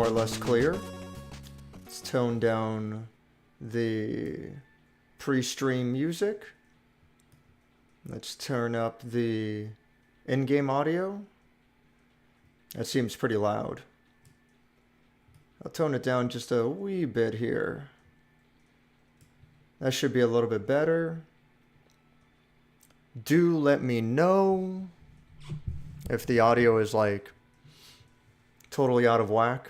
more or less clear. Let's tone down the pre-stream music. Let's turn up the in-game audio. That seems pretty loud. I'll tone it down just a wee bit here. That should be a little bit better. Do let me know if the audio is like totally out of whack.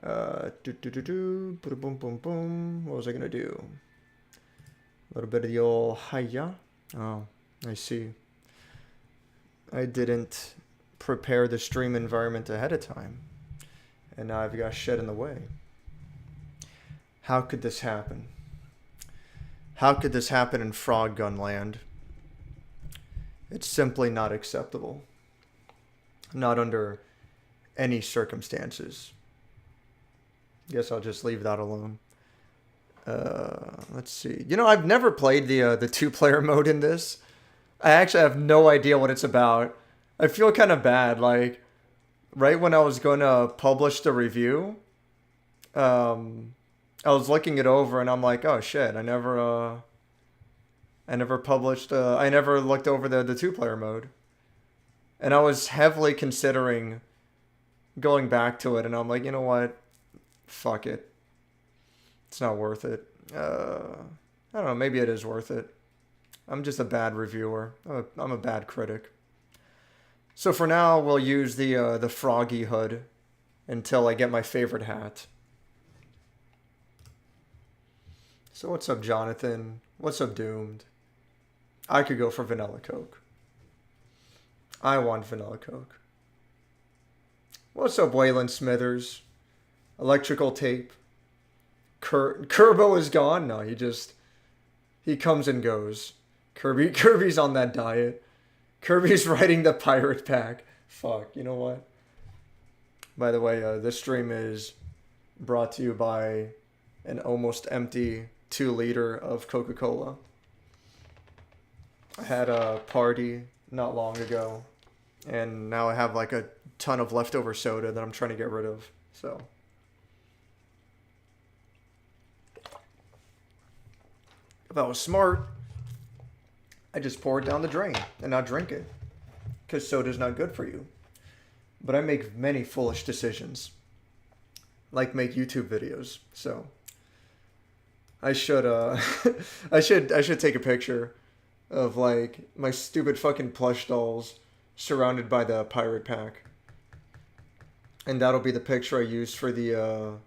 Boom, boom, boom. What was I gonna do? A little bit of the old hiya. Oh, I see. I didn't prepare the stream environment ahead of time, and now I've got shit in the way. How could this happen? How could this happen in Frogun land? It's simply not acceptable. Not under any circumstances. Guess I'll just leave that alone. Let's see. You know, I've never played the two-player mode in this. I actually have no idea what it's about. I feel kind of bad. Like, right when I was going to publish the review, I was looking it over and I'm like, oh shit, I never published, I never looked over the two-player mode. And I was heavily considering going back to it, and I'm like, you know what? Fuck it. It's not worth it. I don't know, maybe it is worth it. I'm just a bad reviewer. I'm a bad critic. So for now, we'll use the froggy hood until I get my favorite hat. So what's up, Jonathan? What's up, Doomed? I could go for vanilla Coke. I want vanilla Coke. What's up, Waylon Smithers? Electrical tape. Kerbo is gone? No, he comes and goes. Kirby's on that diet. Kirby's riding the pirate pack. Fuck, you know what? By the way, this stream is brought to you by an almost empty 2-liter of Coca-Cola. I had a party not long ago, and now I have like a ton of leftover soda that I'm trying to get rid of. So if I was smart, I just pour it down the drain and not drink it, because soda's not good for you. But I make many foolish decisions, like make YouTube videos. So I should I should take a picture of like my stupid fucking plush dolls surrounded by the pirate pack, and that'll be the picture I use for the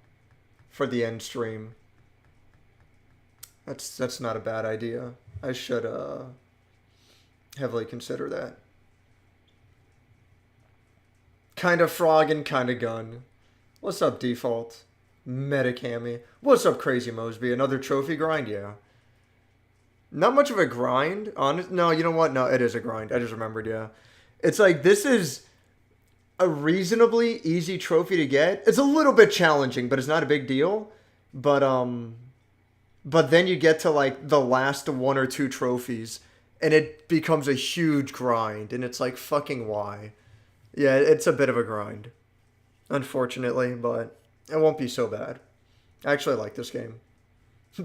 end stream. That's not a bad idea. I should heavily consider that. Kinda frog and kinda gun. What's up, Default? Metacammy. What's up, Crazy Mosby? Another trophy grind? Yeah. Not much of a grind. No, you know what? No, it is a grind. I just remembered, yeah. It's like, this is a reasonably easy trophy to get. It's a little bit challenging, but it's not a big deal. But then you get to like the last 1 or 2 trophies, and it becomes a huge grind, and it's like, fucking why? Yeah, it's a bit of a grind, unfortunately, but it won't be so bad. I actually like this game.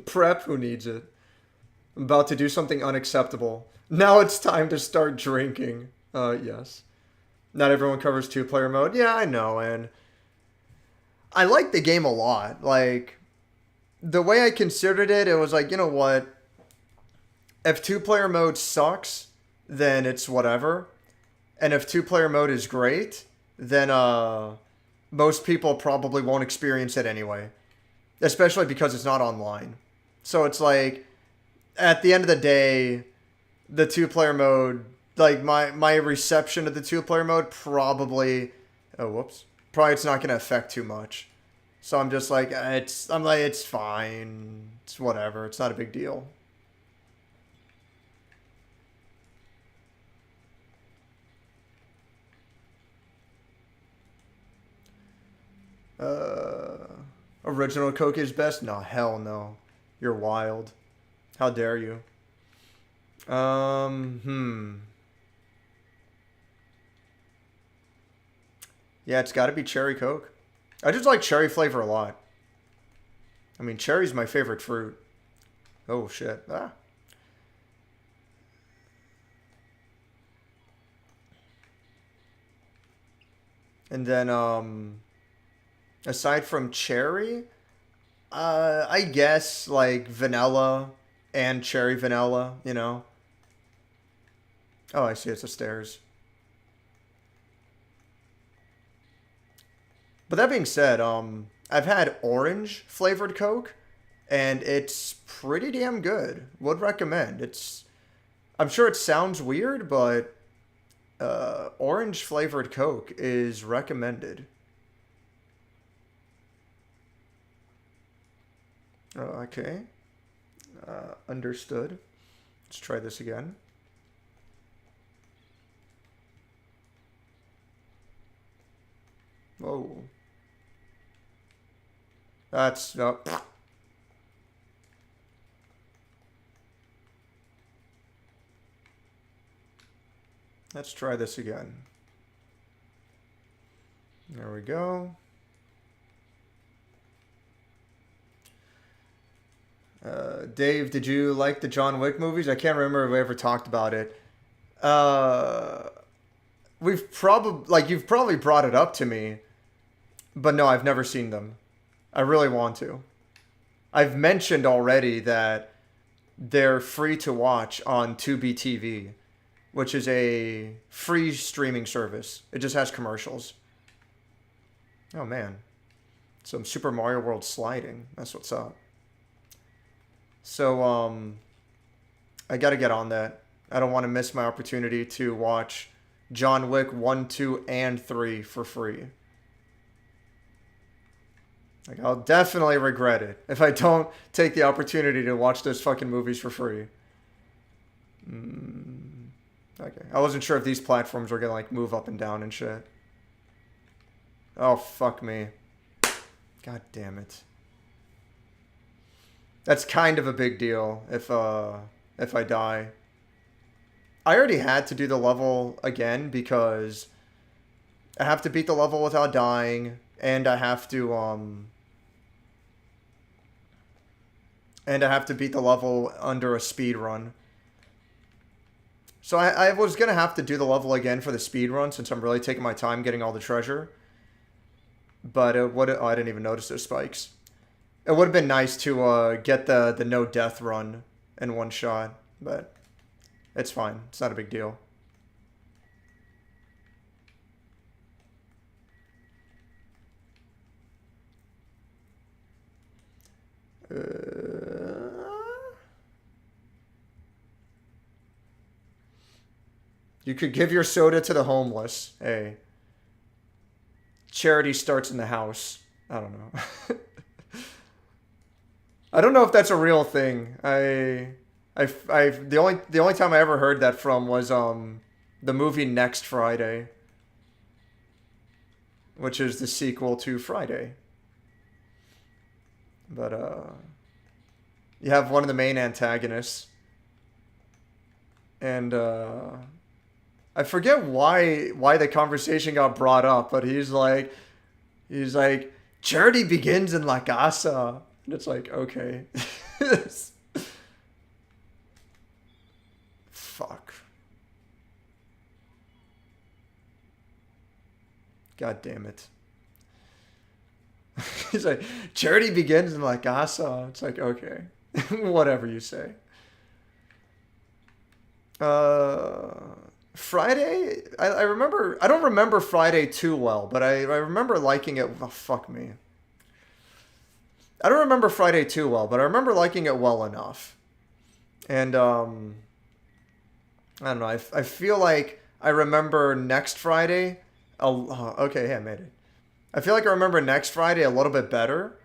Prep, who needs it? I'm about to do something unacceptable. Now it's time to start drinking. Yes. Not everyone covers 2-player mode. Yeah, I know, and I like the game a lot. Like, the way I considered it, it was like, you know what? If 2-player mode sucks, then it's whatever. And if 2-player mode is great, then most people probably won't experience it anyway. Especially because it's not online. So it's like, at the end of the day, the 2-player mode, like my reception of the 2-player mode probably, probably it's not going to affect too much. So I'm just like, it's fine. It's whatever. It's not a big deal. Original Coke is best? No, hell no. You're wild. How dare you? Yeah, it's got to be Cherry Coke. I just like cherry flavor a lot. I mean, cherry's my favorite fruit. Oh, shit. Ah. And then, aside from cherry, I guess, like, vanilla and cherry vanilla, you know? Oh, I see. It's the stairs. But that being said, I've had orange flavored Coke, and it's pretty damn good. Would recommend. I'm sure it sounds weird, but orange flavored Coke is recommended. Okay, understood. Let's try this again. Whoa. That's let's try this again. There we go. Dave, did you like the John Wick movies? I can't remember if we ever talked about it. Uh, we've probably like you've probably brought it up to me, but no, I've never seen them. I really want to. I've mentioned already that they're free to watch on Tubi TV, which is a free streaming service. It just has commercials. Oh man, some Super Mario World sliding. That's what's up. So I got to get on that. I don't want to miss my opportunity to watch John Wick 1, 2, and 3 for free. Like, I'll definitely regret it if I don't take the opportunity to watch those fucking movies for free. Okay. I wasn't sure if these platforms were gonna, like, move up and down and shit. Oh, fuck me. God damn it. That's kind of a big deal if I die. I already had to do the level again because I have to beat the level without dying, and I have to beat the level under a speed run. So I was gonna have to do the level again for the speed run since I'm really taking my time getting all the treasure. But I didn't even notice those spikes. It would have been nice to get the no death run in one shot, but it's fine. It's not a big deal. You could give your soda to the homeless. Hey, charity starts in the house. I don't know. I don't know if that's a real thing. The only time I ever heard that from was the movie Next Friday, which is the sequel to Friday. But you have one of the main antagonists, and I forget why the conversation got brought up, but he's like charity begins in La Casa, and it's like okay. Fuck. God damn it. He's like, charity begins in La Casa. It's like, okay. Whatever you say. Friday? I remember... I don't remember Friday too well, but I remember liking it... Oh, fuck me. I don't remember Friday too well, but I remember liking it well enough. And, I don't know. I feel like I remember Next Friday. Okay, yeah, I made it. I feel like I remember Next Friday a little bit better,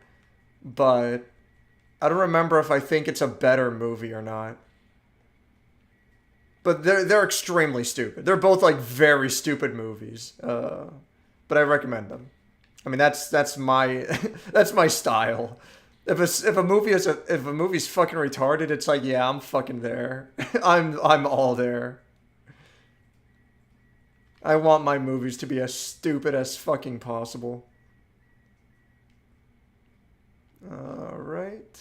but I don't remember if I think it's a better movie or not. But they're extremely stupid. They're both like very stupid movies. But I recommend them. I mean that's my that's my style. If a movie's fucking retarded, it's like, yeah, I'm fucking there. I'm all there. I want my movies to be as stupid as fucking possible. right.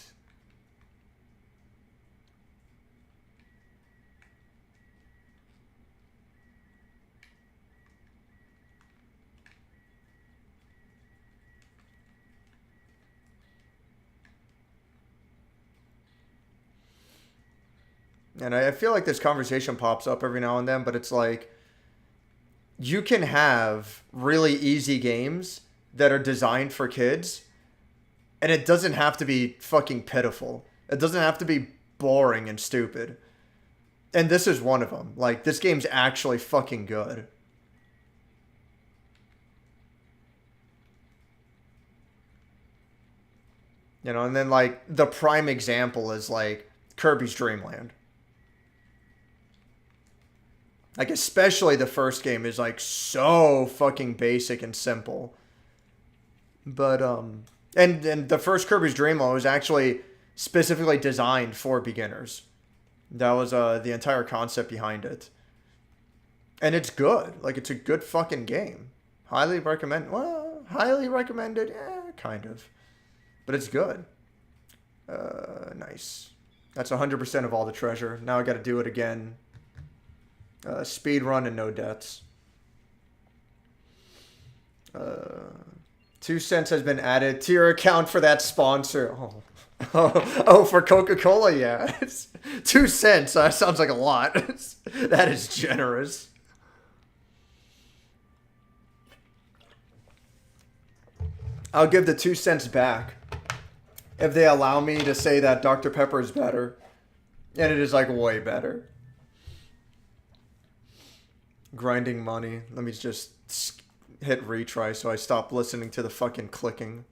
And I feel like this conversation pops up every now and then, but it's like you can have really easy games that are designed for kids, and it doesn't have to be fucking pitiful. It doesn't have to be boring and stupid. And this is one of them. Like, this game's actually fucking good. You know, and then, like, the prime example is, like, Kirby's Dream Land. Like, especially the first game is, like, so fucking basic and simple. But, and the first Kirby's Dream Land was actually specifically designed for beginners. That was, the entire concept behind it. And it's good. Like, it's a good fucking game. Highly recommend. Well, highly recommended. Kind of. But it's good. Nice. That's 100% of all the treasure. Now I gotta do it again. Speed run and no deaths. 2 cents has been added to your account for that sponsor. Oh, for Coca-Cola, yeah. It's 2 cents. That sounds like a lot. That is generous. I'll give the 2 cents back if they allow me to say that Dr. Pepper is better. And it is, like, way better. Grinding money. Let me just hit retry so I stop listening to the fucking clicking.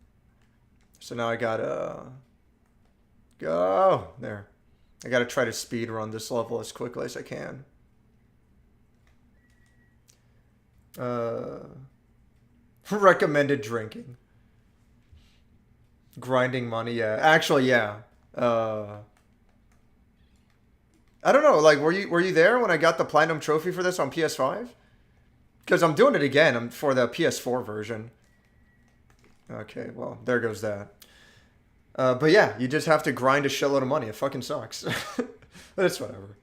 So now I gotta go. There. I gotta try to speed run this level as quickly as I can. Recommended drinking. Grinding money, yeah. Actually, yeah. I don't know, like, were you there when I got the Platinum Trophy for this on PS5? Because I'm doing it again for the PS4 version. Okay, well, there goes that. But yeah, you just have to grind a shitload of money. It fucking sucks. But it's whatever.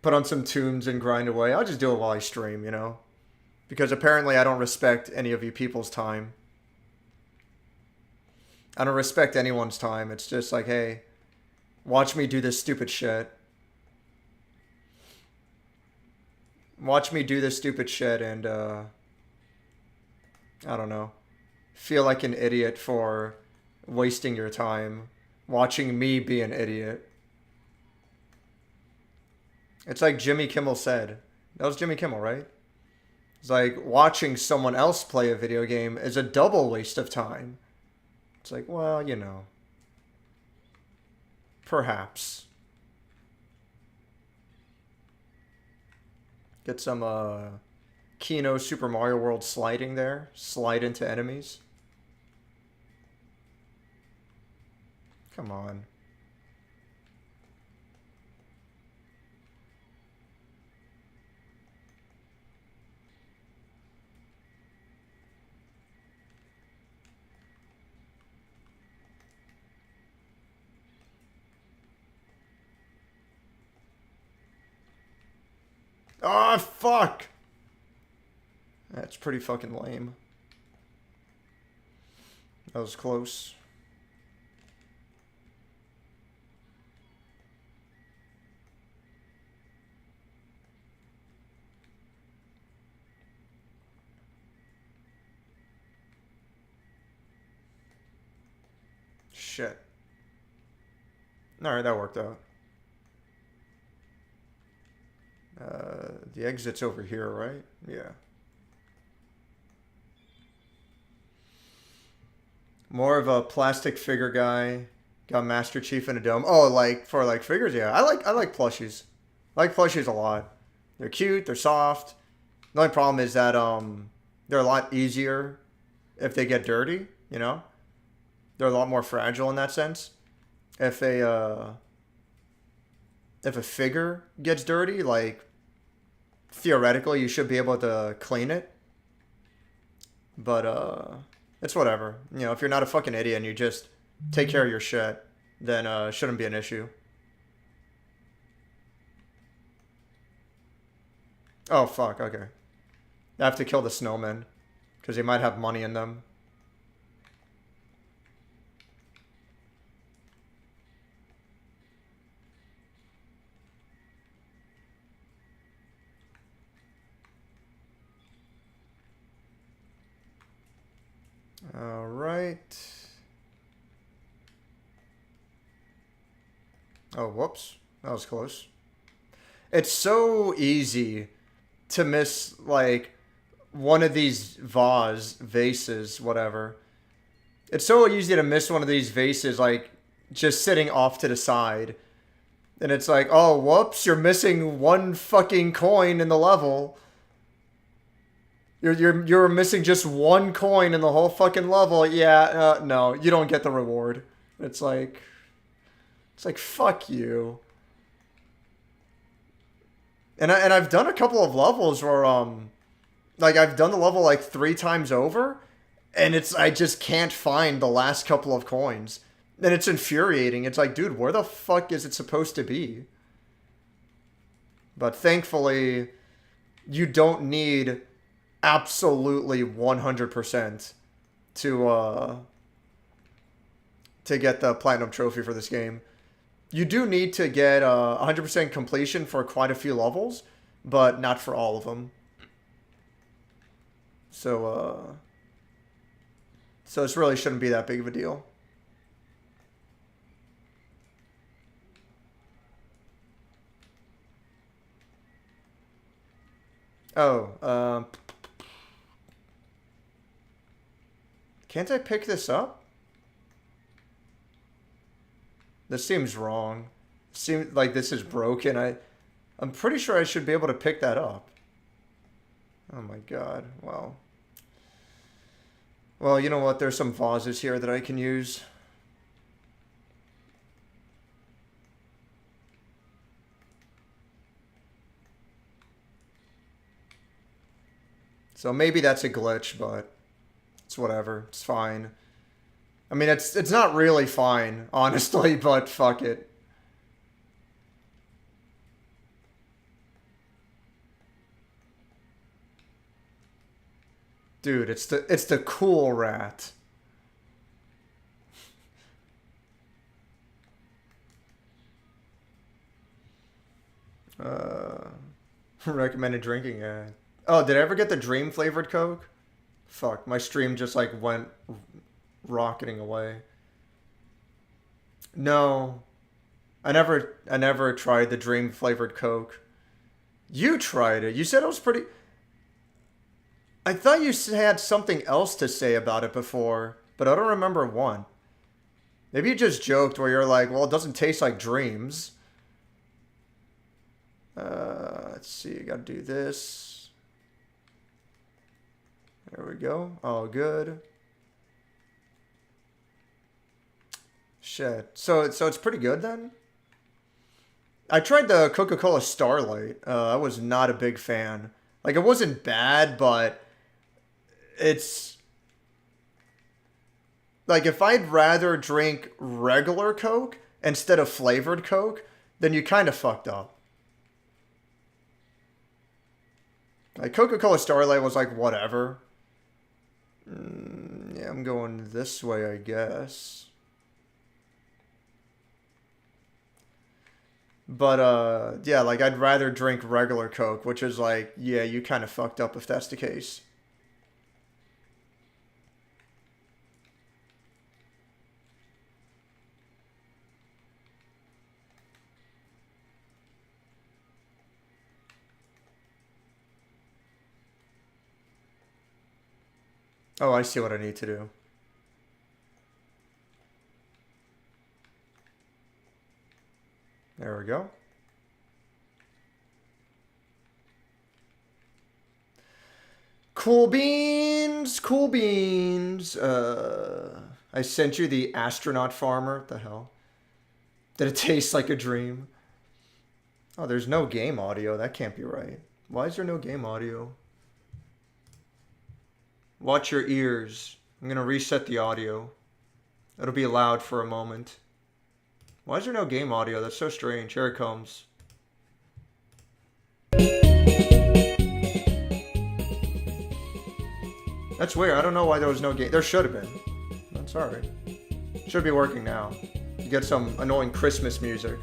Put on some tunes and grind away. I'll just do it while I stream, you know? Because apparently I don't respect any of you people's time. I don't respect anyone's time. It's just like, hey, watch me do this stupid shit. Watch me do this stupid shit and, I don't know. Feel like an idiot for wasting your time. Watching me be an idiot. It's like Jimmy Kimmel said. That was Jimmy Kimmel, right? It's like watching someone else play a video game is a double waste of time. It's like, well, you know. Perhaps. Get some Kino Super Mario World sliding there. Slide into enemies. Come on. Oh, fuck! That's pretty fucking lame. That was close. Shit. Alright, that worked out. The exit's over here, right? Yeah. More of a plastic figure guy. Got Master Chief in a dome. Oh, like for like figures, yeah. I like plushies. I like plushies a lot. They're cute, they're soft. The only problem is that they're a lot easier if they get dirty, you know? They're a lot more fragile in that sense. If a figure gets dirty, like theoretically you should be able to clean it. But it's whatever. You know, if you're not a fucking idiot and you just take care of your shit, then shouldn't be an issue. Oh, fuck, okay. I have to kill the snowmen, because they might have money in them. Alright. Oh, whoops. That was close. It's so easy to miss, like, one of these vases, whatever. It's so easy to miss one of these vases, like, just sitting off to the side. And it's like, oh, whoops, you're missing one fucking coin in the level. You're missing just one coin in the whole fucking level. Yeah, no, you don't get the reward. It's like fuck you. And I've done a couple of levels where like I've done the level like 3 times over, and I just can't find the last couple of coins. And it's infuriating. It's like, dude, where the fuck is it supposed to be? But thankfully, you don't need absolutely 100% to get the platinum trophy for this game. You do need to get 100% completion for quite a few levels, but not for all of them. So this really shouldn't be that big of a deal. Oh, can't I pick this up? This seems wrong. Seems like this is broken. I'm pretty sure I should be able to pick that up. Oh my god. Well. Well, you know what? There's some vases here that I can use. So maybe that's a glitch, but it's whatever. It's fine. I mean, it's not really fine, honestly, but fuck it. Dude, it's the cool rat. Recommended drinking ad. Oh, did I ever get the dream flavored Coke? Fuck, my stream just like went rocketing away. No, I never tried the dream flavored Coke. You tried it. You said it was pretty. I thought you had something else to say about it before, but I don't remember one. Maybe you just joked where you're like, well, it doesn't taste like dreams. Let's see, gotta do this. There we go. Oh, good. Shit. So it's pretty good then? I tried the Coca-Cola Starlight. I was not a big fan. Like, it wasn't bad, but it's like if I'd rather drink regular Coke instead of flavored Coke, then you kind of fucked up. Like, Coca-Cola Starlight was like, whatever. Yeah, I'm going this way, I guess. But, yeah, like, I'd rather drink regular Coke, which is like, yeah, you kind of fucked up if that's the case. Oh, I see what I need to do. There we go. Cool beans, cool beans. I sent you the astronaut farmer. What the hell? Did it taste like a dream? Oh, there's no game audio. That can't be right. Why is there no game audio? Watch your ears. I'm gonna reset the audio. It'll be loud for a moment. Why is there no game audio? That's so strange. Here it comes. That's weird. I don't know why there was no game. There should have been. I'm sorry. Should be working now. You get some annoying Christmas music.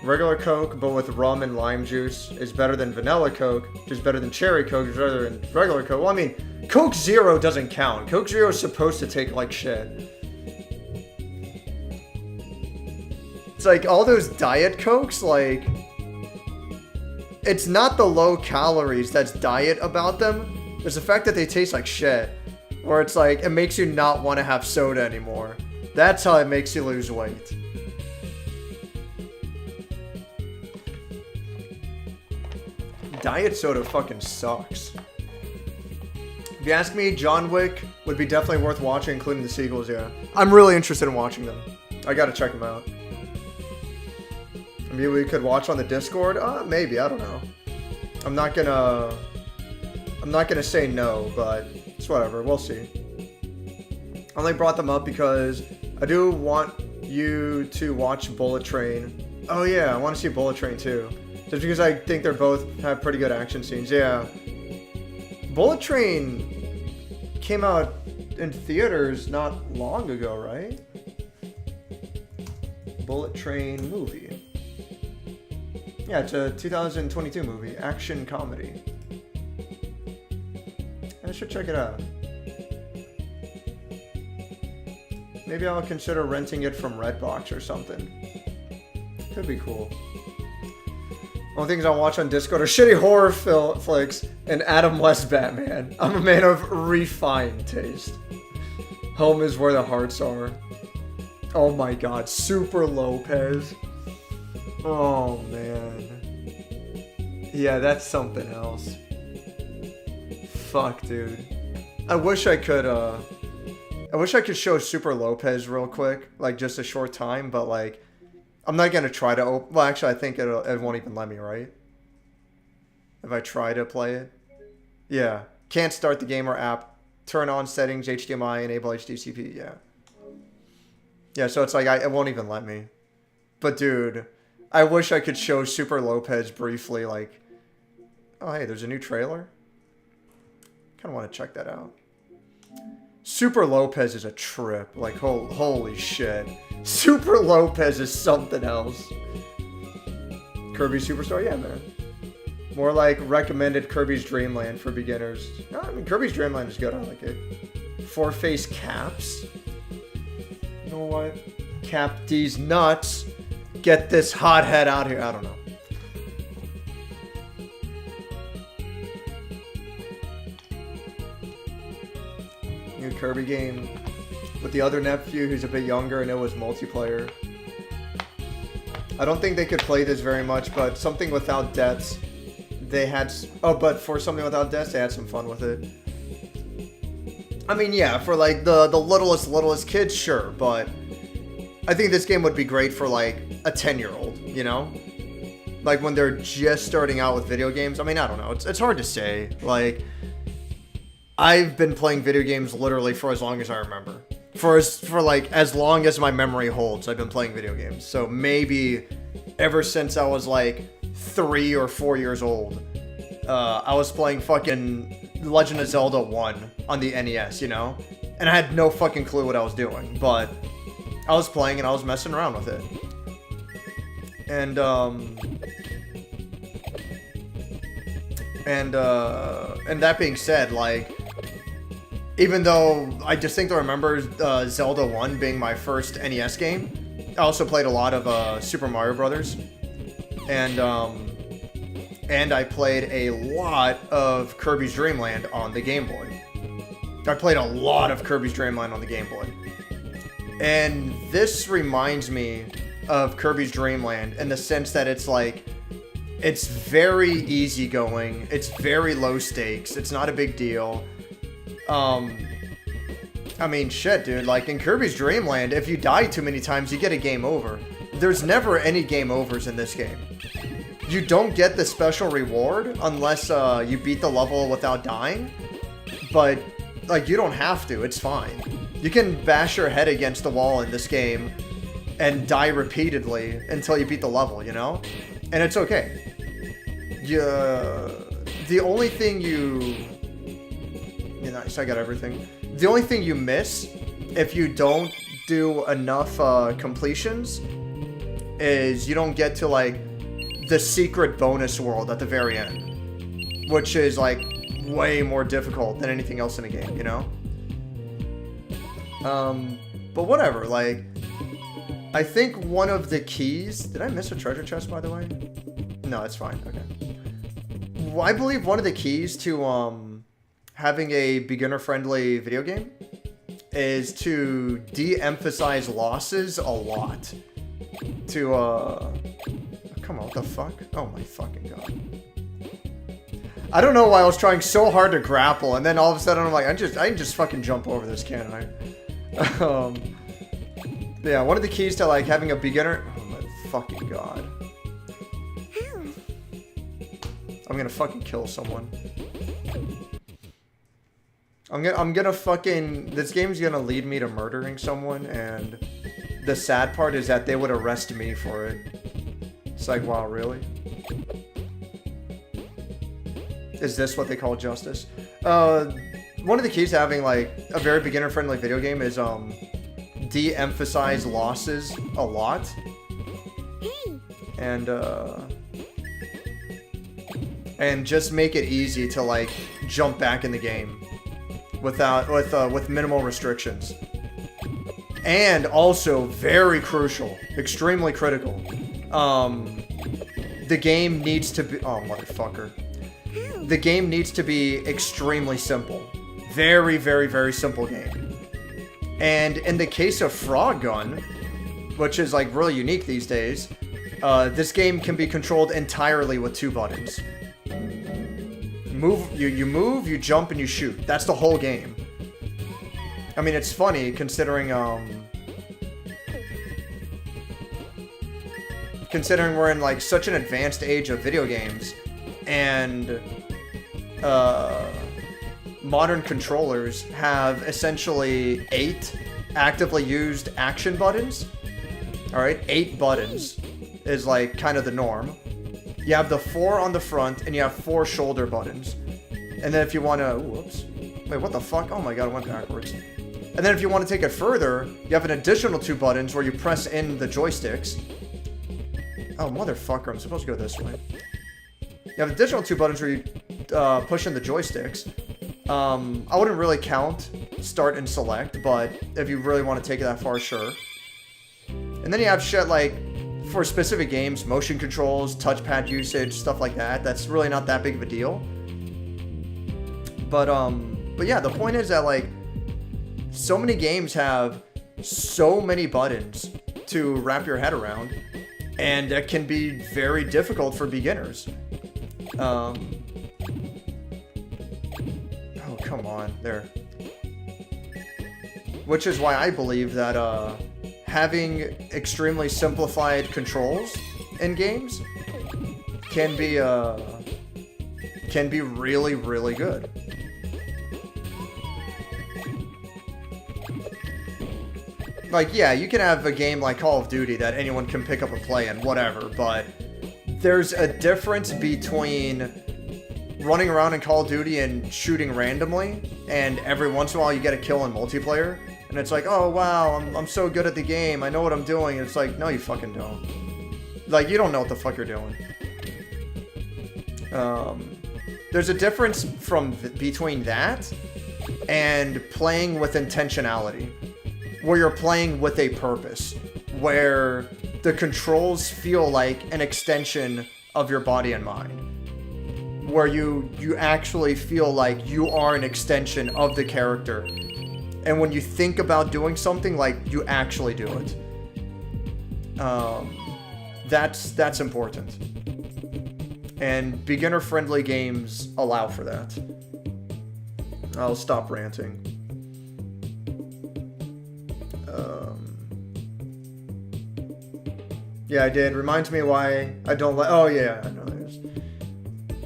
Regular Coke, but with rum and lime juice, is better than vanilla Coke, which is better than cherry Coke, which is better than regular Coke. Well, I mean, Coke Zero doesn't count. Coke Zero is supposed to take like shit. It's like all those Diet Cokes, like, it's not the low calories that's diet about them. It's the fact that they taste like shit. Or it's like, it makes you not want to have soda anymore. That's how it makes you lose weight. Diet soda fucking sucks. If you ask me, John Wick would be definitely worth watching, including the sequels, yeah. I'm really interested in watching them. I gotta check them out. Maybe we could watch on the Discord? Maybe, I don't know. I'm not gonna say no, but it's whatever, we'll see. I only brought them up because I do want you to watch Bullet Train. Oh yeah, I want to see Bullet Train too. Just because I think they're both have pretty good action scenes, yeah. Bullet Train came out in theaters not long ago, right? Bullet Train movie. Yeah, it's a 2022 movie, action comedy. I should check it out. Maybe I'll consider renting it from Redbox or something. Could be cool. Only things I watch on Discord are shitty horror flicks and Adam West Batman. I'm a man of refined taste. Home is where the hearts are. Oh my god, Super Lopez. Oh man. Yeah, that's something else. Fuck, dude. I wish I could show Super Lopez real quick, like just a short time, but like, I'm not gonna try to well, actually, I think it won't even let me, right? If I try to play it? Yeah. Can't start the game or app. Turn on settings, HDMI, enable HDCP, yeah. Yeah, so it's like, it won't even let me. But dude, I wish I could show Super Lopez briefly, like, oh hey, there's a new trailer? Kinda wanna check that out. Super Lopez is a trip. Like, holy shit. Super Lopez is something else. Kirby Superstar? Yeah, man. More like recommended Kirby's Dream Land for beginners. No, I mean, Kirby's Dream Land is good. I like it. Four-face caps. You know what? Cap these nuts. Get this hothead out here. I don't know. New Kirby game with the other nephew who's a bit younger, and it was multiplayer. I don't think they could play this very much, but Something Without Deaths, they had... Oh, but for Something Without Deaths, they had some fun with it. I mean, yeah, for like the littlest kids, sure, but I think this game would be great for like a 10-year-old, you know? Like when they're just starting out with video games. I mean, I don't know. It's hard to say. Like, I've been playing video games literally for as long as I remember. For like as long as my memory holds, I've been playing video games. So maybe ever since I was like 3 or 4 years old, I was playing fucking Legend of Zelda 1 on the NES, you know? And I had no fucking clue what I was doing, but I was playing and I was messing around with it. And that being said, like, even though I distinctly remember Zelda 1 being my first NES game, I also played a lot of Super Mario Brothers, and I played a lot of Kirby's Dream Land on the Game Boy. I played a lot of Kirby's Dream Land on the Game Boy. And this reminds me of Kirby's Dream Land in the sense that it's like, it's very easygoing, it's very low stakes, it's not a big deal. I mean, shit, dude, like, in Kirby's Dream Land, if you die too many times, you get a game over. There's never any game overs in this game. You don't get the special reward unless, you beat the level without dying, but, like, you don't have to, it's fine. You can bash your head against the wall in this game and die repeatedly until you beat the level, you know? And it's okay. The only thing nice, I got everything. The only thing you miss if you don't do enough completions is you don't get to, like, the secret bonus world at the very end, which is, like, way more difficult than anything else in the game, you know? But whatever, like, I think one of the keys... Did I miss a treasure chest, by the way? No, it's fine, okay. Well, I believe one of the keys to, having a beginner-friendly video game is to de-emphasize losses a lot. Come on, what the fuck? Oh my fucking god. I don't know why I was trying so hard to grapple, and then all of a sudden I'm like, I can just fucking jump over this, can't I? Yeah, one of the keys to, like, having a beginner... Oh my fucking god. I'm gonna fucking kill someone. I'm gonna fucking... This game's gonna lead me to murdering someone, and the sad part is that they would arrest me for it. It's like, wow, really? Is this what they call justice? One of the keys to having, like, a very beginner-friendly video game is, de-emphasize losses a lot. And just make it easy to, like, jump back in the game with minimal restrictions. And also, very crucial, extremely critical, the game needs to be... Oh, motherfucker. The game needs to be extremely simple. Very, very, very simple game. And in the case of Frogun, which is, like, really unique these days, this game can be controlled entirely with 2 buttons. You move, you jump, and you shoot. That's the whole game. I mean, it's funny considering we're in, like, such an advanced age of video games, and modern controllers have essentially 8 actively used action buttons. Alright, 8 buttons is, like, kind of the norm. You have the 4 on the front, and you have 4 shoulder buttons. And then if you want to... Whoops. Wait, what the fuck? Oh my god, I went backwards. And then if you want to take it further, you have an additional 2 buttons where you press in the joysticks. Oh, motherfucker, I'm supposed to go this way. You have additional 2 buttons where you push in the joysticks. I wouldn't really count start and select, but if you really want to take it that far, sure. And then you have shit like, for specific games, motion controls, touchpad usage, stuff like that. That's really not that big of a deal. But yeah, the point is that, like, so many games have so many buttons to wrap your head around, and that can be very difficult for beginners. Oh, come on, there. Which is why I believe that, having extremely simplified controls in games can be really, really good. Like, yeah, you can have a game like Call of Duty that anyone can pick up and play and whatever, but there's a difference between running around in Call of Duty and shooting randomly, and every once in a while you get a kill in multiplayer, and it's like, oh wow, I'm so good at the game, I know what I'm doing. And it's like, no, you fucking don't. Like, you don't know what the fuck you're doing. There's a difference between that and playing with intentionality, where you're playing with a purpose, where the controls feel like an extension of your body and mind, where you actually feel like you are an extension of the character, and when you think about doing something, like, you actually do it. That's important, and beginner-friendly games allow for that. I'll stop ranting. Yeah, I did. Reminds me why I don't like... Oh, yeah, I know.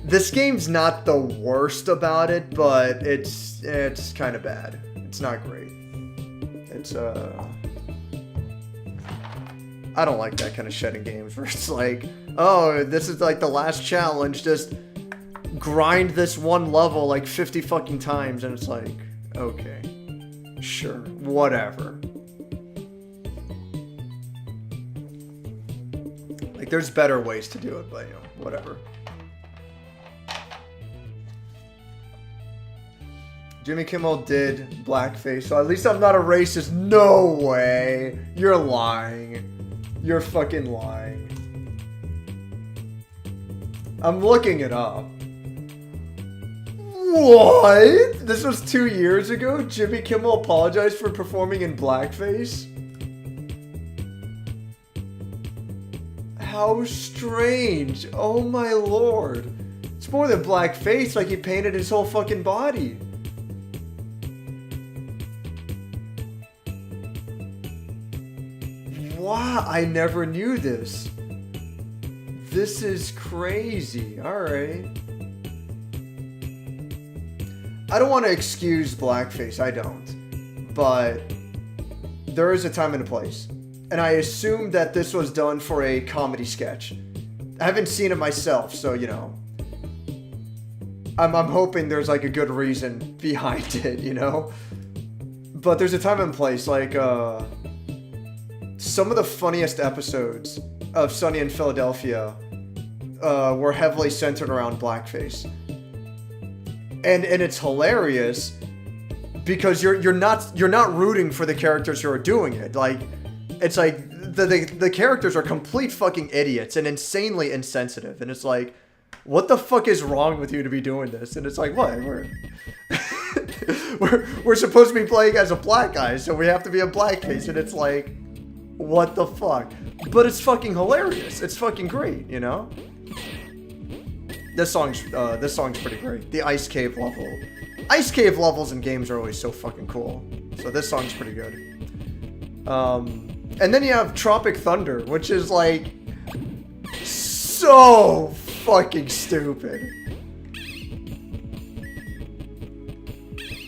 This game's not the worst about it, but it's kind of bad. It's not great. It's I don't like that kind of shit in games where it's like, oh, this is like the last challenge, just grind this one level like 50 fucking times, and it's like, okay, sure, whatever. Like, there's better ways to do it, but, you know, whatever. Jimmy Kimmel did blackface, so at least I'm not a racist. No way. You're lying. You're fucking lying. I'm looking it up. What? This was 2 years ago? Jimmy Kimmel apologized for performing in blackface? How strange. Oh my lord. It's more than blackface, like he painted his whole fucking body. Wow, I never knew this. This is crazy. Alright. I don't want to excuse blackface, I don't. But there is a time and a place. And I assume that this was done for a comedy sketch. I haven't seen it myself, so, you know. I'm hoping there's, like, a good reason behind it, you know? But there's a time and place, like, some of the funniest episodes of Sunny in Philadelphia were heavily centered around blackface. And it's hilarious because you're not rooting for the characters who are doing it. Like, it's like the characters are complete fucking idiots and insanely insensitive. And it's like, what the fuck is wrong with you to be doing this? And it's like, what? We're supposed to be playing as a black guy, so we have to be a blackface. And it's like, what the fuck? But it's fucking hilarious. It's fucking great, you know? This song's pretty great. The Ice Cave level. Ice Cave levels in games are always so fucking cool. So this song's pretty good. And then you have Tropic Thunder, which is like so fucking stupid.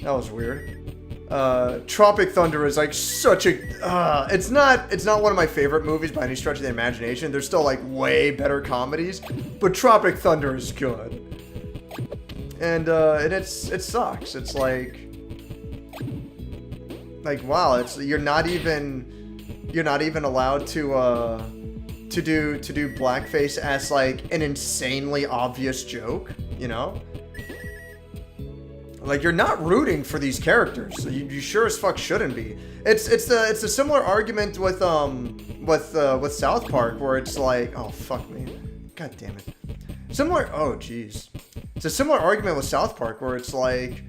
That was weird. Tropic Thunder is like such a it's not one of my favorite movies by any stretch of the imagination. There's still like way better comedies, but Tropic Thunder is good. And it sucks. It's like wow, you're not even allowed to do blackface as like an insanely obvious joke, you know? Like, you're not rooting for these characters. So you sure as fuck shouldn't be. It's a similar argument with South Park, where it's like, oh fuck me, god damn it. Oh jeez. It's a similar argument with South Park, where it's like,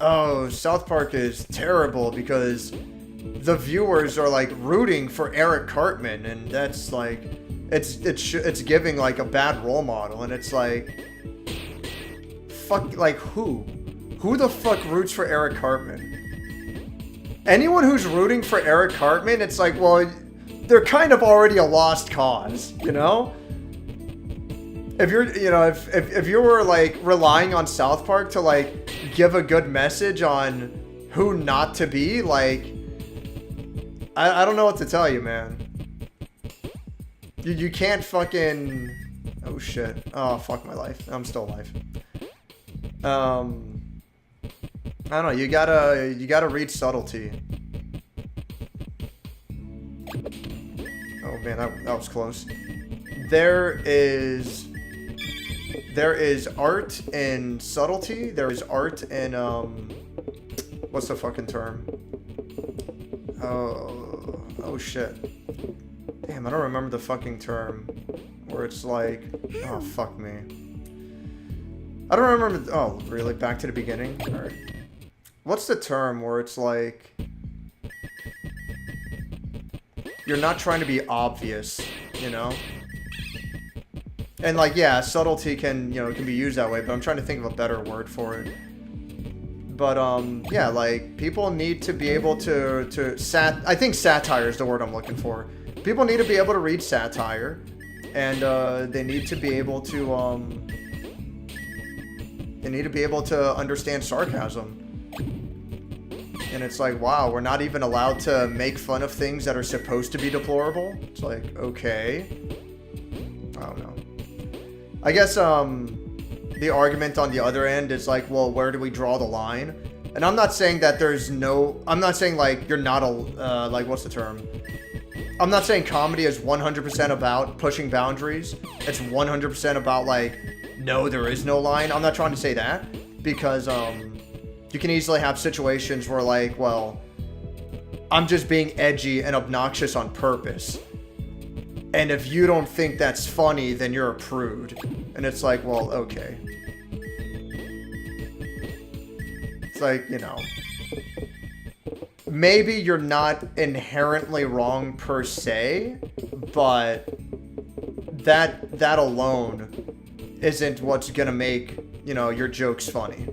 oh, South Park is terrible because the viewers are like rooting for Eric Cartman, and that's like, it's giving like a bad role model, and it's like, fuck, like who? Who the fuck roots for Eric Cartman? Anyone who's rooting for Eric Cartman, it's like, well, they're kind of already a lost cause, you know? If you're, you know, if you were like relying on South Park to like give a good message on who not to be, like, I don't know what to tell you, man. You can't fucking, oh shit. Oh, fuck my life. I'm still alive. I don't know, you gotta read subtlety. Oh man, that was close. There is art in subtlety. There is art in what's the fucking term? Oh shit. Damn, I don't remember the fucking term. Where it's like, oh fuck me. I don't remember. Oh, really? Back to the beginning? Alright. What's the term where it's like, you're not trying to be obvious, you know? And like, yeah, subtlety can be used that way, but I'm trying to think of a better word for it. But yeah, like, people need to be able to I think satire is the word I'm looking for. People need to be able to read satire, and they need to be able to understand sarcasm. And it's like, wow, we're not even allowed to make fun of things that are supposed to be deplorable. It's like, okay. I don't know. I guess the argument on the other end is like, well, where do we draw the line? And I'm not saying that there's no... I'm not saying, like, you're not a... like, what's the term? I'm not saying comedy is 100% about pushing boundaries. It's 100% about, like, no, there is no line. I'm not trying to say that. Because, you can easily have situations where, like, well, I'm just being edgy and obnoxious on purpose. And if you don't think that's funny, then you're a prude. And it's like, well, okay. It's like, you know. Maybe you're not inherently wrong per se, but that alone isn't what's gonna make, you know, your jokes funny.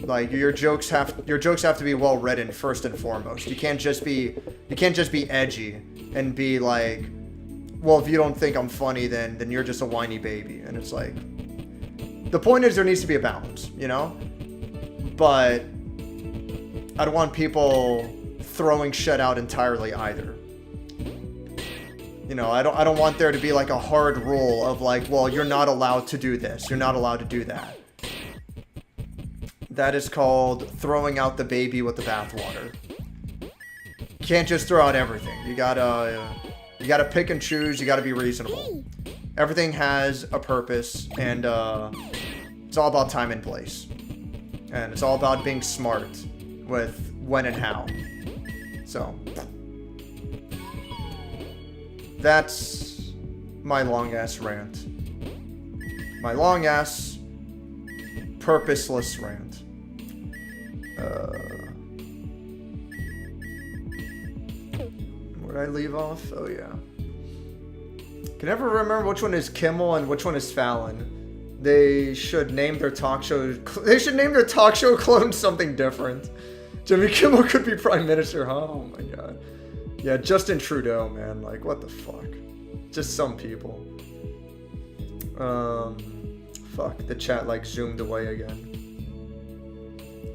Like, your jokes have to be well written first and foremost. You can't just be edgy and be like, well, if you don't think I'm funny, then you're just a whiny baby. And it's like, the point is there needs to be a balance, you know? But I don't want people throwing shit out entirely either. You know, I don't want there to be like a hard rule of like, well, you're not allowed to do this, you're not allowed to do that. That is called throwing out the baby with the bathwater. You can't just throw out everything. You gotta pick and choose. You gotta be reasonable. Everything has a purpose, and it's all about time and place. And it's all about being smart with when and how. So that's my long-ass rant. My long-ass purposeless rant. Where did I leave off? Oh yeah. Can never remember which one is Kimmel and which one is Fallon. They should name their talk show. They should name their talk show clone something different. Jimmy Kimmel could be prime minister, huh? Oh my god. Yeah, Justin Trudeau, man. Like, what the fuck? Just some people. Fuck. The chat like zoomed away again.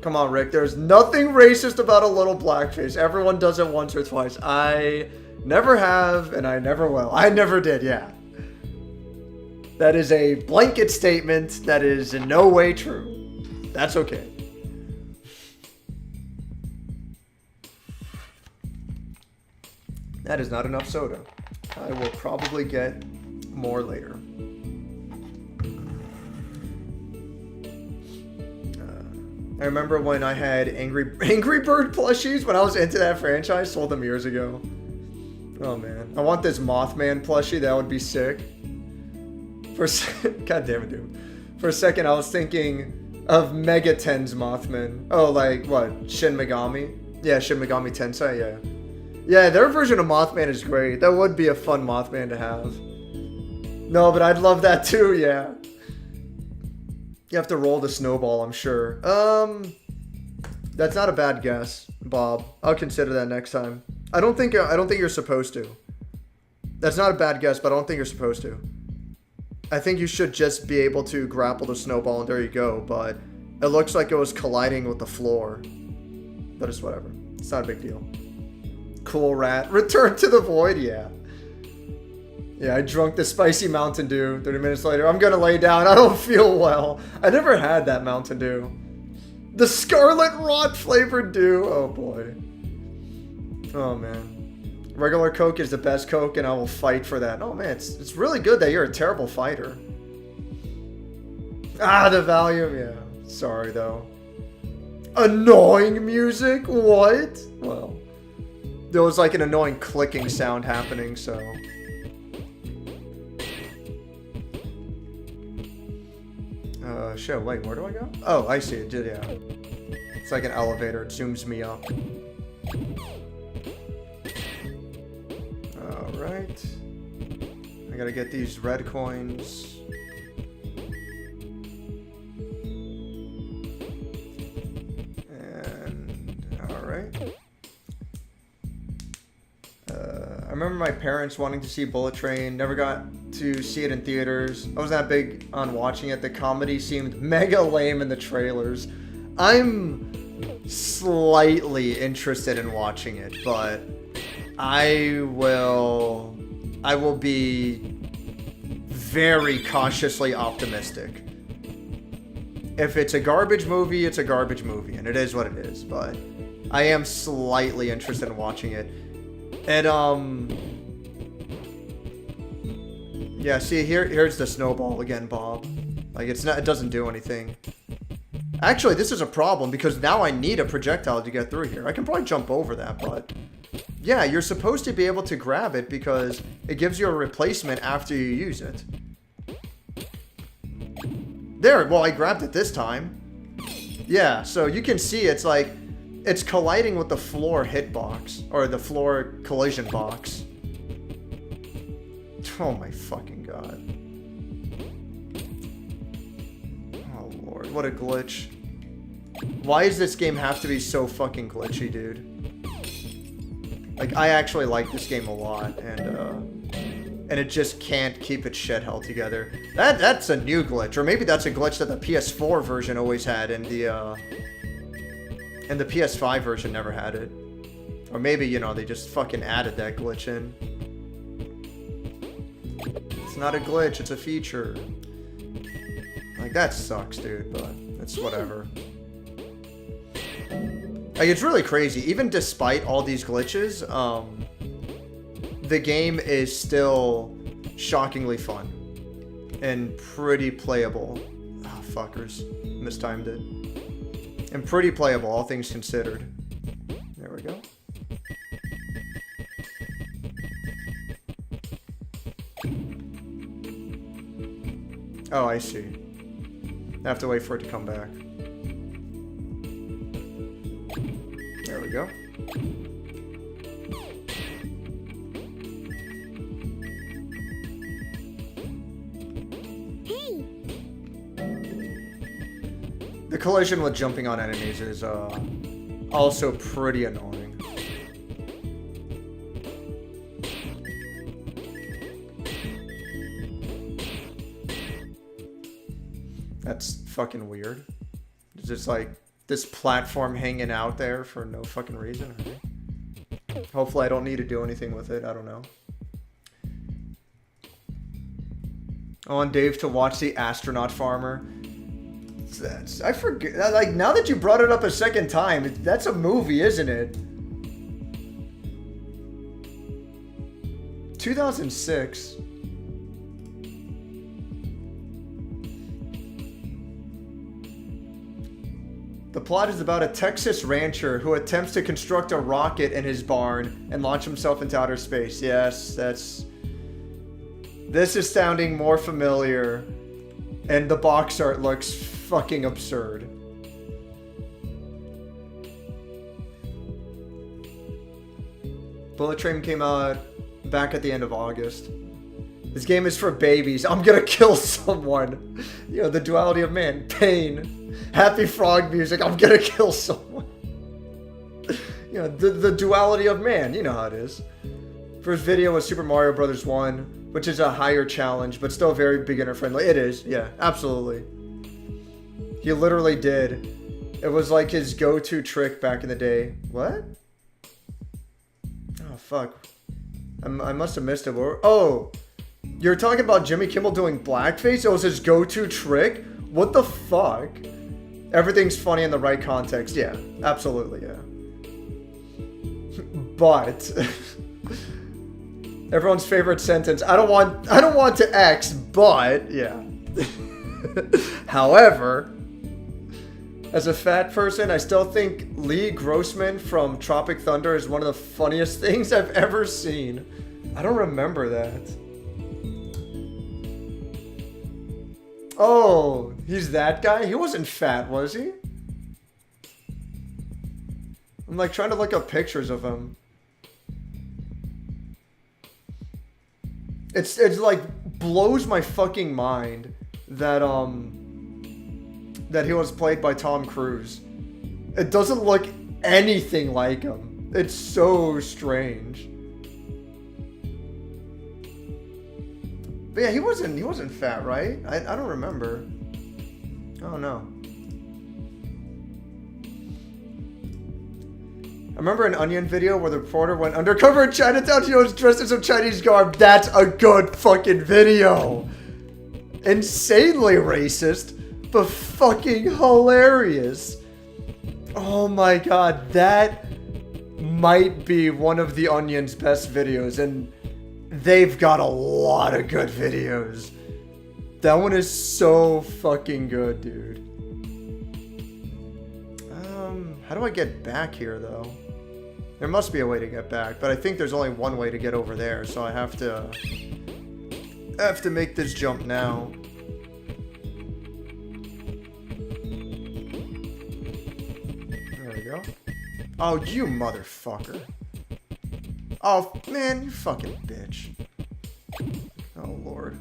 Come on, Rick. There's nothing racist about a little blackface. Everyone does it once or twice. I never have, and I never will. I never did, yeah. That is a blanket statement that is in no way true. That's okay. That is not enough soda. I will probably get more later. I remember when I had Angry Bird plushies when I was into that franchise. Sold them years ago. Oh man, I want this Mothman plushie. That would be sick. God damn it, dude. For a second, I was thinking of Megaten's Mothman. Oh, like what? Shin Megami? Yeah, Shin Megami Tensei. Yeah. Yeah, their version of Mothman is great. That would be a fun Mothman to have. No, but I'd love that too. Yeah. You have to roll the snowball, I'm sure. That's not a bad guess, Bob. I'll consider that next time. I don't think you're supposed to. That's not a bad guess, but I don't think you're supposed to. I think you should just be able to grapple the snowball, and there you go. But it looks like it was colliding with the floor. But it's whatever. It's not a big deal. Cool rat. Return to the void, yeah. Yeah, I drunk the spicy Mountain Dew. 30 minutes later, I'm gonna lay down. I don't feel well. I never had that Mountain Dew. The Scarlet Rot flavored Dew. Oh boy. Oh man. Regular Coke is the best Coke, and I will fight for that. Oh man, it's really good that you're a terrible fighter. Ah, the volume. Yeah. Sorry though. Annoying music? What? Well, there was like an annoying clicking sound happening, so. Shit, wait, where do I go? Oh, I see it, yeah. It's like an elevator, it zooms me up. Alright. I gotta get these red coins. And, alright. I remember my parents wanting to see Bullet Train, never got to see it in theaters. I wasn't that big on watching it. The comedy seemed mega lame in the trailers. I'm slightly interested in watching it, but I will be very cautiously optimistic. If it's a garbage movie, it's a garbage movie, and it is what it is, but I am slightly interested in watching it. And yeah, see, here's the snowball again, Bob. Like, it doesn't do anything. Actually, this is a problem because now I need a projectile to get through here. I can probably jump over that, but yeah, you're supposed to be able to grab it because it gives you a replacement after you use it. There, well, I grabbed it this time. Yeah, so you can see it's like, it's colliding with the floor hitbox, or the floor collision box. Oh my fucking god. Oh lord, what a glitch. Why does this game have to be so fucking glitchy, dude? Like, I actually like this game a lot, and it just can't keep its shit held together. That's a new glitch, or maybe that's a glitch that the PS4 version always had, and the PS5 version never had it. Or maybe, you know, they just fucking added that glitch in. It's not a glitch, it's a feature. Like, that sucks, dude, but it's whatever. Like, it's really crazy. Even despite all these glitches, the game is still shockingly fun. And pretty playable. Ah, fuckers. Mistimed it. And pretty playable, all things considered. There we go. Oh, I see. I have to wait for it to come back. There we go. Hey. The collision with jumping on enemies is also pretty annoying. That's fucking weird. It's just like this platform hanging out there for no fucking reason. Right? Hopefully I don't need to do anything with it. I don't know. I want Dave to watch The Astronaut Farmer. I forget. Like, now that you brought it up a second time, that's a movie, isn't it? 2006. The plot is about a Texas rancher who attempts to construct a rocket in his barn and launch himself into outer space. Yes, that's... This is sounding more familiar, and the box art looks fucking absurd. Bullet Train came out back at the end of August. This game is for babies. I'm gonna kill someone. You know, the duality of man. Pain. Happy frog music. I'm gonna kill someone. You know, the duality of man. You know how it is. First video was Super Mario Bros. 1, which is a higher challenge, but still very beginner friendly. It is. Yeah, absolutely. He literally did. It was like his go-to trick back in the day. What? Oh, fuck. I must have missed it. Oh! You're talking about Jimmy Kimmel doing blackface? It was his go-to trick? What the fuck? Everything's funny in the right context. Yeah, absolutely, yeah. But everyone's favorite sentence, I don't want to X, but yeah. However, as a fat person, I still think Lee Grossman from Tropic Thunder is one of the funniest things I've ever seen. I don't remember that. Oh, he's that guy? He wasn't fat, was he? I'm like trying to look up pictures of him. It's like blows my fucking mind that that he was played by Tom Cruise. It doesn't look anything like him. It's so strange. But yeah, he wasn't fat, right? I don't remember. Oh no. I remember an Onion video where the reporter went undercover in Chinatown. She was dressed in some Chinese garb. That's a good fucking video. Insanely racist, but fucking hilarious. Oh my god, that might be one of the Onion's best videos, and they've got a lot of good videos. That one is so fucking good, dude. How do I get back here, though? There must be a way to get back, but I think there's only one way to get over there, so I have to make this jump now. There we go. Oh, you motherfucker. Oh, man, you fucking bitch. Oh, Lord.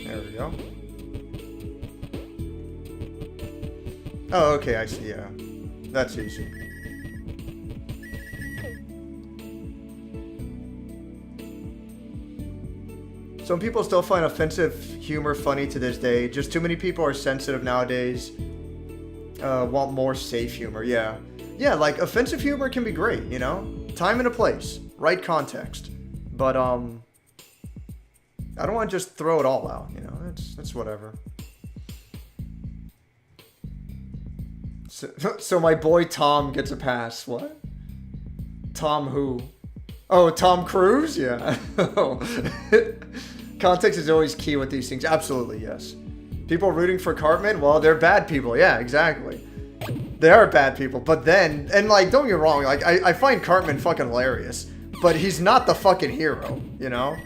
There we go. Oh, okay, I see, yeah. That's easy. Some people still find offensive humor funny to this day. Just too many people are sensitive nowadays. Want more safe humor, yeah. Yeah, like, offensive humor can be great, you know? Time and a place. Right context. But, I don't want to just throw it all out, you know? It's whatever. So my boy Tom gets a pass. What? Tom who? Oh, Tom Cruise? Yeah. Context is always key with these things. Absolutely, yes. People rooting for Cartman? Well, they're bad people. Yeah, exactly. They are bad people. But then, and like, don't get me wrong, like, I find Cartman fucking hilarious. But he's not the fucking hero, you know?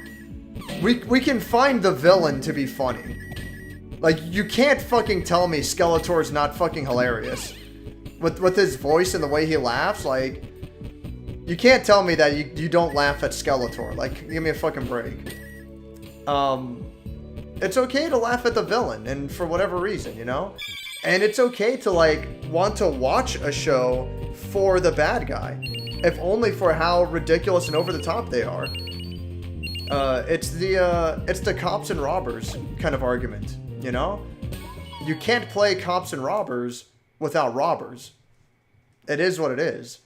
We can find the villain to be funny. Like, you can't fucking tell me Skeletor's not fucking hilarious. With his voice and the way he laughs, like, you can't tell me that you don't laugh at Skeletor. Like, give me a fucking break. It's okay to laugh at the villain, and for whatever reason, you know? And it's okay to, like, want to watch a show for the bad guy. If only for how ridiculous and over the top they are. It's the cops and robbers kind of argument, you know? You can't play cops and robbers without robbers. It is what it is.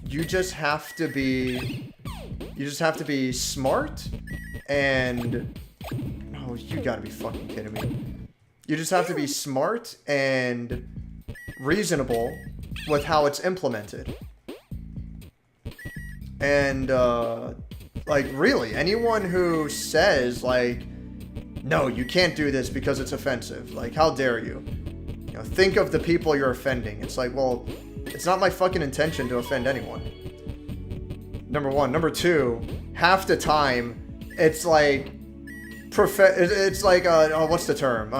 You just have to be smart and... Oh, you gotta be fucking kidding me. You just have to be smart and reasonable with how it's implemented. And, like, really, anyone who says, like, no, you can't do this because it's offensive. Like, how dare you? You know, think of the people you're offending. It's like, well, it's not my fucking intention to offend anyone. Number one. Number two, half the time, it's like, it's like, what's the term?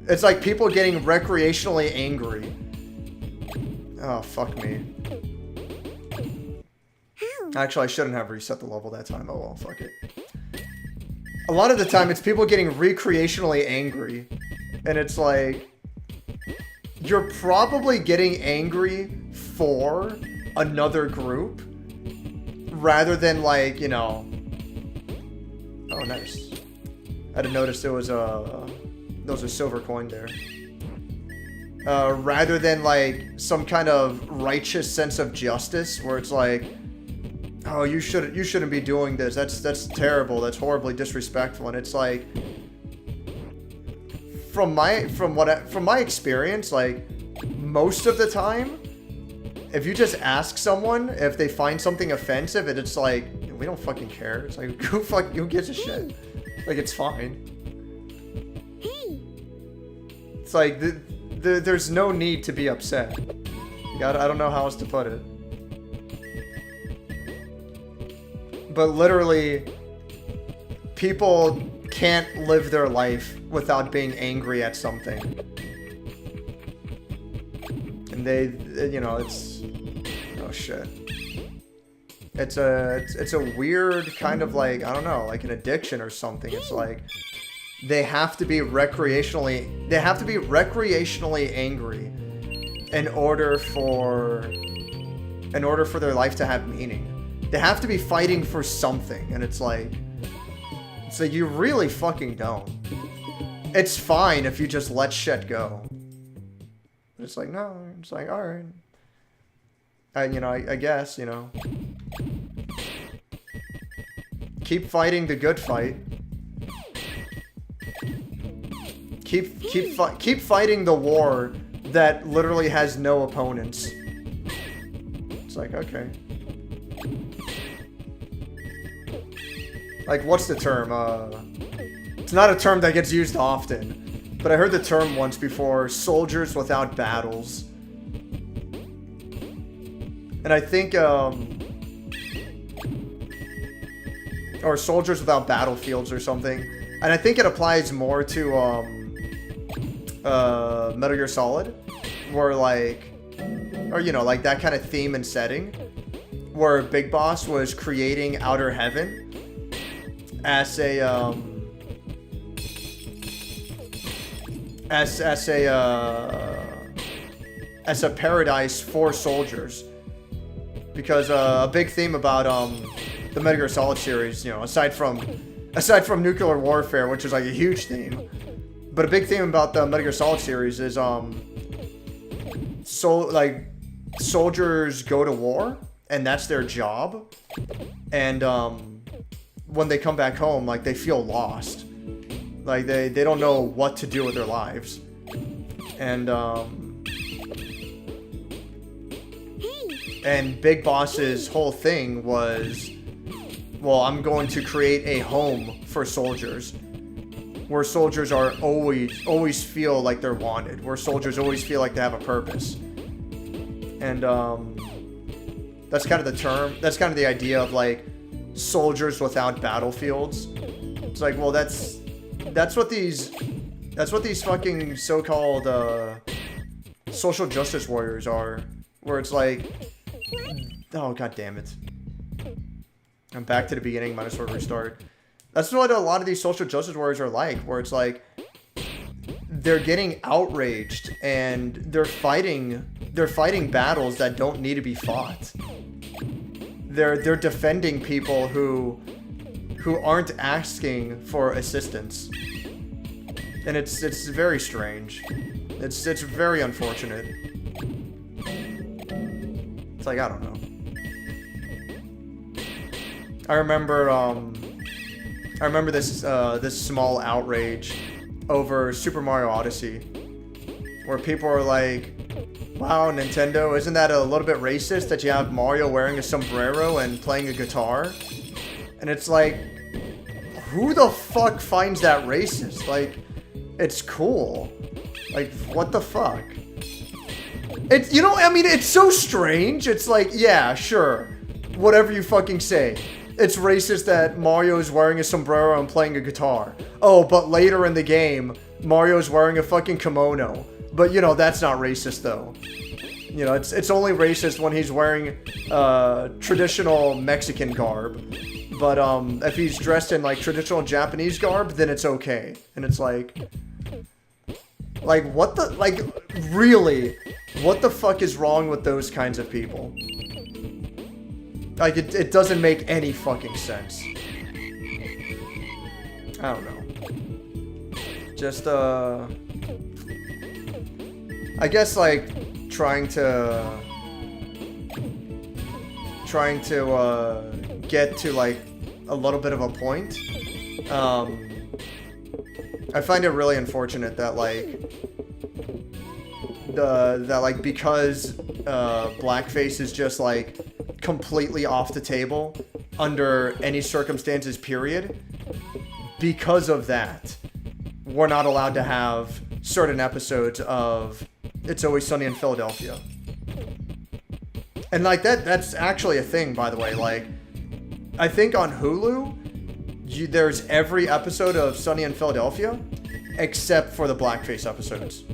It's like people getting recreationally angry. Oh, fuck me. Actually, I shouldn't have reset the level that time. Oh, well, fuck it. A lot of the time, it's people getting recreationally angry. And it's like, you're probably getting angry for another group. Rather than, like, you know... Oh, nice. I didn't notice there was a silver coin there. Rather than, like, some kind of righteous sense of justice, where it's like, oh, you shouldn't be doing this. That's terrible. That's horribly disrespectful. And it's like, from my experience, like, most of the time, if you just ask someone if they find something offensive, and it's like, we don't fucking care. It's like, who gives a shit? Like, it's fine. It's like, there's no need to be upset. I don't know how else to put it. But literally, people can't live their life without being angry at something. And they, you know, it's... Oh, shit. It's a weird kind of, like, I don't know, like an addiction or something. It's like, they have to be recreationally angry in order for their life to have meaning. They have to be fighting for something, and it's like you really fucking don't. it's fine if you just let shit go. But it's like, no, it's like, alright. And, you know, I guess, you know. Keep fighting the good fight. Keep fighting the war that literally has no opponents. It's like, okay. Like, what's the term? It's not a term that gets used often, but I heard the term once before, soldiers without battles. And I think, or soldiers without battlefields or something. And I think it applies more to, Metal Gear Solid, where like, or you know, like that kind of theme and setting, where Big Boss was creating Outer Heaven as a as a paradise for soldiers, because a big theme about the Metal Gear Solid series, you know, aside from nuclear warfare, which is like a huge theme, but a big theme about the Metal Gear Solid series is soldiers go to war and that's their job, and when they come back home, like, they feel lost. Like, they don't know what to do with their lives. And Big Boss's whole thing was, well, I'm going to create a home for soldiers, where soldiers are always feel like they're wanted, where soldiers always feel like they have a purpose. And that's kind of the term, that's kind of the idea of, like, soldiers without battlefields. It's like, well, that's what these fucking so-called social justice warriors are, where it's like, oh, god damn it, I'm back to the beginning, might as well restart. That's what a lot of these social justice warriors are like, where it's like, they're getting outraged and they're fighting battles that don't need to be fought. They're defending people who aren't asking for assistance. And it's very strange. It's very unfortunate. It's like, I don't know. I remember this small outrage over Super Mario Odyssey, where people are like, wow, Nintendo, isn't that a little bit racist that you have Mario wearing a sombrero and playing a guitar? And it's like, who the fuck finds that racist? Like, it's cool. Like, what the fuck? It's, you know, I mean, it's so strange. It's like, yeah, sure. Whatever you fucking say. It's racist that Mario is wearing a sombrero and playing a guitar. Oh, but later in the game, Mario's wearing a fucking kimono. But, you know, that's not racist, though. You know, it's only racist when he's wearing traditional Mexican garb. But if he's dressed in, like, traditional Japanese garb, then it's okay. And it's like, what the, like, really, what the fuck is wrong with those kinds of people? Like, it doesn't make any fucking sense. I don't know. Just, I guess, like, trying to get to, like, a little bit of a point. I find it really unfortunate that, like, because blackface is just, like, completely off the table under any circumstances, period. Because of that, we're not allowed to have certain episodes of It's Always Sunny in Philadelphia. And, like, that's actually a thing, by the way. Like, I think on Hulu, there's every episode of Sunny in Philadelphia, except for the blackface episodes.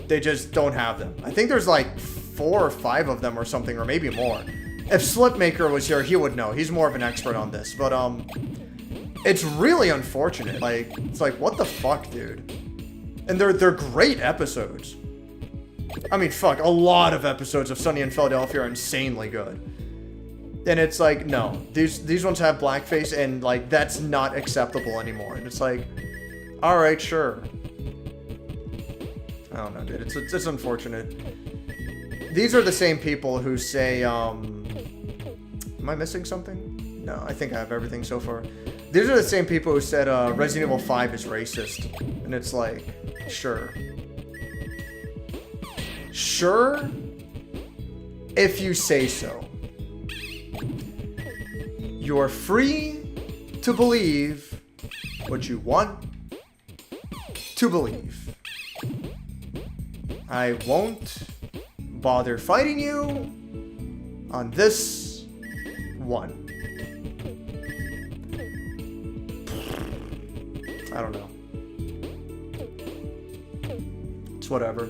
They just don't have them. I think there's, like, 4 or 5 of them or something, or maybe more. If Slipmaker was here, he would know. He's more of an expert on this. But, it's really unfortunate. Like, it's like, what the fuck, dude? And they're great episodes. I mean, fuck, a lot of episodes of Sunny in Philadelphia are insanely good. And it's like, no, these ones have blackface, and, like, that's not acceptable anymore. And it's like, alright, sure. don't know, dude. It's unfortunate. These are the same people who say, am I missing something? No, I think I have everything so far. These are the same people who said Resident Evil 5 is racist. And it's like, sure. Sure, if you say so. You are free to believe what you want to believe. I won't bother fighting you on this one. I don't know. It's whatever.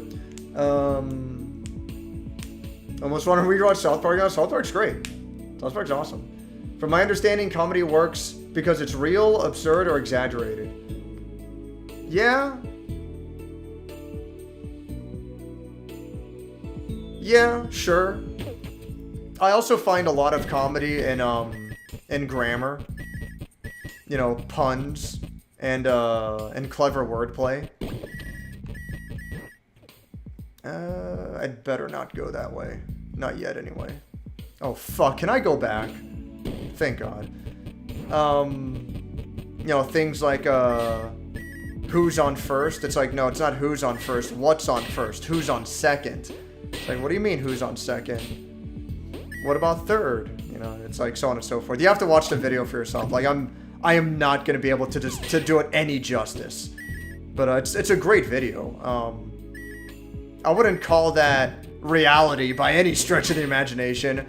Almost want to rewatch South Park. Yeah, South Park's great. South Park's awesome. From my understanding, comedy works because it's real, absurd, or exaggerated. Yeah. Yeah, sure. I also find a lot of comedy in grammar. You know, puns and clever wordplay. I'd better not go that way. Not yet, anyway. Oh, fuck. Can I go back? Thank God. You know, things like, who's on first? It's like, no, it's not who's on first. What's on first? Who's on second? It's like, what do you mean who's on second? What about third? You know, it's like so on and so forth. You have to watch the video for yourself. Like, I am not going to be able to to do it any justice. But it's a great video. I wouldn't call that reality by any stretch of the imagination.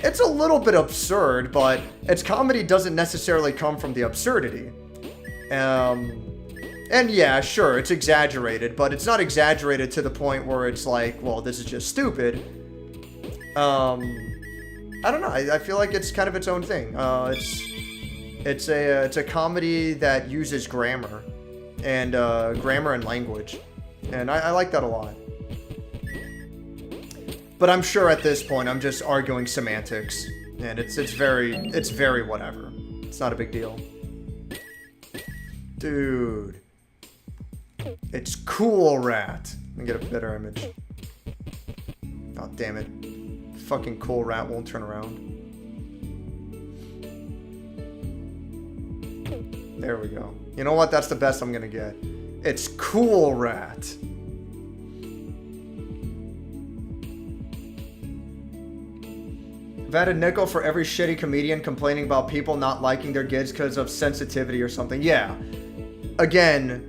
It's a little bit absurd, but its comedy doesn't necessarily come from the absurdity. And yeah, sure, it's exaggerated, but it's not exaggerated to the point where it's like, well, this is just stupid. I don't know. I feel like it's kind of its own thing. It's a comedy that uses grammar and language, and I like that a lot. But I'm sure at this point I'm just arguing semantics, and it's very whatever. It's not a big deal. Dude. It cool, rat. Let me get a better image. Oh, damn it. Fucking cool rat won't turn around. There we go. You know what? That's the best I'm gonna get. It's cool, rat. I've had a nickel for every shitty comedian complaining about people not liking their gigs because of sensitivity or something. Yeah. Again,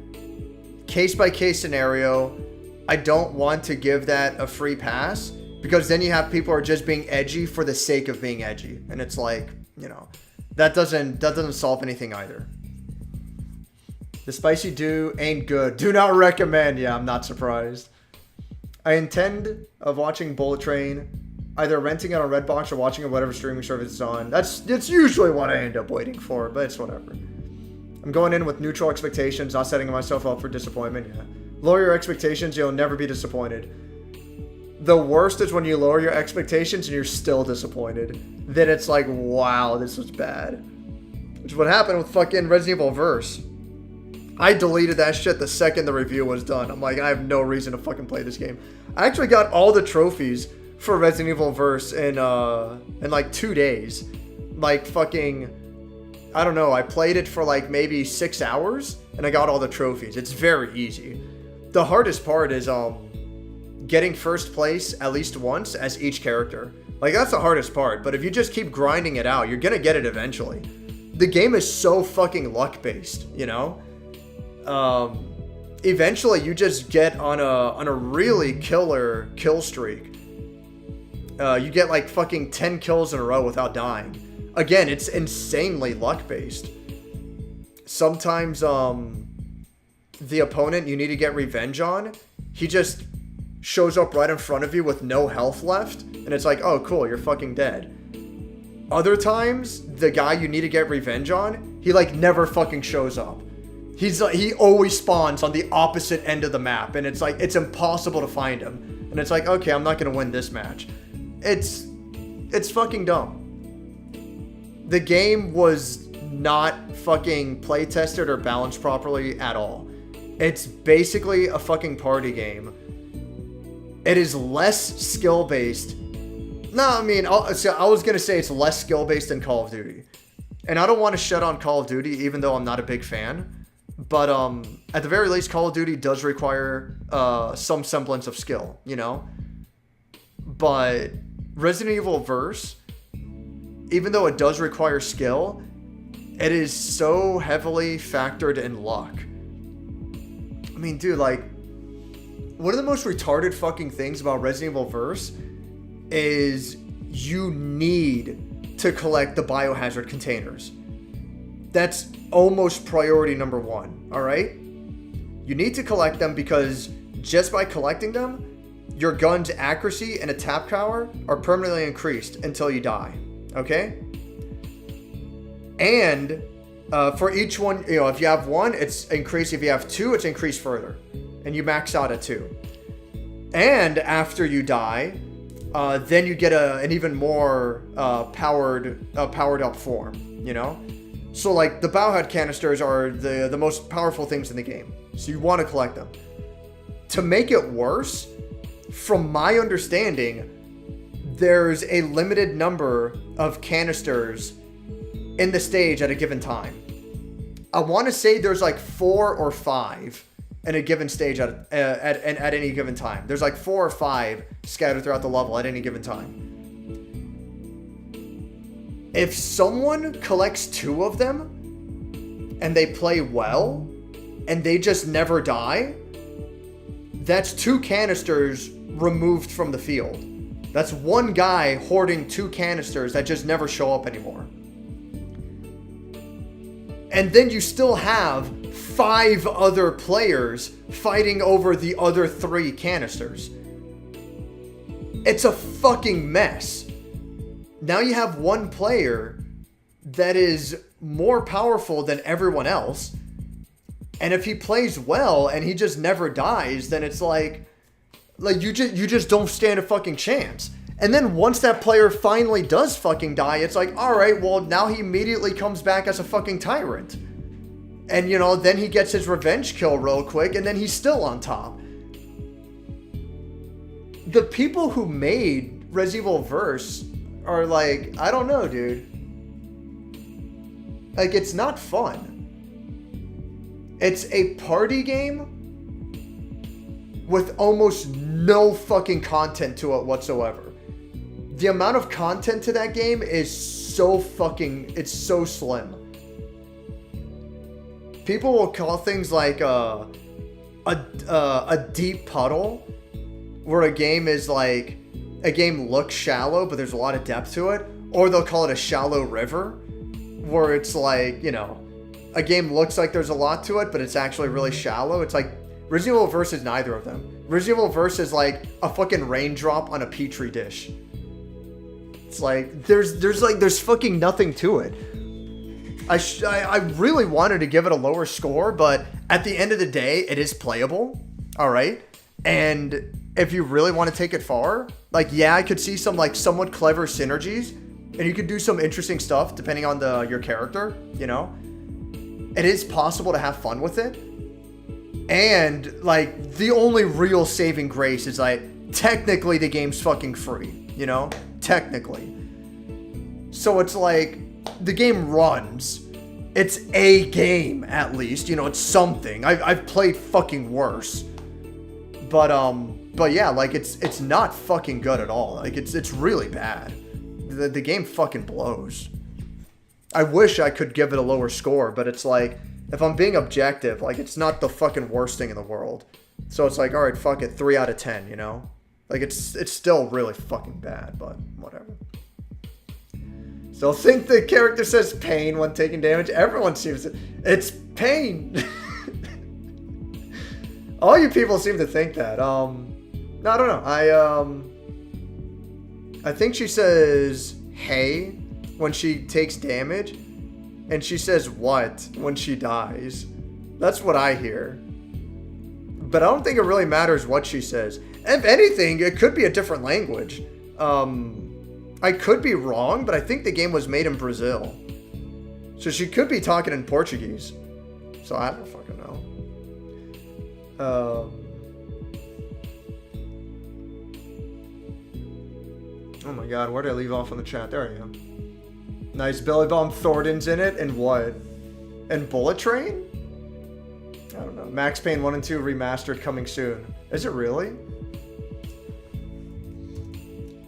case-by-case scenario, I don't want to give that a free pass, because then you have people who are just being edgy for the sake of being edgy. And it's like, you know, that doesn't solve anything either. The spicy do ain't good. Do not recommend. Yeah, I'm not surprised. I intend of watching Bullet Train, either renting it on Redbox or watching it whatever streaming service it's on. That's usually what I end up waiting for, but it's whatever. I'm going in with neutral expectations, not setting myself up for disappointment. Yeah. Lower your expectations, you'll never be disappointed. The worst is when you lower your expectations and you're still disappointed. Then it's like, wow, this was bad. Which is what happened with fucking Resident Evil Verse. I deleted that shit the second the review was done. I'm like, I have no reason to fucking play this game. I actually got all the trophies for Resident Evil Verse in like 2 days. Like fucking, I don't know, I played it for like maybe 6 hours and I got all the trophies. It's very easy. The hardest part is getting first place at least once as each character. Like, that's the hardest part, but if you just keep grinding it out, you're gonna get it eventually. The game is so fucking luck based, you know? Eventually you just get on a really killer kill streak. You get like fucking 10 kills in a row without dying. Again, it's insanely luck-based. Sometimes, the opponent you need to get revenge on, he just shows up right in front of you with no health left, and it's like, oh, cool, you're fucking dead. Other times, the guy you need to get revenge on, he, like, never fucking shows up. He always spawns on the opposite end of the map, and it's like, it's impossible to find him. And it's like, okay, I'm not gonna win this match. It's fucking dumb. The game was not fucking play tested or balanced properly at all. It's basically a fucking party game. It is less skill-based. No, I mean, I was going to say it's less skill-based than Call of Duty. And I don't want to shut on Call of Duty, even though I'm not a big fan. But at the very least, Call of Duty does require some semblance of skill, you know? But Resident Evil Verse, even though it does require skill, it is so heavily factored in luck. I mean, dude, like, one of the most retarded fucking things about Resident Evil Verse is you need to collect the biohazard containers. That's almost priority number one, alright? You need to collect them because just by collecting them, your gun's accuracy and attack power are permanently increased until you die, okay? And for each one, you know, if you have one, it's increased. If you have two, it's increased further. And you max out at 2. And after you die, then you get an even more powered up form, you know? So like the biohazard canisters are the most powerful things in the game. So you want to collect them. To make it worse, from my understanding, there's a limited number of canisters in the stage at a given time. I want to say there's like 4 or 5 in a given stage at any given time. There's like 4 or 5 scattered throughout the level at any given time. If someone collects 2 of them and they play well and they just never die, that's 2 canisters removed from the field. That's one guy hoarding 2 canisters that just never show up anymore. And then you still have 5 other players fighting over the other 3 canisters. It's a fucking mess. Now you have one player that is more powerful than everyone else. And if he plays well and he just never dies, then it's like you just don't stand a fucking chance. And then once that player finally does fucking die, it's like, all right, well, now he immediately comes back as a fucking tyrant. And, you know, then he gets his revenge kill real quick, and then he's still on top. The people who made Resident Evil Verse are like, I don't know, dude. Like, it's not fun. It's a party game with almost no fucking content to it whatsoever. The amount of content to that game is so fucking, it's so slim. People will call things like a deep puddle, where a game is like, a game looks shallow, but there's a lot of depth to it. Or they'll call it a shallow river, where it's like, you know, a game looks like there's a lot to it, but it's actually really shallow. It's like, Resident Evil Verse is neither of them. Resident Evil Verse is like a fucking raindrop on a petri dish. It's like, there's fucking nothing to it. I really wanted to give it a lower score, but at the end of the day, it is playable. All right. And if you really want to take it far, like, yeah, I could see some like somewhat clever synergies, and you could do some interesting stuff depending on your character, you know? It is possible to have fun with it. And like the only real saving grace is like technically the game's fucking free, you know? Technically. So it's like the game runs. It's a game at least, you know, it's something. I've played fucking worse. But yeah, like it's not fucking good at all. Like it's really bad. The game fucking blows. I wish I could give it a lower score, but it's like, if I'm being objective, like, it's not the fucking worst thing in the world. So it's like, all right, fuck it, 3 out of 10, you know? Like, it's still really fucking bad, but whatever. So think the character says pain when taking damage. Everyone seems to... It's pain! All you people seem to think that. No, I don't know. I think she says, hey, when she takes damage. And she says what when she dies. That's what I hear. But I don't think it really matters what she says. If anything, it could be a different language. I could be wrong, but I think the game was made in Brazil. So she could be talking in Portuguese. So I don't fucking know. Oh my god, where did I leave off on the chat? There I am. Nice. Billy Bomb Thornton's in it. And what? And Bullet Train? I don't know. Max Payne 1 and 2 remastered coming soon. Is it really?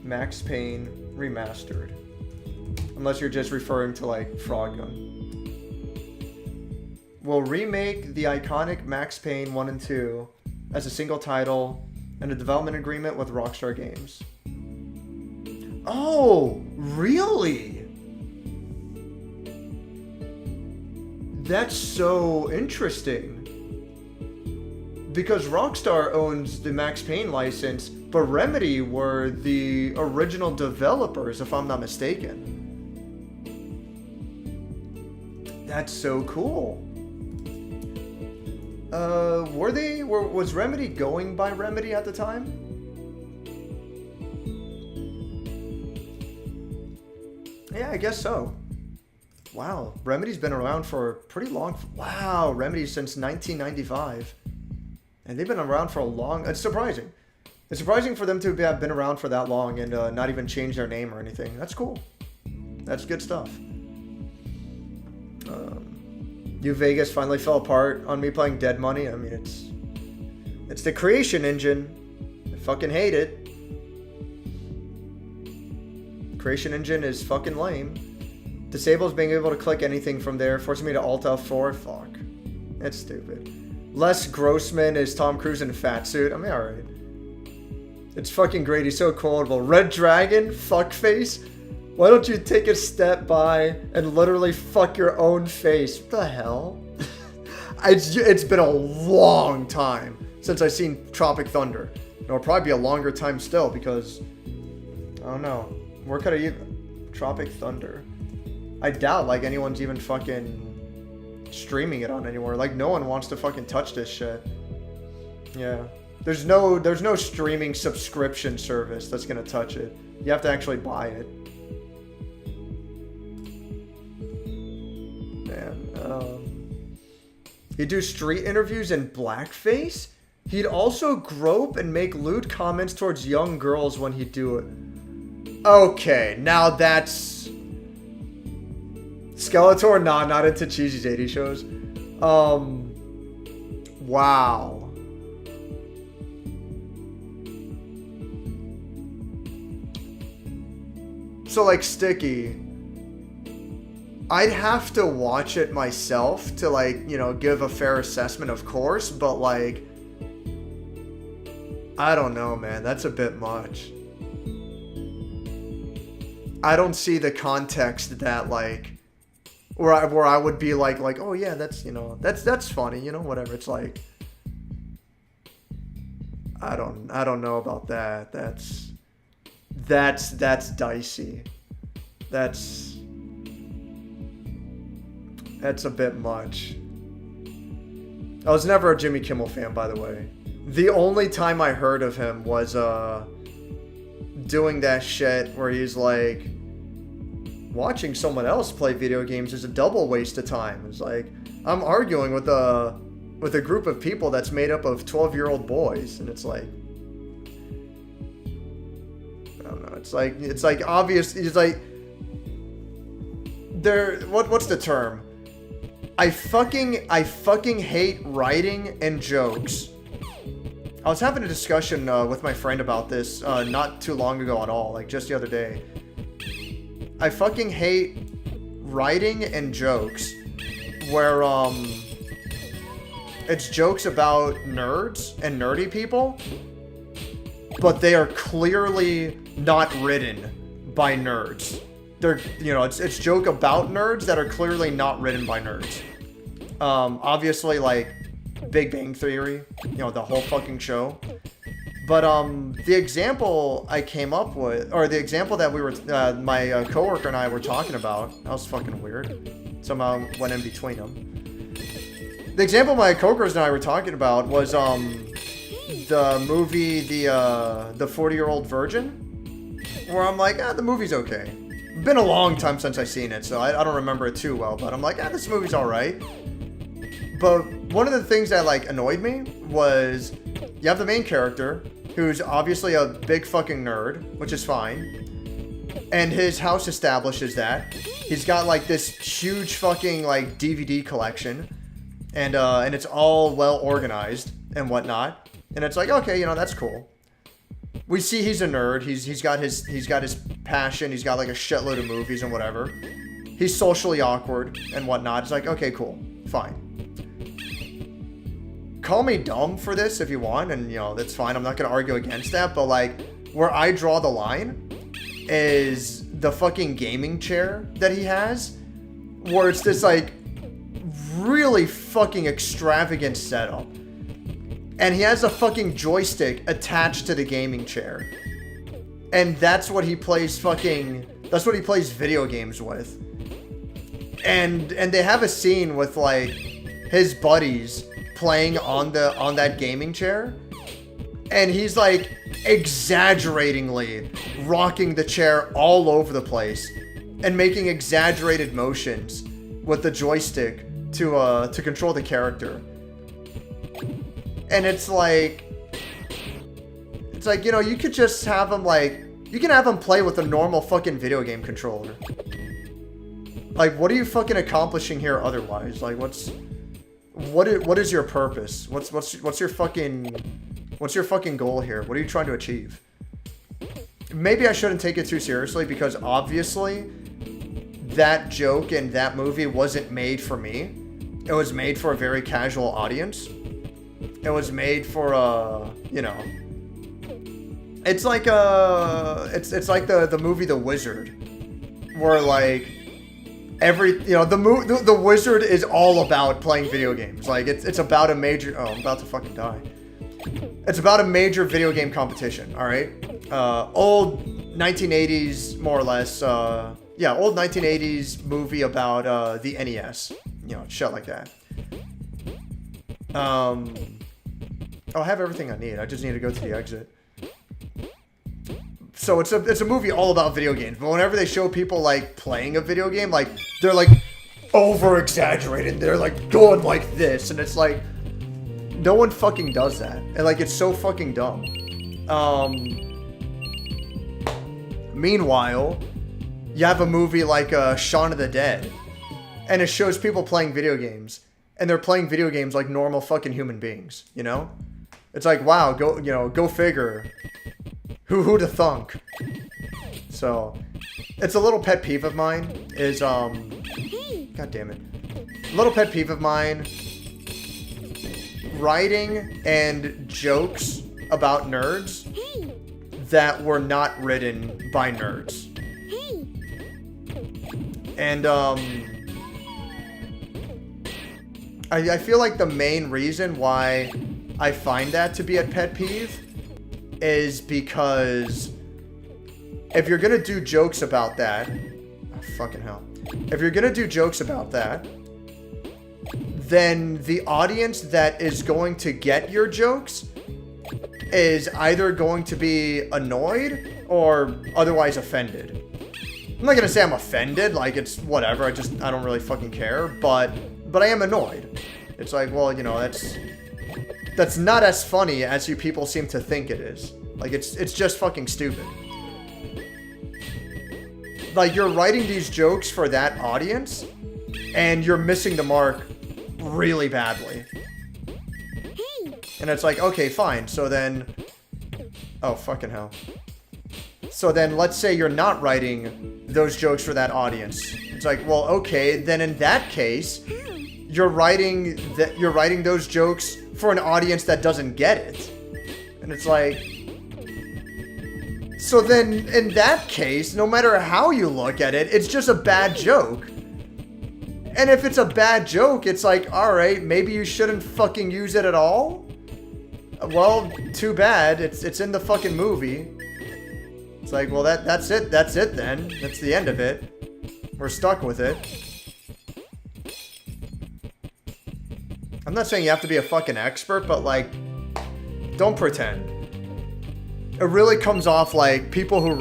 Max Payne remastered. Unless you're just referring to like Frogun. Will remake the iconic Max Payne 1 and 2 as a single title and a development agreement with Rockstar Games. Oh, really? That's so interesting. Because Rockstar owns the Max Payne license, but Remedy were the original developers, if I'm not mistaken. That's so cool. Was Remedy going by Remedy at the time? Yeah, I guess so. Wow, Remedy's been around for pretty long. Wow, Remedy since 1995. And they've been around for a long... It's surprising. It's surprising for them to have been around for that long and not even change their name or anything. That's cool. That's good stuff. New Vegas finally fell apart on me playing Dead Money. I mean, it's the creation engine. I fucking hate it. Creation engine is fucking lame. Disables being able to click anything from there, forcing me to Alt F4. Fuck. That's stupid. Les Grossman is Tom Cruise in a fat suit. I mean, alright. It's fucking great. He's so quotable. Red Dragon, fuckface. Why don't you take a step by and literally fuck your own face? What the hell? It's been a long time since I've seen Tropic Thunder. It'll probably be a longer time still because... I don't know. Where could I even... Tropic Thunder. I doubt, like, anyone's even fucking streaming it on anywhere. Like, no one wants to fucking touch this shit. Yeah. There's no streaming subscription service that's gonna touch it. You have to actually buy it. Man, he'd do street interviews in blackface? He'd also grope and make lewd comments towards young girls when he'd do it. Okay, now that's... Skeletor? Nah, not into Cheesy's 80 shows. Wow. So, like, Sticky, I'd have to watch it myself to, like, you know, give a fair assessment, of course, but, like, I don't know, man. That's a bit much. I don't see the context that, like, where I would be like, oh yeah, that's, you know, that's funny, you know, whatever. It's like, I don't know about that. That's dicey. That's a bit much. I was never a Jimmy Kimmel fan, by the way. The only time I heard of him was doing that shit where he's like, watching someone else play video games is a double waste of time. It's like, I'm arguing with a group of people that's made up of 12-year-old boys, and it's like, I don't know. It's like obvious. It's like, what's the term? I fucking hate writing and jokes. I was having a discussion with my friend about this not too long ago at all, like just the other day. I fucking hate writing and jokes where it's jokes about nerds and nerdy people, but they are clearly not written by nerds. They're, you know, it's joke about nerds that are clearly not written by nerds. Obviously, like Big Bang Theory, you know, the whole fucking show. But the example I came up with, or the example that we were, my coworker and I were talking about, that was fucking weird. Somehow went in between them. The example my coworkers and I were talking about was the movie the 40-Year-Old Virgin, where I'm like, the movie's okay. Been a long time since I've seen it, so I don't remember it too well. But I'm like, this movie's all right. But one of the things that like annoyed me was you have the main character who's obviously a big fucking nerd, which is fine. And his house establishes that. He's got like this huge fucking like DVD collection. And it's all well organized and whatnot. And it's like, okay, you know, that's cool. We see he's a nerd. He's got his passion. He's got like a shitload of movies and whatever. He's socially awkward and whatnot. It's like, okay, cool, fine. Call me dumb for this if you want, and you know that's fine. I'm not gonna argue against that. But like, where I draw the line is the fucking gaming chair that he has, where it's this like really fucking extravagant setup. And he has a fucking joystick attached to the gaming chair. And that's what he plays video games with. And they have a scene with like his buddies playing on that gaming chair. And he's like exaggeratingly rocking the chair all over the place and making exaggerated motions with the joystick to control the character. And it's like, you know, you could just have him you can have him play with a normal fucking video game controller. Like, what are you fucking accomplishing here otherwise? Like, what is your purpose? What's your fucking goal here? What are you trying to achieve? Maybe I shouldn't take it too seriously because obviously that joke in that movie wasn't made for me. It was made for a very casual audience. It was made for you know, it's like the movie The Wizard, where like the Wizard is all about playing video games. Like it's about a major I'm about to fucking die. It's about a major video game competition. All right, old 1980s more or less. Old 1980s movie about the NES. You know, shit like that. I have everything I need. I just need to go to the exit. So it's a movie all about video games. But whenever they show people like playing a video game, like they're like over exaggerated. They're like going like this, and it's like no one fucking does that. And like it's so fucking dumb. Meanwhile, you have a movie like Shaun of the Dead, and it shows people playing video games, and they're playing video games like normal fucking human beings. You know? It's like, wow, go figure. Who'd have thunk? So, it's a little pet peeve of mine is, God damn it. A little pet peeve of mine, writing and jokes about nerds that were not written by nerds. And, I feel like the main reason why I find that to be a pet peeve is because if you're gonna do jokes about that, fucking hell. If you're gonna do jokes about that, then the audience that is going to get your jokes is either going to be annoyed or otherwise offended. I'm not gonna say I'm offended, like it's whatever, I don't really fucking care, but I am annoyed. It's like, well, you know, that's not as funny as you people seem to think it is. Like, it's just fucking stupid. Like, you're writing these jokes for that audience, and you're missing the mark really badly. And it's like, okay, fine, so then... Oh, fucking hell. So then, let's say you're not writing those jokes for that audience. It's like, well, okay, then in that case... You're writing those jokes for an audience that doesn't get it. And it's like... So then, in that case, no matter how you look at it, it's just a bad joke. And if it's a bad joke, it's like, alright, maybe you shouldn't fucking use it at all? Well, too bad. It's in the fucking movie. It's like, well, that's it then. That's the end of it. We're stuck with it. I'm not saying you have to be a fucking expert, but like, don't pretend. It really comes off like people who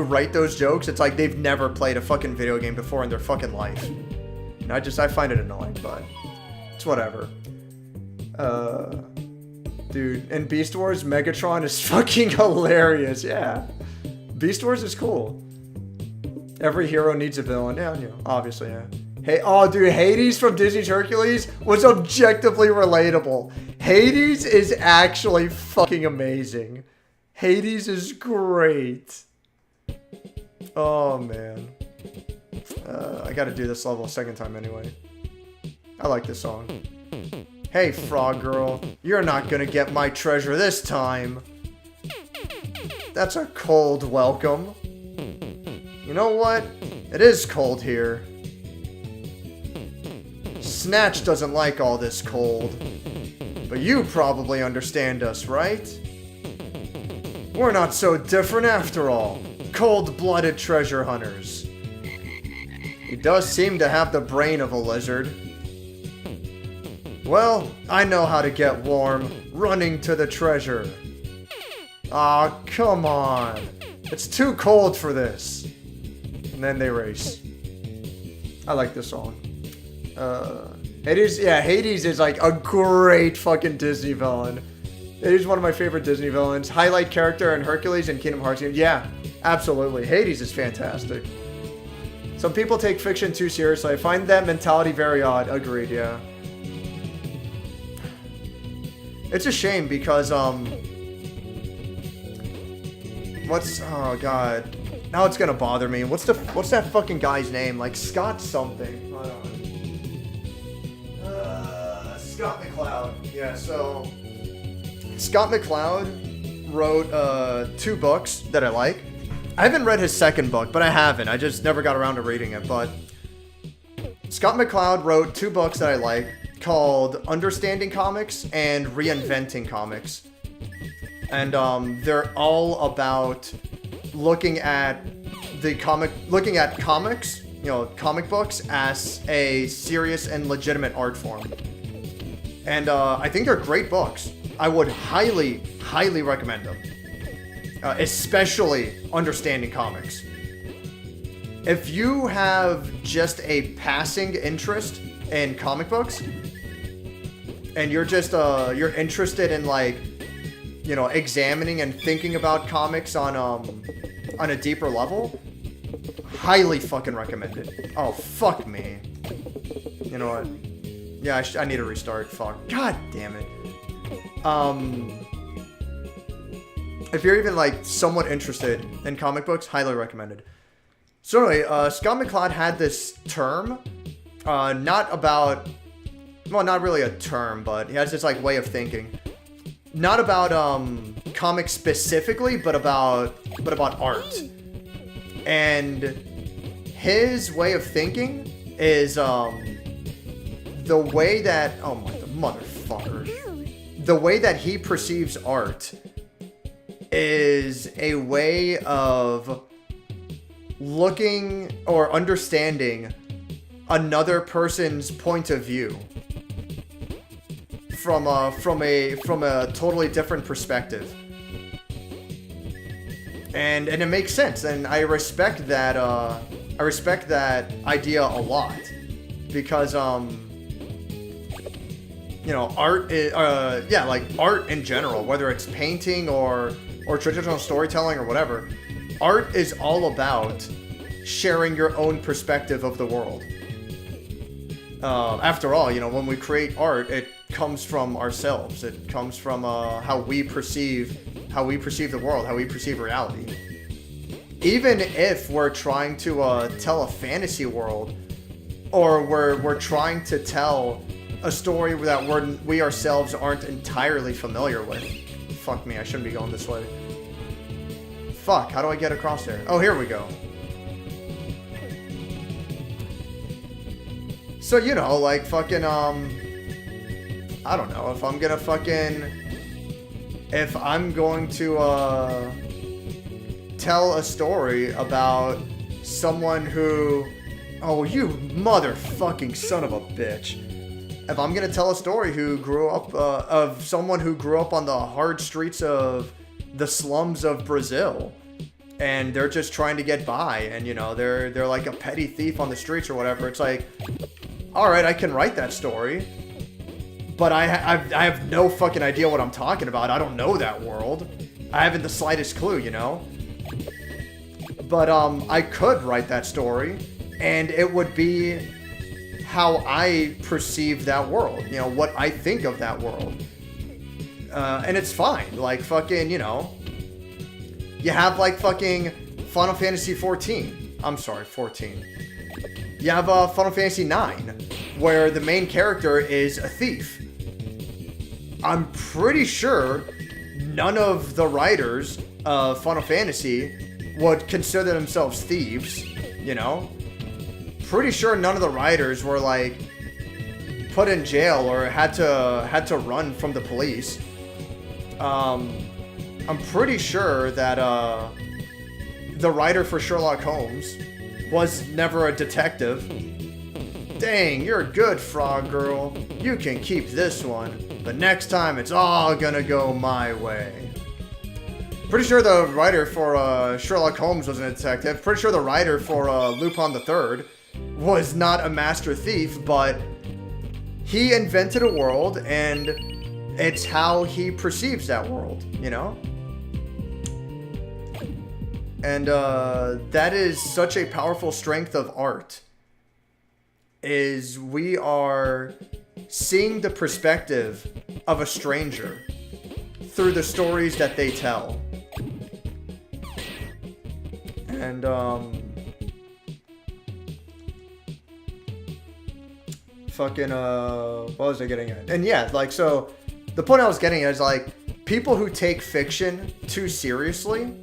write those jokes, it's like they've never played a fucking video game before in their fucking life. And I find it annoying, but it's whatever. Uh, dude, and Beast Wars, Megatron is fucking hilarious. Yeah, Beast Wars is cool. Every hero needs a villain. Yeah, you know, obviously, yeah. Hey, oh, dude, Hades from Disney's Hercules was objectively relatable. Hades is actually fucking amazing. Hades is great. Oh, man. I gotta do this level a second time anyway. I like this song. Hey, Frog Girl, you're not gonna get my treasure this time. That's a cold welcome. You know what? It is cold here. Snatch doesn't like all this cold. But you probably understand us, right? We're not so different after all. Cold-blooded treasure hunters. He does seem to have the brain of a lizard. Well, I know how to get warm, running to the treasure. Aw, come on. It's too cold for this. And then they race. I like this song. Hades is like a great fucking Disney villain. It is one of my favorite Disney villains. Highlight character in Hercules and Kingdom Hearts. Yeah, absolutely. Hades is fantastic. Some people take fiction too seriously. I find that mentality very odd. Agreed, yeah. It's a shame because, oh god. Now it's gonna bother me. What's that fucking guy's name? Like Scott something. Hold on. Scott McCloud. Yeah, so Scott McCloud wrote 2 books that I like. I haven't read his second book, but I haven't. I just never got around to reading it. But Scott McCloud wrote 2 books that I like called Understanding Comics and Reinventing Comics. And they're all about looking at comics, you know, comic books as a serious and legitimate art form. And I think they're great books. I would highly, highly recommend them. Especially Understanding Comics. If you have just a passing interest in comic books, and you're just you're interested in, like, you know, examining and thinking about comics on a deeper level, highly fucking recommend it. Oh, fuck me. You know what? Yeah, I need to restart. Fuck. God damn it. If you're even, like, somewhat interested in comic books, highly recommended. So anyway, Scott McCloud had this term, not really a term, but he has this, like, way of thinking. Not about, comics specifically, but about art. And his way of thinking is, the way that, oh my, the motherfucker. The way that he perceives art is a way of looking or understanding another person's point of view from a totally different perspective. And it makes sense, and I respect that idea a lot, because you know, art is, like art in general, whether it's painting or traditional storytelling or whatever, art is all about sharing your own perspective of the world. After all, you know, when we create art, it comes from ourselves. It comes from how we perceive the world, how we perceive reality. Even if we're trying to tell a fantasy world, or we're trying to tell a story that we ourselves aren't entirely familiar with. Fuck me, I shouldn't be going this way. Fuck, how do I get across there? Oh, here we go. So, you know, like, fucking, I don't know, if I'm going to, tell a story about someone who, oh, you motherfucking son of a bitch. If I'm gonna tell a story of someone who grew up on the hard streets of the slums of Brazil, and they're just trying to get by, and, you know, they're like a petty thief on the streets or whatever, it's like, all right, I can write that story, but I have no fucking idea what I'm talking about. I don't know that world. I haven't the slightest clue, you know? But I could write that story, and it would be how I perceive that world, you know, what I think of that world. And it's fine. Like, fucking, you know, you have, like, fucking Final Fantasy 14. I'm sorry, 14. You have Final Fantasy 9, where the main character is a thief. I'm pretty sure none of the writers of Final Fantasy would consider themselves thieves, you know? Pretty sure none of the writers were, like, put in jail or had to run from the police. I'm pretty sure that the writer for Sherlock Holmes was never a detective. Dang, you're good, Frog Girl. You can keep this one, but next time it's all gonna go my way. Pretty sure the writer for Sherlock Holmes wasn't a detective. Pretty sure the writer for Lupin III was not a master thief, but he invented a world, and it's how he perceives that world, you know? And that is such a powerful strength of art, is we are seeing the perspective of a stranger through the stories that they tell. And fucking what was I getting at? And yeah, like, so the point I was getting at is, like, people who take fiction too seriously,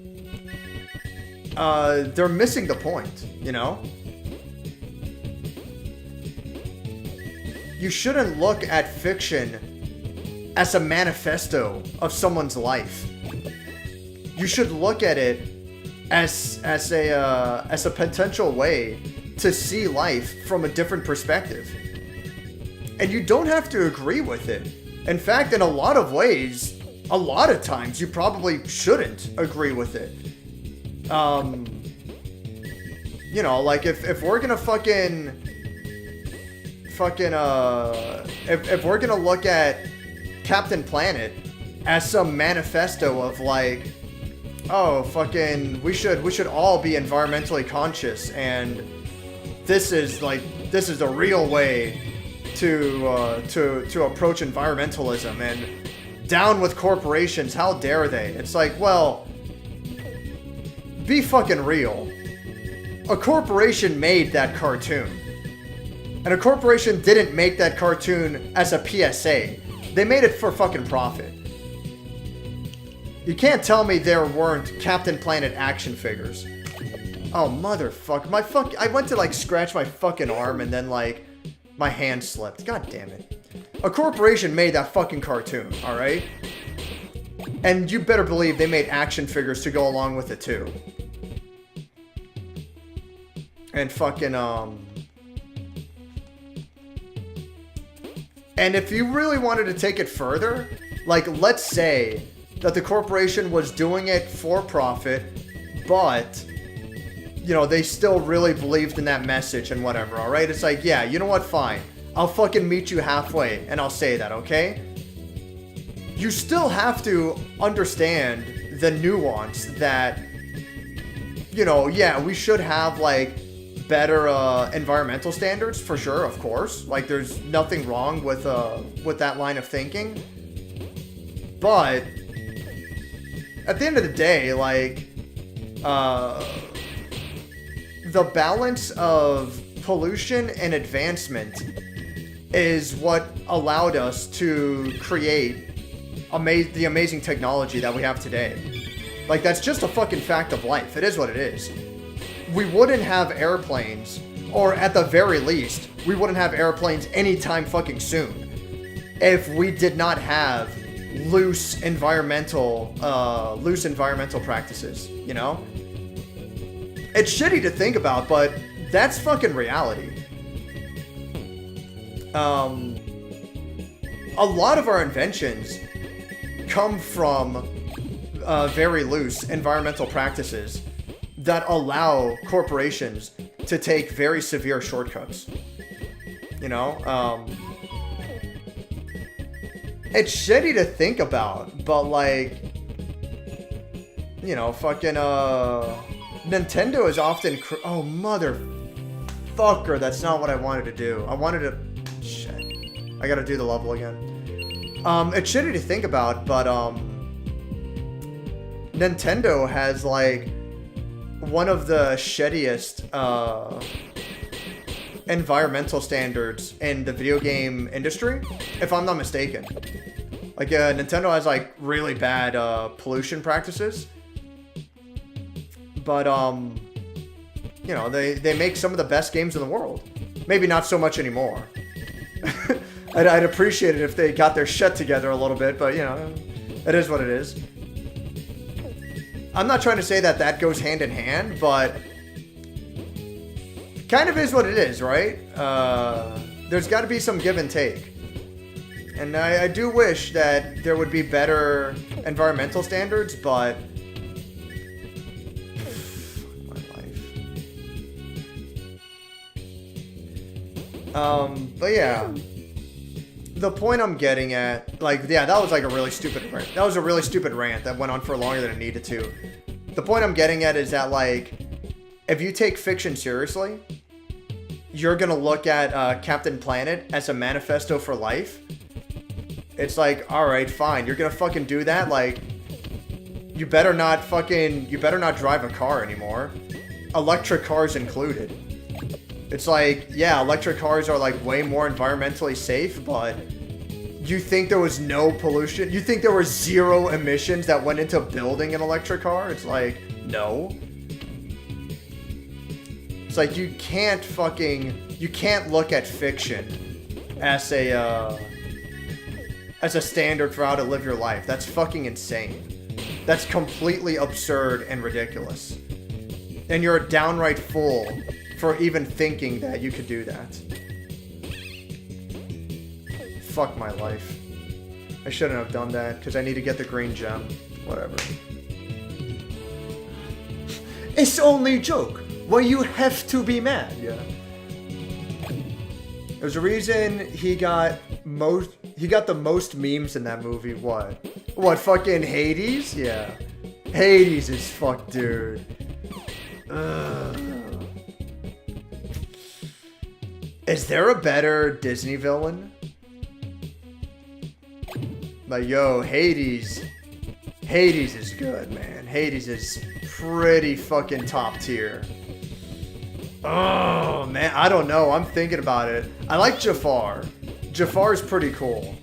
they're missing the point, you know? You shouldn't look at fiction as a manifesto of someone's life. You should look at it as a potential way to see life from a different perspective. And you don't have to agree with it. In fact, in a lot of ways, a lot of times, you probably shouldn't agree with it. You know, like, if we're gonna if we're gonna look at Captain Planet as some manifesto of, like, oh, fucking, we should all be environmentally conscious, and this is the real way to approach environmentalism, and down with corporations, how dare they? It's like, well, be fucking real. A corporation made that cartoon. And a corporation didn't make that cartoon as a PSA. They made it for fucking profit. You can't tell me there weren't Captain Planet action figures. Oh, motherfucker. I went to, like, scratch my fucking arm, and then, like, my hand slipped. God damn it. A corporation made that fucking cartoon, alright? And you better believe they made action figures to go along with it, too. And fucking, and if you really wanted to take it further, like, let's say that the corporation was doing it for profit, but, you know, they still really believed in that message and whatever, alright? It's like, yeah, you know what, fine. I'll fucking meet you halfway, and I'll say that, okay? You still have to understand the nuance that, you know, yeah, we should have, like, better environmental standards, for sure, of course. Like, there's nothing wrong with that line of thinking. But at the end of the day, like, the balance of pollution and advancement is what allowed us to create the amazing technology that we have today. Like, that's just a fucking fact of life. It is what it is. We wouldn't have airplanes, or at the very least, we wouldn't have airplanes anytime fucking soon, if we did not have loose environmental practices, you know? It's shitty to think about, but that's fucking reality. A lot of our inventions come from very loose environmental practices that allow corporations to take very severe shortcuts. You know? It's shitty to think about, but like, you know, fucking Nintendo is often oh motherfucker, that's not what I wanted to do. I wanted to shit. I gotta do the level again. It's shitty to think about, but Nintendo has like one of the shittiest environmental standards in the video game industry, if I'm not mistaken. Like Nintendo has like really bad pollution practices, but you know, they make some of the best games in the world. Maybe not so much anymore. I'd appreciate it if they got their shit together a little bit, but you know, it is what it is. I'm not trying to say that that goes hand in hand, but kind of is what it is, right? There's got to be some give and take. And I do wish that there would be better environmental standards, but my life. But yeah. The point I'm getting at, like, yeah, that was like a really stupid rant. That was a really stupid rant that went on for longer than it needed to. The point I'm getting at is that, like, if you take fiction seriously, you're gonna look at Captain Planet as a manifesto for life. It's like, alright, fine, you're gonna fucking do that? Like, you better not drive a car anymore. Electric cars included. It's like, yeah, electric cars are like way more environmentally safe, but you think there was no pollution? You think there were zero emissions that went into building an electric car? It's like, no. It's like you can't look at fiction as a standard for how to live your life. That's fucking insane. That's completely absurd and ridiculous. And you're a downright fool for even thinking that you could do that. Fuck my life. I shouldn't have done that, because I need to get the green gem. Whatever. It's only a joke. Well, you have to be mad, yeah. There's a reason he got the most memes in that movie. What, fucking Hades? Yeah. Hades is fucked, dude. Ugh. Is there a better Disney villain? Like, yo, Hades is good, man. Hades is pretty fucking top tier. Oh, man, I don't know. I'm thinking about it. I like Jafar. Jafar is pretty cool.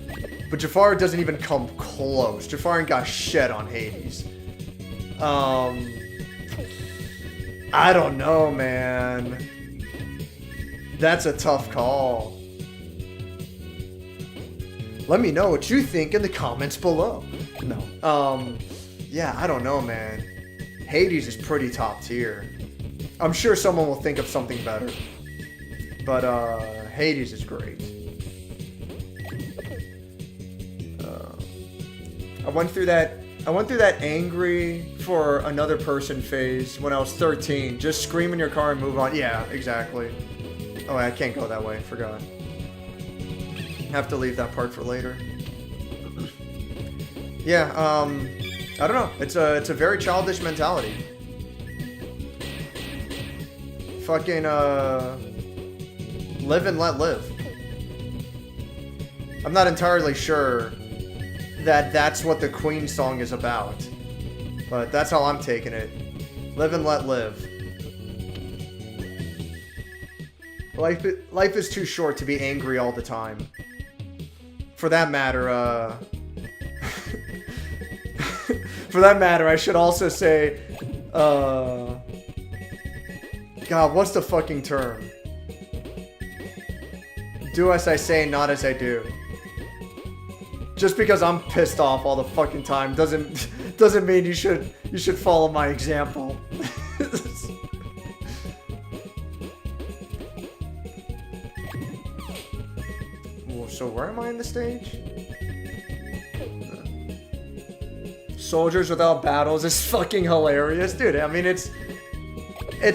But Jafar doesn't even come close. Jafar ain't got shit on Hades. I don't know, man. That's a tough call. Let me know what you think in the comments below. No. Yeah, I don't know, man. Hades is pretty top tier. I'm sure someone will think of something better. But, Hades is great. I went through that angry for another person phase when I was 13. Just scream in your car and move on. Yeah, exactly. Oh, I can't go that way. Forgot. Have to leave that part for later. Yeah, I don't know. It's a very childish mentality. Fucking, live and let live. I'm not entirely sure that that's what the Queen song is about. But that's how I'm taking it. Live and let live. Life is too short to be angry all the time. For that matter, I should also say, God, what's the fucking term? Do as I say, not as I do. Just because I'm pissed off all the fucking time doesn't mean you should follow my example. So where am I in the stage? Soldiers without battles is fucking hilarious, dude. I mean, it's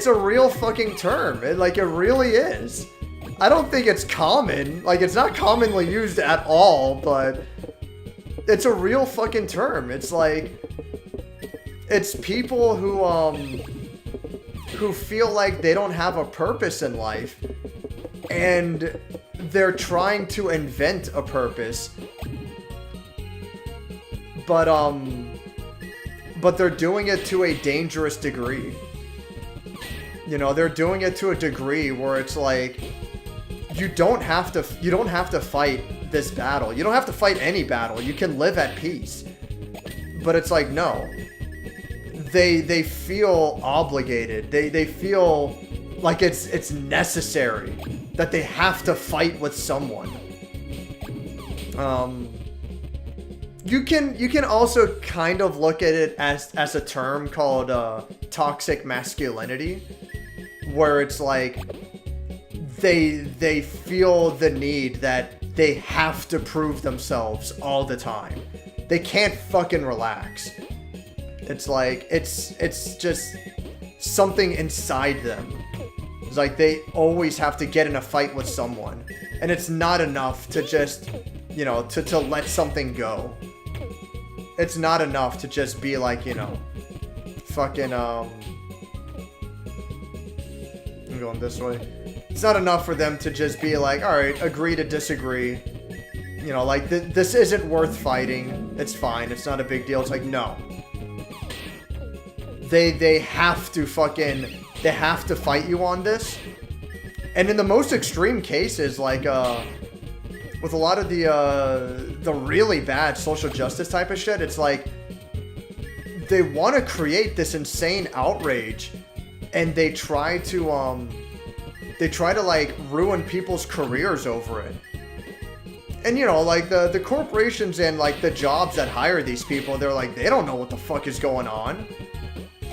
a real fucking term. It really is. I don't think it's common. Like, it's not commonly used at all, but It's a real fucking term. It's like, it's people who feel like they don't have a purpose in life, and they're trying to invent a purpose, but they're doing it to a dangerous degree. You know, they're doing it to a degree where it's like, you don't have to fight this battle. You don't have to fight any battle. You can live at peace. But it's like, no. They feel obligated. They feel like it's necessary that they have to fight with someone. You can also kind of look at it as a term called toxic masculinity, where it's like they feel the need that they have to prove themselves all the time. They can't fucking relax. It's like it's just something inside them. It's like they always have to get in a fight with someone, and it's not enough to just, you know, to let something go. It's not enough to just be like, you know, fucking I'm going this way. It's not enough for them to just be like, all right, agree to disagree. You know, like, this isn't worth fighting. It's fine. It's not a big deal. It's like, no. They have to fight you on this. And in the most extreme cases, like, with a lot of the really bad social justice type of shit, it's like, they want to create this insane outrage, and they try to like ruin people's careers over it. And, you know, like the corporations and like the jobs that hire these people, they're like, they don't know what the fuck is going on.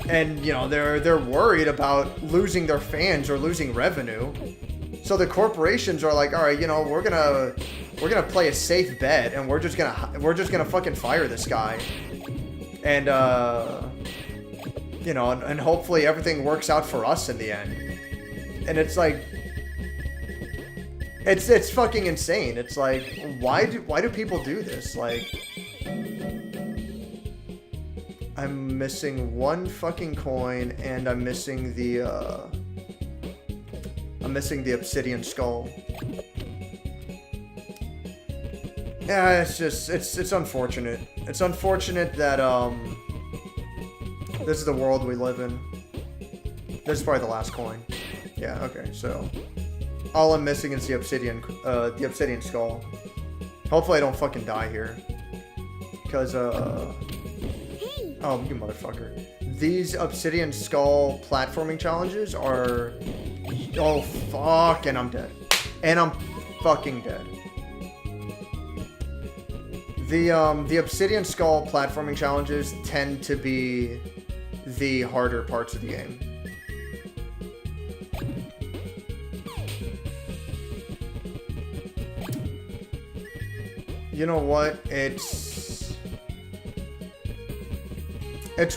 And, you know, they're worried about losing their fans or losing revenue. So the corporations are like, all right, you know, we're gonna play a safe bet, and we're just gonna fucking fire this guy. And you know, and hopefully everything works out for us in the end. And it's like, it's fucking insane. It's like, why do people do this? Like, I'm missing one fucking coin, and I'm missing the obsidian skull. Yeah, it's just, it's unfortunate. It's unfortunate that this is the world we live in. This is probably the last coin. Yeah, okay, so all I'm missing is the obsidian skull. Hopefully I don't fucking die here. Because, oh, you motherfucker. These obsidian skull platforming challenges are, oh fuck, and I'm dead. And I'm fucking dead. The obsidian skull platforming challenges tend to be the harder parts of the game. You know what? It's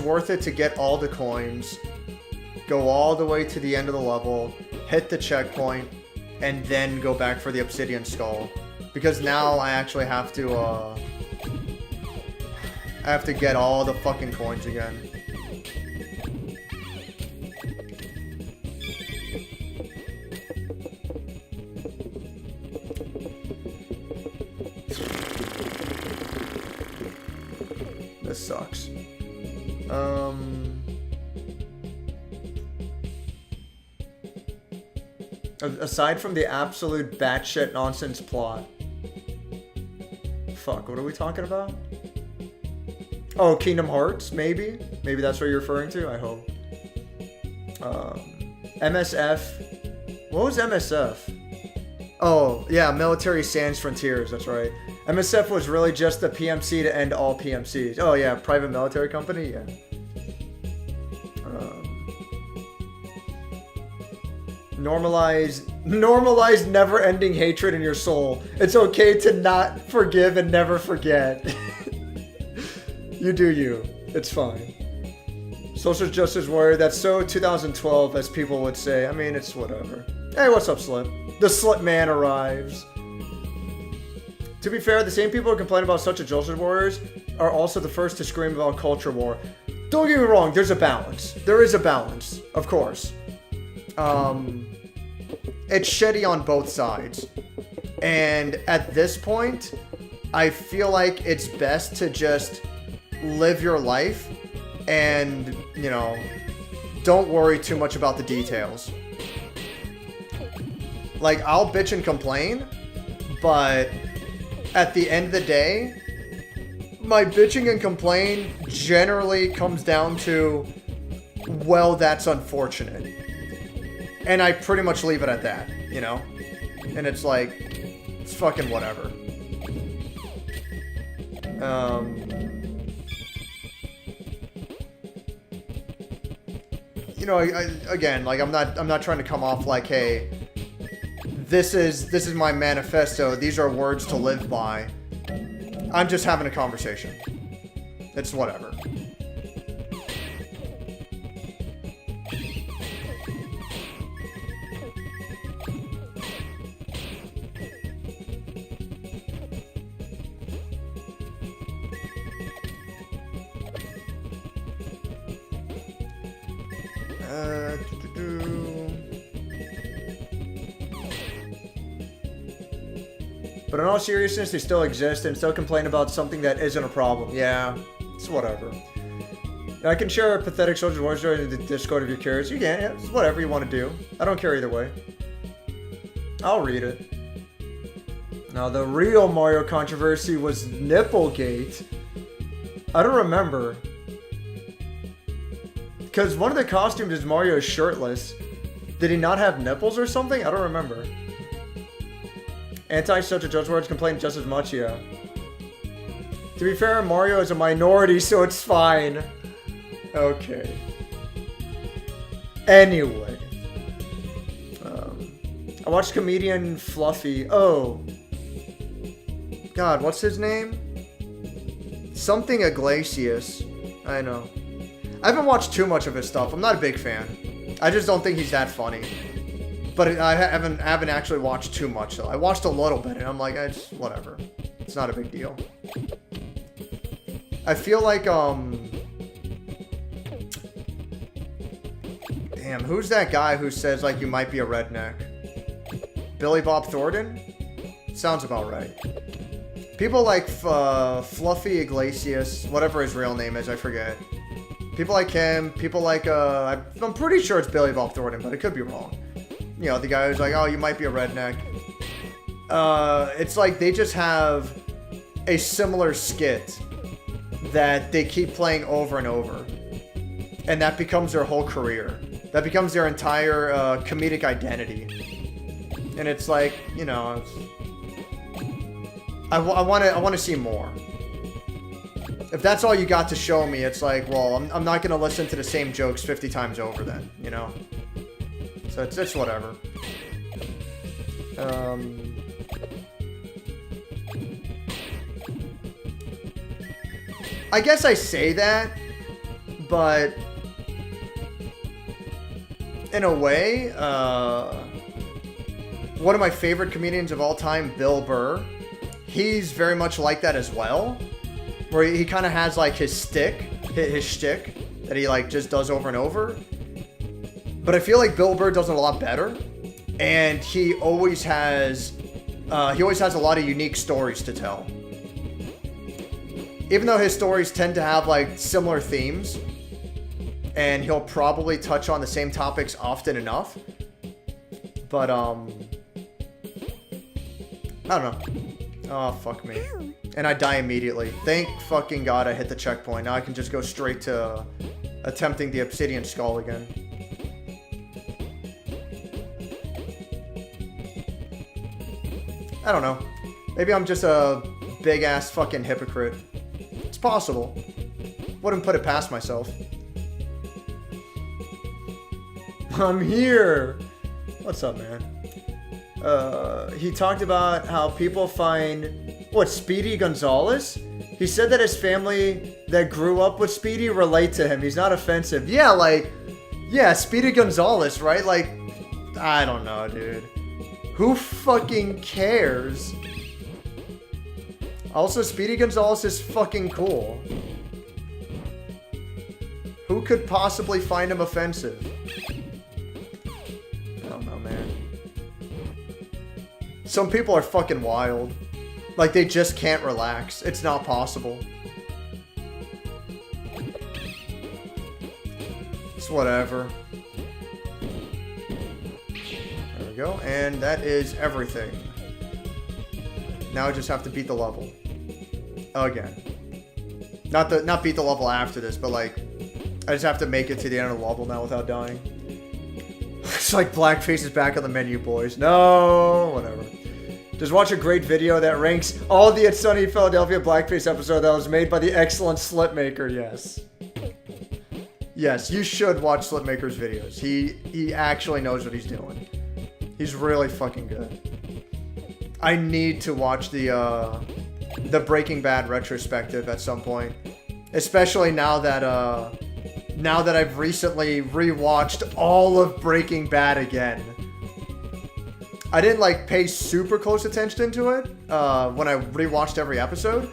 worth it to get all the coins, go all the way to the end of the level, hit the checkpoint, and then go back for the obsidian skull. Because now I actually have to get all the fucking coins again. This sucks. Aside from the absolute batshit nonsense plot. Fuck, what are we talking about? Oh, Kingdom Hearts, maybe? Maybe that's what you're referring to? I hope. MSF. What was MSF? Oh, yeah, Military Sans Frontiers, that's right. MSF was really just a PMC to end all PMCs. Oh, yeah, private military company? Yeah. Normalize never-ending hatred in your soul. It's okay to not forgive and never forget. You do you. It's fine. Social justice warrior, that's so 2012, as people would say. I mean, it's whatever. Hey, what's up, Slip? The Slip Man arrives. To be fair, the same people who complain about such Agility Warriors are also the first to scream about culture war. Don't get me wrong, there's a balance. There is a balance, of course. It's shitty on both sides. And at this point, I feel like it's best to just live your life and, you know, don't worry too much about the details. Like, I'll bitch and complain, but at the end of the day, my bitching and complain generally comes down to, well, that's unfortunate. And I pretty much leave it at that, you know? And it's like, it's fucking whatever. You know, again, like, I'm not trying to come off like, hey, this is my manifesto, these are words to live by. I'm just having a conversation. It's whatever. But in all seriousness, they still exist and still complain about something that isn't a problem. Yeah, it's whatever. I can share a pathetic social war story in the Discord if you're curious. You can, yeah, it's whatever you want to do. I don't care either way. I'll read it. Now, the real Mario controversy was Nipplegate. I don't remember. Because one of the costumes is Mario is shirtless. Did he not have nipples or something? I don't remember. Anti-social judge words complain just as much, yeah. To be fair, Mario is a minority, so it's fine. Okay. Anyway. I watched comedian Fluffy. Oh. God, what's his name? Something Iglesias. I know. I haven't watched too much of his stuff. I'm not a big fan. I just don't think he's that funny. But I haven't actually watched too much, though. I watched a little bit, and I'm like, it's whatever. It's not a big deal. I feel like, damn, who's that guy who says, like, you might be a redneck? Billy Bob Thornton? Sounds about right. People like Fluffy Iglesias, whatever his real name is, I forget. People like him, people like, I'm pretty sure it's Billy Bob Thornton, but it could be wrong. You know, the guy who's like, oh, you might be a redneck. It's like they just have a similar skit that they keep playing over and over. And that becomes their whole career. That becomes their entire comedic identity. And it's like, you know, I want to see more. If that's all you got to show me, it's like, well, I'm not going to listen to the same jokes 50 times over then, you know? So it's whatever. I guess I say that, but in a way, one of my favorite comedians of all time, Bill Burr, he's very much like that as well, where he kind of has like his shtick that he like just does over and over. But I feel like Bill Burr does it a lot better, and he always has a lot of unique stories to tell. Even though his stories tend to have like similar themes, and he'll probably touch on the same topics often enough. But I don't know. Oh, fuck me. And I die immediately. Thank fucking God I hit the checkpoint. Now I can just go straight to attempting the obsidian skull again. I don't know. Maybe I'm just a big-ass fucking hypocrite. It's possible. Wouldn't put it past myself. I'm here! What's up, man? He talked about how people find... What, Speedy Gonzalez? He said that his family that grew up with Speedy relate to him. He's not offensive. Yeah, like... Yeah, Speedy Gonzalez, right? Like... I don't know, dude. Who fucking cares? Also, Speedy Gonzalez is fucking cool. Who could possibly find him offensive? I don't know, man. Some people are fucking wild. Like, they just can't relax. It's not possible. It's whatever. There we go. And that is everything. Now I just have to beat the level. Again. Not beat the level after this, but like, I just have to make it to the end of the level now without dying. It's like blackface is back on the menu, boys. No, whatever. Just watch a great video that ranks all the It's Sunny in Philadelphia blackface episode that was made by the excellent Slipmaker, yes. Yes, you should watch Slipmaker's videos. He actually knows what he's doing. He's really fucking good. I need to watch the Breaking Bad retrospective at some point. Especially now that I've recently rewatched all of Breaking Bad again. I didn't like pay super close attention to it when I rewatched every episode.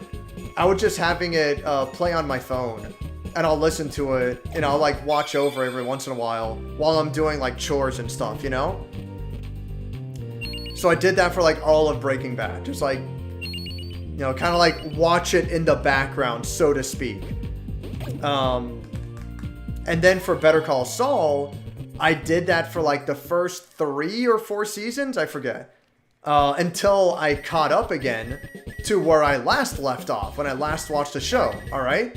I was just having it play on my phone, and I'll listen to it, and I'll like watch over every once in a while I'm doing like chores and stuff, you know? So I did that for like all of Breaking Bad, just like, you know, kind of like watch it in the background, so to speak. And then for Better Call Saul, I did that for like the first 3 or 4 seasons, I forget. Until I caught up again to where I last left off when I last watched the show, alright?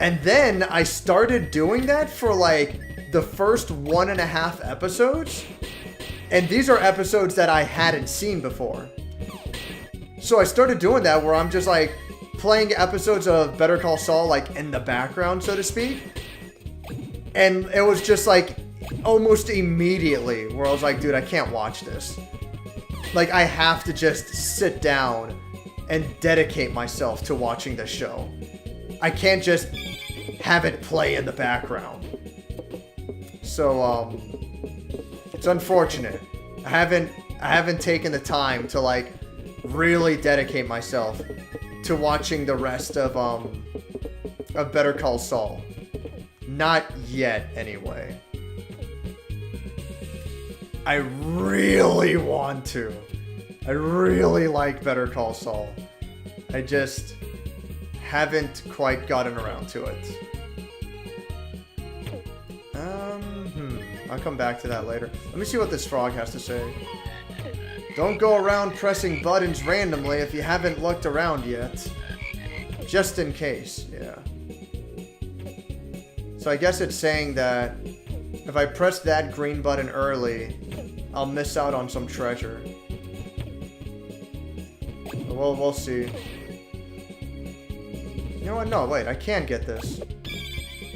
And then I started doing that for like the first 1.5 episodes. And these are episodes that I hadn't seen before. So I started doing that where I'm just like playing episodes of Better Call Saul like in the background, so to speak. And it was just like almost immediately where I was like, dude, I can't watch this. Like, I have to just sit down and dedicate myself to watching this show. I can't just have it play in the background. So, it's unfortunate. I haven't taken the time to like really dedicate myself to watching the rest of Better Call Saul. Not yet, anyway. I really want to. I really like Better Call Saul. I just haven't quite gotten around to it. I'll come back to that later. Let me see what this frog has to say. Don't go around pressing buttons randomly if you haven't looked around yet. Just in case, yeah. So I guess it's saying that if I press that green button early, I'll miss out on some treasure. Well, we'll see. You know what? No, wait. I can get this.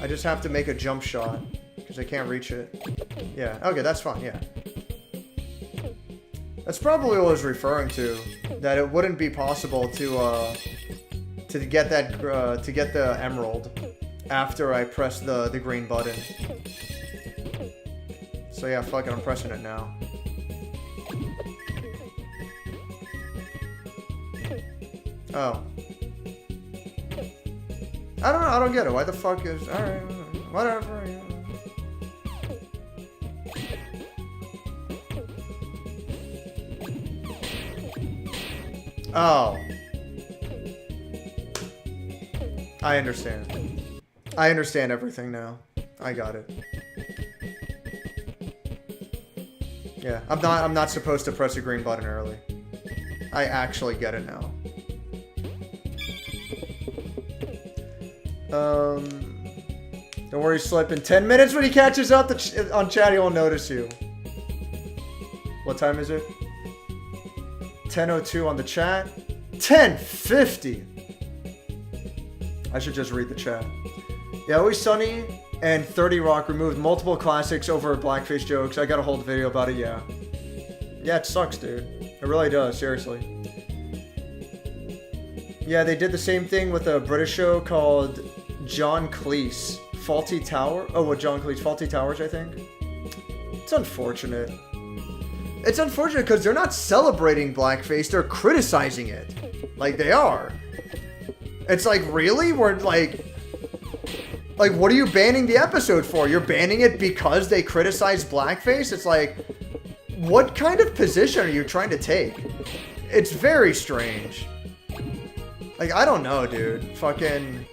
I just have to make a jump shot because I can't reach it. Yeah. Okay, that's fine. Yeah. That's probably what I was referring to. That it wouldn't be possible to get that to get the emerald after I press the green button. So yeah, fuck it, I'm pressing it now. Oh. I don't get it. Why the fuck is... Alright, whatever. Yeah. Oh. I understand. I understand everything now. I got it. Yeah, I'm not supposed to press a green button early. I actually get it now. Don't worry, Slip. In 10 minutes when he catches up on chat, he won't notice you. What time is it? 10:02 on the chat. 10:50. I should just read the chat. Yeah, Always Sunny and 30 Rock removed multiple classics over blackface jokes. I got a whole video about it, yeah. Yeah, it sucks, dude. It really does, seriously. Yeah, they did the same thing with a British show called John Cleese. Faulty Tower? Oh, what, John Cleese? Faulty Towers, I think? It's unfortunate. It's unfortunate because they're not celebrating blackface, they're criticizing it. Like, they are. It's like, really? We're like, what are you banning the episode for? You're banning it because they criticize blackface? It's like, what kind of position are you trying to take? It's very strange. Like, I don't know, dude. Fucking...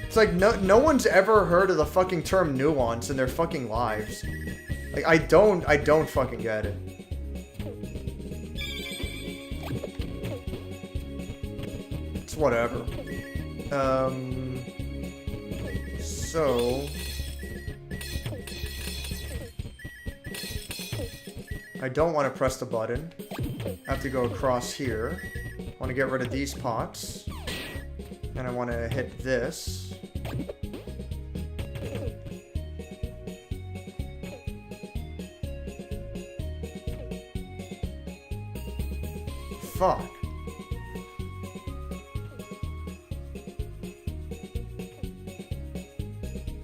It's like, no one's ever heard of the fucking term nuance in their fucking lives. Like, I don't fucking get it. It's whatever. So... I don't want to press the button. I have to go across here. I want to get rid of these pots. And I want to hit this. Fuck.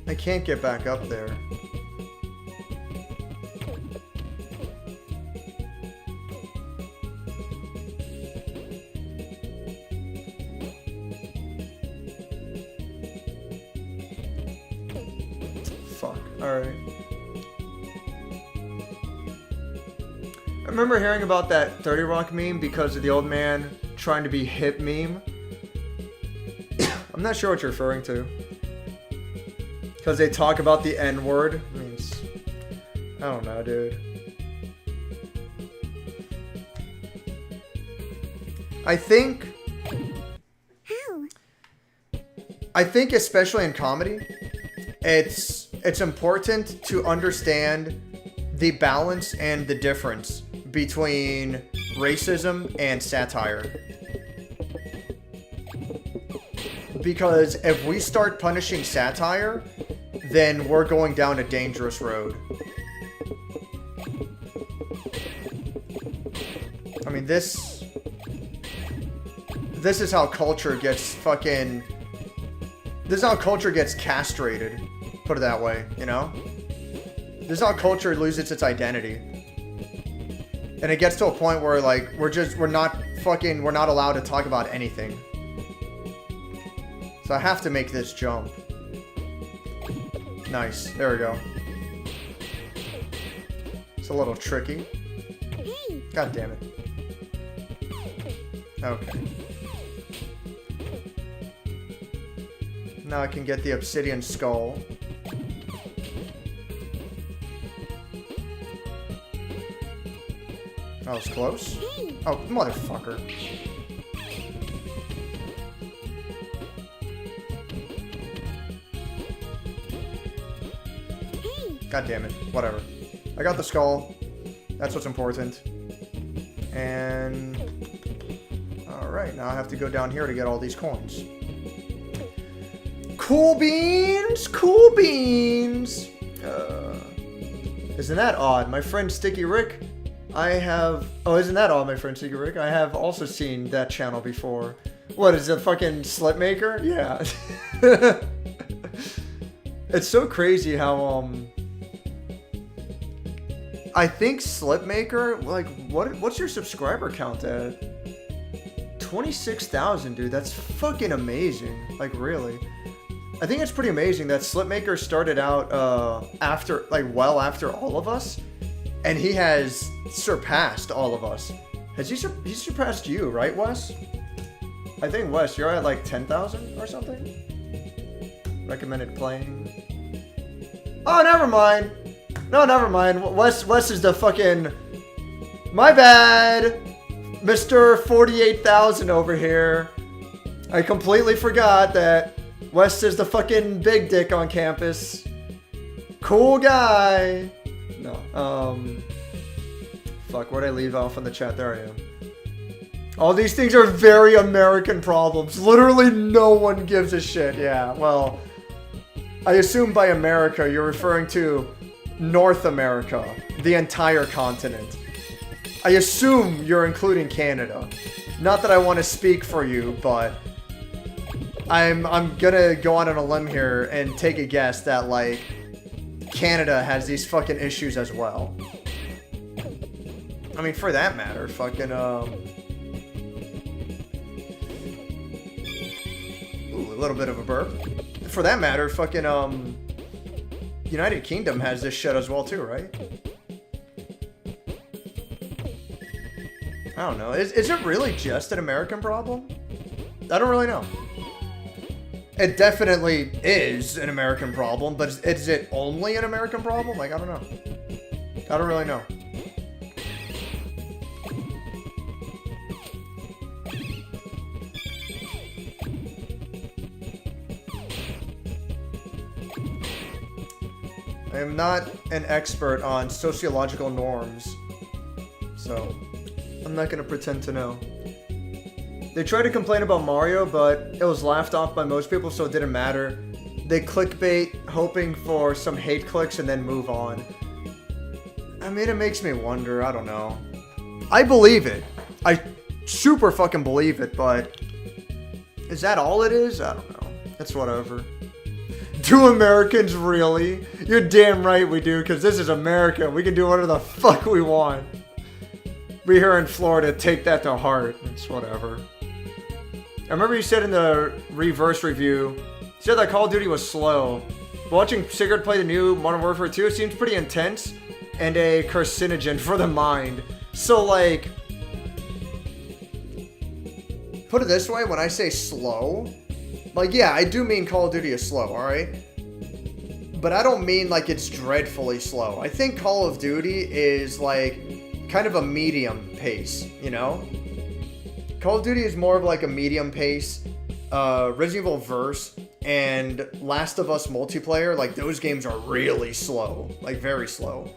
I can't get back up there. Fuck. Alright. I remember hearing about that 30 Rock meme because of the old man trying to be hip meme. I'm not sure what you're referring to. Because they talk about the N-word. I mean, I don't know, dude. I think especially in comedy, it's important to understand the balance and the difference between racism and satire. Because if we start punishing satire, then we're going down a dangerous road. I mean, this is how culture gets fucking... This is how culture gets castrated. Put it that way, you know? This is how culture loses its identity. And it gets to a point where, like, we're not allowed to talk about anything. So I have to make this jump. Nice. There we go. It's a little tricky. God damn it. Okay. Now I can get the obsidian skull. That was close. Oh, motherfucker. God damn it. Whatever. I got the skull. That's what's important. And... Alright, now I have to go down here to get all these coins. Cool beans! Cool beans! Isn't that odd? My friend Sticky Rick, isn't that odd, my friend Sticky Rick? I have also seen that channel before. What, is it fucking Slipmaker? Yeah. It's so crazy how, I think Slipmaker, like, what's your subscriber count at? 26,000, dude. That's fucking amazing. Like, really. I think it's pretty amazing that Slipmaker started out after all of us, and he has surpassed all of us. Has he surpassed you, right, Wes? I think, Wes, you're at like 10,000 or something? Recommended playing. Oh, never mind. No, never mind. Wes is the fucking... My bad. Mr. 48,000 over here. I completely forgot that Wes is the fucking big dick on campus. Cool guy. No. Fuck, where'd I leave off in the chat? There I am. All these things are very American problems. Literally no one gives a shit. Yeah, well, I assume by America you're referring to North America, the entire continent. I assume you're including Canada. Not that I want to speak for you, but I'm gonna go out on a limb here and take a guess that, like, Canada has these fucking issues as well. I mean, for that matter, fucking, ooh, a little bit of a burp. For that matter, fucking, United Kingdom has this shit as well too, right? I don't know. Is it really just an American problem? I don't really know. It definitely is an American problem, but is it only an American problem? Like, I don't know. I don't really know. I am not an expert on sociological norms, so I'm not gonna pretend to know. They tried to complain about Mario, but it was laughed off by most people, so it didn't matter. They clickbait, hoping for some hate clicks and then move on. I mean, it makes me wonder, I don't know. I believe it. I super fucking believe it, but is that all it is? I don't know. It's whatever. Do Americans really? You're damn right we do, because this is America. We can do whatever the fuck we want. We here in Florida take that to heart. It's whatever. I remember you said in the reverse review, you said that Call of Duty was slow. Watching Sigurd play the new Modern Warfare 2, it seems pretty intense and a carcinogen for the mind. So, like, put it this way, when I say slow, like, yeah, I do mean Call of Duty is slow, alright? But I don't mean, like, it's dreadfully slow. I think Call of Duty is, like, kind of a medium pace, you know? Call of Duty is more of, like, a medium pace. Resident Evil Verse and Last of Us multiplayer, like, those games are really slow. Like, very slow.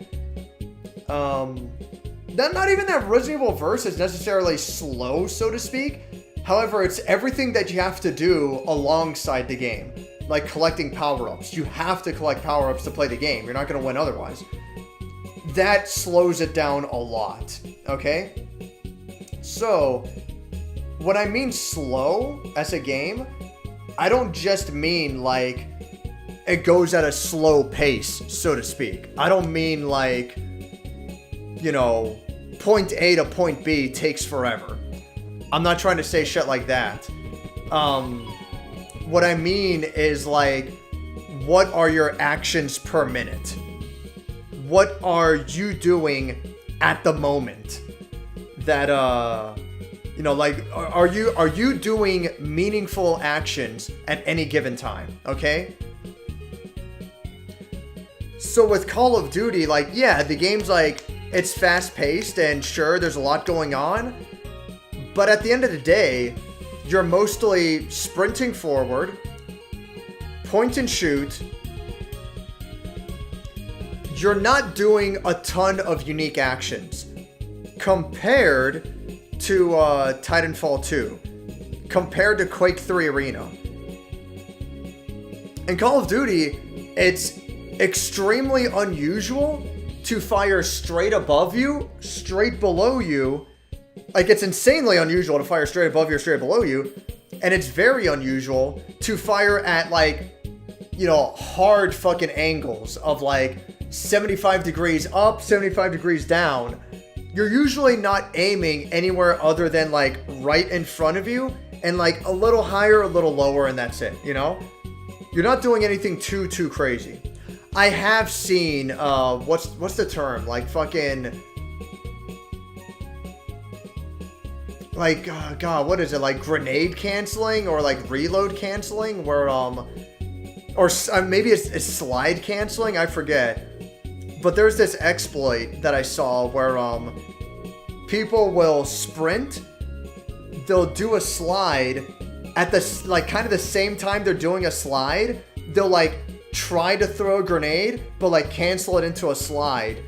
Not even that Resident Evil Verse is necessarily slow, so to speak. However, it's everything that you have to do alongside the game. Like collecting power-ups. You have to collect power-ups to play the game. You're not going to win otherwise. That slows it down a lot. Okay? So, when I mean slow as a game, I don't just mean like it goes at a slow pace, so to speak. I don't mean like, you know, point A to point B takes forever. I'm not trying to say shit like that. What I mean is, like, what are your actions per minute? What are you doing at the moment that, you know, like, are you doing meaningful actions at any given time? Okay? So with Call of Duty, like, yeah, the game's like, it's fast paced and sure, there's a lot going on. But at the end of the day, you're mostly sprinting forward, point and shoot. You're not doing a ton of unique actions compared to Titanfall 2, compared to Quake 3 Arena. In Call of Duty, it's extremely unusual to fire straight above you, straight below you. Like, it's insanely unusual to fire straight above you or straight below you. And it's very unusual to fire at, like, you know, hard fucking angles of, like, 75 degrees up, 75 degrees down. You're usually not aiming anywhere other than, like, right in front of you. And, like, a little higher, a little lower, and that's it, you know? You're not doing anything too crazy. I have seen, what's the term? Like, fucking... like, God, what is it? Like grenade canceling or like reload canceling where, or maybe it's slide canceling. I forget. But there's this exploit that I saw where, people will sprint. They'll do a slide at the, like, kind of the same time they're doing a slide. They'll, like, try to throw a grenade, but, like, cancel it into a slide.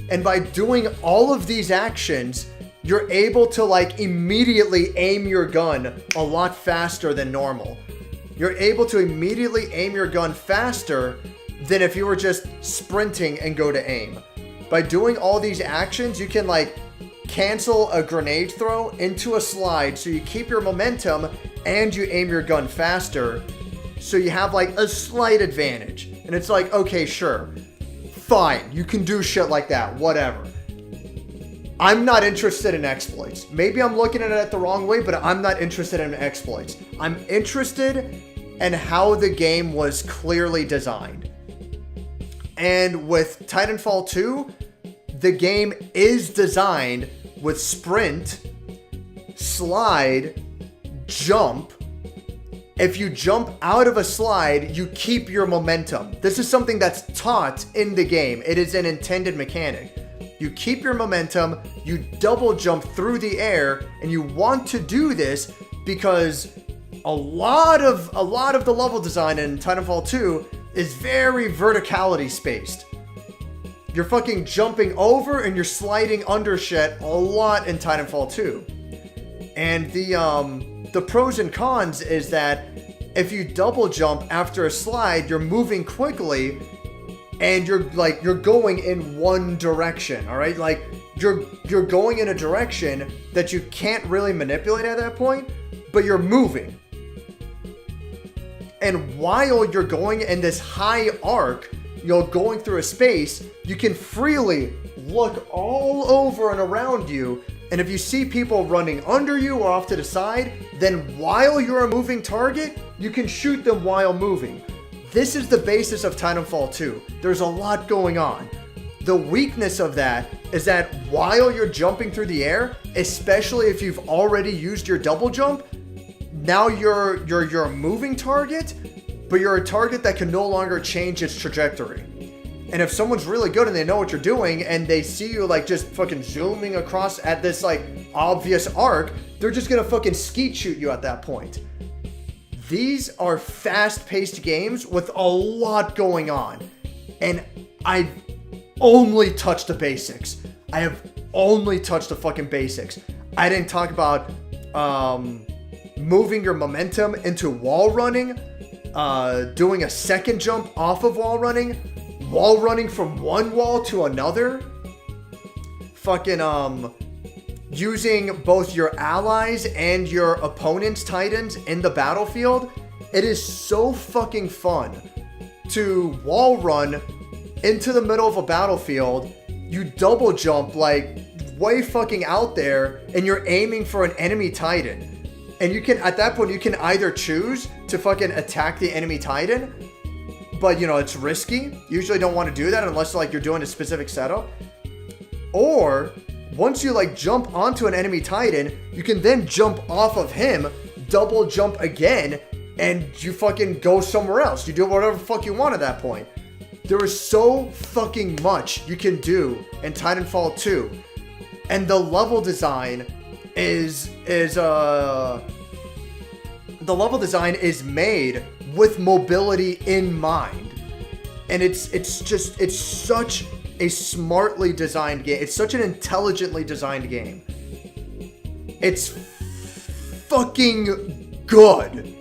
And by doing all of these actions, you're able to, like, immediately aim your gun a lot faster than normal. You're able to immediately aim your gun faster than if you were just sprinting and go to aim. By doing all these actions, you can, like, cancel a grenade throw into a slide so you keep your momentum and you aim your gun faster. So you have, like, a slight advantage. And it's like, okay, sure. fine. You can do shit like that. Whatever. I'm not interested in exploits. Maybe I'm looking at it the wrong way, but I'm not interested in exploits. I'm interested in how the game was clearly designed. And with Titanfall 2, the game is designed with sprint, slide, jump. If you jump out of a slide, you keep your momentum. This is something that's taught in the game. It is an intended mechanic. You keep your momentum, you double jump through the air, and you want to do this because a lot of the level design in Titanfall 2 is very verticality spaced. You're fucking jumping over and you're sliding under shit a lot in Titanfall 2. And the pros and cons is that if you double jump after a slide, you're moving quickly and you're going in one direction, all right? Like you're going in a direction that you can't really manipulate at that point, but you're moving. And while you're going in this high arc, you're going through a space, you can freely look all over and around you. And if you see people running under you or off to the side, then while you're a moving target, you can shoot them while moving. This is the basis of Titanfall 2. There's a lot going on. The weakness of that is that while you're jumping through the air, especially if you've already used your double jump, now you're a moving target, but you're a target that can no longer change its trajectory. And if someone's really good and they know what you're doing and they see you like just fucking zooming across at this like obvious arc, they're just gonna fucking skeet shoot you at that point. These are fast-paced games with a lot going on. And I've only touched the basics. I have only touched the fucking basics. I didn't talk about moving your momentum into wall running, doing a second jump off of wall running from one wall to another, fucking using both your allies and your opponent's titans in the battlefield. It is so fucking fun to wall run into the middle of a battlefield. You double jump like way fucking out there and you're aiming for an enemy titan. And you can, at that point, you can either choose to fucking attack the enemy titan, but you know, it's risky. You usually don't want to do that unless like you're doing a specific setup. Or once you like jump onto an enemy titan, you can then jump off of him, double jump again, and you fucking go somewhere else. You do whatever the fuck you want at that point. There is so fucking much you can do in Titanfall 2. And the level design is made with mobility in mind. And it's such a smartly designed game. It's such an intelligently designed game. It's fucking good.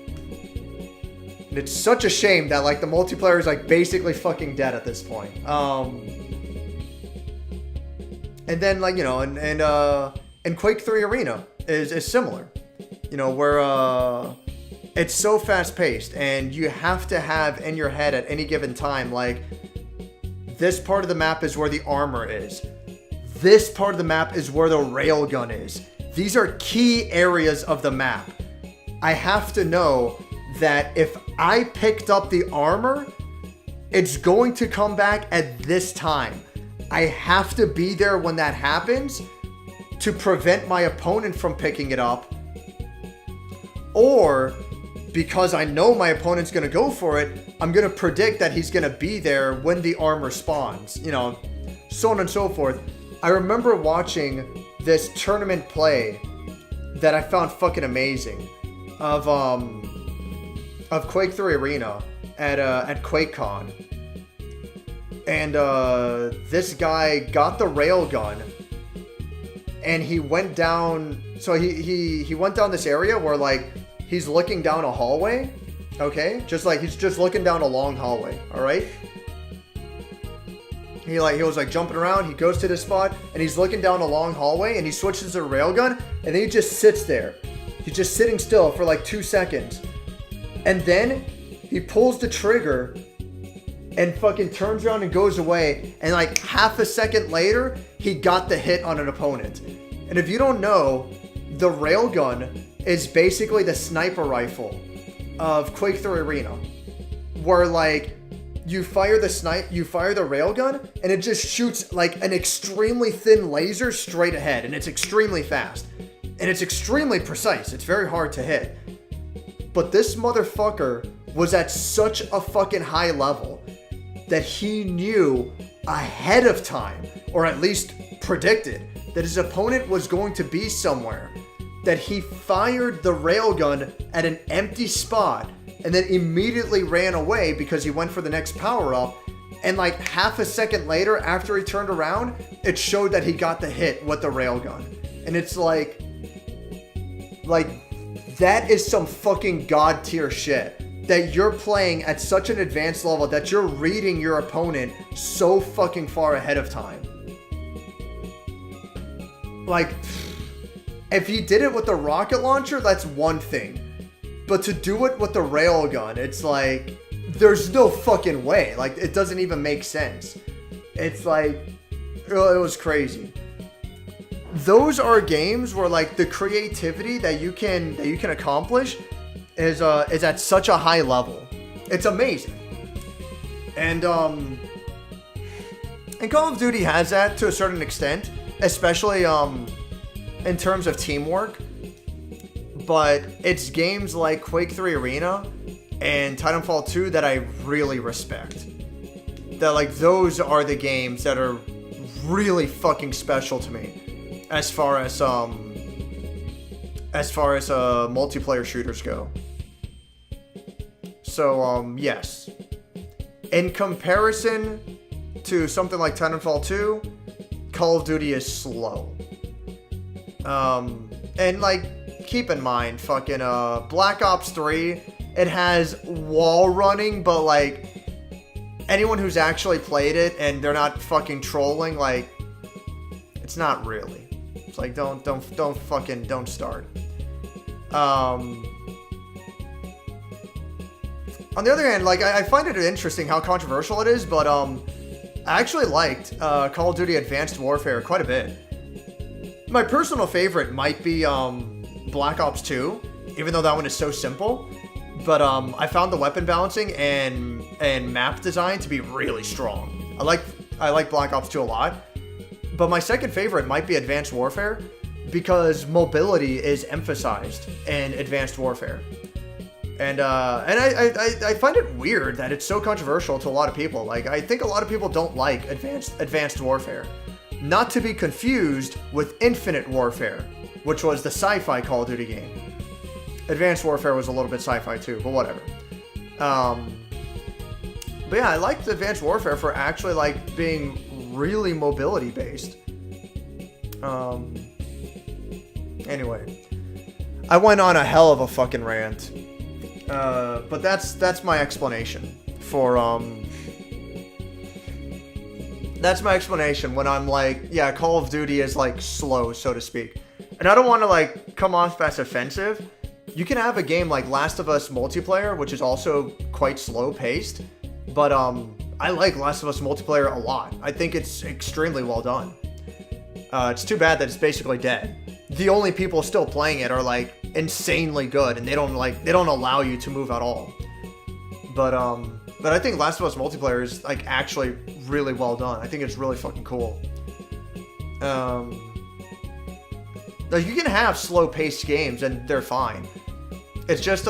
And it's such a shame that like the multiplayer is like basically fucking dead at this point. And then like, you know, and Quake 3 Arena is similar. You know, where it's so fast paced and you have to have in your head at any given time like, this part of the map is where the armor is. This part of the map is where the railgun is. These are key areas of the map. I have to know that if I picked up the armor, it's going to come back at this time. I have to be there when that happens to prevent my opponent from picking it up. Or because I know my opponent's going to go for it, I'm going to predict that he's going to be there when the armor spawns, you know, so on and so forth. I remember watching this tournament play that I found fucking amazing of Quake 3 Arena at QuakeCon. And this guy got the railgun and he went down, so he went down this area where like he's looking down a hallway. Okay, just like he's just looking down a long hallway. All right. He was like jumping around. He goes to this spot and he's looking down a long hallway and he switches to a railgun and then he just sits there. He's just sitting still for like 2 seconds, and then he pulls the trigger and fucking turns around and goes away, and like half a second later, he got the hit on an opponent. And if you don't know, the railgun is basically the sniper rifle of Quake 3 Arena, where like you fire the railgun, and it just shoots like an extremely thin laser straight ahead, and it's extremely fast, and it's extremely precise. It's very hard to hit. But this motherfucker was at such a fucking high level that he knew ahead of time, or at least predicted, that his opponent was going to be somewhere, that he fired the railgun at an empty spot and then immediately ran away because he went for the next power-up. And like half a second later, after he turned around, it showed that he got the hit with the railgun. And it's like that is some fucking god tier shit. That you're playing at such an advanced level that you're reading your opponent so fucking far ahead of time. Like, if he did it with the rocket launcher, that's one thing. But to do it with the railgun, it's like, there's no fucking way. Like, it doesn't even make sense. It's like, it was crazy. Those are games where like the creativity that you can accomplish is at such a high level. It's amazing. And Call of Duty has that to a certain extent, especially in terms of teamwork. But it's games like Quake 3 Arena and Titanfall 2 that I really respect. That like those are the games that are really fucking special to me as far as multiplayer shooters go. So yes, in comparison to something like Titanfall 2, Call of Duty is slow. And like, keep in mind, fucking Black Ops 3, it has wall running, but like anyone who's actually played it and they're not fucking trolling, like, it's not really. It's like, don't start. On the other hand, like, I find it interesting how controversial it is, but I actually liked Call of Duty Advanced Warfare quite a bit. My personal favorite might be Black Ops 2, even though that one is so simple. But I found the weapon balancing and map design to be really strong. I like Black Ops 2 a lot. But my second favorite might be Advanced Warfare, because mobility is emphasized in Advanced Warfare. And I find it weird that it's so controversial to a lot of people. Like, I think a lot of people don't like Advanced Warfare. Not to be confused with Infinite Warfare, which was the sci-fi Call of Duty game. Advanced Warfare was a little bit sci-fi too, but whatever. But yeah, I liked Advanced Warfare for actually like being really mobility based. Anyway, I went on a hell of a fucking rant. But that's my explanation for that's my explanation when I'm like, yeah, Call of Duty is like slow, so to speak. And I don't want to like come off as offensive. You can have a game like Last of Us multiplayer, which is also quite slow paced, but I like Last of Us multiplayer a lot. I think it's extremely well done. It's too bad that it's basically dead. The only people still playing it are like insanely good, and they don't allow you to move at all. But I think Last of Us multiplayer is like actually really well done. I think it's really fucking cool. Like, you can have slow paced games and they're fine. It's just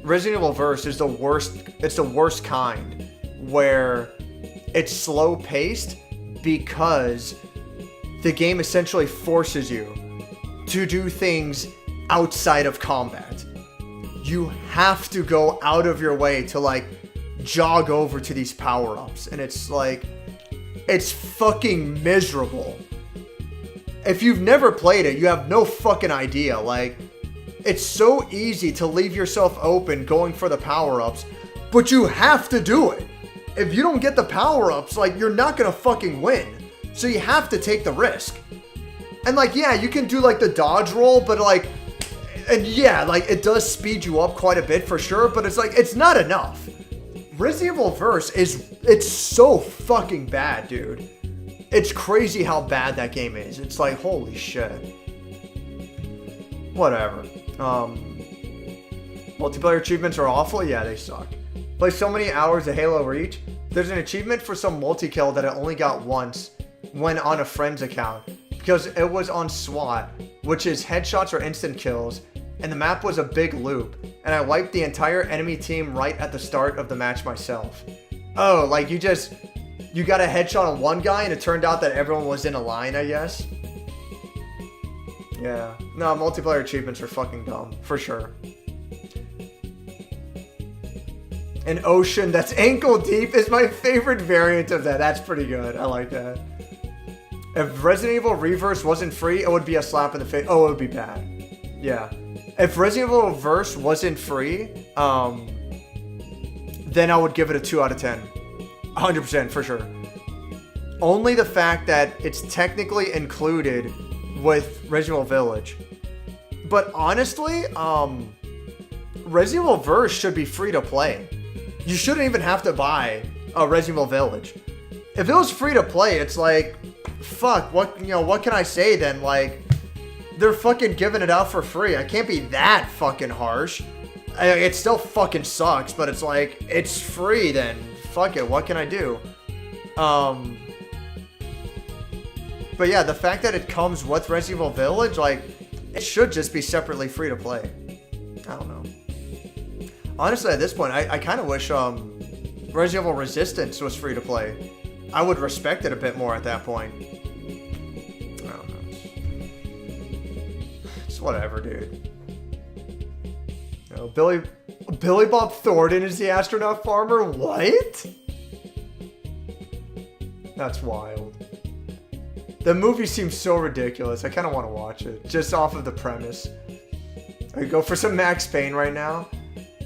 Resident Evil Verse is the worst. It's the worst kind, where it's slow paced because the game essentially forces you to do things outside of combat. You have to go out of your way to like jog over to these power-ups, and it's like, it's fucking miserable. If you've never played it, you have no fucking idea. Like, it's so easy to leave yourself open going for the power-ups, but you have to do it. If you don't get the power-ups, like, you're not gonna fucking win. So you have to take the risk. And like, yeah, you can do like the dodge roll, but like, and yeah, like, it does speed you up quite a bit for sure, but it's like, it's not enough. Resident Evil Verse it's so fucking bad, dude. It's crazy how bad that game is. It's like, holy shit. Whatever. Multiplayer achievements are awful? Yeah, they suck. Play so many hours of Halo Reach. There's an achievement for some multi-kill that I only got once when on a friend's account. Because it was on SWAT, which is headshots or instant kills. And the map was a big loop. And I wiped the entire enemy team right at the start of the match myself. Oh, like you got a headshot on one guy and it turned out that everyone was in a line, I guess. Yeah. No, multiplayer achievements are fucking dumb. For sure. An ocean that's ankle deep is my favorite variant of that. That's pretty good. I like that. If Resident Evil Reverse wasn't free, it would be a slap in the face. Oh, it would be bad. Yeah. If Resident Evil Verse wasn't free, then I would give it a 2 out of 10. 100% for sure. Only the fact that it's technically included with Resident Evil Village. But honestly, Resident Evil Verse should be free to play. You shouldn't even have to buy a Resident Evil Village. If it was free to play, it's like, fuck, what can I say then? Like, they're fucking giving it out for free. I can't be that fucking harsh. It still fucking sucks, but it's like, it's free then. Fuck it, what can I do? But yeah, the fact that it comes with Resident Evil Village, like, it should just be separately free to play. I don't know. Honestly, at this point, I kind of wish Resident Evil Resistance was free to play. I would respect it a bit more at that point. I don't know. It's whatever, dude. You know, Billy Bob Thornton is the astronaut farmer? What? That's wild. The movie seems so ridiculous. I kind of want to watch it. Just off of the premise. I go for some Max Payne right now.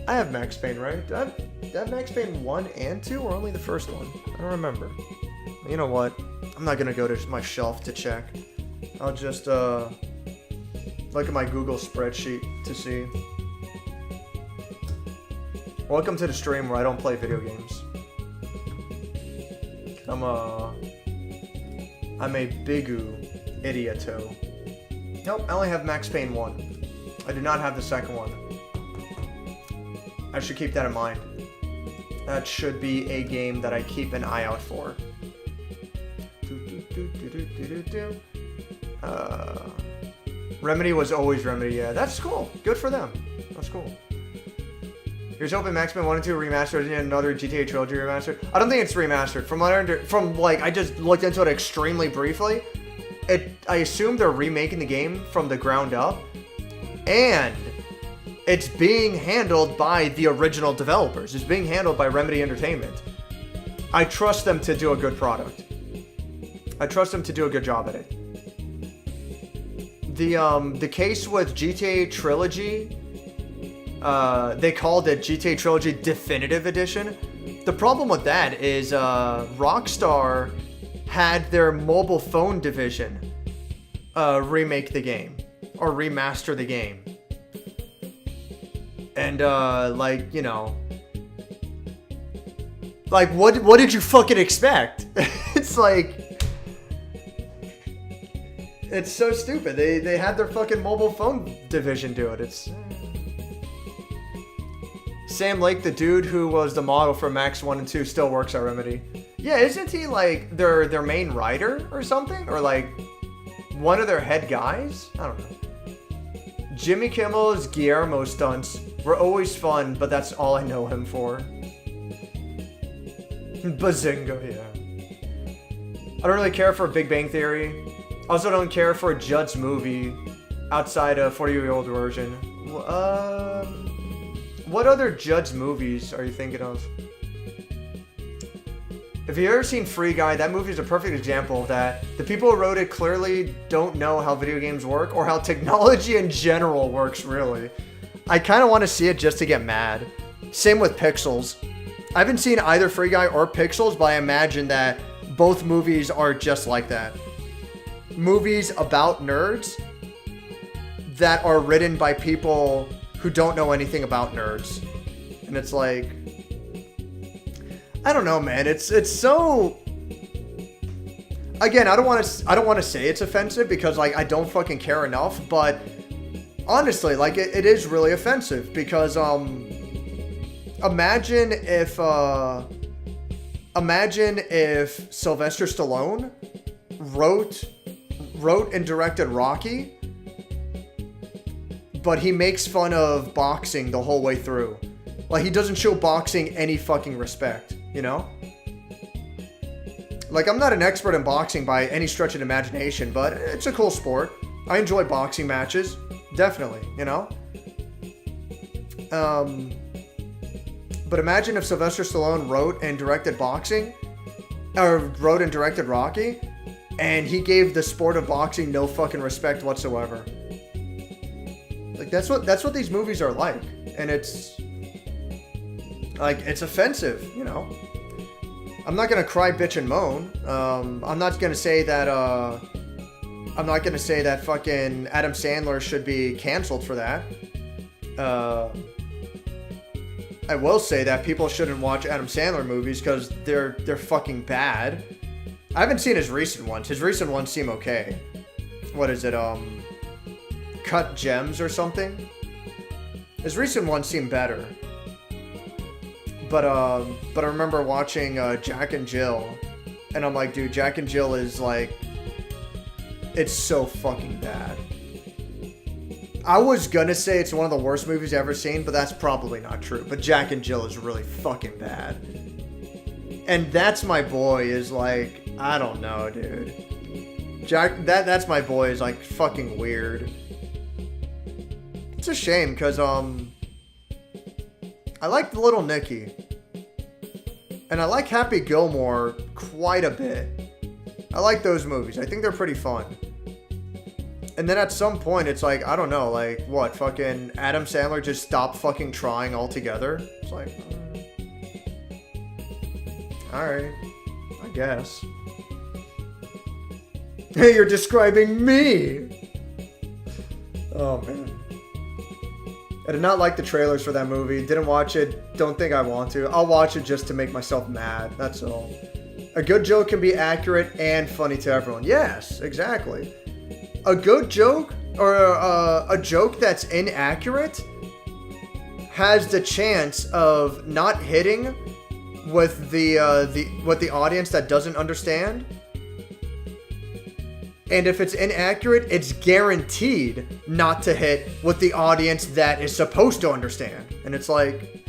I have Max Payne, right? Did I have Max Payne 1 and 2 or only the first one? I don't remember. You know what? I'm not going to go to my shelf to check. I'll just look at my Google spreadsheet to see. Welcome to the stream where I don't play video games. I'm a bigu idioto. Nope, I only have Max Payne 1. I do not have the second one. I should keep that in mind. That should be a game that I keep an eye out for. Remedy was always Remedy, yeah. That's cool. Good for them. That's cool. Here's hoping Max Payne 1 and 2 remastered and another GTA Trilogy remastered. I don't think it's remastered. I just looked into it extremely briefly. I assume they're remaking the game from the ground up. And it's being handled by the original developers. It's being handled by Remedy Entertainment. I trust them to do a good product. I trust them to do a good job at it. The case with GTA Trilogy, they called it GTA Trilogy Definitive Edition. The problem with that is Rockstar had their mobile phone division remake the game or remaster the game. And what did you fucking expect? It's like, it's so stupid. They had their fucking mobile phone division do it. It's Sam Lake, the dude who was the model for Max 1 and 2, still works at Remedy. Yeah, isn't he like their main writer or something? Or like one of their head guys? I don't know. Jimmy Kimmel's Guillermo stunts were always fun, but that's all I know him for. Bazinga, yeah. I don't really care for Big Bang Theory. Also don't care for a Judd's movie outside of 40-year-old version. What other Judd's movies are you thinking of? If you've ever seen Free Guy, that movie is a perfect example of that. The people who wrote it clearly don't know how video games work or how technology in general works, really. I kind of want to see it just to get mad. Same with Pixels. I haven't seen either Free Guy or Pixels, but I imagine that both movies are just like that. Movies about nerds that are written by people who don't know anything about nerds. And it's like, I don't know, man. It's so. Again, I don't want to say it's offensive because like I don't fucking care enough, but honestly, like it is really offensive because imagine if Sylvester Stallone wrote and directed Rocky, but he makes fun of boxing the whole way through. Like he doesn't show boxing any fucking respect, you know? Like, I'm not an expert in boxing by any stretch of imagination, but it's a cool sport. I enjoy boxing matches. Definitely, you know? But imagine if Sylvester Stallone wrote and directed boxing, or wrote and directed Rocky, and he gave the sport of boxing no fucking respect whatsoever. Like, that's what these movies are like. And it's... like, it's offensive, you know? I'm not gonna cry, bitch, and moan. I'm not gonna say that fucking Adam Sandler should be canceled for that. I will say that people shouldn't watch Adam Sandler movies because they're fucking bad. I haven't seen his recent ones. His recent ones seem okay. What is it? Cut Gems or something? His recent ones seem better. But I remember watching Jack and Jill, and I'm like, dude, Jack and Jill is like, it's so fucking bad. I was gonna say it's one of the worst movies I've ever seen, but that's probably not true. But Jack and Jill is really fucking bad. And That's My Boy is like, I don't know, dude. That's My Boy is like fucking weird. It's a shame, because, I like Little Nicky. And I like Happy Gilmore quite a bit. I like those movies. I think they're pretty fun. And then at some point, it's like, I don't know, like, what, fucking Adam Sandler just stopped fucking trying altogether? It's like, alright, I guess. Hey, you're describing me! Oh, man. I did not like the trailers for that movie. Didn't watch it. Don't think I want to. I'll watch it just to make myself mad. That's all. A good joke can be accurate and funny to everyone. Yes, exactly. A good joke or a joke that's inaccurate has the chance of not hitting with the audience that doesn't understand. And if it's inaccurate, it's guaranteed not to hit with the audience that is supposed to understand. And it's like,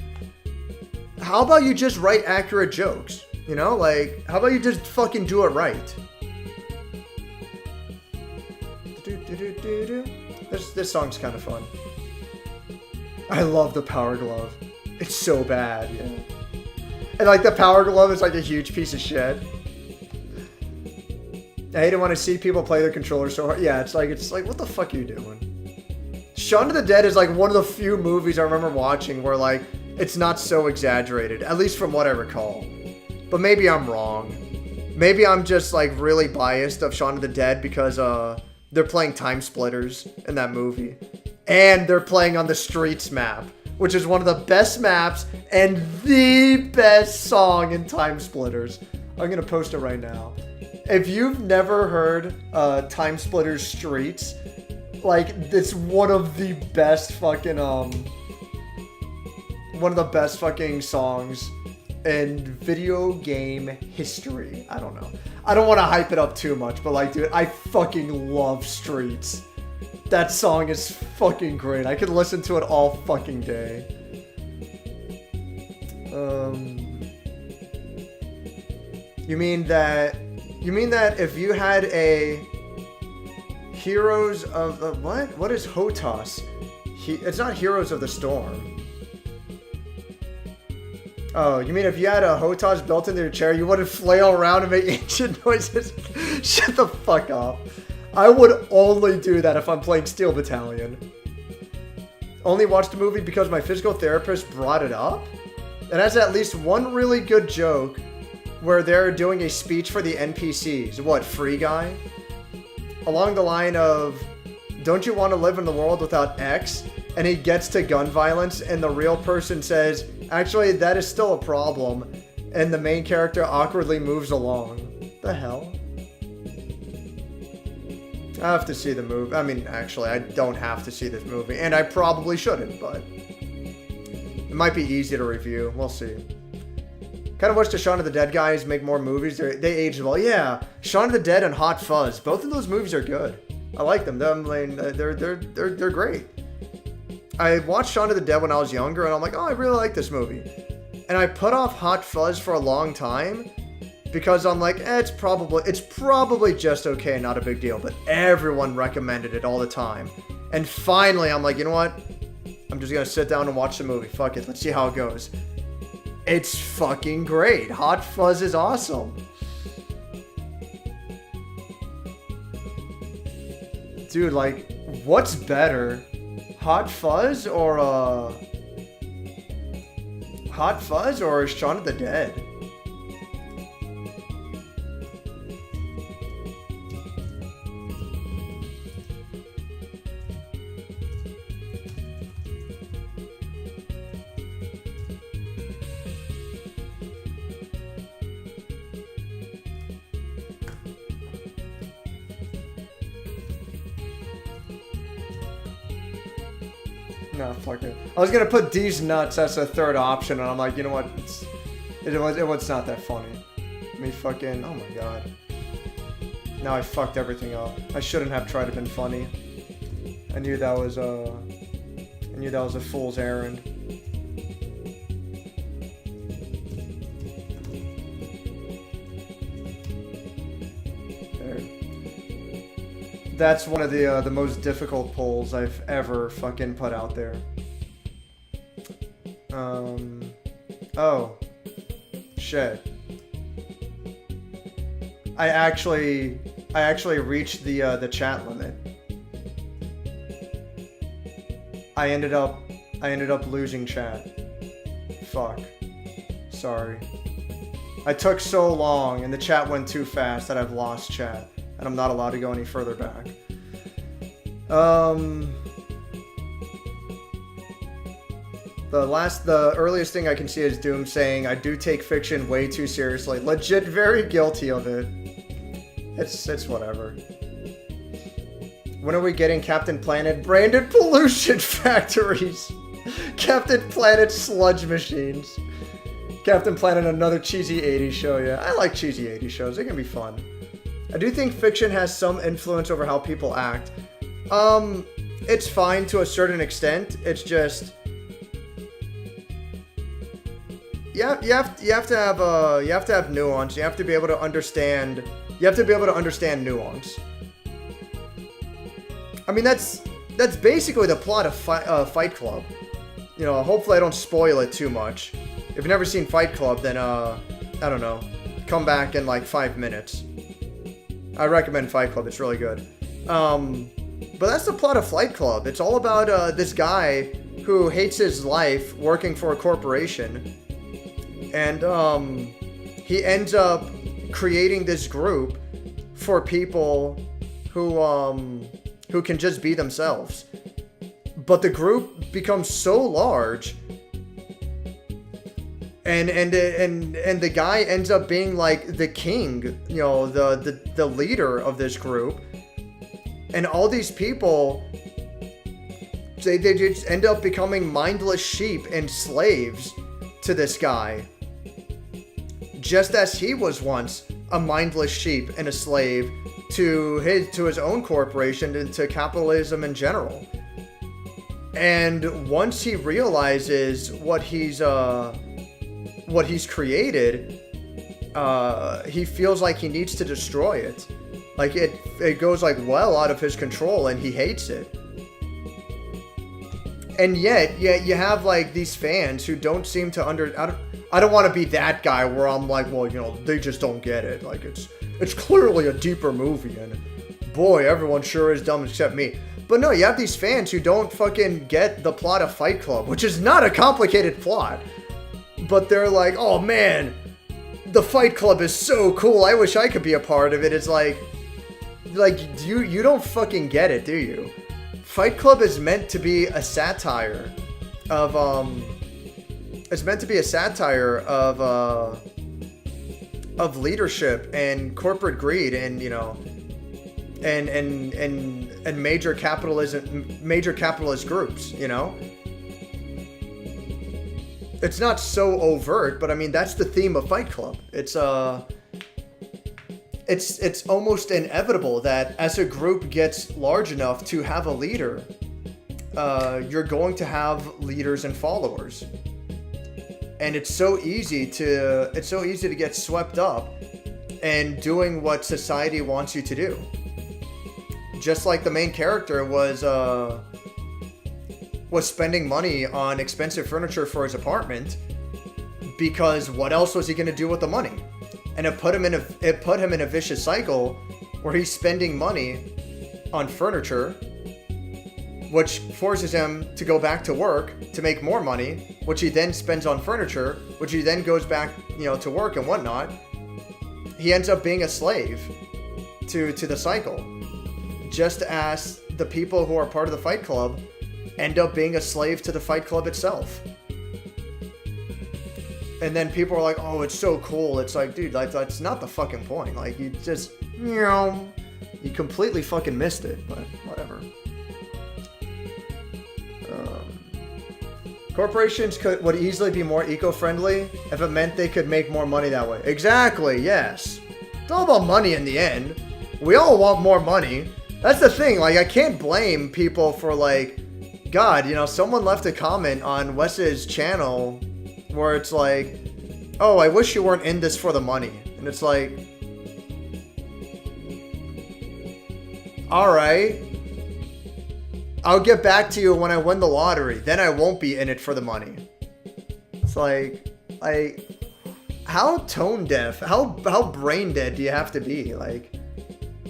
how about you just write accurate jokes? You know, like, how about you just fucking do it right? This song's kind of fun. I love the Power Glove. It's so bad, yeah. And like the Power Glove is like a huge piece of shit. I hate it when I see people play their controller so hard. Yeah, it's like, what the fuck are you doing? Shaun of the Dead is like one of the few movies I remember watching where like, it's not so exaggerated, at least from what I recall. But maybe I'm wrong. Maybe I'm just like really biased of Shaun of the Dead because they're playing Time Splitters in that movie. And they're playing on the Streets map, which is one of the best maps and the best song in Time Splitters. I'm gonna post it right now. If you've never heard Time Splitters Streets, like, it's one of the best fucking, songs in video game history. I don't know. I don't want to hype it up too much, but like, dude, I fucking love Streets. That song is fucking great. I could listen to it all fucking day. You mean that if you had a Heroes of the... What? What is HOTAS? It's not Heroes of the Storm. Oh, you mean if you had a HOTAS built into your chair, you wouldn't flail around and make ancient noises? Shut the fuck up. I would only do that if I'm playing Steel Battalion. Only watched the movie because my physical therapist brought it up? It has at least one really good joke where they're doing a speech for the NPCs. What, Free Guy? Along the line of, don't you want to live in the world without X? And he gets to gun violence and the real person says, actually, that is still a problem. and the main character awkwardly moves along. The hell? I have to see the movie. I mean, actually, I don't have to see this movie, and I probably shouldn't, but it might be easy to review. We'll see. Kind of wish the Shaun of the Dead guys make more movies. They aged well. Yeah, Shaun of the Dead and Hot Fuzz. Both of those movies are good. I like them. They're great. I watched Shaun of the Dead when I was younger, and I'm like, oh, I really like this movie. And I put off Hot Fuzz for a long time because I'm like, it's probably just okay, not a big deal. But everyone recommended it all the time. And finally, I'm like, you know what? I'm just gonna sit down and watch the movie. Fuck it, let's see how it goes. It's fucking great. Hot Fuzz is awesome. Dude, like, what's better? Hot Fuzz or Shaun of the Dead? No, fuck it. I was gonna put these nuts as a third option, and I'm like, you know what? It was not that funny. Me fucking, oh my god. Now I fucked everything up. I shouldn't have tried to been funny. I knew that was a fool's errand. That's one of the most difficult polls I've ever fucking put out there. Oh. Shit. I actually reached the chat limit. I ended up losing chat. Fuck. Sorry. I took so long and the chat went too fast that I've lost chat. And I'm not allowed to go any further back. The earliest thing I can see is Doom saying, I do take fiction way too seriously. Legit very guilty of it. It's whatever. When are we getting Captain Planet branded pollution factories? Captain Planet sludge machines. Captain Planet, another cheesy 80s show, yeah. I like cheesy 80s shows, they can be fun. I do think fiction has some influence over how people act. It's fine to a certain extent. It's just you have to have nuance. You have to be able to understand. You have to be able to understand nuance. I mean, that's basically the plot of Fight Club. You know, hopefully I don't spoil it too much. If you've never seen Fight Club, then I don't know. Come back in like 5 minutes. I recommend Fight Club. It's really good. But that's the plot of Fight Club. It's all about this guy who hates his life working for a corporation. And he ends up creating this group for people who can just be themselves. But the group becomes so large, and the guy ends up being like the king, you know, the leader of this group, and all these people, they just end up becoming mindless sheep and slaves to this guy, just as he was once a mindless sheep and a slave to his own corporation and to capitalism in general. And once he realizes what he's created, he feels like he needs to destroy it. Like it goes like well out of his control, and he hates it. And yet you have like these fans who don't seem to I don't want to be that guy where I'm like, well, you know, they just don't get it. Like it's clearly a deeper movie, and boy, everyone sure is dumb except me. But no, you have these fans who don't fucking get the plot of Fight Club, which is not a complicated plot. But they're like, oh man, the Fight Club is so cool. I wish I could be a part of it. It's like you don't fucking get it, do you? Fight Club is meant to be a satire of of leadership and corporate greed and, you know, and major capitalist groups, you know? It's not so overt, but I mean, that's the theme of Fight Club. It's almost inevitable that as a group gets large enough to have a leader, you're going to have leaders and followers. And it's so easy to get swept up in doing what society wants you to do. Just like the main character was spending money on expensive furniture for his apartment, because what else was he going to do with the money? And it put him in a vicious cycle where he's spending money on furniture, which forces him to go back to work to make more money, which he then spends on furniture, which he then goes back, you know, to work and whatnot. He ends up being a slave to the cycle, just as the people who are part of the Fight Club end up being a slave to the Fight Club itself. And then people are like, oh, it's so cool. It's like, dude, that's not the fucking point. Like, you just, you know, you completely fucking missed it, but whatever. Corporations would easily be more eco-friendly if it meant they could make more money that way. Exactly, yes. It's all about money in the end. We all want more money. That's the thing, like, I can't blame people for, like, God, you know, someone left a comment on Wes's channel where it's like, oh, I wish you weren't in this for the money. And it's like, alright, I'll get back to you when I win the lottery. Then I won't be in it for the money. It's like, how tone deaf, how brain dead do you have to be? Like,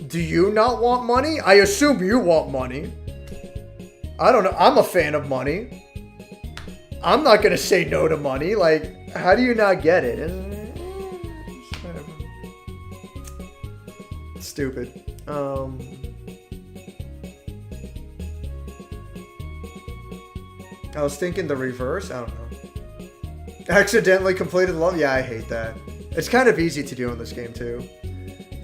do you not want money? I assume you want money. I don't know. I'm a fan of money. I'm not going to say no to money. Like, how do you not get it? Stupid. I was thinking the reverse. I don't know. Accidentally completed love. Yeah, I hate that. It's kind of easy to do in this game, too.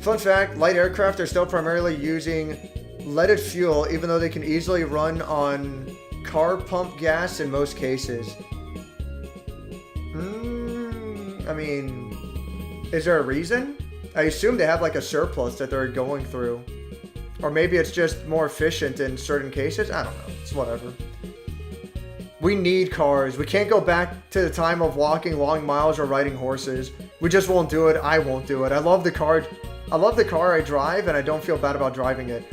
Fun fact, light aircraft are still primarily using leaded fuel, even though they can easily run on car pump gas in most cases. I mean, is there a reason? I assume they have like a surplus that they're going through. Or maybe it's just more efficient in certain cases. I don't know. It's whatever. We need cars. We can't go back to the time of walking long miles or riding horses. We just won't do it. I won't do it. I love the car I drive, and I don't feel bad about driving it.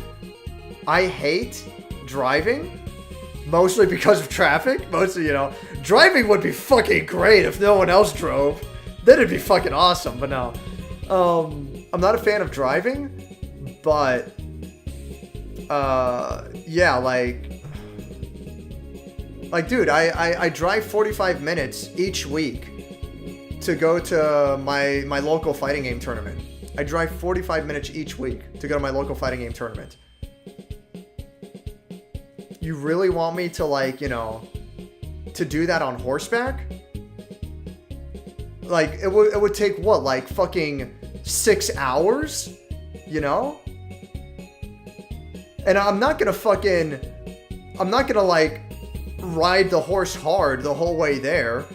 I hate driving, mostly because of traffic. Mostly, you know, driving would be fucking great if no one else drove. Then it'd be fucking awesome, but no. I'm not a fan of driving, but, yeah, like, dude, I drive 45 minutes each week to go to my local fighting game tournament. I drive 45 minutes each week to go to my local fighting game tournament. You really want me to, like, you know, to do that on horseback? Like, it would take, what, like, fucking 6 hours? You know? And I'm not gonna, like, ride the horse hard the whole way there.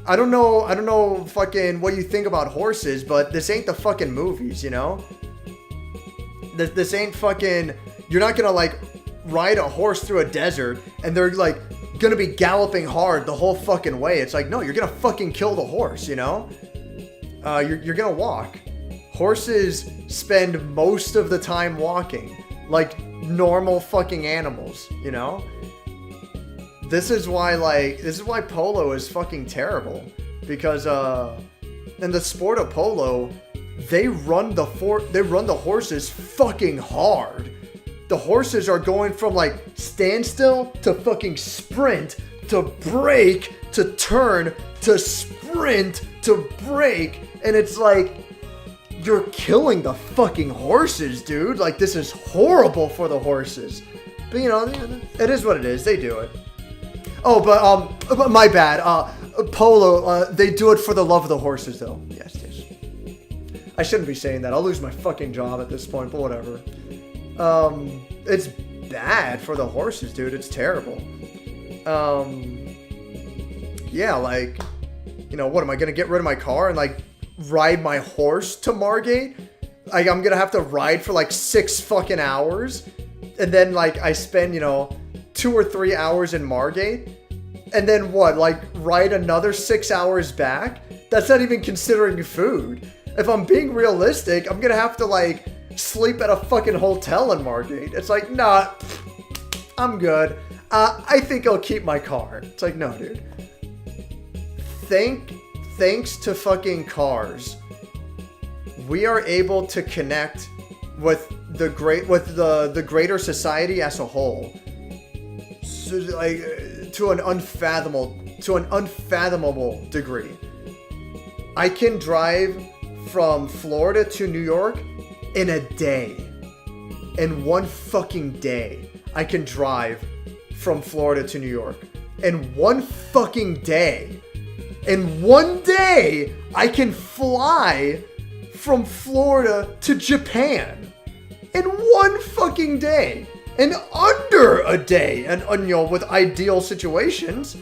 I don't know fucking what you think about horses, but this ain't the fucking movies, you know? This ain't fucking, you're not gonna like ride a horse through a desert and they're like gonna be galloping hard the whole fucking way. It's like, no, you're gonna fucking kill the horse, you know? You're gonna walk. Horses spend most of the time walking, like normal fucking animals, you know? This is why polo is fucking terrible, because in the sport of polo, they run the horses fucking hard. The horses are going from like standstill to fucking sprint to brake to turn to sprint to brake, and it's like, you're killing the fucking horses, dude. Like, this is horrible for the horses. But you know, it is what it is. They do it. Oh, but my bad. Polo, they do it for the love of the horses, though. Yes. I shouldn't be saying that. I'll lose my fucking job at this point, but whatever. It's bad for the horses, dude. It's terrible. Yeah, like, you know, what, am I going to get rid of my car and, like, ride my horse to Margate? Like, I'm going to have to ride for, like, 6 fucking hours. And then, like, I spend, you know, 2 or 3 hours in Margate. And then what, like, ride another 6 hours back? That's not even considering food. If I'm being realistic, I'm going to have to, like, sleep at a fucking hotel in Margate. It's like, nah, I'm good. I think I'll keep my car. It's like, no, dude. Thanks to fucking cars, we are able to connect with the greater society as a whole. So, like, to an unfathomable degree. I can drive from Florida to New York in a day. In one fucking day, I can drive from Florida to New York. In one fucking day. In one day, I can fly from Florida to Japan. In one fucking day. In under a day. And, you know, with ideal situations.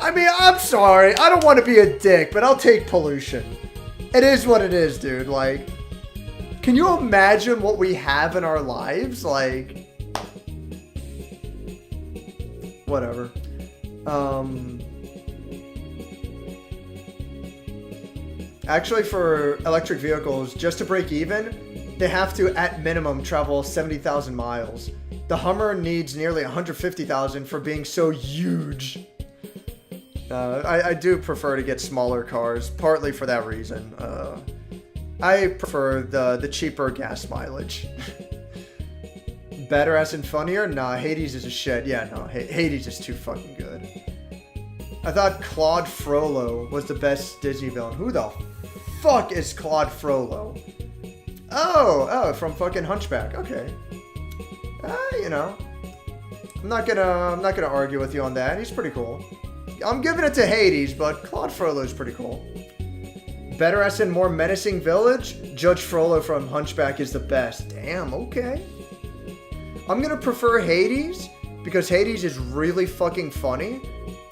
I mean, I'm sorry. I don't want to be a dick, but I'll take pollution. It is what it is, dude. Like, can you imagine what we have in our lives? Like, whatever. Actually, for electric vehicles, just to break even, they have to, at minimum, travel 70,000 miles. The Hummer needs nearly 150,000 for being so huge. I do prefer to get smaller cars, partly for that reason. I prefer the cheaper gas mileage. Better as in funnier? Nah, Hades is a shit. Yeah, no, Hades is too fucking good. I thought Claude Frollo was the best Disney villain. Who the fuck is Claude Frollo? Oh, from fucking Hunchback. Okay. You know, I'm not gonna argue with you on that. He's pretty cool. I'm giving it to Hades, but Claude Frollo's pretty cool. Better as in more menacing village? Judge Frollo from Hunchback is the best. Damn, okay. I'm gonna prefer Hades because Hades is really fucking funny,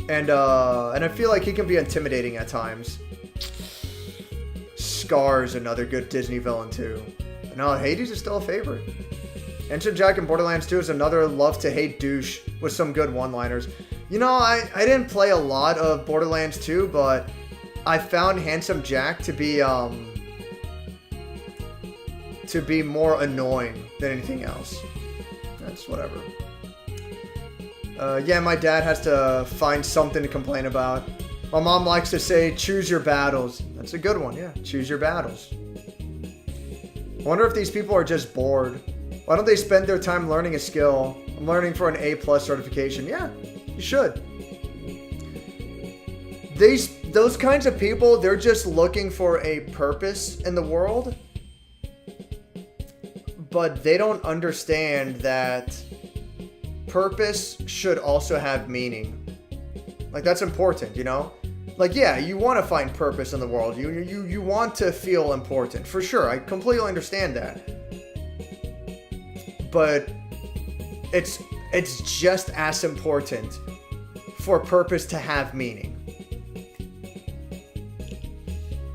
and I feel like he can be intimidating at times. Scar's another good Disney villain too. No, Hades is still a favorite. Ensign Jack in Borderlands 2 is another love-to-hate douche with some good one-liners. You know, I didn't play a lot of Borderlands 2, but I found Handsome Jack to be more annoying than anything else. That's whatever. Yeah, my dad has to find something to complain about. My mom likes to say, choose your battles. That's a good one, yeah. Choose your battles. I wonder if these people are just bored. Why don't they spend their time learning a skill? I'm learning for an A+ certification. Yeah, you should. Those kinds of people, they're just looking for a purpose in the world. But they don't understand that purpose should also have meaning. Like, that's important, you know? Like, yeah, you want to find purpose in the world. You want to feel important, for sure. I completely understand that. But it's just as important for purpose to have meaning.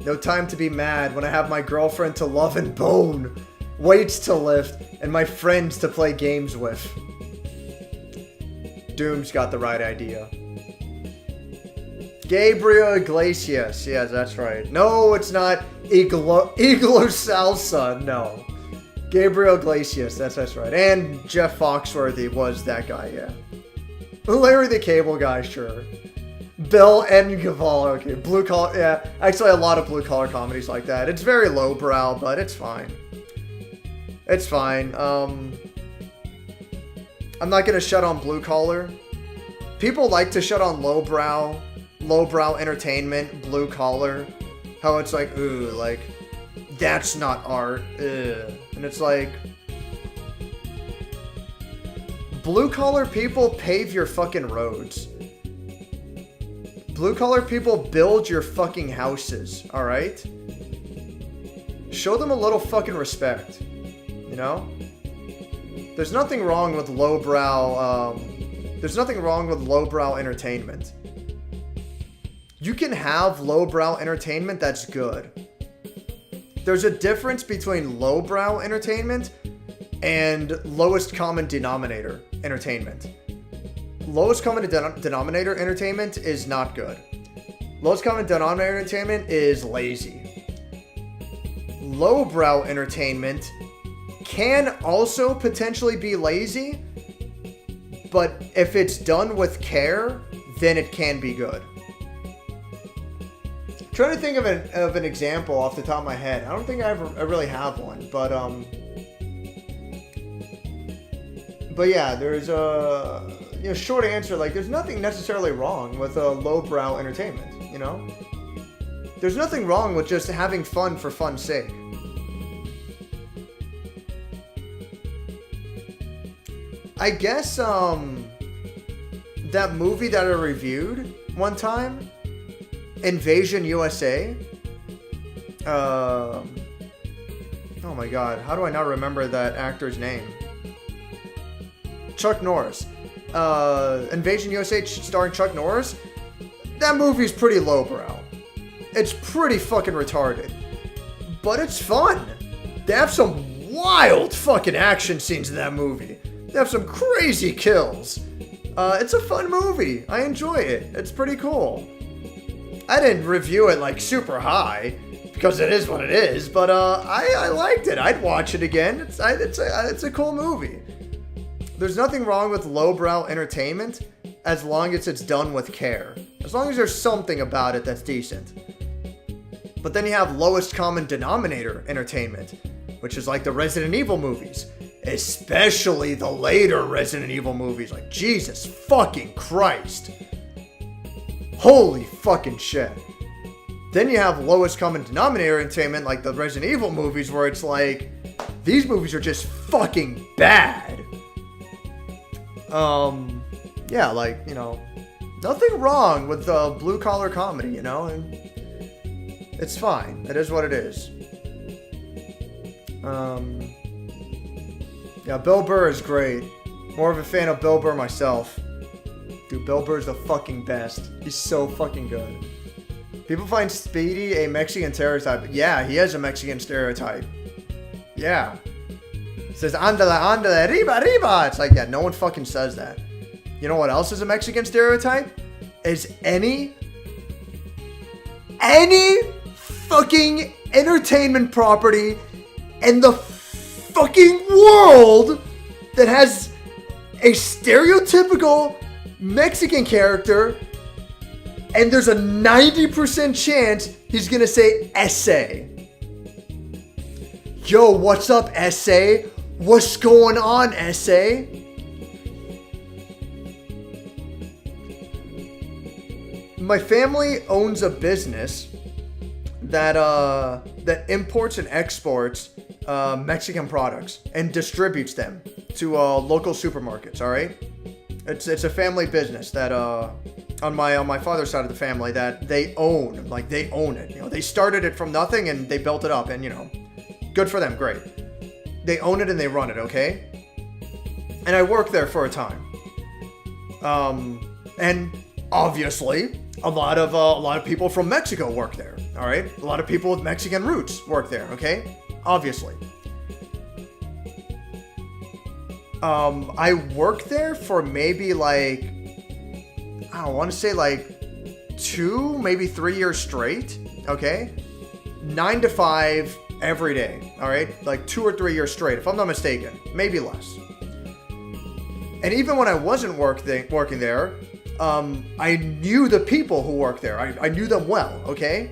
No time to be mad when I have my girlfriend to love and bone, weights to lift, and my friends to play games with. Doom's got the right idea. Gabriel Iglesias. Yeah, that's right. No, it's not Iglo Salsa. No. Gabriel Iglesias. That's right. And Jeff Foxworthy was that guy, yeah. Larry the Cable Guy, sure. Bill N. Cavallo. Okay, blue collar. Yeah, actually a lot of blue collar comedies like that. It's very lowbrow, but it's fine. It's fine. I'm not gonna shut on blue collar. People like to shut on lowbrow entertainment, blue collar. How it's like, ooh, like, that's not art. Ugh. And it's like, blue collar people pave your fucking roads. Blue-collar people build your fucking houses, alright? Show them a little fucking respect. You know? There's nothing wrong with lowbrow, there's nothing wrong with lowbrow entertainment. You can have lowbrow entertainment that's good. There's a difference between lowbrow entertainment and lowest common denominator entertainment. Lowest common denominator entertainment is not good. Lowest common denominator entertainment is lazy. Lowbrow entertainment can also potentially be lazy, but if it's done with care, then it can be good. I'm trying to think of an example off the top of my head. I don't think I really have one, but yeah, there's a short answer. Like, there's nothing necessarily wrong with lowbrow entertainment. You know, there's nothing wrong with just having fun for fun's sake. I guess that movie that I reviewed one time, Invasion USA. Oh my god, how do I not remember that actor's name? Chuck Norris. Invasion USA starring Chuck Norris. That movie's pretty lowbrow. It's pretty fucking retarded. But it's fun. They have some wild fucking action scenes in that movie. They have some crazy kills. It's a fun movie. I enjoy it. It's pretty cool. I didn't review it like super high because it is what it is, but I liked it. I'd watch it again. It's a cool movie. There's nothing wrong with lowbrow entertainment as long as it's done with care. As long as there's something about it that's decent. But then you have lowest common denominator entertainment, which is like the Resident Evil movies. Especially the later Resident Evil movies. Like, Jesus fucking Christ. Holy fucking shit. Then you have lowest common denominator entertainment, like the Resident Evil movies, where it's like, these movies are just fucking bad. Yeah, like, you know, nothing wrong with blue collar comedy, you know, and it's fine. It is what it is. Yeah, Bill Burr is great. More of a fan of Bill Burr myself. Dude, Bill Burr's the fucking best. He's so fucking good. People find Speedy a Mexican stereotype. Yeah, he is a Mexican stereotype. Yeah. It says, andale, andale, arriba, arriba. It's like, yeah, no one fucking says that. You know what else is a Mexican stereotype? Is any fucking entertainment property in the fucking world that has a stereotypical Mexican character, and there's a 90% chance he's gonna say essay. Yo, what's up, essay? What's going on, essay? My family owns a business that imports and exports Mexican products and distributes them to local supermarkets. All right, it's a family business that on my father's side of the family that they own. Like, they own it. You know, they started it from nothing and they built it up, and you know, good for them. Great. They own it and they run it. Okay. And I worked there for a time. And obviously a lot of people from Mexico work there. All right. A lot of people with Mexican roots work there. Okay. Obviously. I worked there for maybe like, I want to say like 2, maybe 3 years straight. Okay. 9 to 5 every day. All right. Like 2 or 3 years straight, if I'm not mistaken, maybe less. And even when I wasn't working there, I knew the people who worked there. I knew them well. Okay.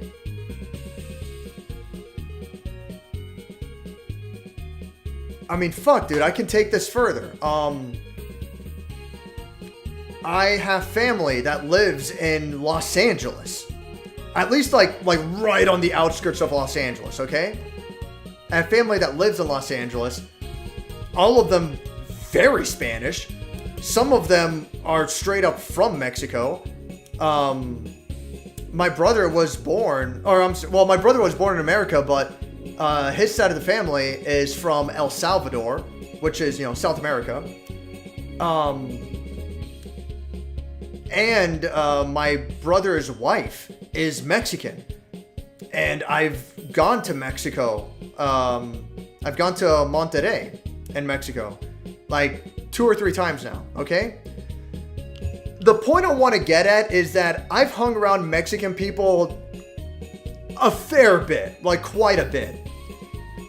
I mean, fuck, dude, I can take this further. I have family that lives in Los Angeles. At least like right on the outskirts of Los Angeles, okay? I have family that lives in Los Angeles. All of them very Spanish. Some of them are straight up from Mexico. my brother was born, well, my brother was born in America, but his side of the family is from El Salvador, which is, South America. And my brother's wife is Mexican. And I've gone to Mexico. I've gone to Monterrey in Mexico like 2 or 3 times now, okay? The point I want to get at is that I've hung around Mexican people a fair bit, like quite a bit.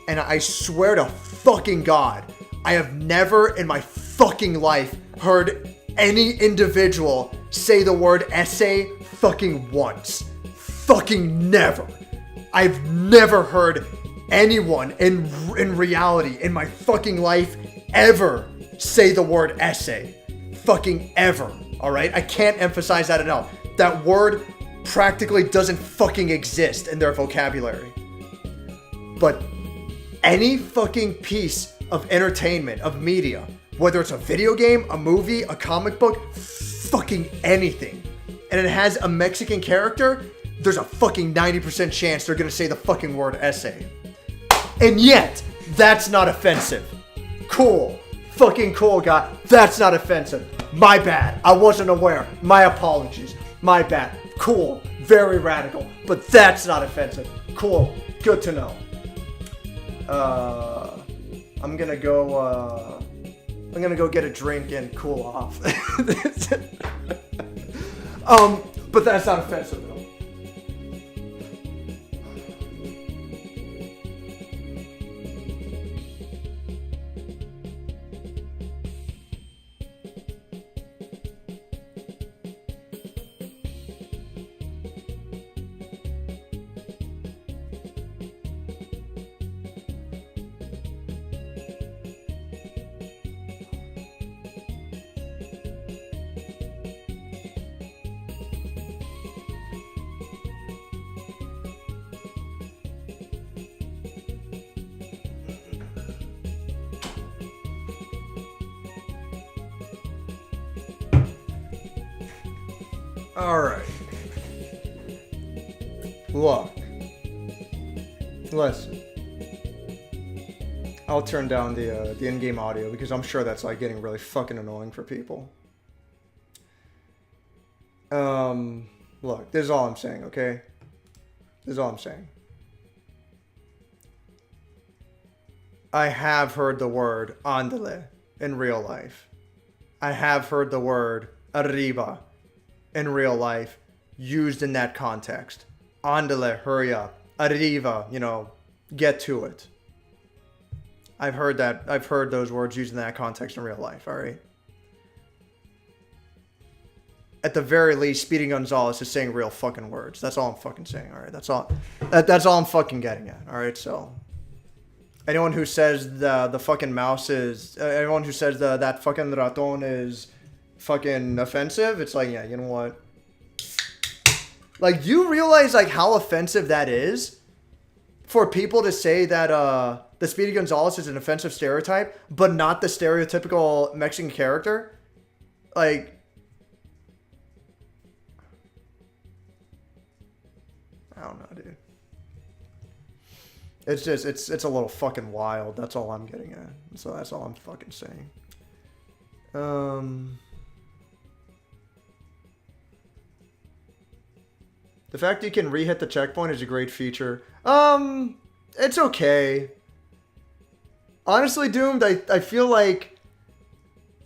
And I swear to fucking God, I have never in my fucking life heard any individual say the word essay fucking once. Fucking never. I've never heard anyone in reality in my fucking life ever say the word essay. Fucking ever. Alright? I can't emphasize that enough. That word practically doesn't fucking exist in their vocabulary. But any fucking piece of entertainment, of media, whether it's a video game, a movie, a comic book, fucking anything, and it has a Mexican character, there's a fucking 90% chance they're gonna say the fucking word essay. And yet, that's not offensive. Cool. Fucking cool, guy. That's not offensive. My bad. I wasn't aware. My apologies. My bad. Cool. Very radical. But that's not offensive. Cool. Good to know. I'm gonna go get a drink and cool off. But that's not offensive though. Alright. Look. Listen. I'll turn down the in-game audio because I'm sure that's like getting really fucking annoying for people. Look, this is all I'm saying, okay? This is all I'm saying. I have heard the word andale in real life. I have heard the word arriba in real life used in that context. Andale, hurry up. Arriba, get to it. I've heard that. I've heard those words used in that context in real life, alright? At the very least, Speedy Gonzalez is saying real fucking words. That's all I'm fucking saying, alright? That's all I'm fucking getting at, alright? So, anyone who says the fucking mouse is... anyone who says that fucking raton is fucking offensive, it's like, yeah, you know what? Like, you realize, like, how offensive that is? For people to say that, the Speedy Gonzalez is an offensive stereotype, but not the stereotypical Mexican character? Like... I don't know, dude. It's just, it's a little fucking wild. That's all I'm getting at. So that's all I'm fucking saying. The fact you can re-hit the checkpoint is a great feature. It's okay. Honestly, Doomed, I feel like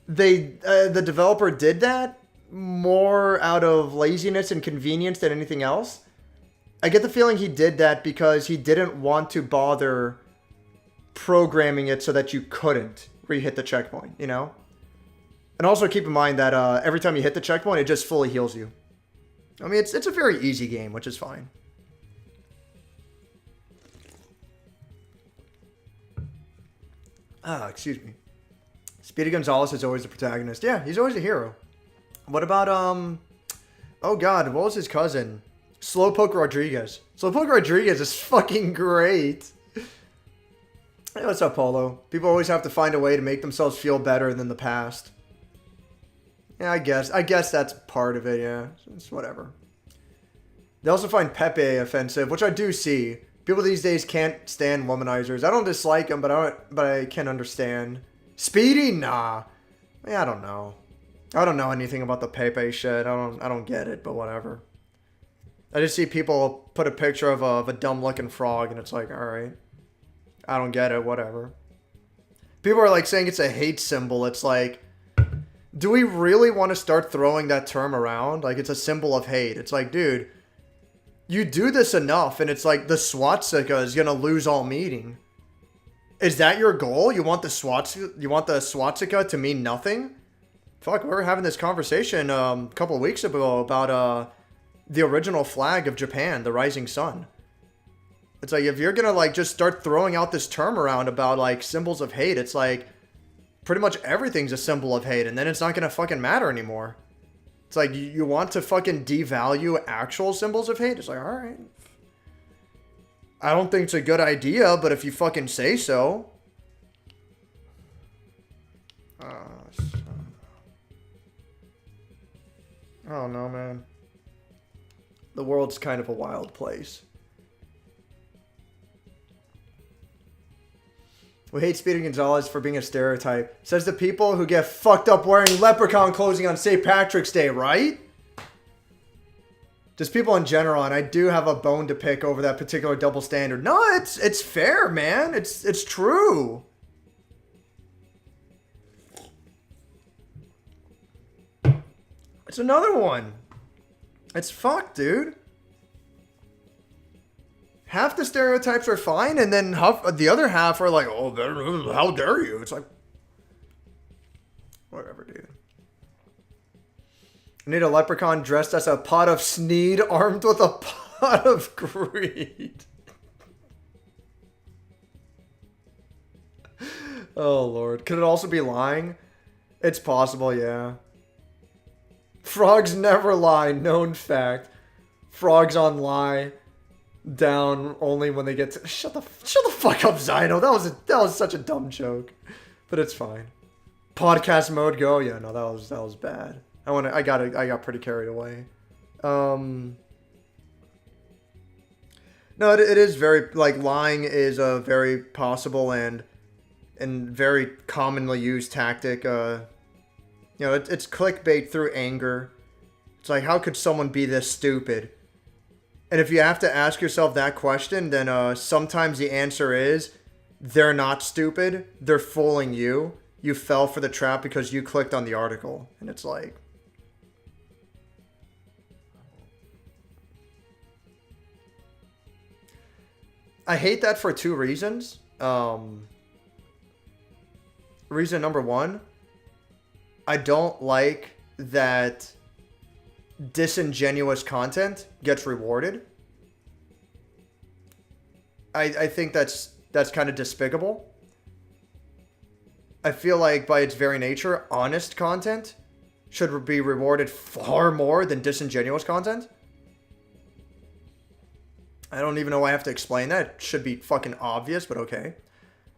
the developer did that more out of laziness and convenience than anything else. I get the feeling he did that because he didn't want to bother programming it so that you couldn't re-hit the checkpoint, And also keep in mind that every time you hit the checkpoint, it just fully heals you. I mean, it's a very easy game, which is fine. Excuse me. Speedy Gonzalez is always the protagonist. Yeah, he's always a hero. What about, oh god, what was his cousin? Slowpoke Rodriguez. Slowpoke Rodriguez is fucking great. Hey, what's up, Polo? People always have to find a way to make themselves feel better than the past. Yeah, I guess that's part of it, yeah. It's whatever. They also find Pepe offensive, which I do see. People these days can't stand womanizers. I don't dislike them, but I can understand. Speedy? Nah. I don't know. I don't know anything about the Pepe shit. I don't get it, but whatever. I just see people put a picture of a dumb looking frog and it's like, alright. I don't get it, whatever. People are like saying it's a hate symbol. It's like, do we really want to start throwing that term around? Like, it's a symbol of hate. It's like, dude, you do this enough and it's like the swastika is going to lose all meaning. Is that your goal? You want the swastika to mean nothing? Fuck, we were having this conversation a couple of weeks ago about the original flag of Japan, the rising sun. It's like, if you're gonna like just start throwing out this term around about like symbols of hate, it's like pretty much everything's a symbol of hate, and then it's not gonna fucking matter anymore. It's like, you want to fucking devalue actual symbols of hate? It's like, alright. I don't think it's a good idea, but if you fucking say so. I don't know, man. The world's kind of a wild place. We hate Speedy Gonzalez for being a stereotype. Says the people who get fucked up wearing leprechaun clothing on St. Patrick's Day, right? Just people in general, and I do have a bone to pick over that particular double standard. No, it's fair, man. It's true. It's another one. It's fucked, dude. Half the stereotypes are fine, and then the other half are like, oh, how dare you? It's like, whatever, dude. I need a leprechaun dressed as a pot of Sneed armed with a pot of greed. Oh, Lord. Could it also be lying? It's possible, yeah. Frogs never lie, known fact. Frogs on lie. Down only when they get to... Shut the fuck up, Zyno. That was such a dumb joke. But it's fine. Podcast mode go. Yeah, no, that was bad. I got pretty carried away. No, it is very, like, lying is a very possible and very commonly used tactic. You know, it's clickbait through anger. It's like, how could someone be this stupid? And if you have to ask yourself that question, then sometimes the answer is, they're not stupid. They're fooling you. You fell for the trap because you clicked on the article. And it's like... I hate that for two reasons. Reason number one, I don't like that disingenuous content gets rewarded. I think that's kind of despicable. I feel like by its very nature, honest content should be rewarded far more than disingenuous content. I don't even know why I have to explain that. It should be fucking obvious, but okay.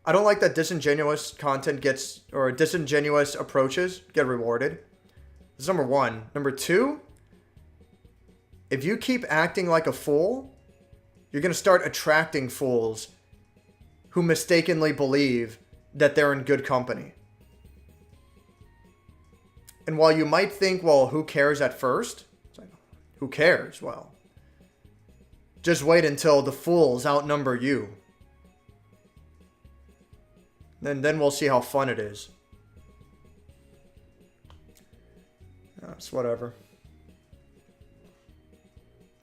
I don't like that disingenuous content gets, or disingenuous approaches get rewarded. That's number one. Number two, if you keep acting like a fool, you're going to start attracting fools who mistakenly believe that they're in good company. And while you might think, well, who cares at first? It's like, who cares? Well, just wait until the fools outnumber you. Then we'll see how fun it is. It's whatever.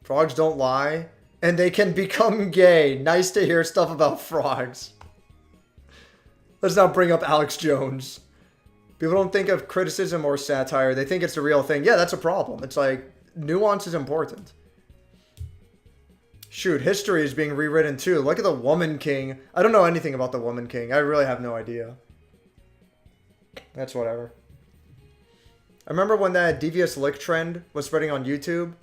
Frogs don't lie, and they can become gay. Nice to hear stuff about frogs. Let's not bring up Alex Jones. People don't think of criticism or satire. They think it's the real thing. Yeah, that's a problem. It's like, nuance is important. Shoot, history is being rewritten too. Look at the Woman King. I don't know anything about the Woman King. I really have no idea. That's whatever. I remember when that devious lick trend was spreading on YouTube.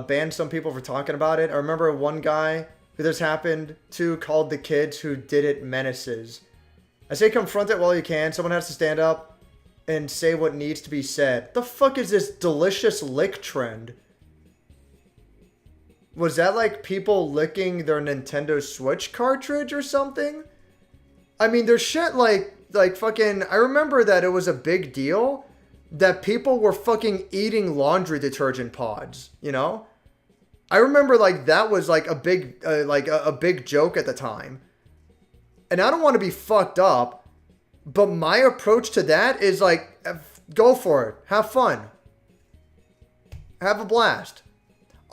Banned some people for talking about it. I remember one guy who this happened to called the kids who did it menaces. I say confront it while you can. Someone has to stand up and say what needs to be said. The fuck is this delicious lick trend? Was that like people licking their Nintendo Switch cartridge or something? I mean, there's shit like fucking. I remember that it was a big deal that people were fucking eating laundry detergent pods. You know, I remember like that was like a big a big joke at the time. And I don't want to be fucked up, but my approach to that is like, go for it, have fun, have a blast.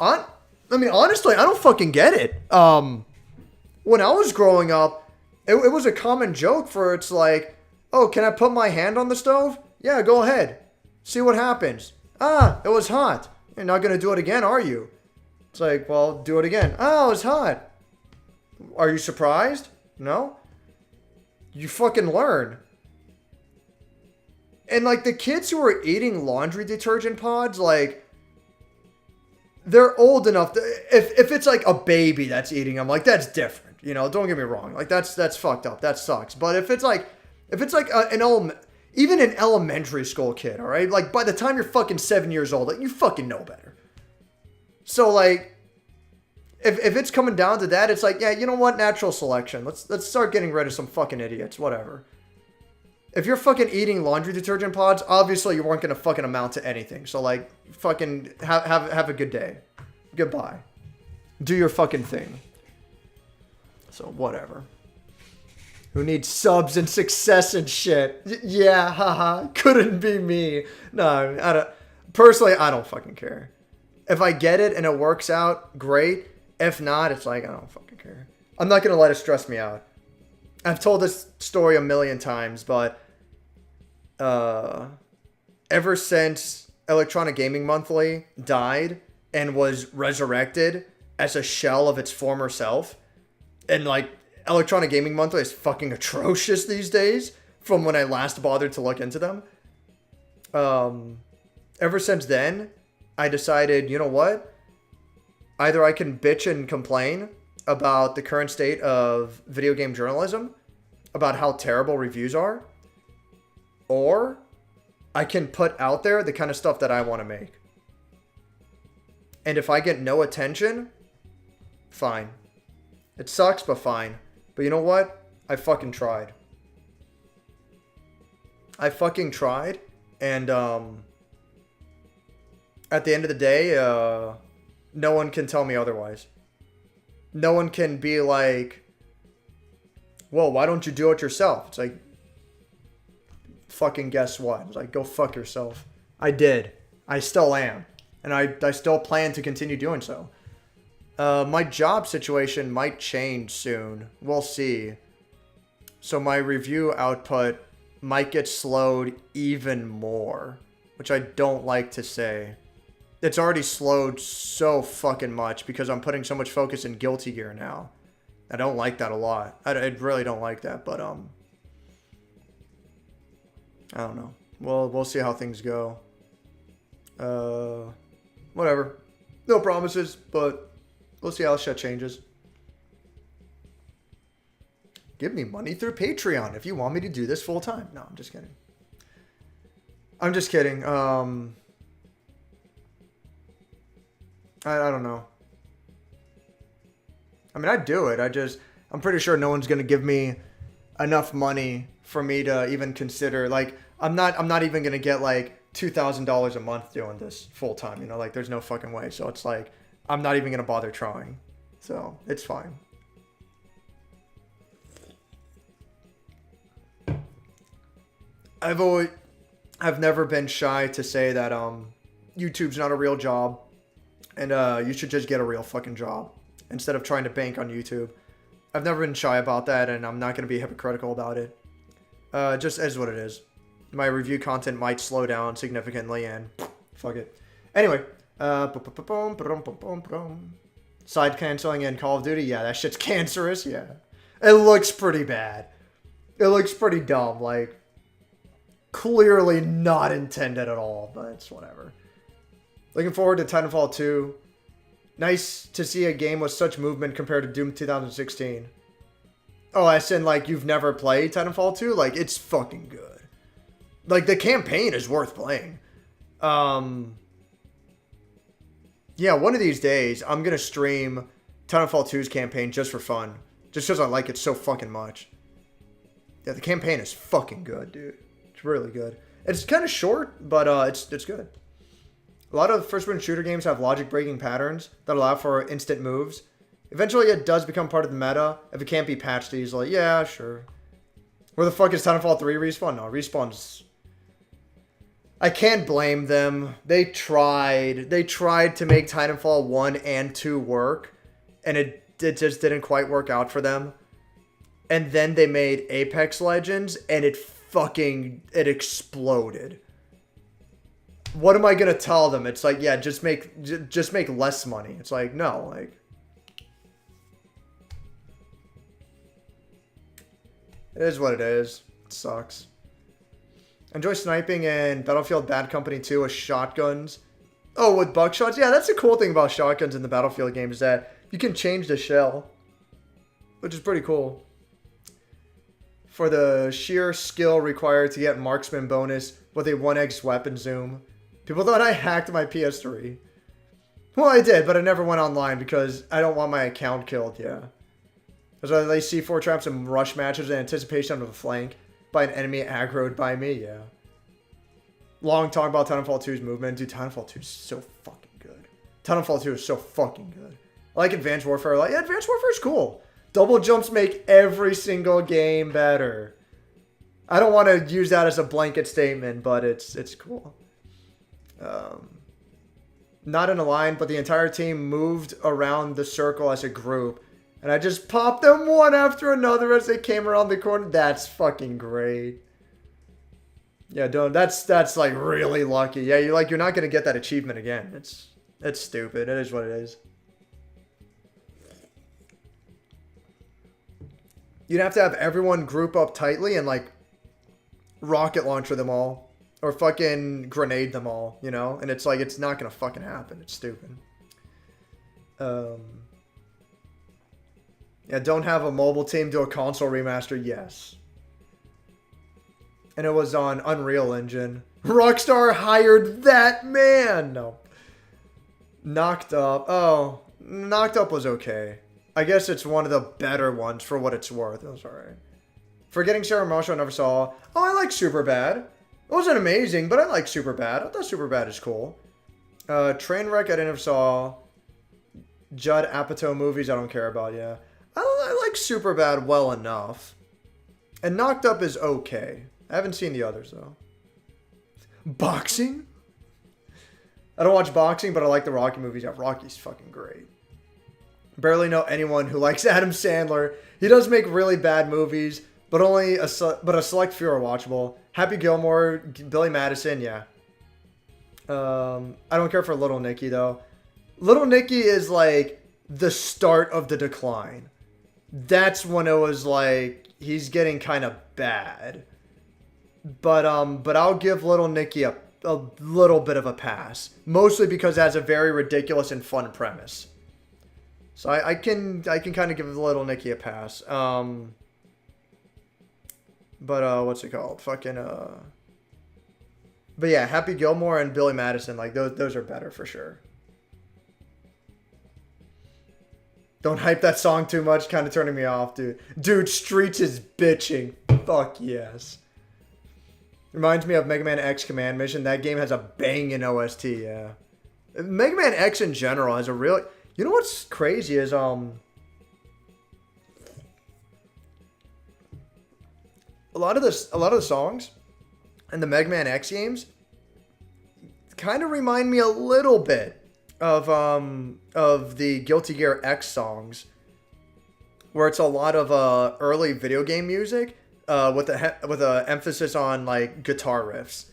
I mean, honestly, I don't fucking get it. When I was growing up, it was a common joke for it's like, oh, can I put my hand on the stove? Yeah, go ahead. See what happens. Ah, it was hot. You're not going to do it again, are you? It's like, well, do it again. Oh, it's hot. Are you surprised? No? You fucking learn. And like the kids who are eating laundry detergent pods, like, they're old enough to, if it's like a baby that's eating them, like that's different. You know, don't get me wrong. Like that's fucked up. That sucks. But if it's like even an elementary school kid, all right? Like by the time you're fucking 7 years old, like, you fucking know better. So like, if it's coming down to that, it's like, yeah, you know what? Natural selection. Let's start getting rid of some fucking idiots. Whatever. If you're fucking eating laundry detergent pods, obviously you weren't gonna fucking amount to anything. So like, fucking have a good day. Goodbye. Do your fucking thing. So whatever. Who needs subs and success and shit? Yeah, haha. Couldn't be me. No, I don't. Personally, I don't fucking care. If I get it and it works out, great. If not, it's like, I don't fucking care. I'm not going to let it stress me out. I've told this story a million times, but ever since Electronic Gaming Monthly died and was resurrected as a shell of its former self, and like Electronic Gaming Monthly is fucking atrocious these days from when I last bothered to look into them. Ever since then, I decided, you know what? Either I can bitch and complain about the current state of video game journalism, about how terrible reviews are, or I can put out there the kind of stuff that I want to make. And if I get no attention, fine. It sucks, but fine. But you know what? I fucking tried. I fucking tried, and at the end of the day, no one can tell me otherwise. No one can be like, well, why don't you do it yourself? It's like, fucking guess what? It's like, go fuck yourself. I did. I still am. And I still plan to continue doing so. My job situation might change soon. We'll see. So my review output might get slowed even more, which I don't like to say. It's already slowed so fucking much because I'm putting so much focus in Guilty Gear now. I don't like that a lot. I really don't like that, but I don't know. We'll see how things go. Whatever. No promises, but we'll see how shit changes. Give me money through Patreon if you want me to do this full time. No, I'm just kidding. I'm just kidding. I don't know. I mean, I'd do it. I'm pretty sure no one's going to give me enough money for me to even consider. Like, I'm not even going to get like $2,000 a month doing this full time. You know, like there's no fucking way. So it's like, I'm not even going to bother trying. So it's fine. I've never been shy to say that YouTube's not a real job, and you should just get a real fucking job instead of trying to bank on YouTube. I've never been shy about that, and I'm not going to be hypocritical about it. Just is what it is. My review content might slow down significantly, and fuck it. Anyway, side canceling in Call of Duty, yeah, that shit's cancerous, yeah. It looks pretty bad. It looks pretty dumb, like, clearly not intended at all, but it's whatever. Looking forward to Titanfall 2. Nice to see a game with such movement compared to Doom 2016. Oh, as in, like, you've never played Titanfall 2? Like, it's fucking good. Like, the campaign is worth playing. Yeah, one of these days, I'm going to stream Titanfall 2's campaign just for fun. Just because I like it so fucking much. Yeah, the campaign is fucking good, dude. It's really good. It's kind of short, but it's good. A lot of first-person shooter games have logic-breaking patterns that allow for instant moves. Eventually, it does become part of the meta if it can't be patched easily. Yeah, sure. Where the fuck is Titanfall 3 Respawn? No, Respawn's... I can't blame them. They tried. They tried to make Titanfall 1 and 2 work, and it just didn't quite work out for them. And then they made Apex Legends, and it exploded. What am I gonna tell them? It's like, yeah, just make less money. It's like, no, like... It is what it is. It sucks. Enjoy sniping in Battlefield Bad Company 2 with shotguns. Oh, with buckshots? Yeah, that's the cool thing about shotguns in the Battlefield game is that you can change the shell. Which is pretty cool. For the sheer skill required to get marksman bonus with a 1x weapon zoom. People thought I hacked my PS3. Well, I did, but I never went online because I don't want my account killed, yeah. As I lay C4 traps and rush matches in anticipation of a flank by an enemy aggroed by me, yeah. Long talk about Titanfall 2's movement. Dude, Titanfall 2 is so fucking good. Titanfall 2 is so fucking good. I like Advanced Warfare. Like, yeah, Advanced Warfare is cool. Double jumps make every single game better. I don't want to use that as a blanket statement, but it's cool. Not in a line, but the entire team moved around the circle as a group. And I just popped them one after another as they came around the corner. That's fucking great. Yeah, don't. That's like really lucky. Yeah, you're not gonna get that achievement again. It's stupid. It is what it is. You'd have to have everyone group up tightly and like rocket launcher them all. Or fucking grenade them all, you know? And it's like, it's not gonna fucking happen. It's stupid. Yeah, don't have a mobile team do a console remaster. Yes. And it was on Unreal Engine. Rockstar hired that man! No. Knocked Up. Oh, Knocked Up was okay. I guess it's one of the better ones for what it's worth. It was alright. Forgetting Sarah Marshall, I never saw. Oh, I like Superbad. It wasn't amazing, but I like Superbad. I thought Superbad is cool. Trainwreck, I never saw. Judd Apatow movies, I don't care about, yeah. I like Superbad well enough. And Knocked Up is okay. I haven't seen the others, though. Boxing? I don't watch boxing, but I like the Rocky movies. Yeah, Rocky's fucking great. Barely know anyone who likes Adam Sandler. He does make really bad movies, but a select few are watchable. Happy Gilmore, Billy Madison, yeah. I don't care for Little Nicky, though. Little Nicky is like the start of the decline. That's when it was like he's getting kind of bad. But I'll give Little Nicky a little bit of a pass, mostly because it has a very ridiculous and fun premise. So I can kind of give Little Nicky a pass. But what's it called? But yeah, Happy Gilmore and Billy Madison, like those are better for sure. Don't hype that song too much, kind of turning me off, dude. Dude, Streets is bitching. Fuck yes. Reminds me of Mega Man X Command Mission. That game has a banging OST, yeah. Mega Man X in general has a real... You know what's crazy is, a lot of the songs in the Mega Man X games kind of remind me a little bit of the Guilty Gear X songs, where it's a lot of early video game music with a emphasis on like guitar riffs.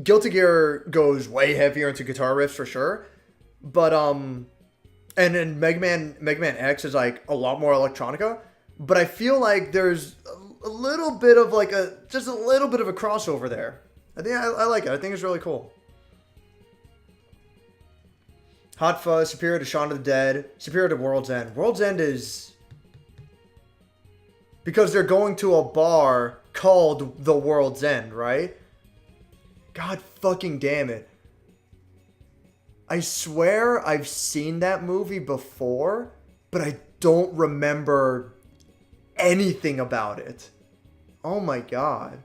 Guilty Gear goes way heavier into guitar riffs for sure, but and then Mega Man X is like a lot more electronica, but I feel like there's a little bit of like just a little bit of a crossover there. I think I like it. I think it's really cool. Hot Fuzz, superior to Shaun of the Dead, superior to World's End. World's End is... because they're going to a bar called The World's End, right? God fucking damn it. I swear I've seen that movie before, but I don't remember anything about it. Oh my god.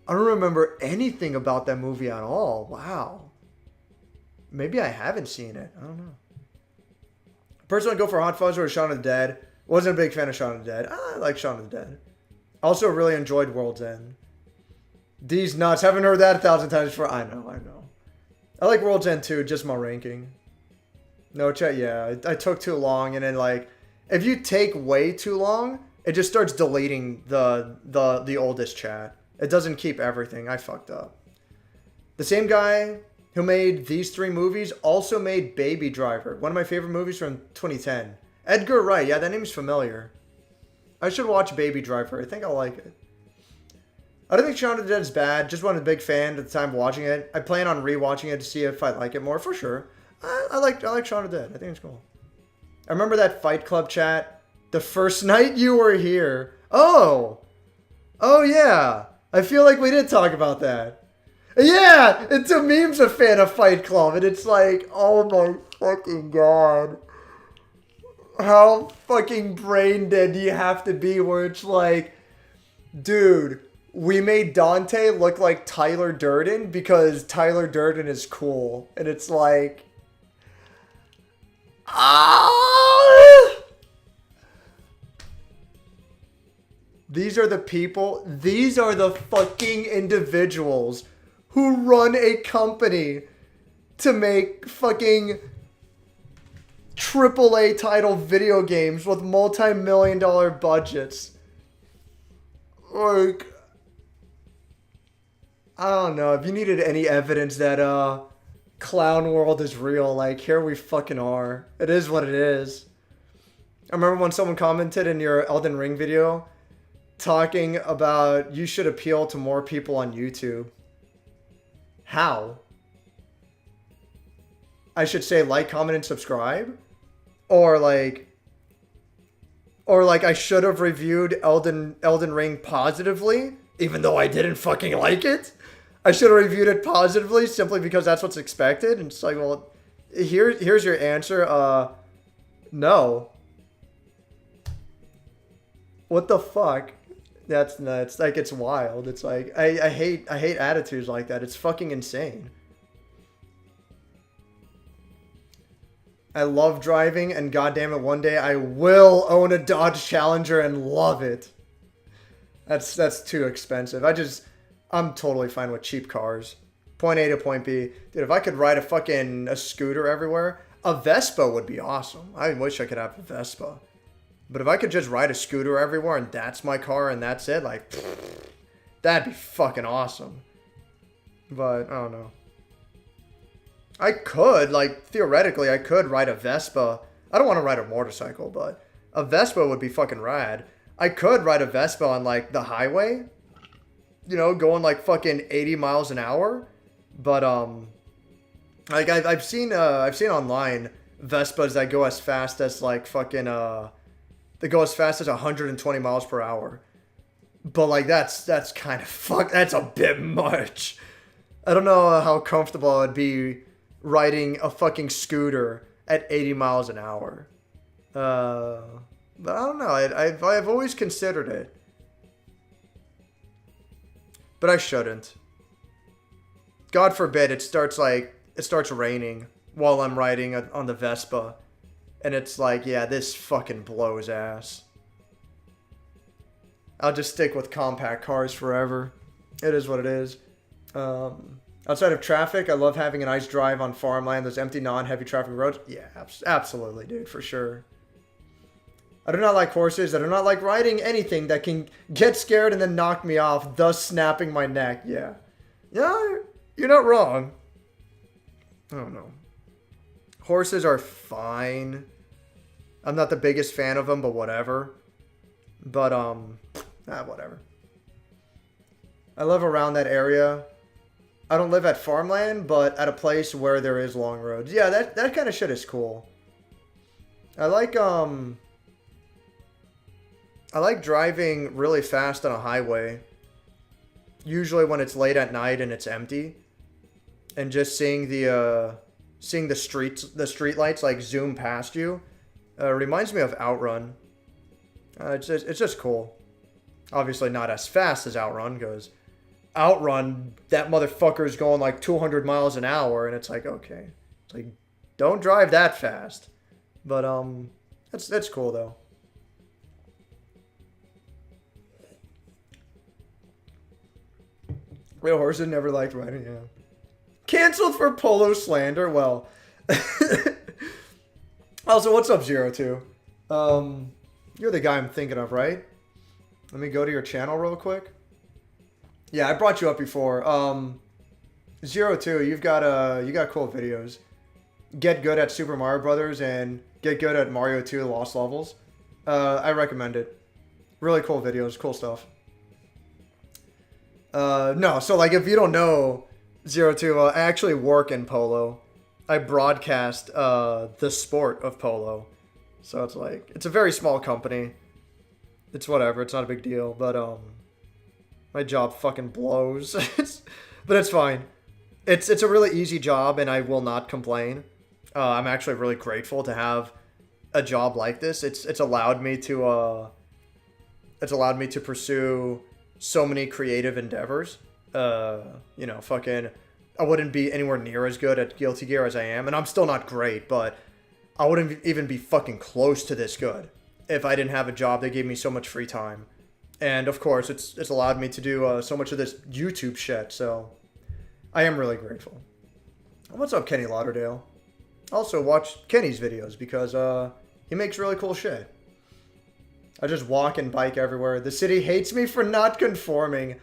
I don't remember anything about that movie at all. Wow. Maybe I haven't seen it. I don't know. Personally, I'd go for Hot Fuzz or Shaun of the Dead. Wasn't a big fan of Shaun of the Dead. I like Shaun of the Dead. Also really enjoyed World's End. These nuts. Haven't heard that 1,000 times before. I know. I like World's End too, just my ranking. No chat, yeah. I took too long, and then like, if you take way too long, it just starts deleting the oldest chat. It doesn't keep everything. I fucked up. The same guy who made these 3 movies also made Baby Driver, one of my favorite movies from 2010. Edgar Wright, yeah, that name's familiar. I should watch Baby Driver. I think I'll like it. I don't think Shaun of the Dead is bad. Just wasn't a big fan at the time watching it. I plan on rewatching it to see if I like it more, for sure. I like Shaun of the Dead. I think it's cool. I remember that Fight Club chat. The first night you were here. Oh yeah. I feel like we did talk about that. Yeah, it's a meme's a fan of Fight Club, and it's like, oh my fucking god. How fucking brain dead do you have to be where it's like, dude, we made Dante look like Tyler Durden because Tyler Durden is cool. And it's like, these are the people, these are the fucking individuals who run a company to make fucking AAA title video games with multi-million-dollar budgets. Like, I don't know. If you needed any evidence that Clown World is real, like, here we fucking are. It is what it is. I remember when someone commented in your Elden Ring video talking about you should appeal to more people on YouTube. How? I should say like, comment, and subscribe? Or like I should have reviewed Elden Ring positively, even though I didn't fucking like it? I should have reviewed it positively simply because that's what's expected? And it's like, well, here's your answer. No. What the fuck? That's nuts. Like, it's wild. It's like, I hate attitudes like that. It's fucking insane. I love driving, and goddamn it, one day I will own a Dodge Challenger and love it. That's too expensive. I'm totally fine with cheap cars. Point A to point B. Dude, if I could ride a scooter everywhere, a Vespa would be awesome. I wish I could have a Vespa. But if I could just ride a scooter everywhere and that's my car and that's it, like, that'd be fucking awesome. But, I don't know. I could, like, theoretically, I could ride a Vespa. I don't want to ride a motorcycle, but a Vespa would be fucking rad. I could ride a Vespa on, like, the highway. You know, going, like, fucking 80 miles an hour. But, like, I've seen online Vespas that go as fast as, like, fucking, they go as fast as 120 miles per hour. But, like, that's kind of that's a bit much. I don't know how comfortable I would be riding a fucking scooter at 80 miles an hour. But I don't know. I've always considered it. But I shouldn't. God forbid it starts raining while I'm riding on the Vespa. And it's like, yeah, this fucking blows ass. I'll just stick with compact cars forever. It is what it is. Outside of traffic, I love having a nice drive on farmland, those empty, non-heavy traffic roads. Yeah, absolutely, dude, for sure. I do not like horses. I do not like riding anything that can get scared and then knock me off, thus snapping my neck. Yeah. Yeah, you're not wrong. I don't know. Horses are fine. I'm not the biggest fan of them, but whatever. But, whatever. I live around that area. I don't live at farmland, but at a place where there is long roads. Yeah, that kind of shit is cool. I like driving really fast on a highway. Usually when it's late at night and it's empty. And just seeing the seeing the street lights like zoom past you, reminds me of Outrun. It's just cool. Obviously not as fast as Outrun, because Outrun, that motherfucker is going like 200 miles an hour, and it's like, okay. It's like, don't drive that fast. But, that's cool, though. Real horses never liked riding, yeah. Canceled for polo slander, well. Also, what's up, Zero Two? You're the guy I'm thinking of, right? Let me go to your channel real quick. Yeah, I brought you up before. Zero Two, you got cool videos. Get good at Super Mario Brothers and get good at Mario 2 Lost Levels. I recommend it. Really cool videos, cool stuff. No, so like if you don't know Zero Two, I actually work in polo. I broadcast the sport of polo. So it's like, it's a very small company. It's whatever, it's not a big deal, but my job fucking blows. But it's fine. It's a really easy job, and I will not complain. I'm actually really grateful to have a job like this. It's allowed me to pursue so many creative endeavors. You know, fucking, I wouldn't be anywhere near as good at Guilty Gear as I am, and I'm still not great, but I wouldn't even be fucking close to this good if I didn't have a job that gave me so much free time. And of course, it's allowed me to do so much of this YouTube shit, so I am really grateful. What's up, Kenny Lauderdale? Also, watch Kenny's videos because he makes really cool shit. I just walk and bike everywhere. The city hates me for not conforming.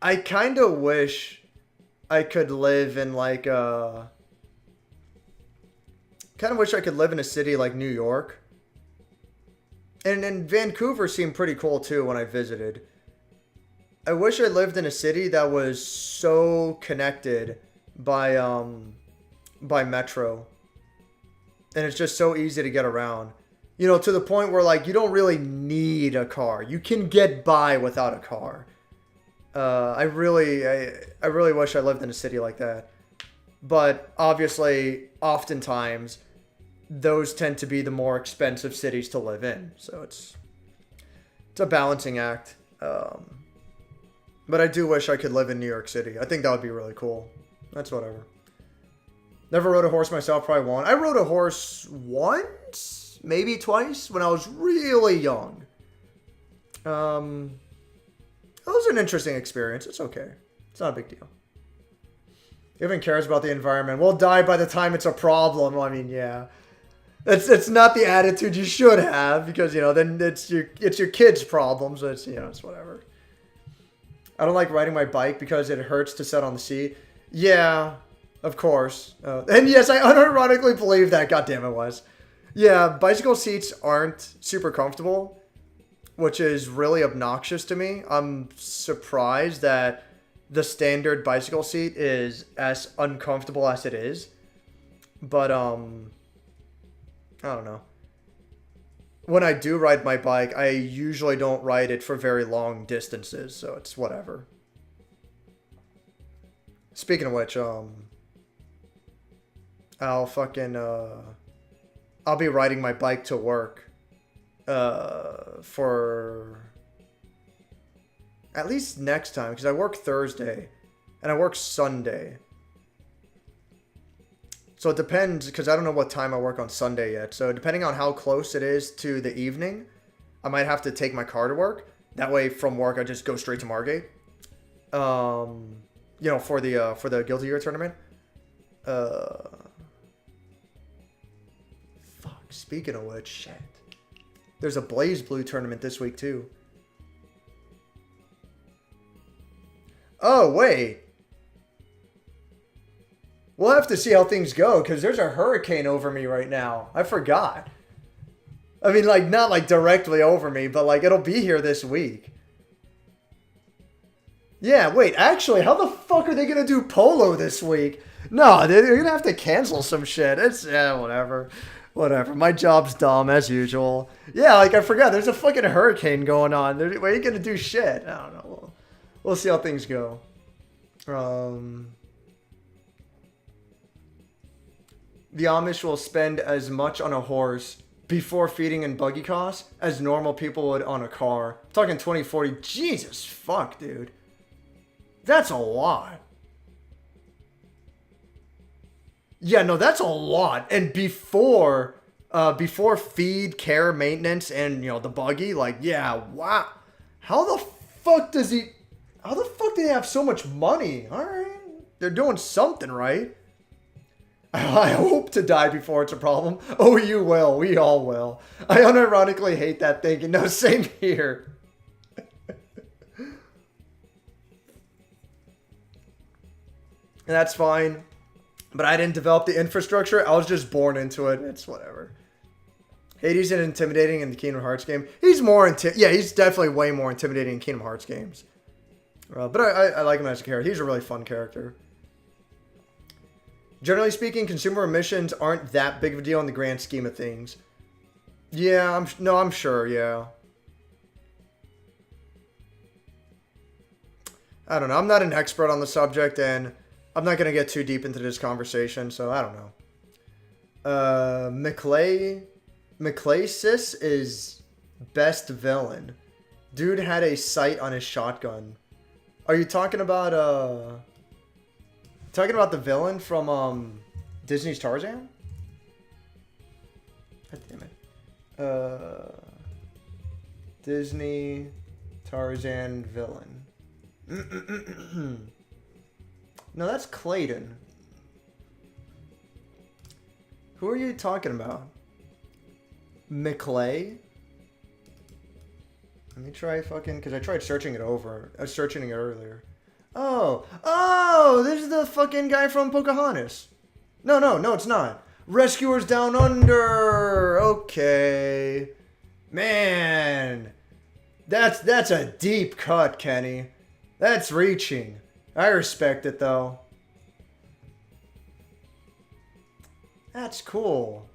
I kind of wish I could live in like kind of wish I could live in a city like New York. And Vancouver seemed pretty cool too when I visited. I wish I lived in a city that was so connected by metro. And it's just so easy to get around. You know, to the point where like you don't really need a car. You can get by without a car. I really wish I lived in a city like that. But obviously, oftentimes, those tend to be the more expensive cities to live in. So it's a balancing act. But I do wish I could live in New York City. I think that would be really cool. That's whatever. Never rode a horse myself, probably won't. I rode a horse once, maybe twice, when I was really young. It was an interesting experience. It's okay. It's not a big deal. Even cares about the environment. We'll die by the time it's a problem. I mean, yeah. It's not the attitude you should have, because, you know, then it's your kid's problem, so it's, you know, it's whatever. I don't like riding my bike because it hurts to sit on the seat. Yeah, of course. And yes, I unironically believe that. God damn it, was. Yeah, bicycle seats aren't super comfortable, which is really obnoxious to me. I'm surprised that the standard bicycle seat is as uncomfortable as it is. But, I don't know. When I do ride my bike, I usually don't ride it for very long distances, so it's whatever. Speaking of which, I'll be riding my bike to work, for at least next time, because I work Thursday, and I work Sunday. So it depends, because I don't know what time I work on Sunday yet. So depending on how close it is to the evening, I might have to take my car to work. That way, from work, I just go straight to Margate. You know, for the Guilty Gear tournament. Fuck. Speaking of which, shit. There's a Blaze Blue tournament this week too. Oh wait. We'll have to see how things go, because there's a hurricane over me right now. I forgot. I mean, like, not like directly over me, but like it'll be here this week. Yeah, wait, actually, how the fuck are they gonna do polo this week? No, they're gonna have to cancel some shit. It's, yeah, whatever. Whatever. My job's dumb, as usual. Yeah, like, I forgot, there's a fucking hurricane going on. We ain't gonna do shit. I don't know. We'll see how things go. The Amish will spend as much on a horse before feeding and buggy costs as normal people would on a car. I'm talking 2040. Jesus fuck, dude. That's a lot. Yeah, no, that's a lot. And before feed, care, maintenance, and, you know, the buggy, like, yeah, wow. How the fuck do they have so much money? All right. They're doing something right. I hope to die before it's a problem. Oh, you will. We all will. I unironically hate that thinking. No, same here. And that's fine. But I didn't develop the infrastructure. I was just born into it. It's whatever. Hades is intimidating in the Kingdom Hearts game. He's definitely way more intimidating in Kingdom Hearts games. But I like him as a character. He's a really fun character. Generally speaking, consumer emissions aren't that big of a deal in the grand scheme of things. Yeah, I'm sure, yeah. I don't know. I'm not an expert on the subject, and I'm not going to get too deep into this conversation, so I don't know. McClaysis is best villain. Dude had a sight on his shotgun. Are you talking about the villain from Disney's Tarzan? God damn it. Disney Tarzan villain. No, that's Clayton. Who are you talking about? McClay? Let me try because I tried searching it over. I was searching it earlier. Oh, this is the fucking guy from Pocahontas. No, it's not. Rescuers Down Under. Okay. Man. That's a deep cut, Kenny. That's reaching. I respect it, though. That's cool.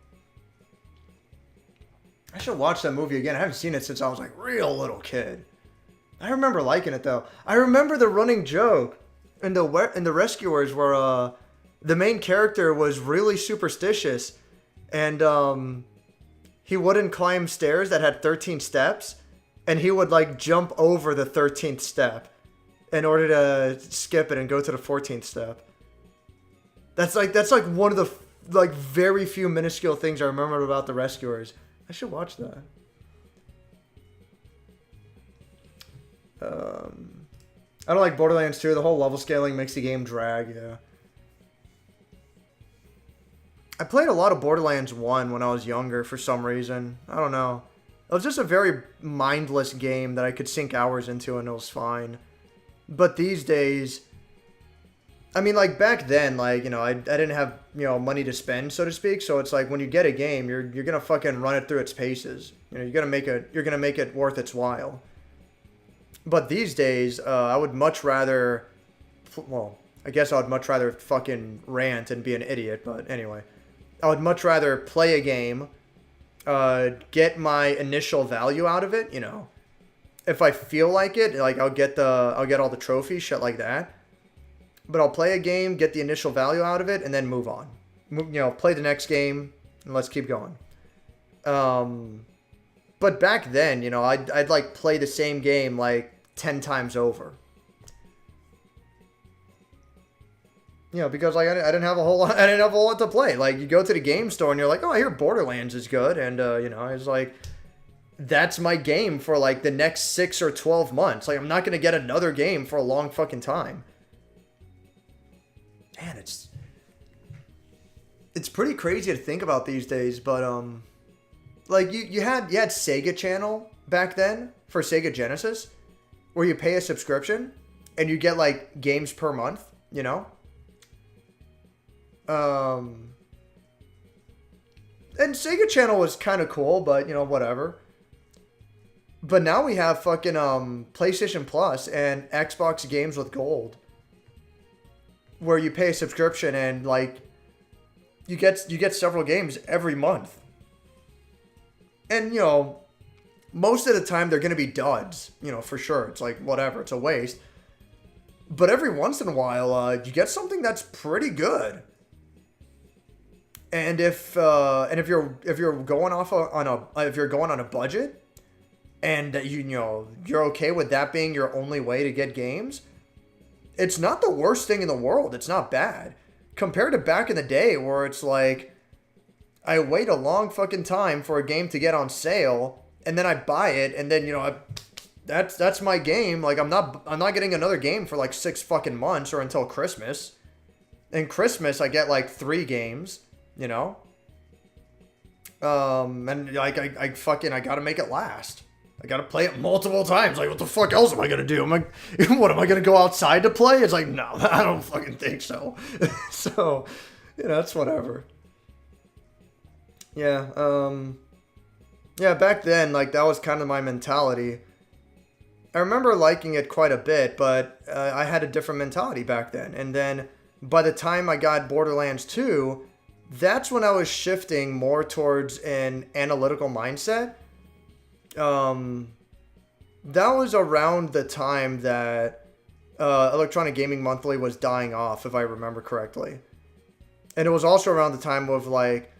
I should watch that movie again. I haven't seen it since I was like real little kid. I remember liking it though. I remember the running joke in the Rescuers where the main character was really superstitious and he wouldn't climb stairs that had 13 steps and he would like jump over the 13th step in order to skip it and go to the 14th step. That's like one of the like very few minuscule things I remember about the Rescuers. I should watch that. I don't like Borderlands 2. The whole level scaling makes the game drag, yeah. I played a lot of Borderlands 1 when I was younger for some reason. I don't know. It was just a very mindless game that I could sink hours into and it was fine. But these days, I mean, like back then, like, you know, I didn't have, you know, money to spend, so to speak. So it's like when you get a game, you're gonna fucking run it through its paces. You know, you're gonna make it worth its while. But these days, I would much rather, well, I guess I would much rather fucking rant and be an idiot. But anyway, I would much rather play a game, get my initial value out of it. You know, if I feel like it, like I'll get all the trophies, shit like that. But I'll play a game, get the initial value out of it, and then move on. You know, play the next game, and let's keep going. But back then, you know, I'd like play the same game like 10 times over. You know, because like I didn't have a whole lot to play. Like you go to the game store and you're like, oh, I hear Borderlands is good, and you know, I was like, that's my game for like the next 6 or 12 months. Like I'm not gonna get another game for a long fucking time. Man, it's pretty crazy to think about these days, but like you had Sega Channel back then for Sega Genesis, where you pay a subscription and you get like games per month, you know? And Sega Channel was kind of cool, but you know, whatever. But now we have fucking PlayStation Plus and Xbox Games with Gold, where you pay a subscription and like you get several games every month. And you know, most of the time they're going to be duds, you know, for sure. It's like whatever, it's a waste. But every once in a while you get something that's pretty good. And if you're going off on a if you're going on a budget, and you're okay with that being your only way to get games, it's not the worst thing in the world. It's not bad compared to back in the day where it's like I wait a long fucking time for a game to get on sale, and then I buy it, and then that's my game. Like I'm not getting another game for like 6 fucking months or until Christmas. And Christmas I get like 3 games, and like I gotta make it last. I gotta play it multiple times. Like, what the fuck else am I gonna do? What am I gonna go outside to play? It's like, no, I don't fucking think so. So, it's whatever. Yeah, yeah. Back then, like that was kind of my mentality. I remember liking it quite a bit, but I had a different mentality back then. And then by the time I got Borderlands 2, that's when I was shifting more towards an analytical mindset. That was around the time that Electronic Gaming Monthly was dying off, if I remember correctly. And it was also around the time of like,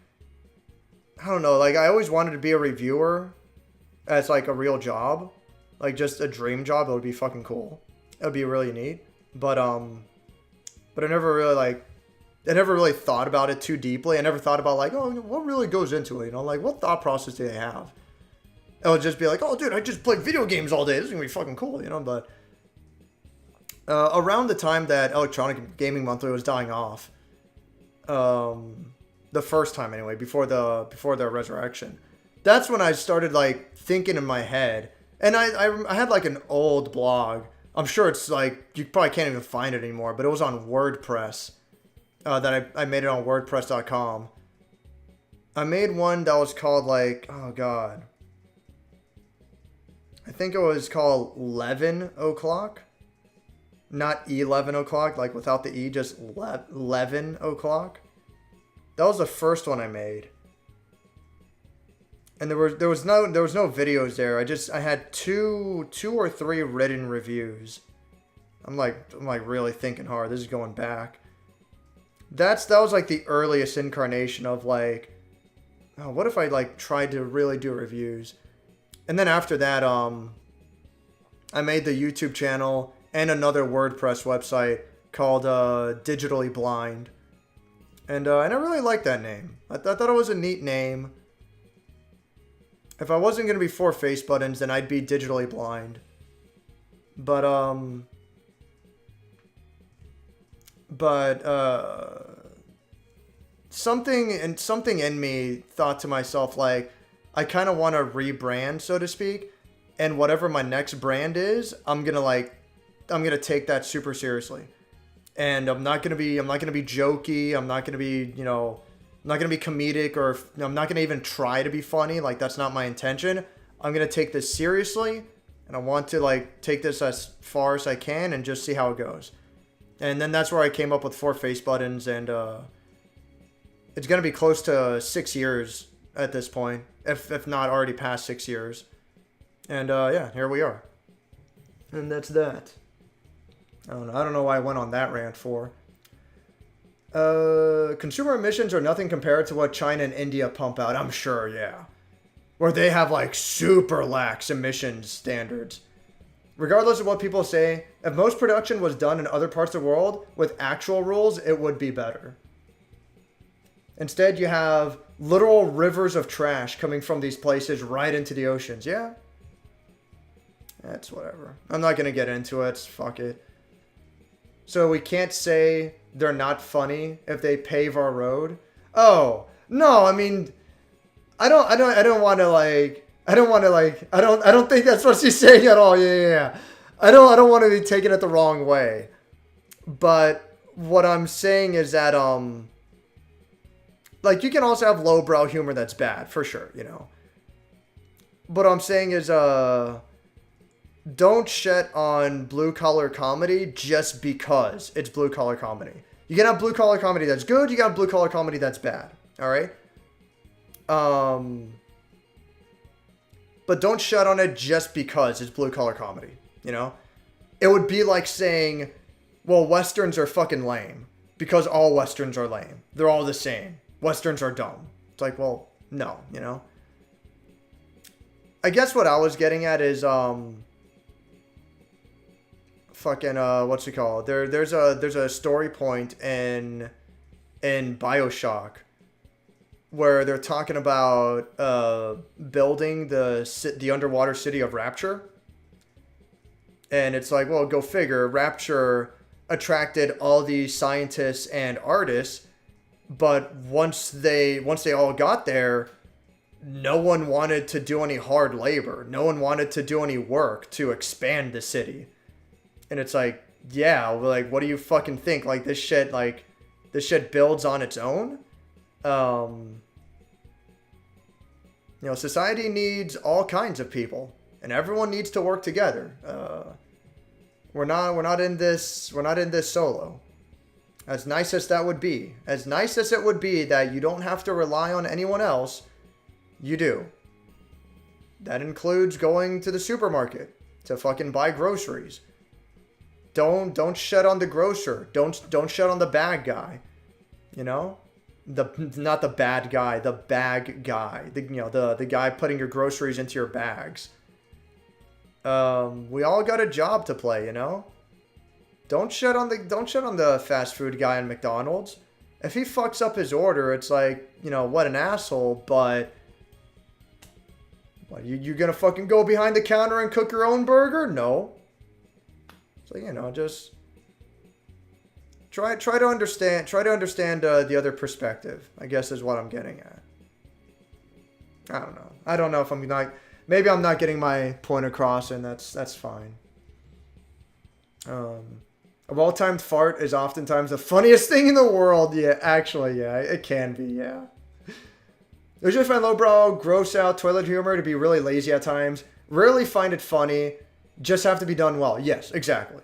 I don't know, like I always wanted to be a reviewer as like a real job, like just a dream job. It would be fucking cool. It would be really neat. But I never really thought about it too deeply. I never thought about like, oh, what really goes into it? Like what thought process do they have? It would just be like, oh, dude, I just played video games all day. This is gonna be fucking cool, But around the time that Electronic Gaming Monthly was dying off, the first time anyway, before the resurrection, that's when I started like thinking in my head, and I had like an old blog. I'm sure it's like you probably can't even find it anymore, but it was on WordPress. That I made it on WordPress.com. I made one that was called like, oh god, I think it was called 11 o'clock. Not 11 o'clock, like without the E, just 11 o'clock. That was the first one I made. And there was no videos there. I had two or three written reviews. I'm like really thinking hard. This is going back. That was like the earliest incarnation of like, oh, what if I like tried to really do reviews? And then after that, I made the YouTube channel and another WordPress website called Digitally Blind. And I really liked that name. I thought it was a neat name. If I wasn't going to be FourFaceButtons, then I'd be Digitally Blind. But something in me thought to myself, like, I kind of want to rebrand, so to speak. And whatever my next brand is, I'm going to take that super seriously. And I'm not going to be jokey. I'm not going to be, I'm not going to be comedic, or I'm not going to even try to be funny. Like, that's not my intention. I'm going to take this seriously, and I want to like take this as far as I can and just see how it goes. And then that's where I came up with FourFaceButtons, and it's going to be close to 6 years at this point, if not already past 6 years. And yeah, here we are. And that's that. I don't know why I went on that rant for. Consumer emissions are nothing compared to what China and India pump out. I'm sure, yeah. Where they have like super lax emissions standards. Regardless of what people say, if most production was done in other parts of the world with actual rules, it would be better. Instead, you have literal rivers of trash coming from these places right into the oceans. Yeah. That's whatever. I'm not going to get into it. Fuck it. So we can't say they're not funny if they pave our road. Oh, no, I mean, I don't think that's what she's saying at all. Yeah. I don't want to be taking it the wrong way. But what I'm saying is that, like, you can also have lowbrow humor that's bad, for sure, But what I'm saying is, don't shit on blue-collar comedy just because it's blue-collar comedy. You can have blue-collar comedy that's good, you got blue-collar comedy that's bad, alright? But don't shut on it just because it's blue-collar comedy, It would be like saying, well, Westerns are fucking lame, because all Westerns are lame. They're all the same. Westerns are dumb. It's like, well, no, you know? I guess what I was getting at is, what's it called? There's a story point in BioShock where they're talking about building the underwater city of Rapture. And it's like, well, go figure. Rapture attracted all these scientists and artists, but once they all got there, no one wanted to do any hard labor. No one wanted to do any work to expand the city. And it's like, yeah, like, what do you fucking think? Like, this shit builds on its own. You know, society needs all kinds of people, and everyone needs to work together. We're not in this solo. As nice as that would be, as nice as it would be that you don't have to rely on anyone else, you do. That includes going to the supermarket to fucking buy groceries. Don't shut on the grocer. Don't shut on the bad guy. You know? Not the bad guy, the bag guy. The guy putting your groceries into your bags. We all got a job to play, you know? Don't shut on the fast food guy in McDonald's. If he fucks up his order, it's like, you know, what an asshole, but what, you gonna fucking go behind the counter and cook your own burger? No. So, you know, just try to understand the other perspective, I guess is what I'm getting at. I don't know. I don't know if maybe I'm not getting my point across, and that's fine. A well-timed fart is oftentimes the funniest thing in the world. Yeah, actually, yeah, it can be, yeah. Usually find lowbrow, gross out toilet humor to be really lazy at times. Rarely find it funny. Just have to be done well. Yes, exactly.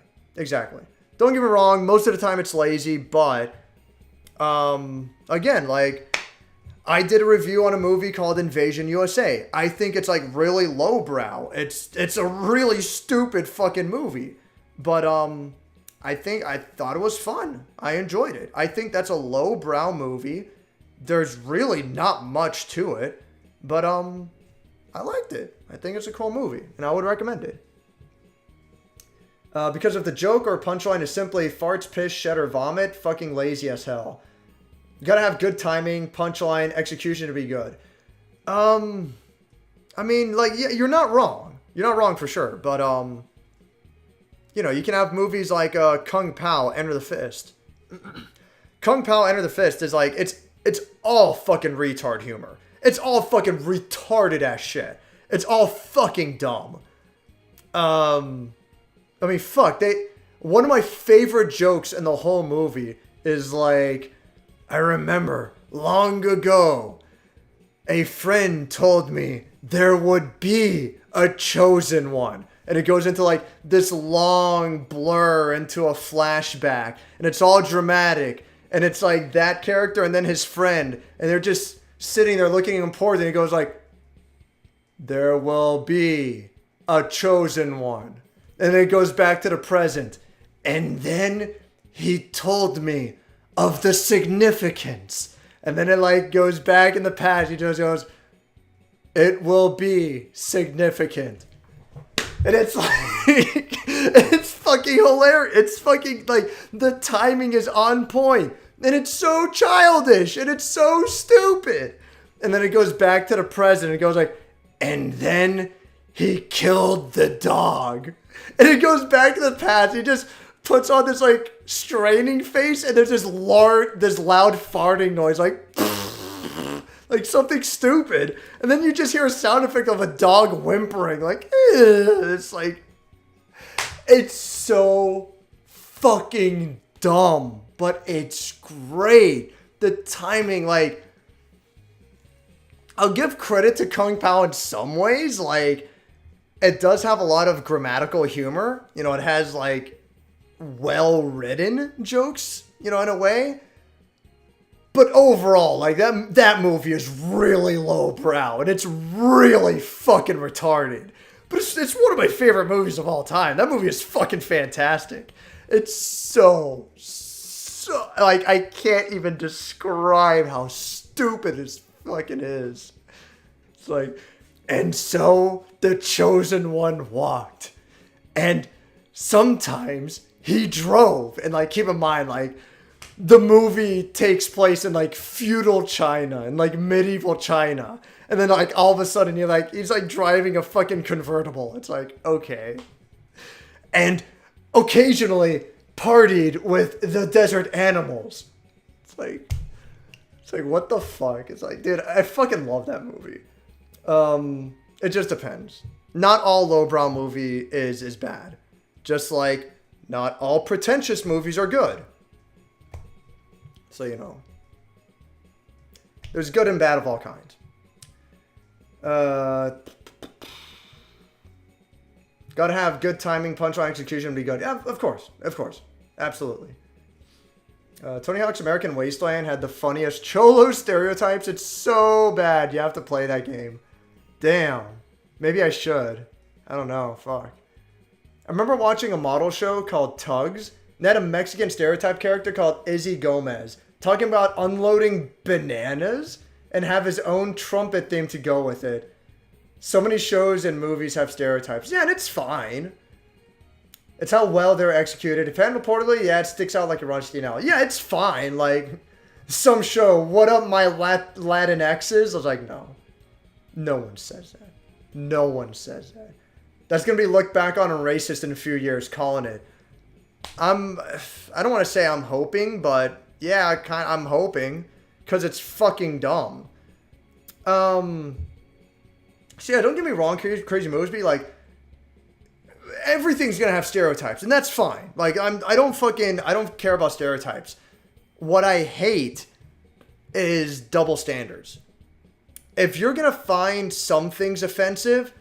Don't get me wrong, most of the time it's lazy, but again, like, I did a review on a movie called Invasion USA. I think it's like really lowbrow. It's a really stupid fucking movie. But I thought it was fun. I enjoyed it. I think that's a lowbrow movie. There's really not much to it, but I liked it. I think it's a cool movie, and I would recommend it. Because if the joke or punchline is simply farts, piss, shit, or vomit, fucking lazy as hell. You gotta have good timing, punchline, execution to be good. I mean, like, yeah, you're not wrong. You're not wrong for sure, but you know, you can have movies like Kung Pao, Enter the Fist. Kung Pao, Enter the Fist is like, it's all fucking retard humor. It's all fucking retarded ass shit. It's all fucking dumb. I mean, fuck, one of my favorite jokes in the whole movie is like, I remember long ago, a friend told me there would be a chosen one. And it goes into like this long blur into a flashback. And it's all dramatic. And it's like that character and then his friend. And they're just sitting there looking important. And he goes like, there will be a chosen one. And then it goes back to the present. And then he told me of the significance. And then it like goes back in the past. He just goes, it will be significant. And it's like, it's fucking hilarious. It's fucking, like, the timing is on point. And it's so childish. And it's so stupid. And then it goes back to the present. And it goes like, and then he killed the dog. And it goes back to the past. He just puts on this, like, straining face. And there's this loud farting noise. Like something stupid. And then you just hear a sound effect of a dog whimpering. Like, it's like, it's so fucking dumb. But it's great. The timing, like, I'll give credit to Kung Pao in some ways. Like, it does have a lot of grammatical humor. You know, it has, like, well-written jokes, you know, in a way. But overall, like, that movie is really lowbrow, and it's really fucking retarded. But it's one of my favorite movies of all time. That movie is fucking fantastic. It's so so, like, I can't even describe how stupid it fucking is. It's like, and so the chosen one walked. And sometimes he drove. And, like, keep in mind, like, the movie takes place in, like, feudal China and, like, medieval China. And then, like, all of a sudden, he's, like, driving a fucking convertible. It's like, okay. And occasionally partied with the desert animals. It's like, what the fuck? It's like, dude, I fucking love that movie. It just depends. Not all lowbrow movie is bad. Just like not all pretentious movies are good. So, you know. There's good and bad of all kinds. Gotta have good timing, punchline execution to be good. Yeah, of course. Absolutely. Tony Hawk's American Wasteland had the funniest cholo stereotypes. It's so bad. You have to play that game. Damn. Maybe I should. I don't know. Fuck. I remember watching a model show called Tugs. And they had a Mexican stereotype character called Izzy Gomez. Talking about unloading bananas and have his own trumpet theme to go with it. So many shows and movies have stereotypes. Yeah, and it's fine. It's how well they're executed. If handled poorly, yeah, it sticks out like a rusty nail. Yeah, it's fine. Like, some show, what up my Latin exes? I was like, no. No one says that. No one says that. That's going to be looked back on and racist in a few years, calling it. I don't want to say I'm hoping, but yeah, I'm hoping. Because it's fucking dumb. So yeah, don't get me wrong, Crazy Mosby, like, everything's gonna have stereotypes, and that's fine. Like, I don't care about stereotypes. What I hate is double standards. If you're gonna find some things offensive,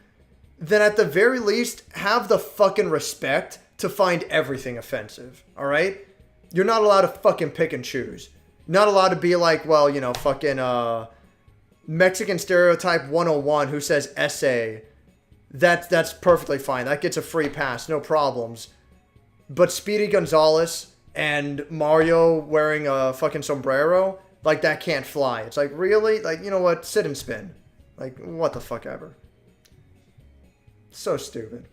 then at the very least, have the fucking respect to find everything offensive, alright? You're not allowed to fucking pick and choose. Not allowed to be like, well, you know, fucking, Mexican stereotype 101 who says essay. That's perfectly fine. That gets a free pass, no problems. But Speedy Gonzalez and Mario wearing a fucking sombrero, like, that can't fly. It's like, really? Like, you know what? Sit and spin. Like, what the fuck ever. So stupid.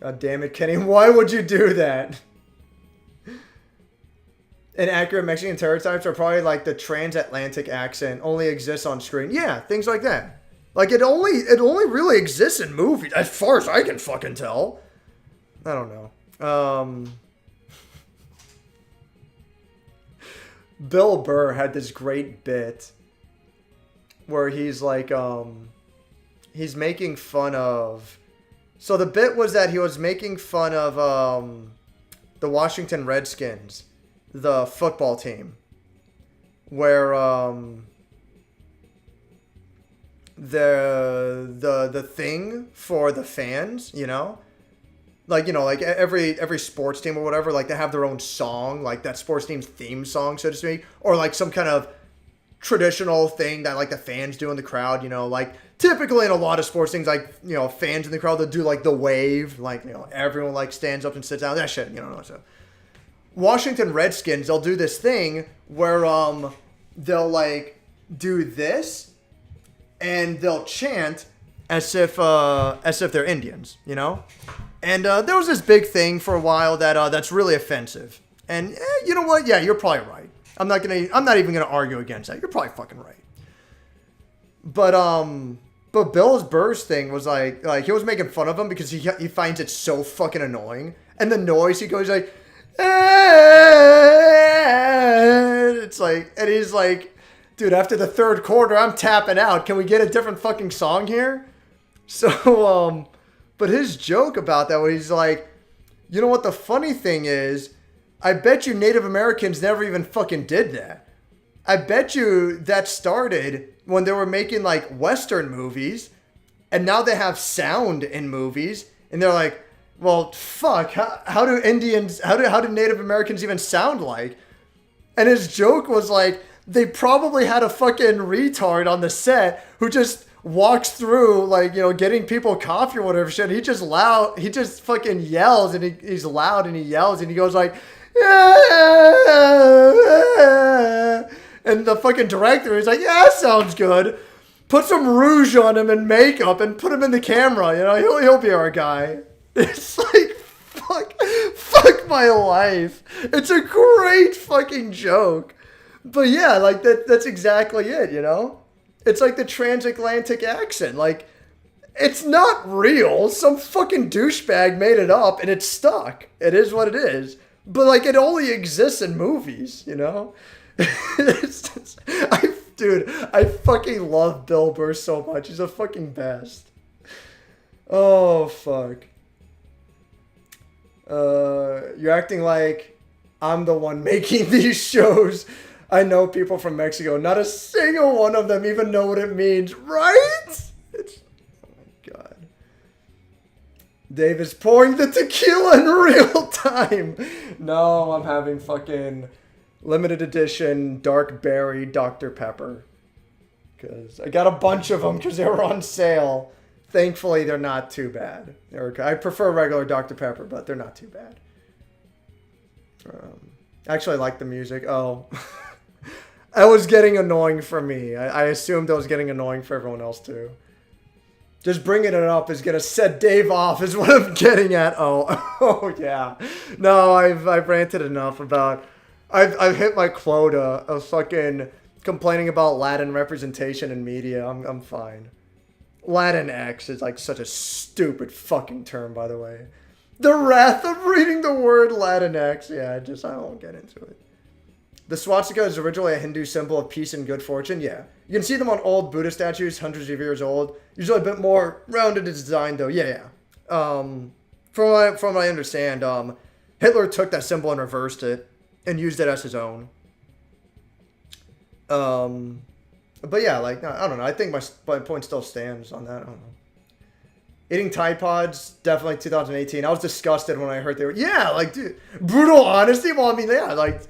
God damn it, Kenny. Why would you do that? Inaccurate Mexican stereotypes are probably like the transatlantic accent only exists on screen. Yeah, things like that. Like, it only really exists in movies, as far as I can fucking tell. I don't know. Bill Burr had this great bit where he's like, he's making fun of... So the bit was that he was making fun of the Washington Redskins, the football team, where the thing for the fans, you know, like every sports team or whatever, like, they have their own song, like that sports team's theme song, so to speak, or like some kind of traditional thing that, like, the fans do in the crowd, you know, like typically in a lot of sports things, like, you know, fans in the crowd, they'll do like the wave, like, you know, everyone like stands up and sits down, that shit, you know, so. Washington Redskins, they'll do this thing where they'll like do this and they'll chant as if they're Indians, you know? And there was this big thing for a while that's really offensive. And you know what? Yeah, you're probably right. I'm not even gonna argue against that. You're probably fucking right. But Bill Burr's thing was like he was making fun of him because he finds it so fucking annoying. And the noise he goes like, it's like, and he's like, dude, after the third quarter, I'm tapping out. Can we get a different fucking song here? So, but his joke about that was, he's like, you know what the funny thing is? I bet you Native Americans never even fucking did that. I bet you that started when they were making like Western movies, and now they have sound in movies, and they're like, well, fuck, how do Native Americans even sound like? And his joke was like, they probably had a fucking retard on the set who just walks through, like, you know, getting people coffee or whatever shit. He just fucking yells, and he's loud, and he yells, and he goes like, yeah. And the fucking director is like, yeah, that sounds good. Put some rouge on him and makeup and put him in the camera. You know, he'll be our guy. It's like, fuck my life. It's a great fucking joke. But yeah, like that's exactly it, you know? It's like the transatlantic accent. Like, it's not real. Some fucking douchebag made it up and it's stuck. It is what it is. But like, it only exists in movies, you know? Dude, I fucking love Bill Burr so much. He's the fucking best. Oh, fuck. You're acting like I'm the one making these shows. I know people from Mexico. Not a single one of them even know what it means, right? Oh my god. Dave is pouring the tequila in real time. No, I'm having fucking limited edition dark berry Dr. Pepper. Because I got a bunch of them because they were on sale. Thankfully, they're not too bad. I prefer regular Dr. Pepper, but they're not too bad. Actually, I like the music. Oh. That was getting annoying for me. I assumed that was getting annoying for everyone else, too. Just bringing it up is going to set Dave off is what I'm getting at. Oh yeah. No, I've ranted enough about... I've hit my quota of fucking complaining about Latin representation in media. I'm fine. Latinx is like such a stupid fucking term, by the way. The wrath of reading the word Latinx. Yeah, I won't get into it. The swastika is originally a Hindu symbol of peace and good fortune. Yeah. You can see them on old Buddha statues, hundreds of years old. Usually a bit more rounded in design, though. Yeah. From what I understand, Hitler took that symbol and reversed it and used it as his own. But yeah, like, I don't know. I think my point still stands on that. I don't know. Eating Tide Pods, definitely 2018. I was disgusted when I heard they were... Yeah, like, dude, brutal honesty. Well, I mean, yeah, like...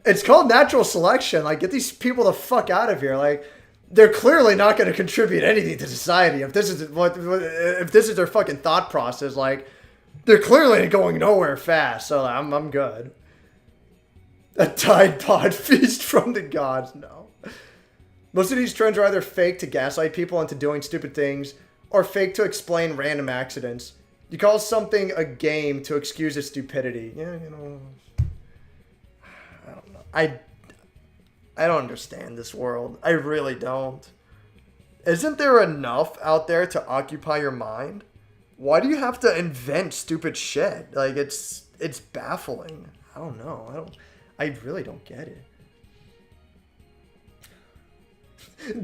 It's called natural selection. Like, get these people the fuck out of here. Like, they're clearly not going to contribute anything to society. If this is their fucking thought process, like, they're clearly going nowhere fast. So I'm good. A Tide Pod feast from the gods. No. Most of these trends are either fake to gaslight people into doing stupid things, or fake to explain random accidents. You call something a game to excuse its stupidity. Yeah, you know. I don't know. I don't understand this world. I really don't. Isn't there enough out there to occupy your mind? Why do you have to invent stupid shit? Like, it's baffling. I don't know. I really don't get it.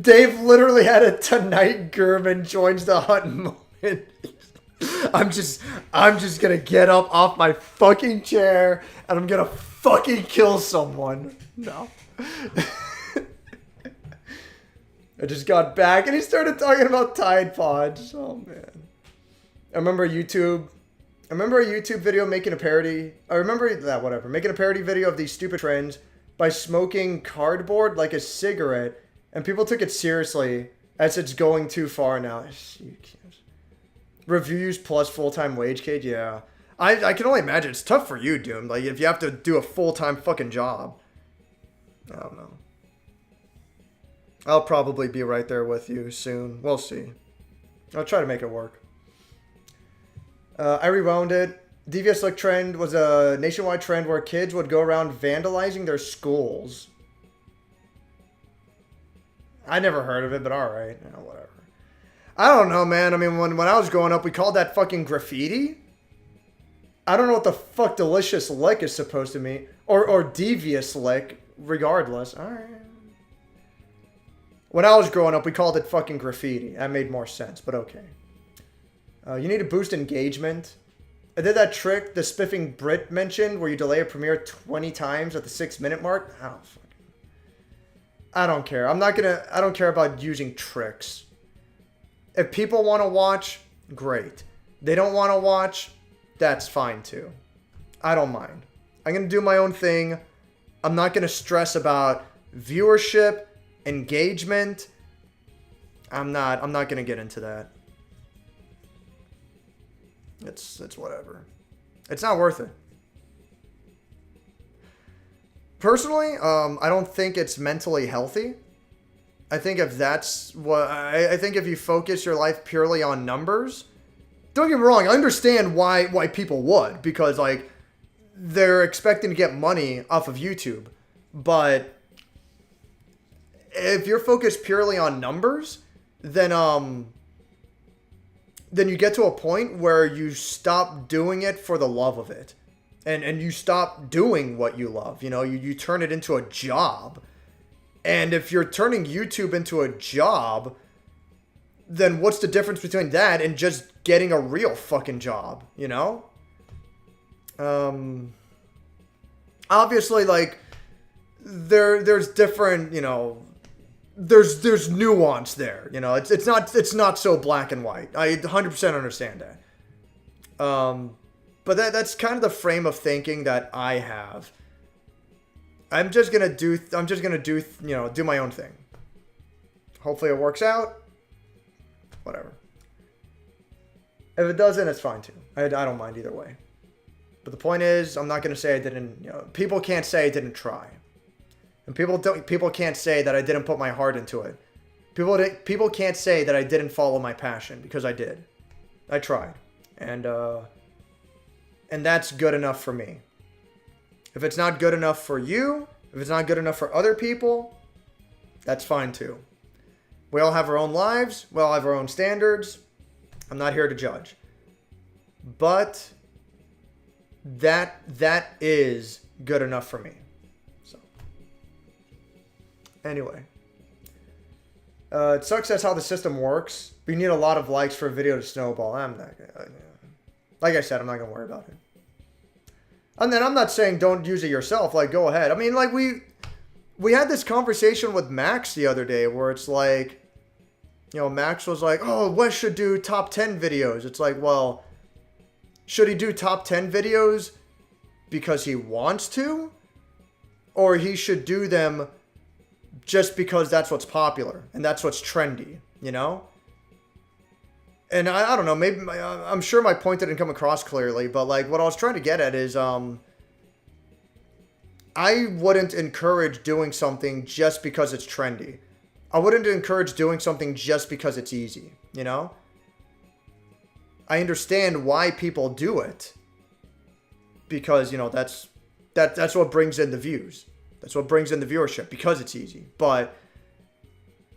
Dave literally had a tonight German joins the hunt moment. I'm just gonna get up off my fucking chair and I'm gonna fucking kill someone. No. I just got back and he started talking about Tide Pods. Oh man. I remember a YouTube video making a parody. Making a parody video of these stupid trends by smoking cardboard like a cigarette, and people took it seriously as it's going too far now. Reviews plus full-time wage cage, yeah. I can only imagine. It's tough for you, Doom. Like, if you have to do a full-time fucking job. I don't know. I'll probably be right there with you soon. We'll see. I'll try to make it work. I rewound it. Devious look trend was a nationwide trend where kids would go around vandalizing their schools. I never heard of it, but alright. Whatever. I don't know, man. I mean, when I was growing up, we called that fucking graffiti. I don't know what the fuck delicious lick is supposed to mean. Or devious lick, regardless. Alright. When I was growing up, we called it fucking graffiti. That made more sense, but okay. You need to boost engagement. I did that trick the Spiffing Brit mentioned where you delay a premiere 20 times at the 6-minute mark. I don't care. I don't care about using tricks. If people want to watch, great. They don't want to watch, that's fine too. I don't mind. I'm going to do my own thing. I'm not going to stress about viewership, engagement. I'm not gonna get into that. It's whatever. It's not worth it. Personally, I don't think it's mentally healthy. I think if that's what I think if you focus your life purely on numbers, don't get me wrong, I understand why people would, because like they're expecting to get money off of YouTube. But if you're focused purely on numbers, then you get to a point where you stop doing it for the love of it. And you stop doing what you love. You know, you turn it into a job. And if you're turning YouTube into a job, then what's the difference between that and just getting a real fucking job, you know? Obviously, like, there's different, you know, there's nuance there, you know. It's not so black and white. I 100% understand that. But that's kind of the frame of thinking that I have. I'm just gonna do my own thing. Hopefully it works out. Whatever. If it doesn't, it's fine too. I don't mind either way. But the point is, I'm not gonna say I didn't. You know, people can't say I didn't try, and people can't say that I didn't put my heart into it. People can't say that I didn't follow my passion, because I did. I tried, and that's good enough for me. If it's not good enough for you, if it's not good enough for other people, that's fine too. We all have our own lives. We all have our own standards. I'm not here to judge. But that is good enough for me. So, anyway. It sucks that's how the system works. We need a lot of likes for a video to snowball. Like I said, I'm not going to worry about it. And then I'm not saying don't use it yourself. Like, go ahead. I mean, like, we had this conversation with Max the other day where it's like, you know, Max was like, oh, Wes should do top 10 videos. It's like, well, should he do top 10 videos because he wants to? Or he should do them just because that's what's popular and that's what's trendy, you know? And I don't know, maybe I'm sure my point didn't come across clearly, but like what I was trying to get at is I wouldn't encourage doing something just because it's trendy. I wouldn't encourage doing something just because it's easy, you know? I understand why people do it because, you know, that's what brings in the views. That's what brings in the viewership, because it's easy. But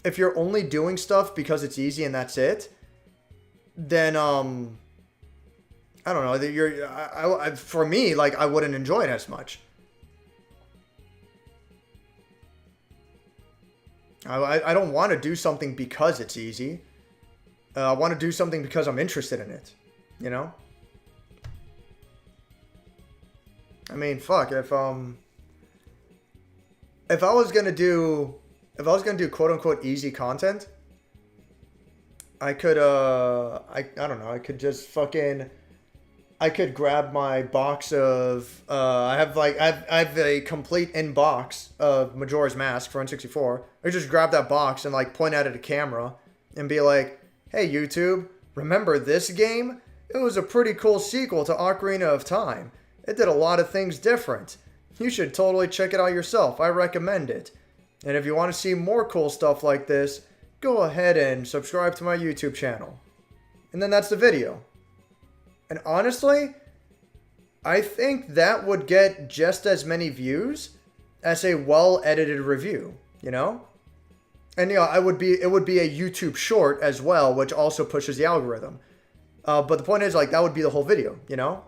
if you're only doing stuff because it's easy and that's it, then I don't know. For me, like, I wouldn't enjoy it as much. I don't want to do something because it's easy. I want to do something because I'm interested in it. You know. I mean, fuck. If I was gonna do quote unquote easy content, I could, I don't know, I could just fucking, I could grab my box of, I have a complete inbox of Majora's Mask for N64. I just grab that box and like point at it at a camera and be like, hey YouTube, remember this game? It was a pretty cool sequel to Ocarina of Time. It did a lot of things different. You should totally check it out yourself. I recommend it. And if you want to see more cool stuff like this, go ahead and subscribe to my YouTube channel. And then that's the video. And honestly, I think that would get just as many views as a well-edited review, you know? And you know, it would be a YouTube short as well, which also pushes the algorithm. But the point is, like, that would be the whole video, you know?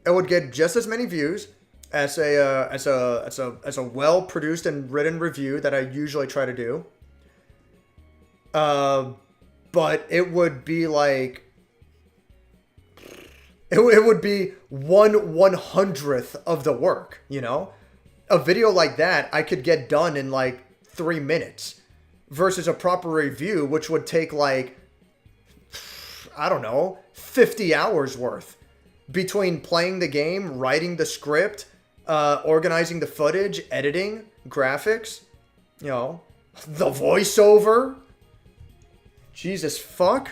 It would get just as many views as a well-produced and written review that I usually try to do. But it would be like, it would be 1/100th of the work, you know? A video like that, I could get done in like 3 minutes versus a proper review, which would take like, I don't know, 50 hours worth between playing the game, writing the script, organizing the footage, editing, graphics, you know, the voiceover. Jesus fuck.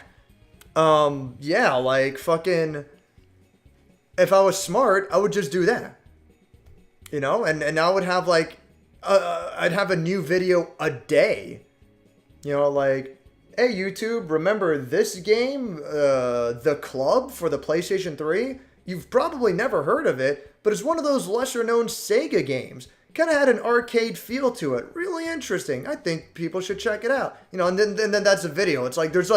Yeah, like fucking. If I was smart, I would just do that. You know, and I would have like, I'd have a new video a day. You know, like, hey YouTube, remember this game, The Club for the PlayStation 3? You've probably never heard of it, but it's one of those lesser known Sega games. Kind of had an arcade feel to it. Really interesting. I think people should check it out. You know, and then that's a video. It's like, there's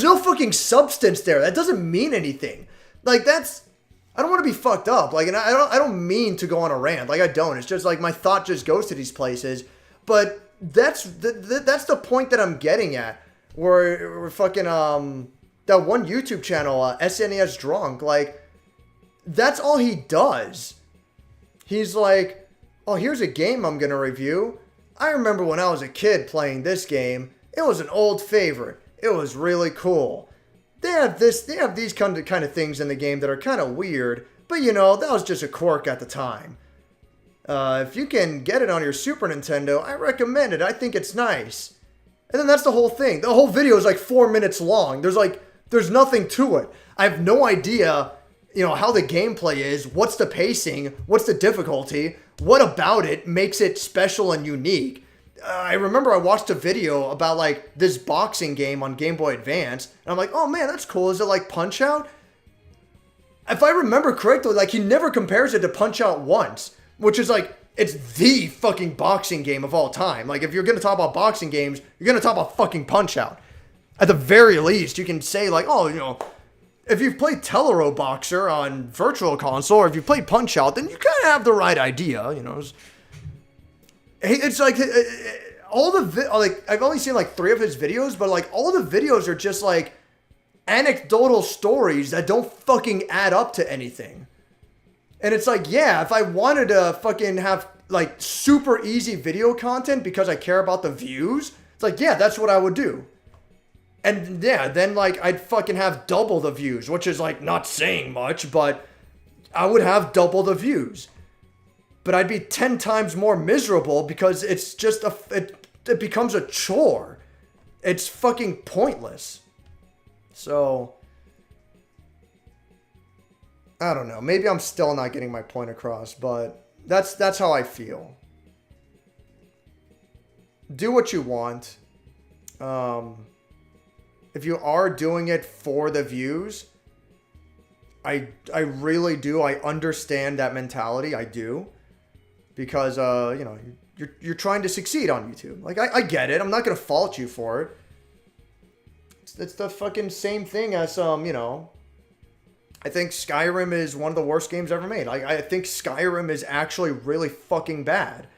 no fucking substance there. That doesn't mean anything. Like, I don't want to be fucked up. Like, and I don't mean to go on a rant. Like, I don't. It's just like my thought just goes to these places. But that's the point that I'm getting at. Where fucking that one YouTube channel, SNES Drunk, like, that's all he does. He's like, oh, here's a game I'm gonna review. I remember when I was a kid playing this game. It was an old favorite. It was really cool. They have these kind of things in the game that are kind of weird, but you know, that was just a quirk at the time. If you can get it on your Super Nintendo, I recommend it. I think it's nice. And then that's the whole thing. The whole video is like 4 minutes long. There's nothing to it. I have no idea, you know, how the gameplay is, what's the pacing, what's the difficulty, what about it makes it special and unique. I remember I watched a video about like this boxing game on Game Boy Advance, and I'm like, oh man, that's cool. Is it like Punch-Out? If I remember correctly, like he never compares it to Punch-Out once, which is like, it's the fucking boxing game of all time. Like if you're going to talk about boxing games, you're going to talk about fucking Punch-Out. At the very least, you can say like, oh, you know, if you've played Telero Boxer on Virtual Console, or if you've played Punch-Out, then you kind of have the right idea, you know. It's like like I've only seen like 3 of his videos, but like all the videos are just like anecdotal stories that don't fucking add up to anything. And it's like, yeah, if I wanted to fucking have like super easy video content because I care about the views, it's like, yeah, that's what I would do. And yeah, then like I'd fucking have double the views, which is like not saying much, but I would have double the views. But I'd be 10 times more miserable because it's just it becomes a chore. It's fucking pointless. So, I don't know. Maybe I'm still not getting my point across, but that's how I feel. Do what you want. If you are doing it for the views, I really do. I understand that mentality. I do. Because, you know, you're trying to succeed on YouTube. Like, I get it. I'm not going to fault you for it. It's the fucking same thing as, you know, I think Skyrim is one of the worst games ever made. Like, I think Skyrim is actually really fucking bad.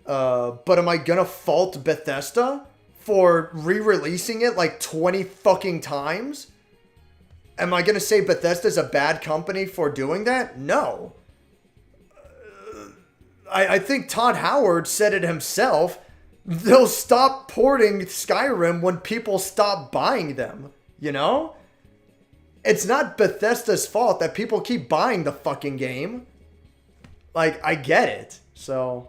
But am I going to fault Bethesda for re-releasing it like 20 fucking times? Am I going to say Bethesda's a bad company for doing that? No. I think Todd Howard said it himself. They'll stop porting Skyrim when people stop buying them, you know? It's not Bethesda's fault that people keep buying the fucking game. Like, I get it. So,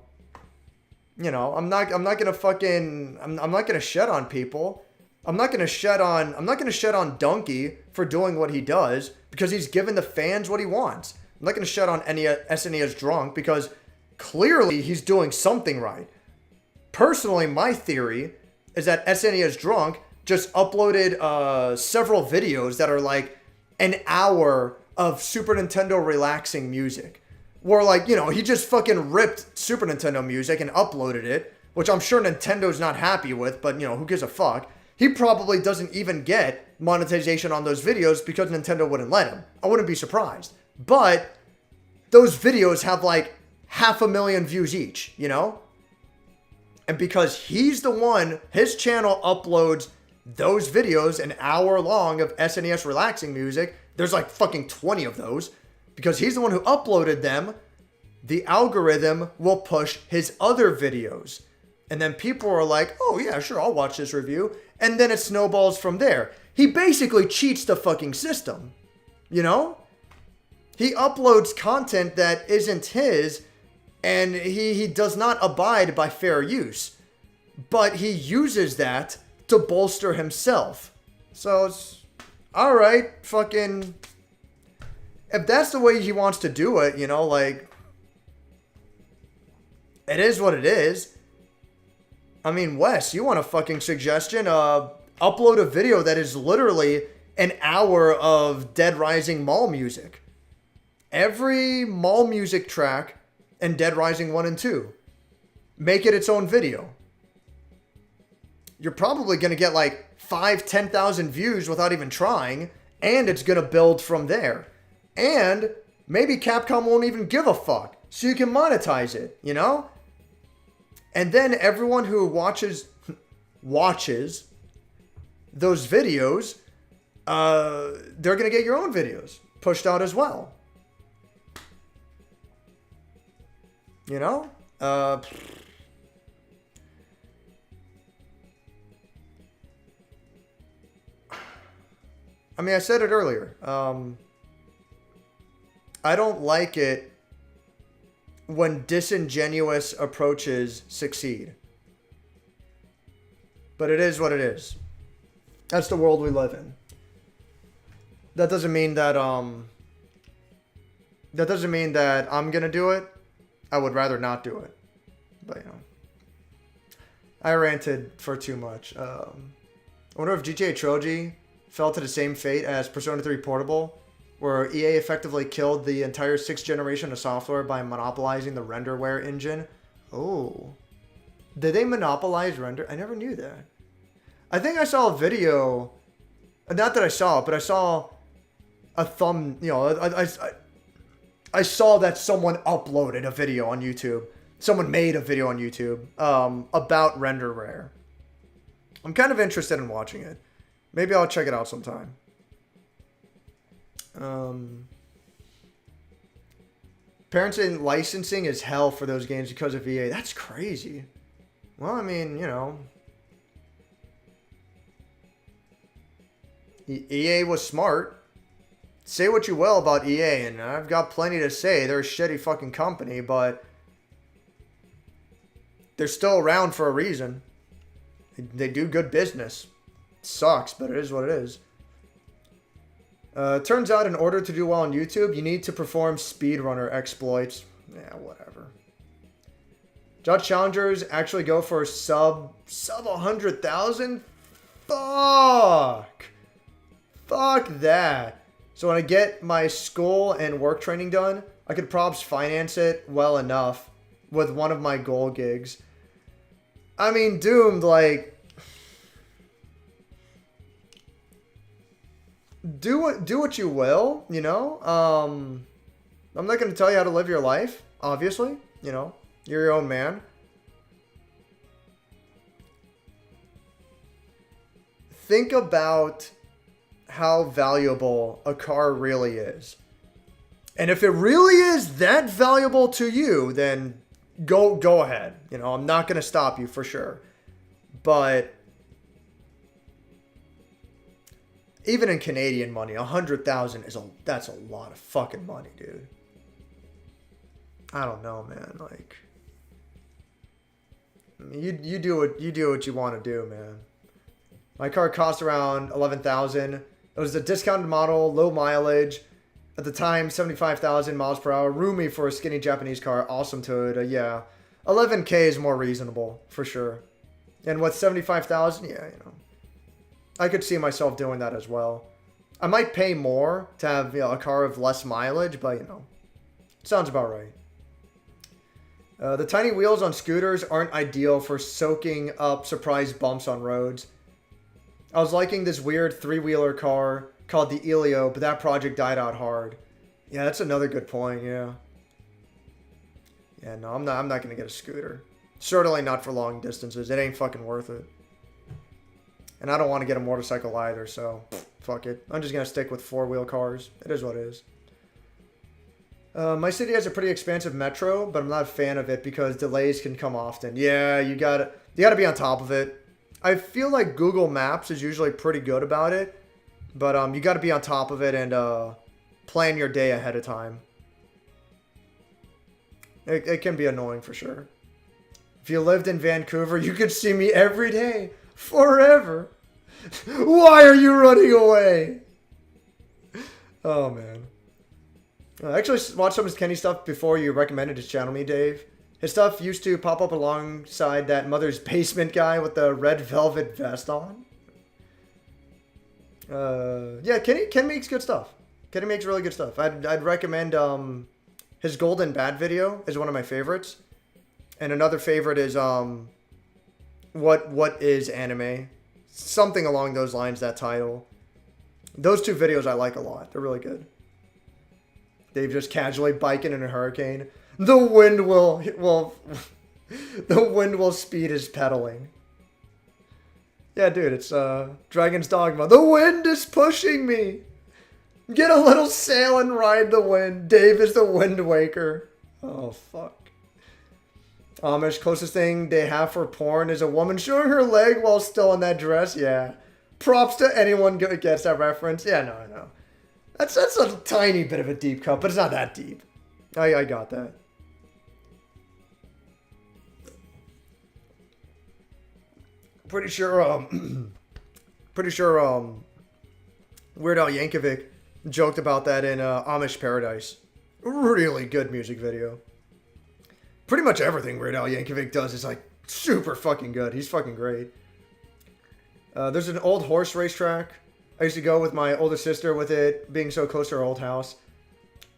you know, I'm not gonna shed on people. I'm not gonna shed on Donkey for doing what he does because he's giving the fans what he wants. I'm not gonna shed on SNES Drunk because clearly he's doing something right. Personally, my theory is that SNES Drunk just uploaded several videos that are like an hour of Super Nintendo relaxing music. Where like, you know, he just fucking ripped Super Nintendo music and uploaded it, which I'm sure Nintendo's not happy with, but you know, who gives a fuck? He probably doesn't even get monetization on those videos because Nintendo wouldn't let him. I wouldn't be surprised. But those videos have like 500,000 views each, you know? And because he's the one, his channel uploads those videos, an hour long of SNES relaxing music. There's like fucking 20 of those. Because he's the one who uploaded them, the algorithm will push his other videos. And then people are like, oh yeah, sure, I'll watch this review. And then it snowballs from there. He basically cheats the fucking system. You know? He uploads content that isn't his, and he does not abide by fair use. But he uses that to bolster himself. So it's all right, fucking. If that's the way he wants to do it, you know, like, it is what it is. I mean, Wes, you want a fucking suggestion? Upload a video that is literally an hour of Dead Rising mall music. Every mall music track in Dead Rising 1 and 2. Make it its own video. You're probably going to get like 10,000 views without even trying, and it's going to build from there. And maybe Capcom won't even give a fuck, so you can monetize it, you know? And then everyone who watches those videos, they're going to get your own videos pushed out as well. You know? I mean, I said it earlier. I don't like it when disingenuous approaches succeed. But it is what it is. That's the world we live in. That doesn't mean that I'm gonna do it. I would rather not do it. But you know. I ranted for too much. I wonder if GTA Trilogy fell to the same fate as Persona 3 Portable, where EA effectively killed the entire 6th generation of software by monopolizing the renderware engine. Oh. Did they monopolize render? I never knew that. I think I saw a video, not that I saw it, but I saw a I saw that someone uploaded a video on YouTube. Someone made a video on YouTube about renderware. I'm kind of interested in watching it. Maybe I'll check it out sometime. Parents in licensing is hell for those games because of EA. That's crazy. Well, I mean, you know. EA was smart. Say what you will about EA, and I've got plenty to say. They're a shitty fucking company, but they're still around for a reason. They do good business. It sucks, but it is what it is. Turns out in order to do well on YouTube, you need to perform speedrunner exploits. Yeah, whatever. Judge Challengers actually go for sub 100,000? Fuck that. So when I get my school and work training done, I could probs finance it well enough with one of my goal gigs. I mean, Doomed, like, do what you will, you know? I'm not going to tell you how to live your life, obviously. You know, you're your own man. Think about how valuable a car really is. And if it really is that valuable to you, then go ahead. You know, I'm not going to stop you for sure. But even in Canadian money, 100,000 that's a lot of fucking money, dude. I don't know, man. Like, I mean, you do what you want to do, man. My car cost around 11,000. It was a discounted model, low mileage. At the time, 75,000 miles per hour. Roomy for a skinny Japanese car. Awesome Toyota, yeah. 11K is more reasonable, for sure. And with 75,000, yeah, you know. I could see myself doing that as well. I might pay more to have, you know, a car of less mileage, but, you know, sounds about right. The tiny wheels on scooters aren't ideal for soaking up surprise bumps on roads. I was liking this weird three-wheeler car called the Elio, but that project died out hard. Yeah, that's another good point, yeah. Yeah, no, I'm not going to get a scooter. Certainly not for long distances. It ain't fucking worth it. And I don't want to get a motorcycle either, so fuck it. I'm just going to stick with four-wheel cars. It is what it is. My city has a pretty expansive metro, but I'm not a fan of it because delays can come often. Yeah, you gotta be on top of it. I feel like Google Maps is usually pretty good about it, but you gotta be on top of it and plan your day ahead of time. It can be annoying for sure. If you lived in Vancouver, you could see me every day. Forever. Why are you running away? Oh, man. I actually watched some of Kenny stuff before you recommended his channel to me, Dave. His stuff used to pop up alongside that Mother's Basement guy with the red velvet vest on. Yeah, Kenny makes good stuff. Kenny makes really good stuff. I'd recommend his Golden Bat video is one of my favorites. And another favorite is what is anime? Something along those lines, that title. Those two videos I like a lot. They're really good. Dave just casually biking in a hurricane. The wind will speed his pedaling. Yeah, dude, it's Dragon's Dogma. The wind is pushing me. Get a little sail and ride the wind. Dave is the wind waker. Oh, fuck. Amish, closest thing they have for porn is a woman showing her leg while still in that dress. Yeah. Props to anyone who gets that reference. Yeah, no, I know. That's a tiny bit of a deep cut, but it's not that deep. I got that. Pretty sure Weird Al Yankovic joked about that in Amish Paradise. Really good music video. Pretty much everything Weird Al Yankovic does is like super fucking good. He's fucking great. There's an old horse racetrack. I used to go with my older sister with it being so close to our old house.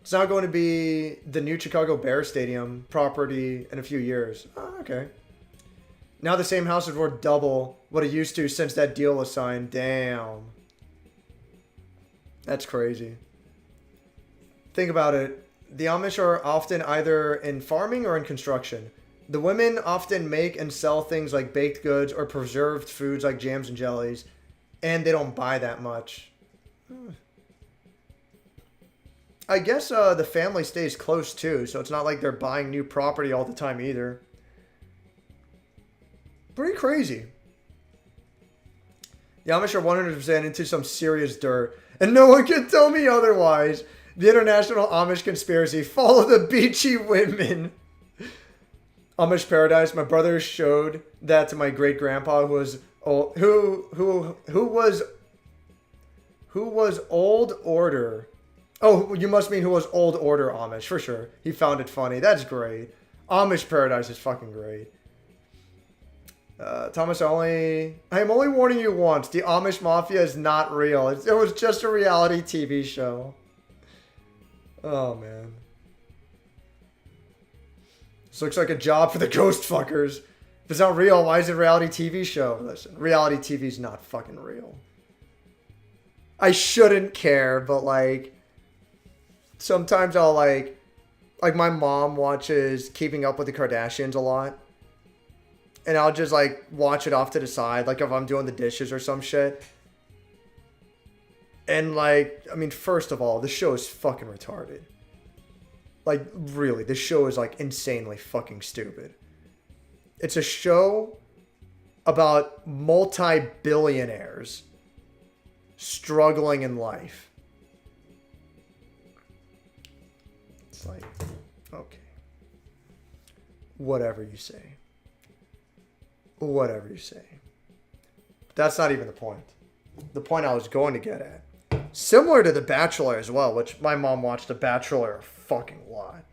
It's now going to be the new Chicago Bears Stadium property in a few years. Oh, okay. Now the same house is worth double what it used to since that deal was signed. Damn. That's crazy. Think about it. The Amish are often either in farming or in construction. The women often make and sell things like baked goods or preserved foods like jams and jellies. And they don't buy that much. I guess the family stays close too, so it's not like they're buying new property all the time either. Pretty crazy. The Amish are 100% into some serious dirt, and no one can tell me otherwise. The International Amish Conspiracy. Follow the beachy women. Amish Paradise. My brother showed that to my great grandpa, who was old, who was old order. Oh, you must mean who was old order Amish for sure. He found it funny. That's great. Amish Paradise is fucking great. Thomas, I am only warning you once. The Amish Mafia is not real. It was just a reality TV show. Oh, man. This looks like a job for the ghost fuckers. If it's not real, why is it a reality TV show? Listen, reality TV is not fucking real. I shouldn't care, but like, sometimes I'll like my mom watches Keeping Up with the Kardashians a lot. And I'll just like watch it off to the side, like if I'm doing the dishes or some shit. And like, I mean, first of all, the show is fucking retarded. Like, really, this show is like insanely fucking stupid. It's a show about multi-billionaires struggling in life. It's like, okay. Whatever you say. Whatever you say. But that's not even the point. The point I was going to get at. Similar to The Bachelor as well, which my mom watched The Bachelor a fucking lot.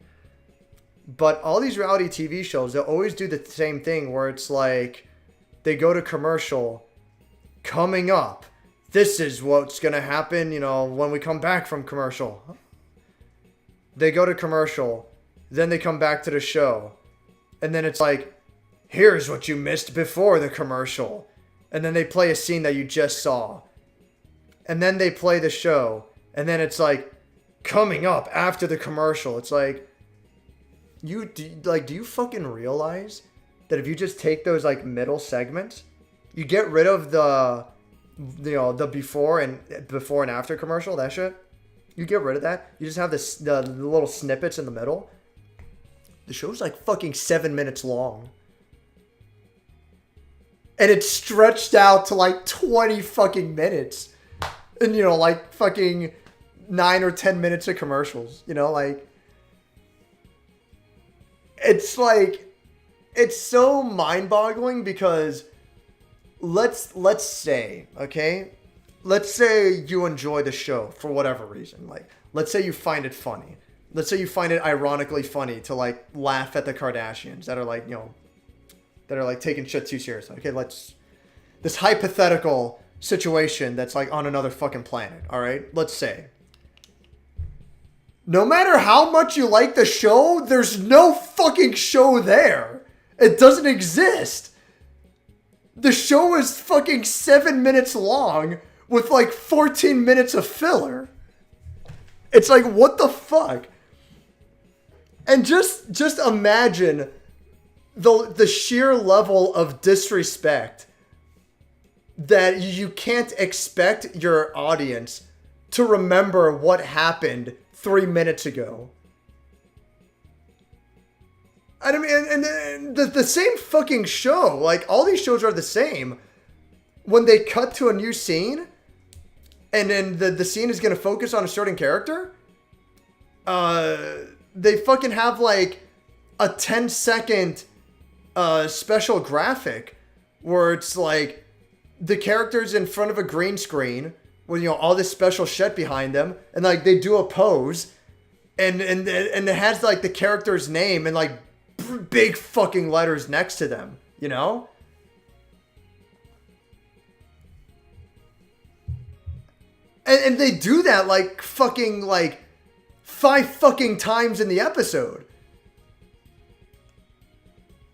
But all these reality TV shows, they'll always do the same thing where it's like, they go to commercial, coming up, this is what's going to happen, you know, when we come back from commercial. They go to commercial, then they come back to the show, and then it's like, here's what you missed before the commercial. And then they play a scene that you just saw. And then they play the show. And then it's like, coming up after the commercial. It's like, do you fucking realize that if you just take those like middle segments, you get rid of the before and after commercial, that shit. You get rid of that. You just have the little snippets in the middle. The show's like fucking 7 minutes long. And it's stretched out to like 20 fucking minutes. And, you know, like fucking 9 or 10 minutes of commercials. You know, like. It's like. It's so mind-boggling because let's say, okay? Let's say you enjoy the show for whatever reason. Like, let's say you find it funny. Let's say you find it ironically funny to like laugh at the Kardashians that are like, that are like taking shit too seriously. Okay, this hypothetical situation that's like on another fucking planet, all right? Let's say. No matter how much you like the show, there's no fucking show there. It doesn't exist. The show is fucking 7 minutes long with like 14 minutes of filler. It's like, what the fuck? And just imagine the sheer level of disrespect that you can't expect your audience to remember what happened 3 minutes ago. I mean, and the same fucking show. Like, all these shows are the same. When they cut to a new scene, and then the scene is going to focus on a certain character, they fucking have, like, a 10-second special graphic where it's, like, the character's in front of a green screen with, all this special shit behind them, and, like, they do a pose, and it has, like, the character's name and, like, big fucking letters next to them, And they do that, like, fucking, like, 5 fucking times in the episode.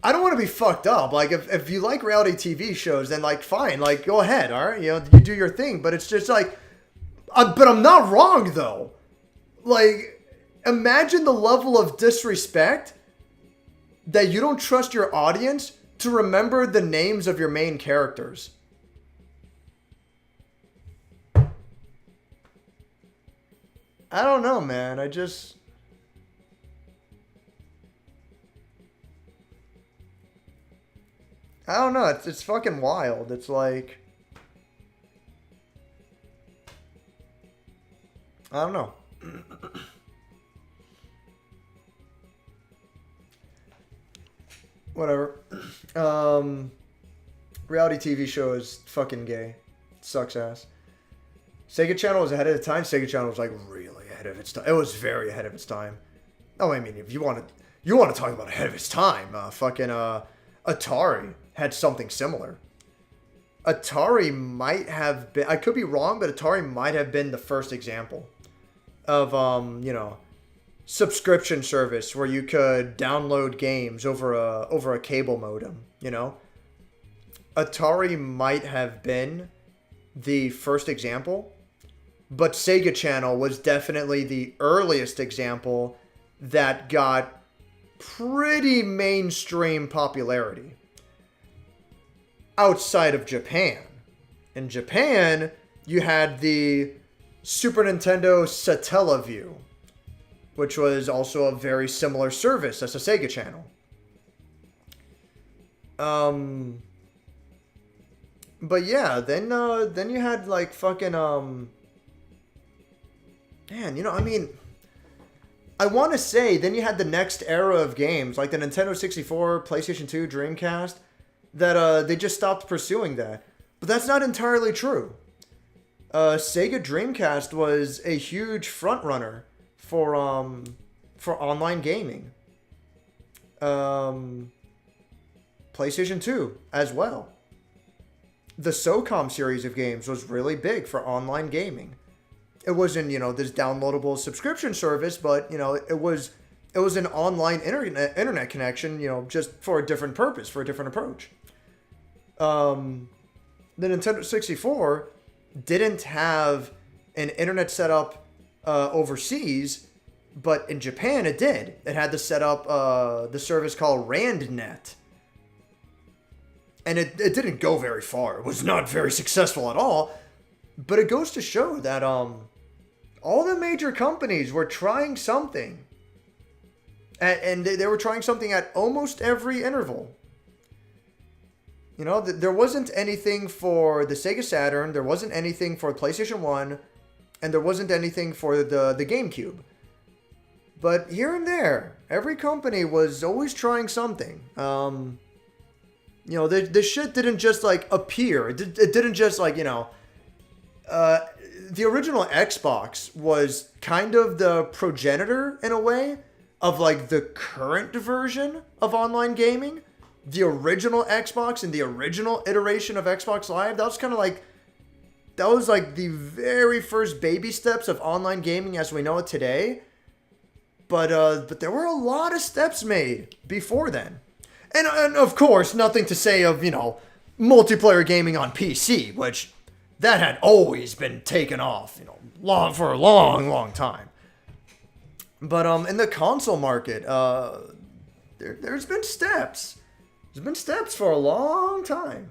I don't want to be fucked up. Like, if you like reality TV shows, then, like, fine. Like, go ahead, all right? You do your thing. But it's just, like... but I'm not wrong, though. Like, imagine the level of disrespect that you don't trust your audience to remember the names of your main characters. I don't know, man. I don't know. It's fucking wild. It's like... I don't know. Whatever. Reality TV show is fucking gay. Sucks ass. Sega Channel was ahead of the time. Sega Channel was like really ahead of its time. It was very ahead of its time. Oh, I mean, if you want to talk about ahead of its time, Atari had something similar. Atari might have been, I could be wrong, but Atari might have been the first example of subscription service where you could download games over a cable modem, Atari might have been the first example, but Sega Channel was definitely the earliest example that got pretty mainstream popularity outside of Japan. In Japan, you had the Super Nintendo Satellaview, which was also a very similar service as a Sega Channel. But yeah, then you had like fucking man, I mean, I want to say then you had the next era of games like the Nintendo 64, PlayStation 2, Dreamcast that they just stopped pursuing that. But that's not entirely true. Sega Dreamcast was a huge front runner for online gaming. PlayStation 2 as well. The SOCOM series of games was really big for online gaming. It wasn't, this downloadable subscription service, but, it was an online internet connection, just for a different purpose, for a different approach. The Nintendo 64 didn't have an internet setup overseas, but in Japan it did. It had to set up the service called RandNet. And it didn't go very far. It was not very successful at all. But it goes to show that all the major companies were trying something. And they were trying something at almost every interval. There wasn't anything for the Sega Saturn. There wasn't anything for PlayStation 1. And there wasn't anything for the GameCube. But here and there, every company was always trying something. You know, this shit didn't just like appear. It didn't just like, you know, the original Xbox was kind of the progenitor in a way of like the current version of online gaming. The original Xbox and the original iteration of Xbox Live, that was kind of like, that was like the very first baby steps of online gaming as we know it today. But there were a lot of steps made before then. And of course, nothing to say of, you know, multiplayer gaming on PC, which that had always been taken off, you know, for a long, long time. But in the console market, there's been steps. There's been steps for a long time.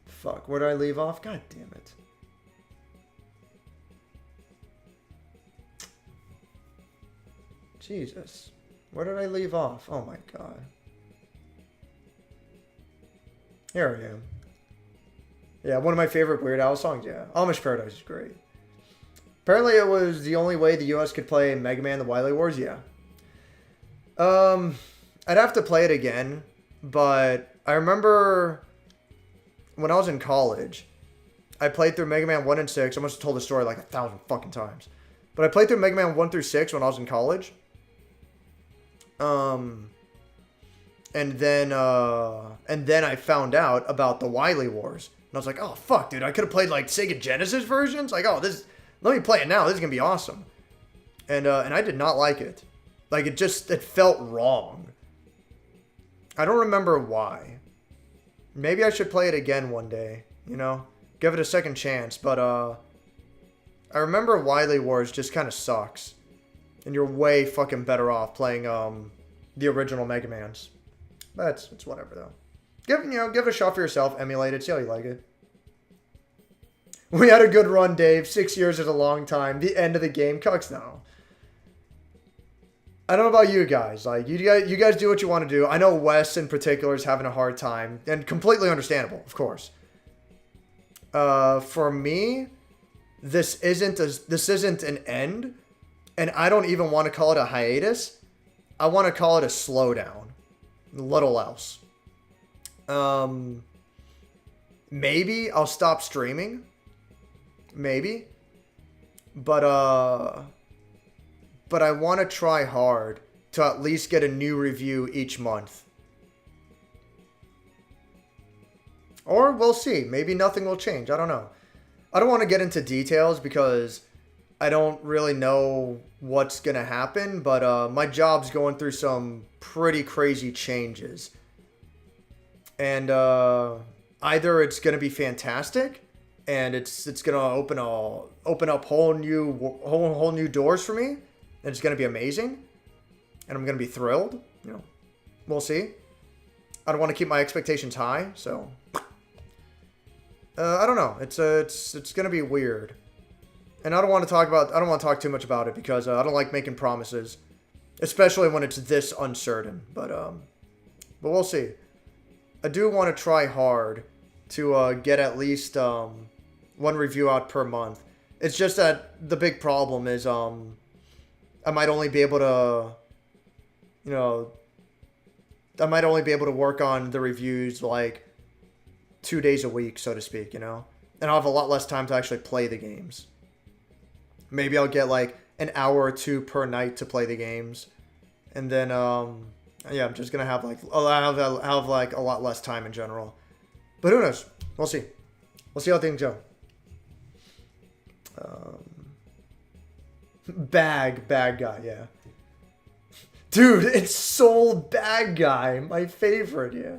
Fuck, where did I leave off? God damn it. Jesus. Where did I leave off? Oh my god. Here I am. Yeah, one of my favorite Weird Al songs, yeah. Amish Paradise is great. Apparently it was the only way the US could play Mega Man The Wily Wars, yeah. I'd have to play it again, but I remember when I was in college, I played through Mega Man 1 and 6. I must have told the story like 1,000 fucking times. But I played through Mega Man 1 through 6 when I was in college. And then I found out about the Wily Wars. And I was like, oh, fuck, dude. I could have played, like, Sega Genesis versions. Like, oh, let me play it now. This is going to be awesome. And I did not like it. Like, it felt wrong. I don't remember why. Maybe I should play it again one day, you know? Give it a second chance. But, I remember Wily Wars just kind of sucks. And you're way fucking better off playing, the original Mega Mans. But it's whatever, though. Give it a shot for yourself. Emulate it. See how you like it. We had a good run, Dave. 6 years is a long time. The end of the game. Cucks, no. I don't know about you guys. Like, you guys do what you want to do. I know Wes in particular is having a hard time. And completely understandable, of course. For me, this isn't an end. And I don't even want to call it a hiatus. I want to call it a slowdown. Little else. Maybe I'll stop streaming. Maybe. But I want to try hard to at least get a new review each month. Or we'll see. Maybe nothing will change. I don't know. I don't want to get into details because I don't really know what's going to happen. But my job's going through some pretty crazy changes. And either it's going to be fantastic and it's going to open up whole new doors for me, and it's going to be amazing, and I'm going to be thrilled. You know, we'll see. I don't want to keep my expectations high, so I don't know. It's going to be weird, and I don't want to talk too much about it because I don't like making promises, especially when it's this uncertain. But we'll see. I do want to try hard to get at least one review out per month. It's just that the big problem is I might only be able to, you know, work on the reviews like 2 days a week, so to speak, you know? And I'll have a lot less time to actually play the games. Maybe I'll get like an hour or two per night to play the games. And then, yeah, I'm just going to have like, I'll have like a lot less time in general. But who knows? We'll see. We'll see how things go. Bag guy, yeah. Dude, it's Soul Bag Guy, my favorite, yeah.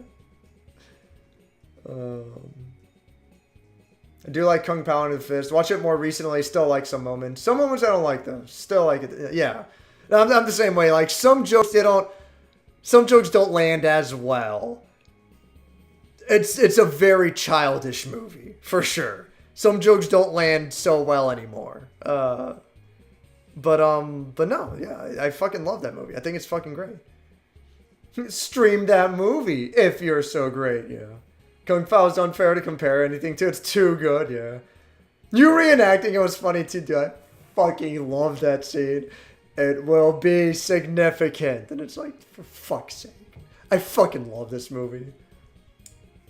I do like Kung Pao into the Fist. Watch it more recently, still like some moments. Some moments I don't like though. Still like it, yeah. I'm the same way. Like some jokes don't land as well. It's a very childish movie, for sure. Some jokes don't land so well anymore. But no, yeah, I fucking love that movie. I think it's fucking great. Stream that movie if you're so great, yeah. Kung Pao is unfair to compare anything to. It's too good, yeah. You reenacting it was funny too, dude. I fucking love that scene. It will be significant. And it's like, for fuck's sake. I fucking love this movie.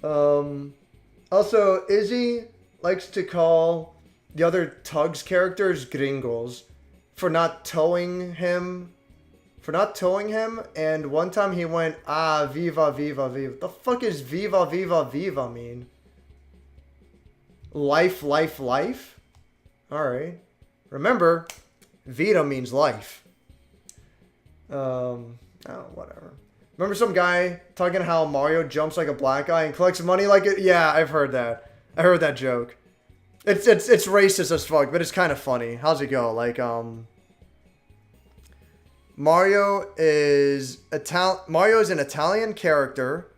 Also, Izzy likes to call the other Tugs characters gringos for not towing him. And one time he went, viva, viva, viva. The fuck is viva, viva, viva mean? Life, life, life? Alright. Remember, Vita means life. Whatever. Remember some guy talking how Mario jumps like a black guy and collects money like it? Yeah, I've heard that. I heard that joke. It's racist as fuck, but it's kind of funny. How's it go? Like, Mario is an Italian character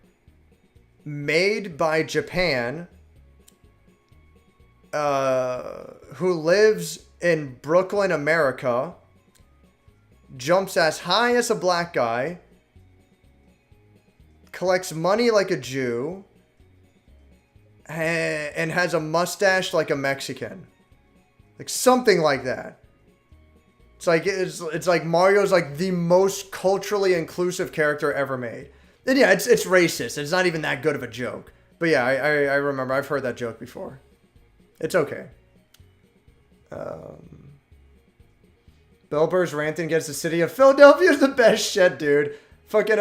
made by Japan who lives in Brooklyn, America, jumps as high as a black guy, collects money like a Jew, and has a mustache like a Mexican. Like something like that. It's like Mario's like the most culturally inclusive character ever made. And yeah, it's racist. It's not even that good of a joke. But yeah, I remember. I've heard that joke before. It's okay. Bill Burr's ranting against the city of Philadelphia is the best shit, dude. Fucking,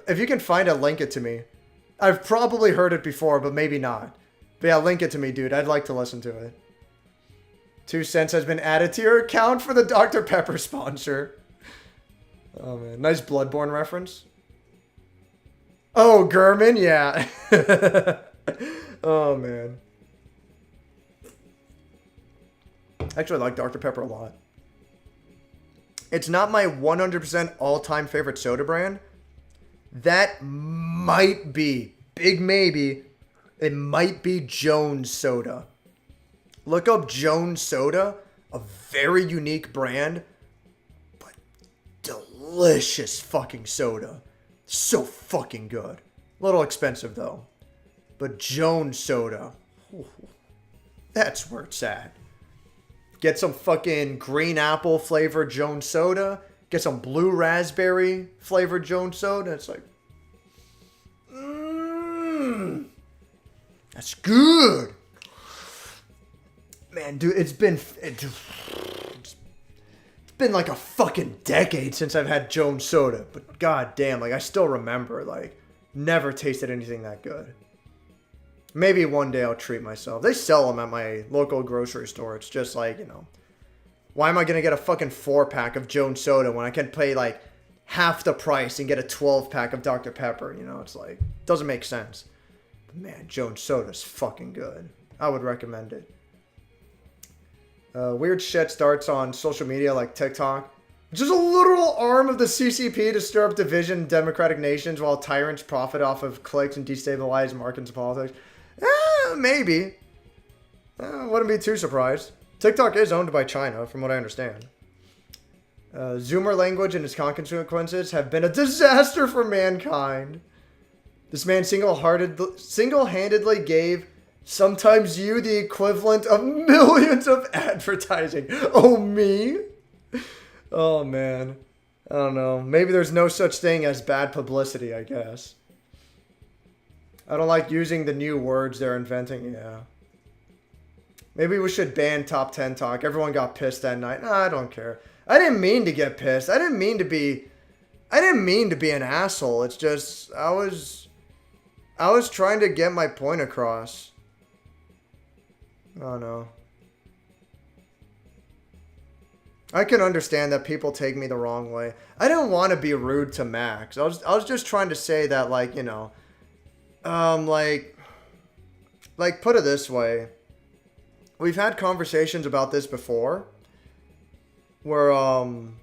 if you can find it, link it to me. I've probably heard it before, but maybe not. But yeah, link it to me, dude. I'd like to listen to it. 2 cents has been added to your account for the Dr. Pepper sponsor. Oh, man. Nice Bloodborne reference. Oh, Gurman? Yeah. Oh, man. Actually, I like Dr. Pepper a lot. It's not my 100% all-time favorite soda brand. That might be, big maybe, it might be Jones Soda. Look up Jones Soda, a very unique brand, but delicious fucking soda. So fucking good. A little expensive though. But Jones Soda, that's where it's at. Get some fucking green apple flavored Jones Soda. Get some blue raspberry flavored Jones Soda. It's like, that's good. Man, dude, it's been like a fucking decade since I've had Jones Soda. But goddamn, like I still remember, like, never tasted anything that good. Maybe one day I'll treat myself. They sell them at my local grocery store. It's just like, you know, why am I going to get a fucking 4-pack of Jones Soda when I can pay like half the price and get a 12-pack of Dr. Pepper? You know, it's like, doesn't make sense. But man, Jones Soda's fucking good. I would recommend it. Weird shit starts on social media like TikTok. Just a literal arm of the CCP to stir up division in democratic nations while tyrants profit off of clicks and destabilize markets and politics. Maybe. Wouldn't be too surprised. TikTok is owned by China, from what I understand. Zoomer language and its consequences have been a disaster for mankind. This man single-handedly gave sometimes you the equivalent of millions of advertising. Oh, me? Oh, man. I don't know. Maybe there's no such thing as bad publicity, I guess. I don't like using the new words they're inventing. Yeah. Maybe we should ban top 10 talk. Everyone got pissed that night. Nah, I don't care. I didn't mean to get pissed. I didn't mean to be an asshole. It's just I was trying to get my point across. Oh no. I can understand that people take me the wrong way. I didn't want to be rude to Max. I was just trying to say that, like, you know, like put it this way. We've had conversations about this before where, you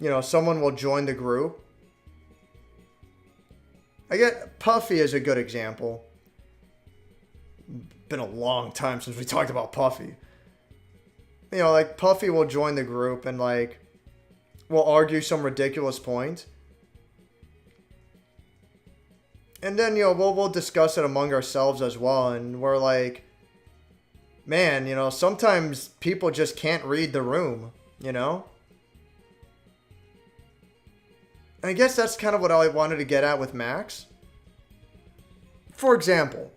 know, someone will join the group. I get Puffy as a good example. Been a long time since we talked about Puffy. You know, like, Puffy will join the group and, like, will argue some ridiculous point. And then, you know, we'll discuss it among ourselves as well. And we're like, man, you know, sometimes people just can't read the room, you know? I guess that's kind of what I wanted to get at with Max. For example,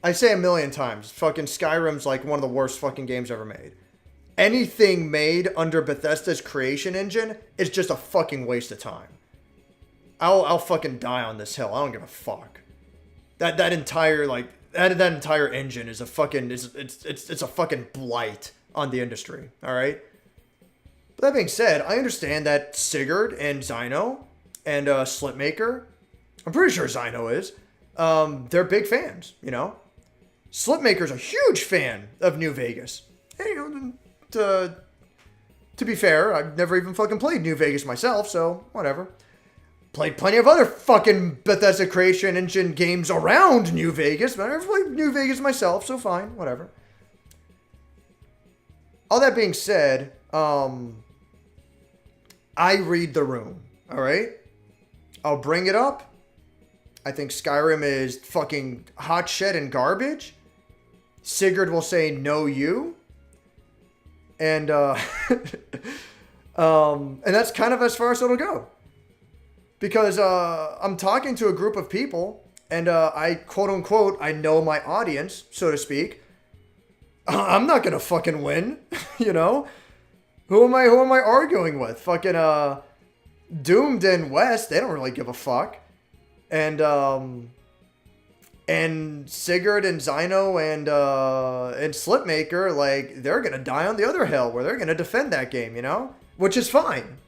I say a million times, fucking Skyrim's like one of the worst fucking games ever made. Anything made under Bethesda's creation engine is just a fucking waste of time. I'll fucking die on this hill. I don't give a fuck. That entire entire engine is a fucking it's a fucking blight on the industry. All right. But that being said, I understand that Sigurd and Zyno and Slipmaker, I'm pretty sure Zyno is, they're big fans. You know, Slipmaker's a huge fan of New Vegas. Hey, you know, to be fair, I've never even fucking played New Vegas myself, so whatever. Played plenty of other fucking Bethesda creation engine games around New Vegas, but I never played New Vegas myself, so fine, whatever. All that being said, I read the room, alright? I'll bring it up. I think Skyrim is fucking hot shit and garbage. Sigurd will say, no you. And that's kind of as far as it'll go. Because I'm talking to a group of people, and I, quote unquote, I know my audience, so to speak. I'm not gonna fucking win, you know? Who am I arguing with? Fucking Doomed and West, they don't really give a fuck. And Sigurd and Zyno and Slipmaker, like, they're gonna die on the other hill where they're gonna defend that game, you know? Which is fine.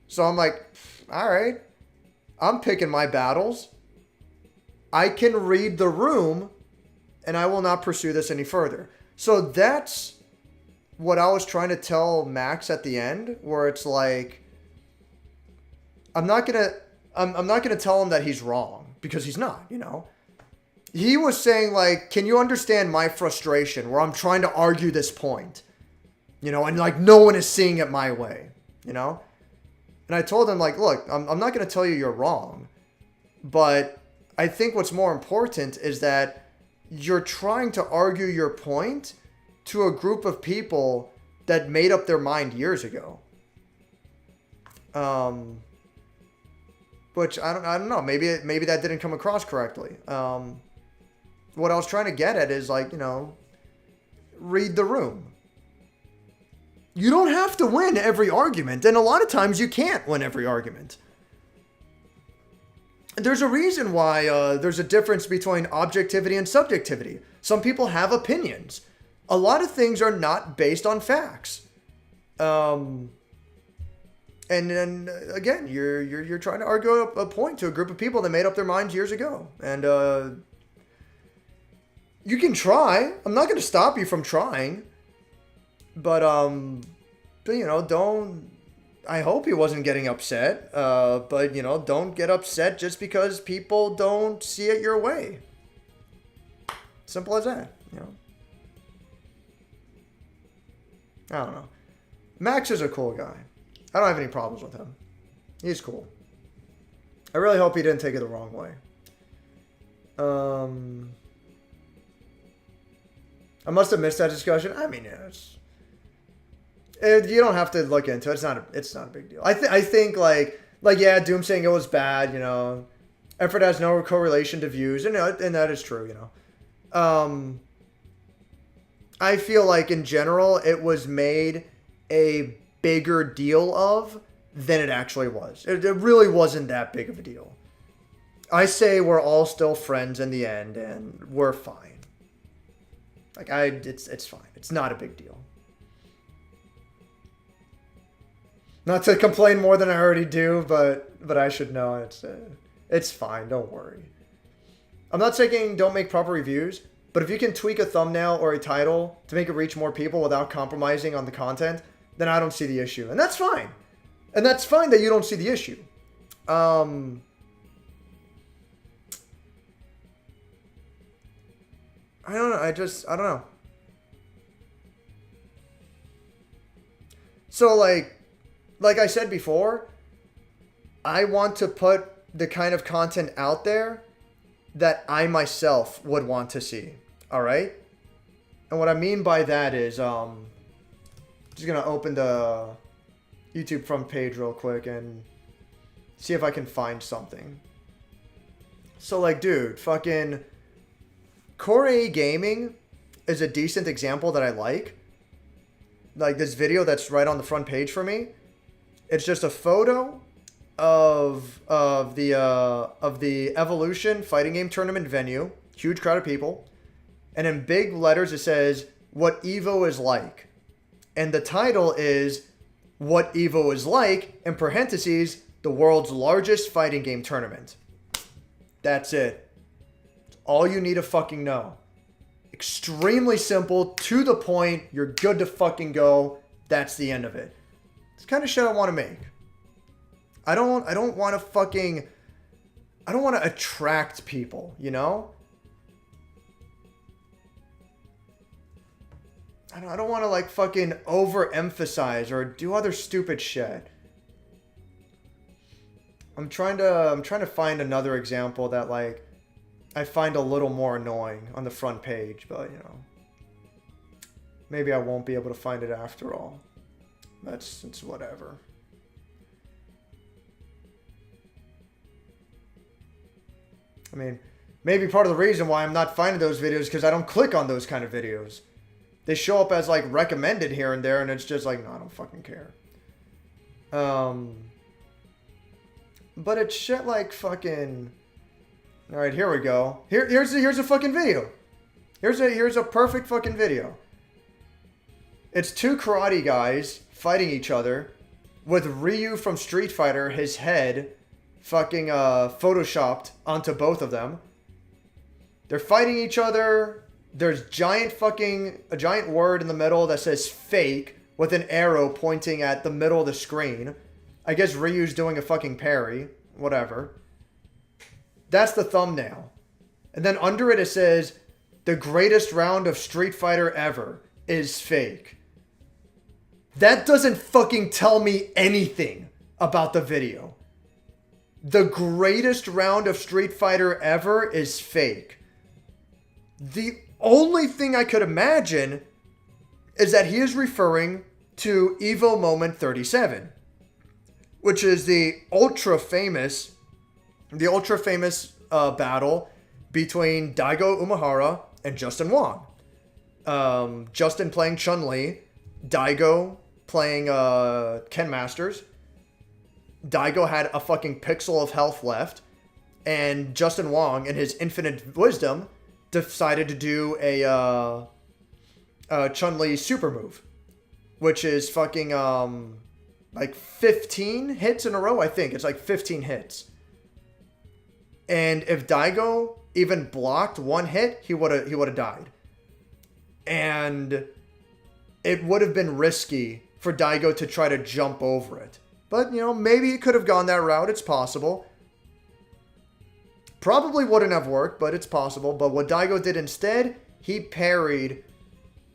So I'm like, alright. I'm picking my battles. I can read the room, and I will not pursue this any further. So that's what I was trying to tell Max at the end, where it's like, I'm not gonna tell him that he's wrong, because he's not, you know? He was saying, like, can you understand my frustration where I'm trying to argue this point? You know, and like no one is seeing it my way, you know? And I told him, like, look, I'm not going to tell you you're wrong, but I think what's more important is that you're trying to argue your point to a group of people that made up their mind years ago. Which I don't know. Maybe that didn't come across correctly. What I was trying to get at is, like, you know, read the room. You don't have to win every argument, and a lot of times you can't win every argument. There's a reason why there's a difference between objectivity and subjectivity. Some people have opinions. A lot of things are not based on facts. And then again, you're trying to argue a point to a group of people that made up their minds years ago, and you can try. I'm not going to stop you from trying. But, you know, don't, I hope he wasn't getting upset, but, you know, don't get upset just because people don't see it your way. Simple as that, you know. I don't know. Max is a cool guy. I don't have any problems with him. He's cool. I really hope he didn't take it the wrong way. I must have missed that discussion. I mean, yeah, you don't have to look into it. It's not a big deal. I think like yeah, Doom saying it was bad, you know. Effort has no correlation to views, and that is true, you know. I feel like in general it was made a bigger deal of than it actually was. It really wasn't that big of a deal. I say we're all still friends in the end, and we're fine. Like it's fine. It's not a big deal. Not to complain more than I already do, but I should know it's fine. Don't worry. I'm not saying don't make proper reviews, but if you can tweak a thumbnail or a title to make it reach more people without compromising on the content, then I don't see the issue, and that's fine. And that's fine that you don't see the issue. I don't know. I don't know. So like I said before, I want to put the kind of content out there that I myself would want to see. All right? And what I mean by that is, just going to open the YouTube front page real quick and See if I can find something. So, like, dude, fucking Core A Gaming is a decent example that I like. Like, this video that's right on the front page for me. It's just a photo of the Evolution fighting game tournament venue. Huge crowd of people. And in big letters, it says, "What Evo is like." And the title is, "What Evo is like," in parentheses, "the world's largest fighting game tournament." That's it. It's all you need to fucking know. Extremely simple, to the point, you're good to fucking go. That's the end of it. It's the kind of shit I want to make. I don't want to fucking... I don't want to attract people, you know? I don't want to, like, fucking overemphasize or do other stupid shit. I'm trying to find another example that, like, I find a little more annoying on the front page, but, you know, maybe I won't be able to find it after all. It's whatever. I mean, maybe part of the reason why I'm not finding those videos is because I don't click on those kind of videos. They show up as, like, recommended here and there, and it's just like, no, I don't fucking care. But it's shit like fucking... Alright, here we go. Here's a fucking video. Here's a perfect fucking video. It's two karate guys fighting each other with Ryu from Street Fighter, his head fucking photoshopped onto both of them. They're fighting each other. There's a giant word in the middle that says fake with an arrow pointing at the middle of the screen. I guess Ryu's doing a fucking parry. Whatever. That's the thumbnail. And then under it, it says, "The greatest round of Street Fighter ever is fake." That doesn't fucking tell me anything about the video. The greatest round of Street Fighter ever is fake. The only thing I could imagine is that he is referring to Evo Moment 37, which is the ultra famous battle between Daigo Umehara and Justin Wong. Justin playing Chun-Li, Daigo playing Ken Masters. Daigo had a fucking pixel of health left, and Justin Wong, in his infinite wisdom, decided to do a Chun-Li super move, which is fucking like 15 hits in a row. I think it's like 15 hits. And if Daigo even blocked one hit, he would have died. And it would have been risky for Daigo to try to jump over it. But, you know, maybe he could have gone that route. It's possible. Probably wouldn't have worked, but it's possible. But what Daigo did instead, he parried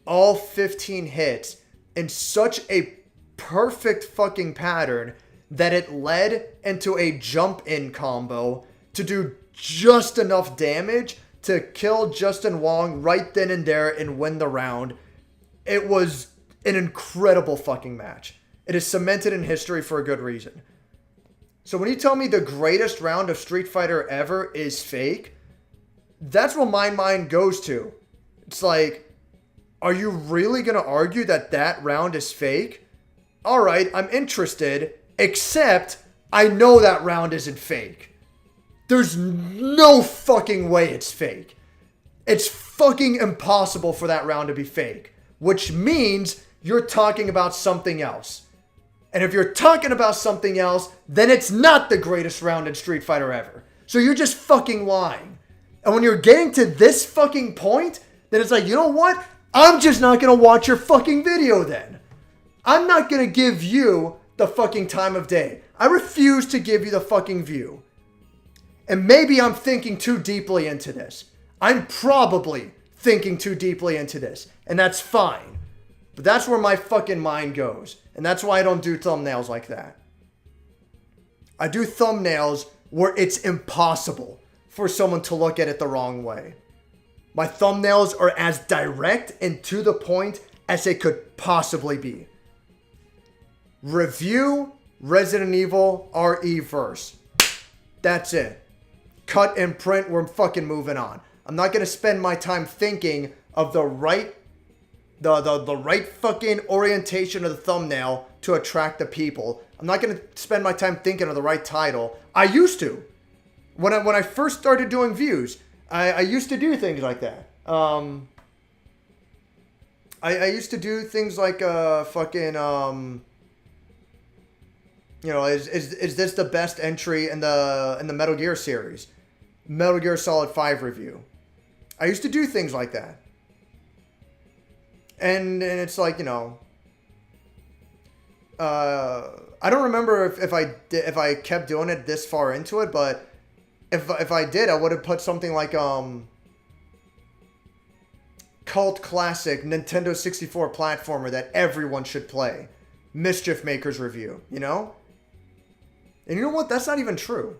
all 15 hits in such a perfect fucking pattern that it led into a jump-in combo to do just enough damage to kill Justin Wong right then and there and win the round. It was an incredible fucking match. It is cemented in history for a good reason. So when you tell me the greatest round of Street Fighter ever is fake, that's what my mind goes to. It's like, are you really going to argue that that round is fake? All right, I'm interested, except I know that round isn't fake. There's no fucking way it's fake. It's fucking impossible for that round to be fake, which means you're talking about something else. And if you're talking about something else, then it's not the greatest round in Street Fighter ever. So you're just fucking lying. And when you're getting to this fucking point, then it's like, you know what? I'm just not going to watch your fucking video then. I'm not going to give you the fucking time of day. I refuse to give you the fucking view. And maybe I'm thinking too deeply into this. I'm probably thinking too deeply into this. And that's fine. But that's where my fucking mind goes. And that's why I don't do thumbnails like that. I do thumbnails where it's impossible for someone to look at it the wrong way. My thumbnails are as direct and to the point as they could possibly be. Review, Resident Evil RE verse. That's it. Cut and print, we're fucking moving on. I'm not gonna spend my time thinking of the right fucking orientation of the thumbnail to attract the people. I'm not gonna spend my time thinking of the right title. I used to. When I first started doing views, I used to do things like that. I used to do things like fucking you know, is this the best entry in the Metal Gear series? Metal Gear Solid 5 review. I used to do things like that. And it's like, you know, I don't remember if I kept doing it this far into it, but if I did, I would have put something like cult classic Nintendo 64 platformer that everyone should play. Mischief Maker's review, you know? And you know what? That's not even true.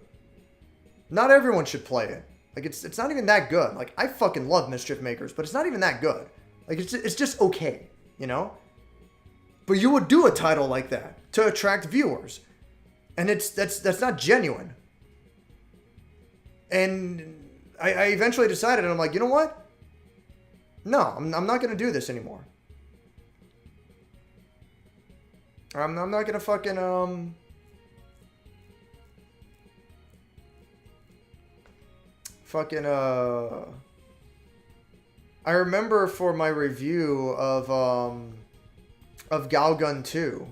Not everyone should play it. Like, it's not even that good. Like, I fucking love Mischief Makers, but it's not even that good. Like, it's just okay, you know? But you would do a title like that to attract viewers. And that's not genuine. And I eventually decided, and I'm like, you know what? No, I'm not going to do this anymore. I'm not going to fucking, I remember for my review of Galgun 2,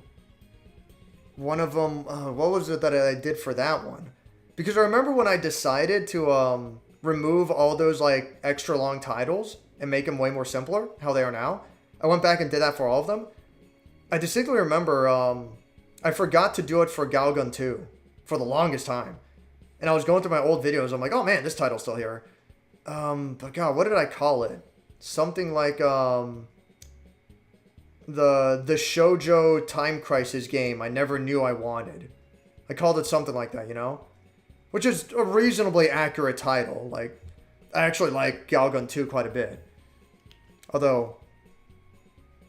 one of them, what was it that I did for that one? Because I remember when I decided to remove all those like extra long titles and make them way more simpler, how they are now. I went back and did that for all of them. I distinctly remember I forgot to do it for Galgun 2 for the longest time. And I was going through my old videos. I'm like, oh man, this title's still here. But God, what did I call it? Something like the Shoujo Time Crisis game I never knew I wanted. I called it something like that, you know? Which is a reasonably accurate title. Like, I actually like Galgun 2 quite a bit. Although,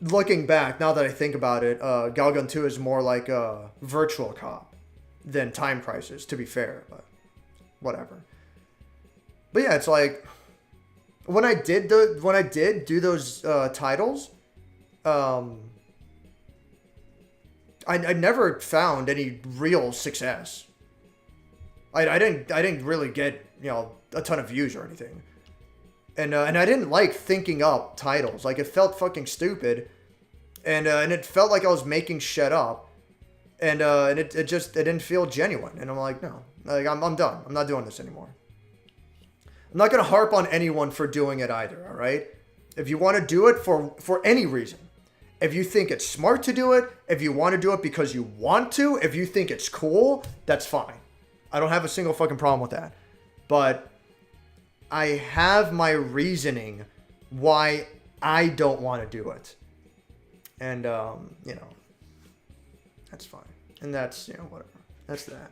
looking back, now that I think about it, Galgun 2 is more like a Virtual Cop than Time Crisis, to be fair, but whatever. But yeah, it's like, when I did do those titles, I never found any real success. I didn't really get, you know, a ton of views or anything. And I didn't like thinking up titles. Like, it felt fucking stupid. And it felt like I was making shit up. And it didn't feel genuine. And I'm like, no. Like, I'm done. I'm not doing this anymore. I'm not going to harp on anyone for doing it either, all right? If you want to do it for any reason, if you think it's smart to do it, if you want to do it because you want to, if you think it's cool, that's fine. I don't have a single fucking problem with that. But I have my reasoning why I don't want to do it. And, you know, that's fine. And that's, you know, whatever. That's that.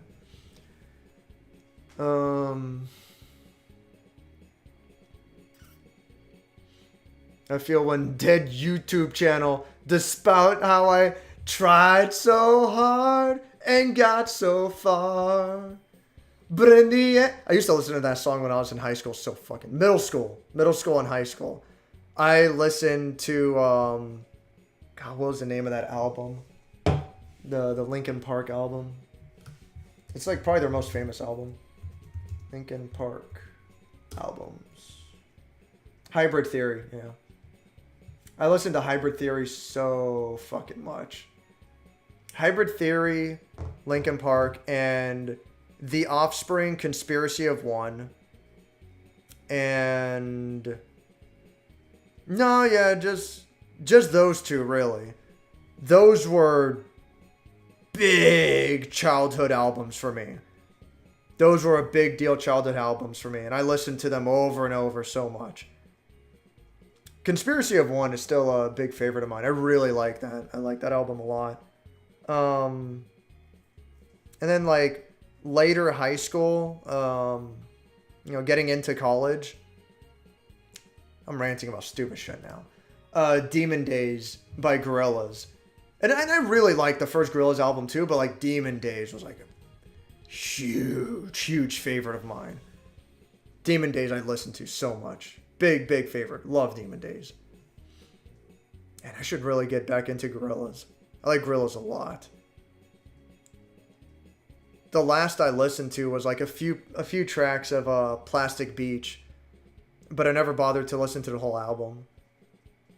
I feel one dead YouTube channel, despite how I tried so hard and got so far. But in the end, I used to listen to that song when I was in high school, so fucking, middle school and high school. I listened to, God, what was the name of that album? The Linkin Park album. It's like probably their most famous album. Linkin Park albums. Hybrid Theory, yeah. I listened to Hybrid Theory so fucking much. Hybrid Theory, Linkin Park, and The Offspring, Conspiracy of One. And no, yeah, just those two, really. Those were big childhood albums for me. Those were a big deal childhood albums for me, and I listened to them over and over so much. Conspiracy of One is still a big favorite of mine. I really like that. I like that album a lot. And then, like, later high school, you know, getting into college. I'm ranting about stupid shit now. Demon Days by Gorillaz. And I really liked the first Gorillaz album too, but like Demon Days was like a huge favorite of mine. Demon Days I listened to so much. Big favorite. Love Demon Days. And I should really get back into Gorillaz. I like Gorillaz a lot. The last I listened to was like a few tracks of Plastic Beach, but I never bothered to listen to the whole album.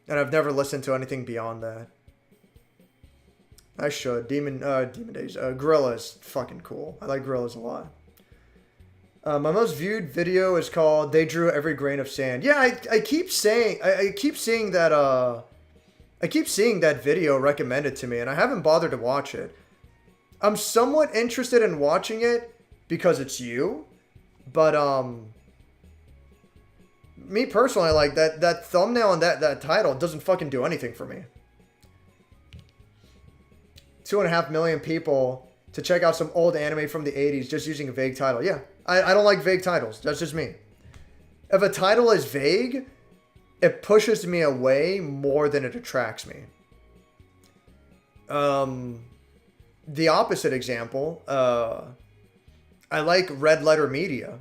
And I've never listened to anything beyond that. I should. Demon Days. Gorillaz, fucking cool. I like Gorillaz a lot. My most viewed video is called "They Drew Every Grain of Sand." Yeah, I keep saying I keep seeing that I keep seeing that video recommended to me, and I haven't bothered to watch it. I'm somewhat interested in watching it because it's you, but me personally, like that thumbnail and that title doesn't fucking do anything for me. 2.5 million people to check out some old anime from the 80s just using a vague title. Yeah, I don't like vague titles. That's just me. If a title is vague, it pushes me away more than it attracts me. The opposite example, I like Red Letter Media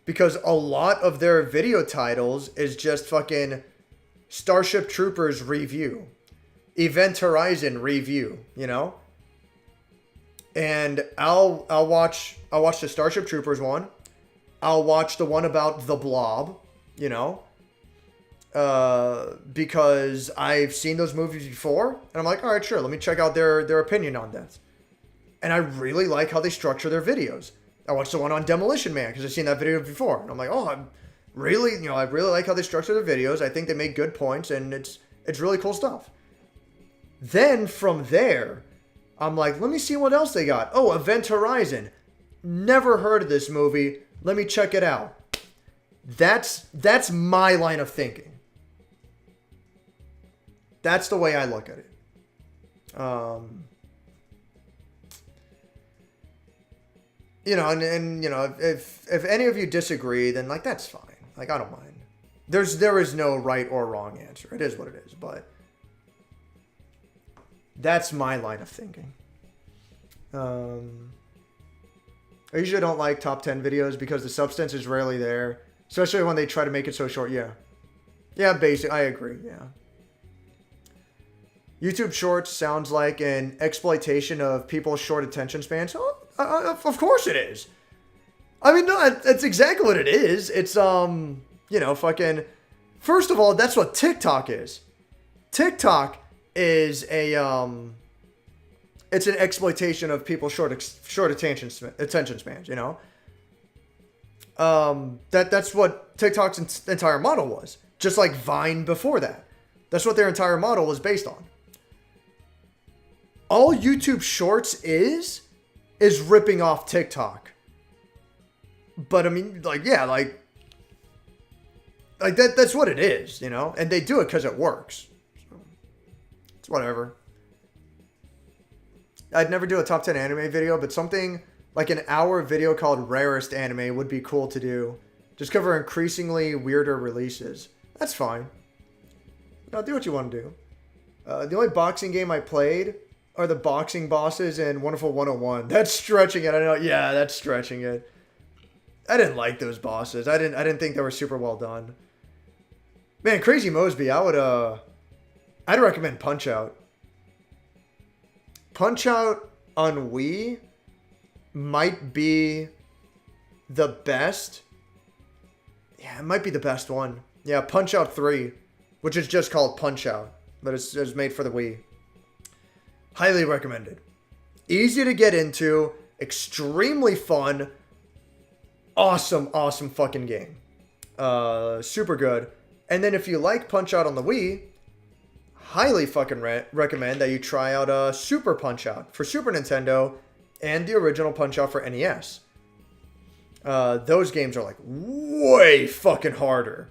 because a lot of their video titles is just fucking Starship Troopers review, Event Horizon review, you know? And I'll watch the Starship Troopers one. I'll watch the one about the Blob, you know? Because I've seen those movies before, and I'm like, all right, sure, let me check out their opinion on that. And I really like how they structure their videos. I watched the one on Demolition Man because I've seen that video before, and I'm like, oh, I really like how they structure their videos. I think they make good points, and it's really cool stuff. Then from there, I'm like, let me see what else they got. Oh, Event Horizon. Never heard of this movie. Let me check it out. That's my line of thinking. That's the way I look at it. You know, and you know, if any of you disagree, then like that's fine. Like I don't mind. There is no right or wrong answer. It is what it is, but that's my line of thinking. I usually don't like top 10 videos because the substance is rarely there, especially when they try to make it so short. Yeah, basic. I agree. Yeah. YouTube Shorts sounds like an exploitation of people's short attention spans. Oh, of course it is. I mean, no, that's exactly what it is. It's, you know, fucking... First of all, that's what TikTok is. TikTok is it's an exploitation of people's short attention spans, you know? That's what TikTok's entire model was. Just like Vine before that. That's what their entire model was based on. All YouTube Shorts is ripping off TikTok. But I mean, like, yeah, like that's what it is, you know? And they do it because it works. So, it's whatever. I'd never do a top 10 anime video, but something like an hour video called Rarest Anime would be cool to do. Just cover increasingly weirder releases. That's fine. Now do what you want to do. The only boxing game I played are the boxing bosses in Wonderful 101. That's stretching it. I know. Yeah, that's stretching it. I didn't like those bosses. I didn't think they were super well done. Man, Crazy Mosby, I'd recommend Punch Out. Punch Out on Wii might be the best. Yeah, it might be the best one. Yeah, Punch Out 3, which is just called Punch Out, but it's made for the Wii. Highly recommended. Easy to get into, extremely fun, awesome fucking game. Super good. And then if you like Punch Out on the Wii, highly fucking recommend that you try out Super Punch Out for Super Nintendo and the original Punch Out for NES. Those games are like way fucking harder.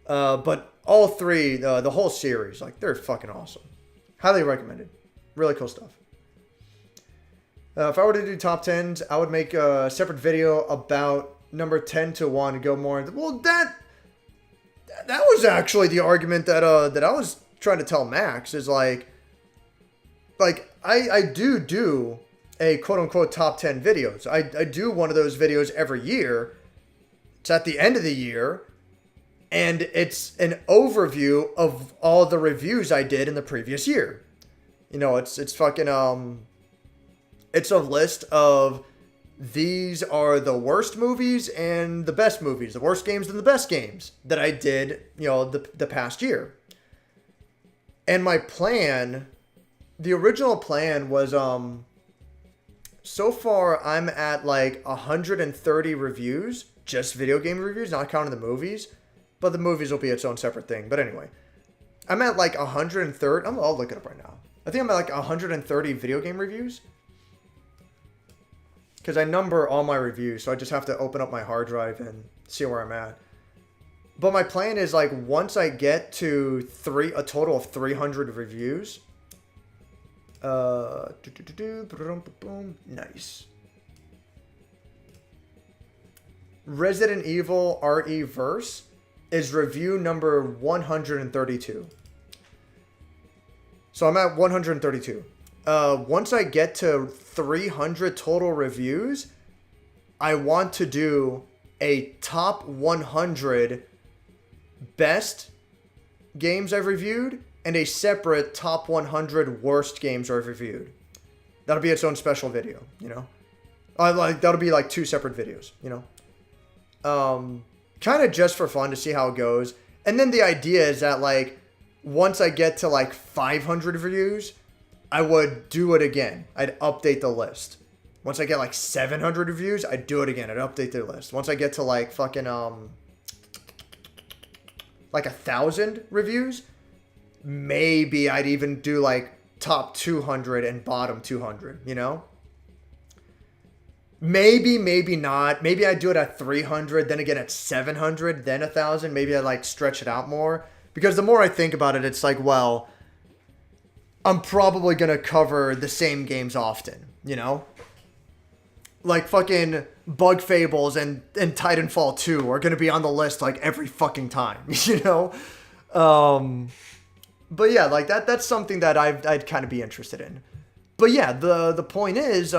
But all three, the whole series, like they're fucking awesome. Highly recommended. Really cool stuff. If I were to do top 10s, I would make a separate video about number 10 to 1 and go more into... Well, that was actually the argument that I was trying to tell Max, is like, like, I do a quote-unquote top 10 videos. I do one of those videos every year. It's at the end of the year, and it's an overview of all the reviews I did in the previous year. You know, it's fucking, it's a list of these are the worst movies and the best movies, the worst games and the best games that I did, you know, the past year. And my plan, the original plan was, so far I'm at like 130 reviews, just video game reviews, not counting the movies, but the movies will be its own separate thing. But anyway, I'm at like 130, I'll look it up right now. I think I'm at like 130 video game reviews. Because I number all my reviews, so I just have to open up my hard drive and see where I'm at. But my plan is, like, once I get to a total of 300 reviews. Nice. Resident Evil RE Verse is review number 132. So I'm at 132. Once I get to 300 total reviews, I want to do a top 100 best games I've reviewed and a separate top 100 worst games I've reviewed. That'll be its own special video, you know? That'll be like 2 separate videos, you know? Kind of just for fun to see how it goes. And then the idea is that, like, once I get to like 500 reviews, I would do it again. I'd update the list. Once I get like 700 reviews, I'd do it again. I'd update the list. Once I get to like fucking, like 1,000 reviews, maybe I'd even do like top 200 and bottom 200, you know? Maybe not. Maybe I'd do it at 300, then again at 700, then 1,000. Maybe I'd like stretch it out more. Because the more I think about it, it's like, well, I'm probably going to cover the same games often, you know? Like fucking Bug Fables and Titanfall 2 are going to be on the list like every fucking time, you know? But yeah, like that's something that I'd kind of be interested in. But yeah, the point is,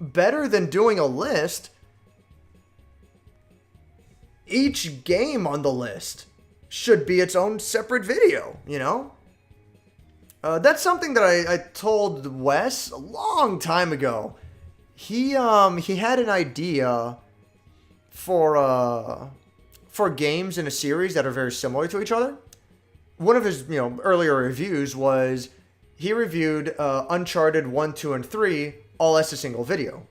better than doing a list, each game on the list should be its own separate video, you know? That's something that I told Wes a long time ago. He had an idea for games in a series that are very similar to each other. One of his, you know, earlier reviews was he reviewed Uncharted 1, 2, and 3 all as a single video.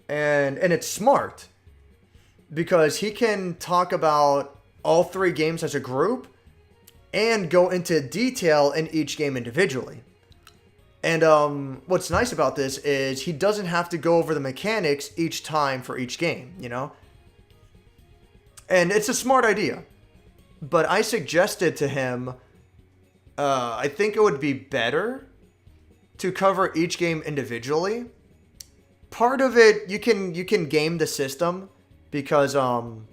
And it's smart because he can talk about all 3 games as a group and go into detail in each game individually. And what's nice about this is he doesn't have to go over the mechanics each time for each game, you know? And it's a smart idea. But I suggested to him, I think it would be better to cover each game individually. Part of it, you can game the system because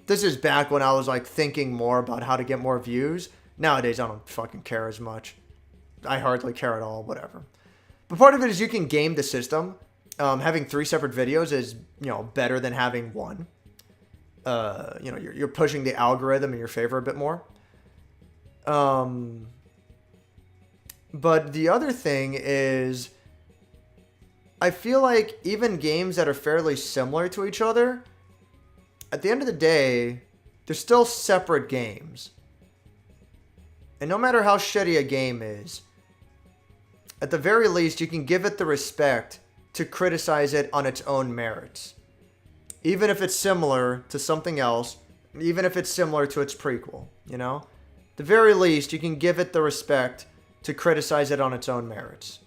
this is back when I was like thinking more about how to get more views. Nowadays, I don't fucking care as much. I hardly care at all, whatever. But part of it is you can game the system. Having 3 separate videos is, you know, better than having one. You know, you're pushing the algorithm in your favor a bit more. But the other thing is, I feel like even games that are fairly similar to each other, at the end of the day, they're still separate games. And no matter how shitty a game is, at the very least, you can give it the respect to criticize it on its own merits. Even if it's similar to something else, even if it's similar to its prequel, you know? At the very least, you can give it the respect to criticize it on its own merits.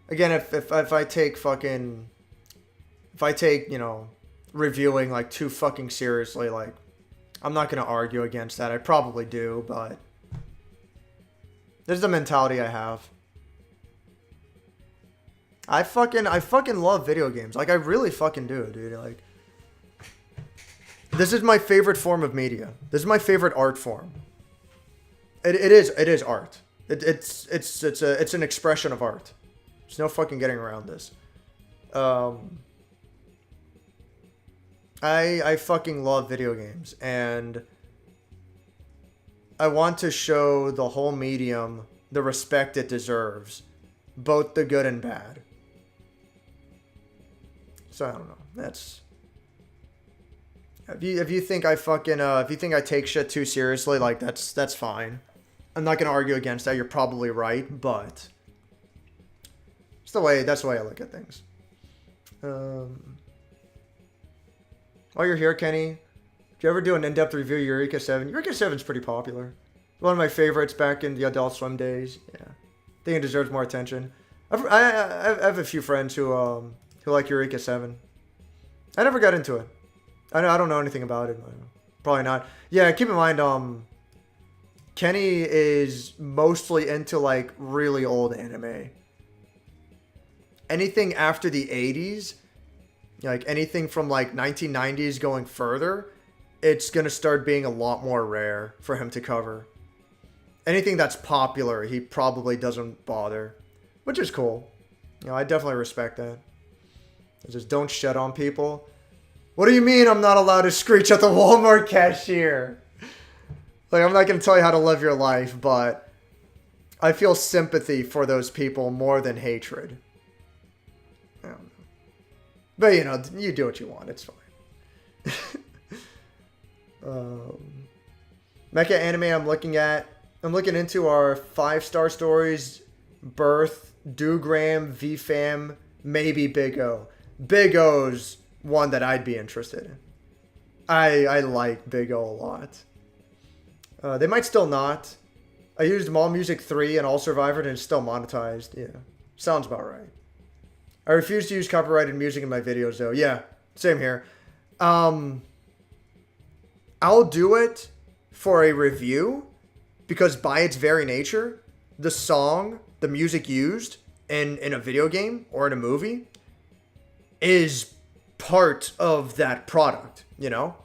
Again, if I take, you know, reviewing like too fucking seriously, like, I'm not going to argue against that. I probably do, but this is the mentality I have. I fucking love video games. Like, I really fucking do, dude. Like, this is my favorite form of media. This is my favorite art form. It is art. It's an expression of art. There's no fucking getting around this. I fucking love video games, and I want to show the whole medium the respect it deserves, both the good and bad. So I don't know. That's if you think I fucking if you think I take shit too seriously, like that's fine. I'm not gonna argue against that. You're probably right, but that's the way I look at things. While you're here, Kenny, did you ever do an in-depth review of Eureka 7? Eureka 7's pretty popular. One of my favorites back in the Adult Swim days. Yeah, I think it deserves more attention. I have a few friends who like Eureka 7. I never got into it. I don't know anything about it. Probably not. Yeah, keep in mind, Kenny is mostly into like really old anime. Anything after the 80s, like anything from like 1990s going further, it's gonna start being a lot more rare for him to cover. Anything that's popular, he probably doesn't bother, which is cool. You know, I definitely respect that. I just don't shit on people. What do you mean I'm not allowed to screech at the Walmart cashier? Like, I'm not going to tell you how to live your life, but I feel sympathy for those people more than hatred. I don't know. But, you know, you do what you want. It's fine. Mecha anime I'm looking into are 5-star stories, Birth, Doogram, VFam, maybe Big O. Big O's one that I'd be interested in. I like Big O a lot. They might still not. I used Mall Music 3 and All Survivor and it's still monetized. Yeah, sounds about right. I refuse to use copyrighted music in my videos though. Yeah, same here. I'll do it for a review because by its very nature, the song, the music used in a video game or in a movie is part of that product, you know?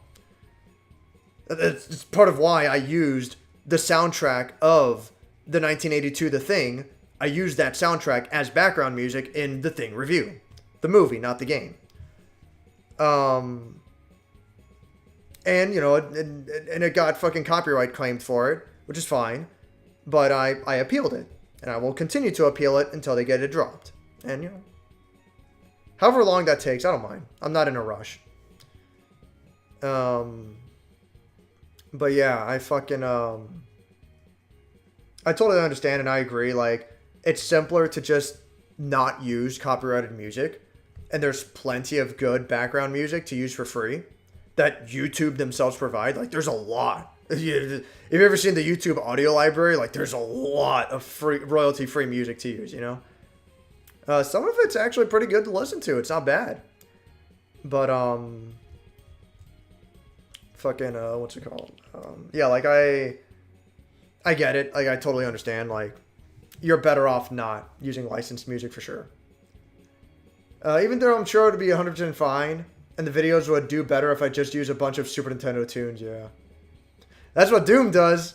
It's part of why I used the soundtrack of the 1982 The Thing. I used that soundtrack as background music in The Thing review. The movie, not the game. And, you know, and it got fucking copyright claimed for it, which is fine. But I appealed it. And I will continue to appeal it until they get it dropped. And, you know, however long that takes, I don't mind. I'm not in a rush. But yeah, I totally understand and I agree. Like, it's simpler to just not use copyrighted music. And there's plenty of good background music to use for free that YouTube themselves provide. Like, there's a lot. If you've ever seen the YouTube audio library, like, there's a lot of free, royalty-free music to use, you know? Some of it's actually pretty good to listen to. It's not bad. But, what's it called? Yeah, like, I get it. Like, I totally understand. Like, you're better off not using licensed music for sure. Even though I'm sure it would be 100% fine, and the videos would do better if I just use a bunch of Super Nintendo tunes, yeah. That's what Doom does.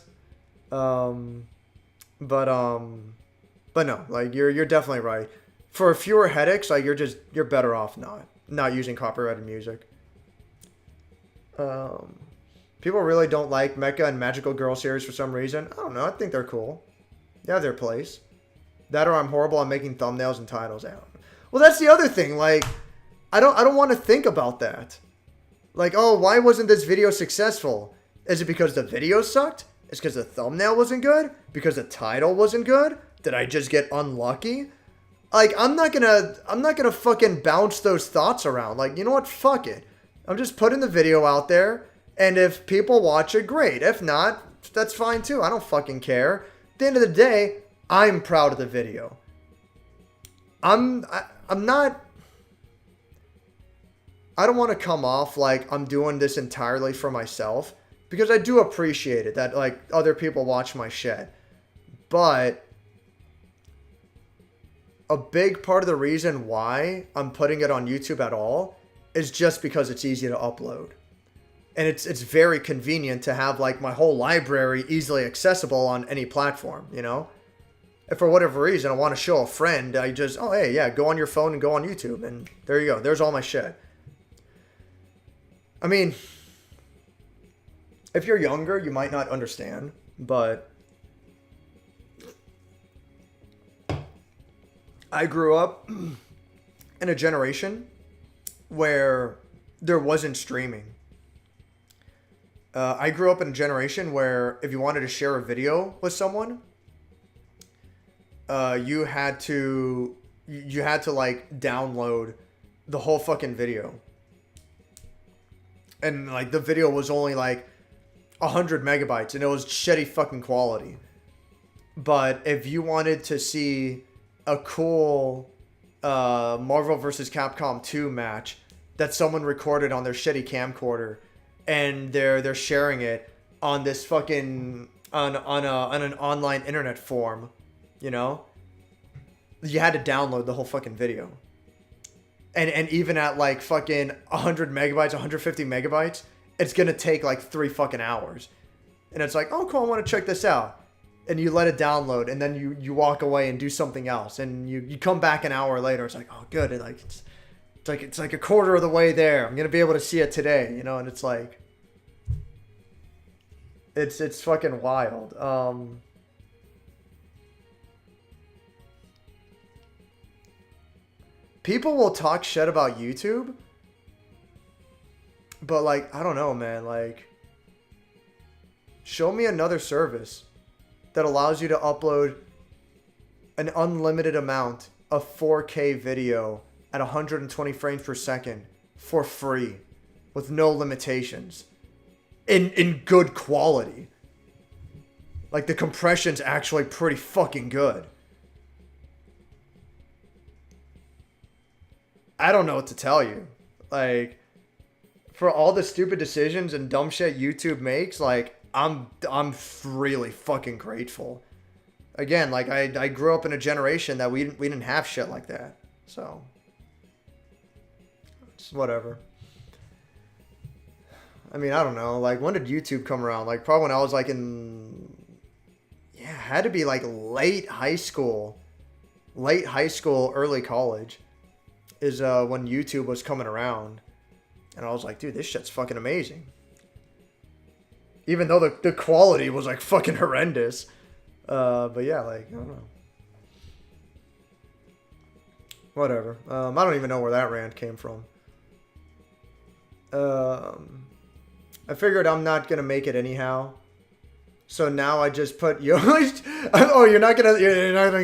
But no, like, you're definitely right. For fewer headaches, like, you're better off not using copyrighted music. People really don't like Mecha and Magical Girl series for some reason. I don't know. I think they're cool. They have their place. That or I'm horrible at making thumbnails and titles out. Well, that's the other thing. Like, I don't want to think about that. Like, oh, why wasn't this video successful? Is it because the video sucked? Is it because the thumbnail wasn't good? Because the title wasn't good? Did I just get unlucky? Like, I'm not gonna fucking bounce those thoughts around. Like, you know what? Fuck it. I'm just putting the video out there, and if people watch it, great. If not, that's fine too. I don't fucking care. At the end of the day, I'm proud of the video. I'm not... I don't want to come off like I'm doing this entirely for myself, because I do appreciate it that, like, other people watch my shit. But a big part of the reason why I'm putting it on YouTube at all is just because it's easy to upload. And it's very convenient to have like my whole library easily accessible on any platform, you know? If for whatever reason I want to show a friend, I just, oh, hey, yeah, go on your phone and go on YouTube. And there you go. There's all my shit. I mean, if you're younger, you might not understand, but I grew up in a generation where there wasn't streaming. I grew up in a generation where if you wanted to share a video with someone, you had to like download the whole fucking video. And like the video was only like 100 megabytes and it was shitty fucking quality. But if you wanted to see a cool Marvel vs. Capcom 2 match that someone recorded on their shitty camcorder, and they're sharing it on this fucking on an online internet forum, you know, you had to download the whole fucking video. And even at like fucking 100 megabytes, 150 megabytes, it's gonna take like 3 fucking hours. And it's like, oh cool, I want to check this out. And you let it download, and then you walk away and do something else, and you come back an hour later. It's like, oh good, it's like a quarter of the way there. I'm gonna be able to see it today, you know. And it's like, it's fucking wild. People will talk shit about YouTube, but like, I don't know, man. Like, show me another service that allows you to upload an unlimited amount of 4K video at 120 frames per second for free with no limitations in good quality. Like, the compression's actually pretty fucking good. I don't know what to tell you. Like, for all the stupid decisions and dumb shit YouTube makes, like, I'm really fucking grateful. Again, like, I grew up in a generation that we didn't have shit like that. So, it's whatever. I mean, I don't know. Like, when did YouTube come around? Like, probably when I was like it had to be like late high school, early college is when YouTube was coming around. And I was like, dude, this shit's fucking amazing. Even though the quality was like fucking horrendous. But yeah, like, I don't know. Whatever. I don't even know where that rant came from. I figured I'm not going to make it anyhow. So now I just put Yoshi. Oh, you're not gonna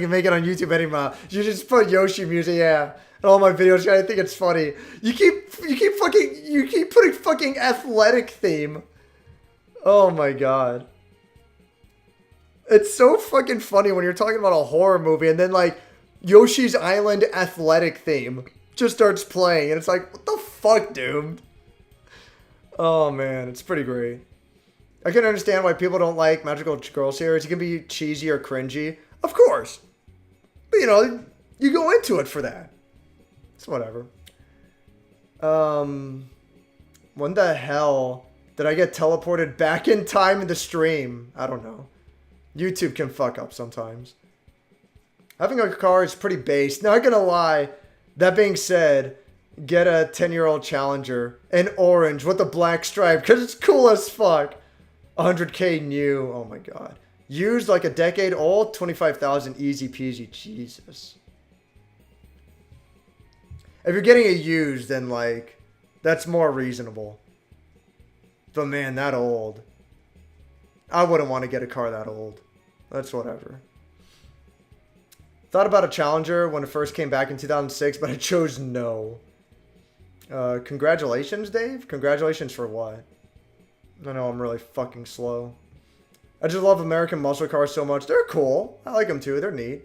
make it on YouTube anymore. You just put Yoshi music, yeah. And all my videos, I think it's funny. You keep putting fucking athletic theme. Oh my god. It's so fucking funny when you're talking about a horror movie and then like Yoshi's Island athletic theme just starts playing and it's like, what the fuck, dude? Oh man, it's pretty great. I can understand why people don't like Magical Girl series. It can be cheesy or cringy. Of course. But you know, you go into it for that. It's whatever. When the hell did I get teleported back in time in the stream? I don't know. YouTube can fuck up sometimes. Having a car is pretty base. Not gonna lie. That being said, get a 10-year-old Challenger in orange with a black stripe because it's cool as fuck. 100K new. Oh my god. Used like a decade old. 25,000 easy peasy. Jesus. If you're getting it used, then like that's more reasonable. But man, that old. I wouldn't want to get a car that old. That's whatever. Thought about a Challenger when it first came back in 2006, but I chose no. Congratulations, Dave. Congratulations for what? I know I'm really fucking slow. I just love American muscle cars so much. They're cool. I like them too. They're neat.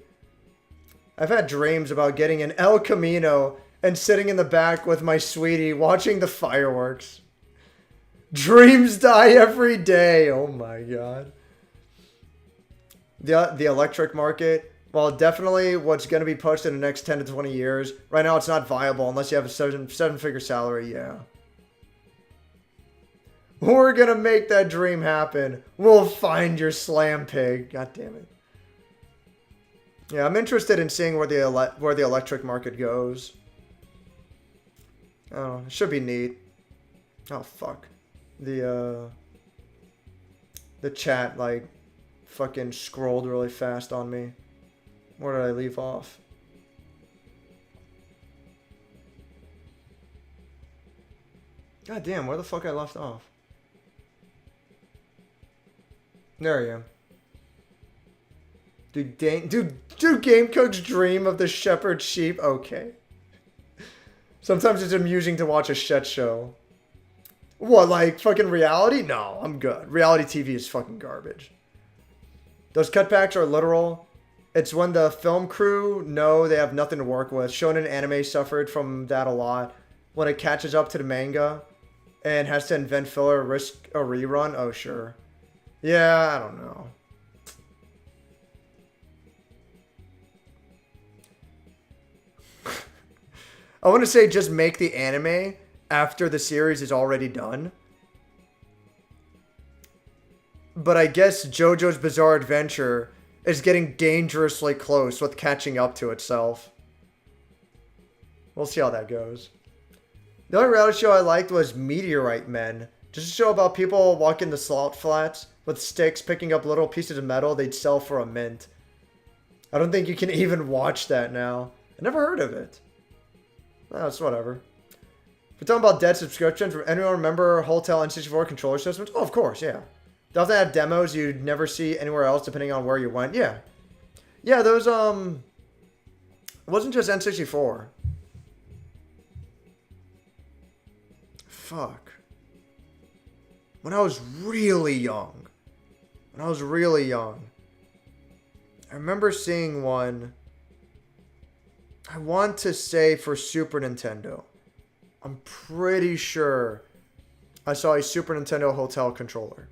I've had dreams about getting an El Camino and sitting in the back with my sweetie watching the fireworks. Dreams die every day. Oh my god. The electric market, well, definitely what's going to be pushed in the next 10 to 20 years. Right now, it's not viable unless you have a seven-figure salary, yeah. We're gonna make that dream happen. We'll find your slam pig. God damn it. Yeah, I'm interested in seeing where the electric market goes. Oh, it should be neat. Oh fuck. The chat like fucking scrolled really fast on me. Where did I leave off? God damn, where the fuck I left off? There I am. Do game cooks dream of the shepherd sheep? Okay. Sometimes it's amusing to watch a shit show. What, like fucking reality? No, I'm good. Reality TV is fucking garbage. Those cutbacks are literal. It's when the film crew know they have nothing to work with. Shonen anime suffered from that a lot. When it catches up to the manga and has to invent filler, risk a rerun. Oh, sure. Yeah, I don't know. I want to say just make the anime after the series is already done. But I guess JoJo's Bizarre Adventure is getting dangerously close with catching up to itself. We'll see how that goes. The only reality show I liked was Meteorite Men. Just a show about people walking the salt flats with sticks, picking up little pieces of metal they'd sell for a mint. I don't think you can even watch that now. I never heard of it. Oh, it's whatever. If we're talking about dead subscriptions, anyone remember Hotel N64 controller systems? Oh, of course, yeah. They often have demos you'd never see anywhere else depending on where you went. Yeah. Yeah, those, it wasn't just N64. Fuck. When I was really young. I remember seeing one. I want to say for Super Nintendo. I'm pretty sure I saw a Super Nintendo Hotel controller.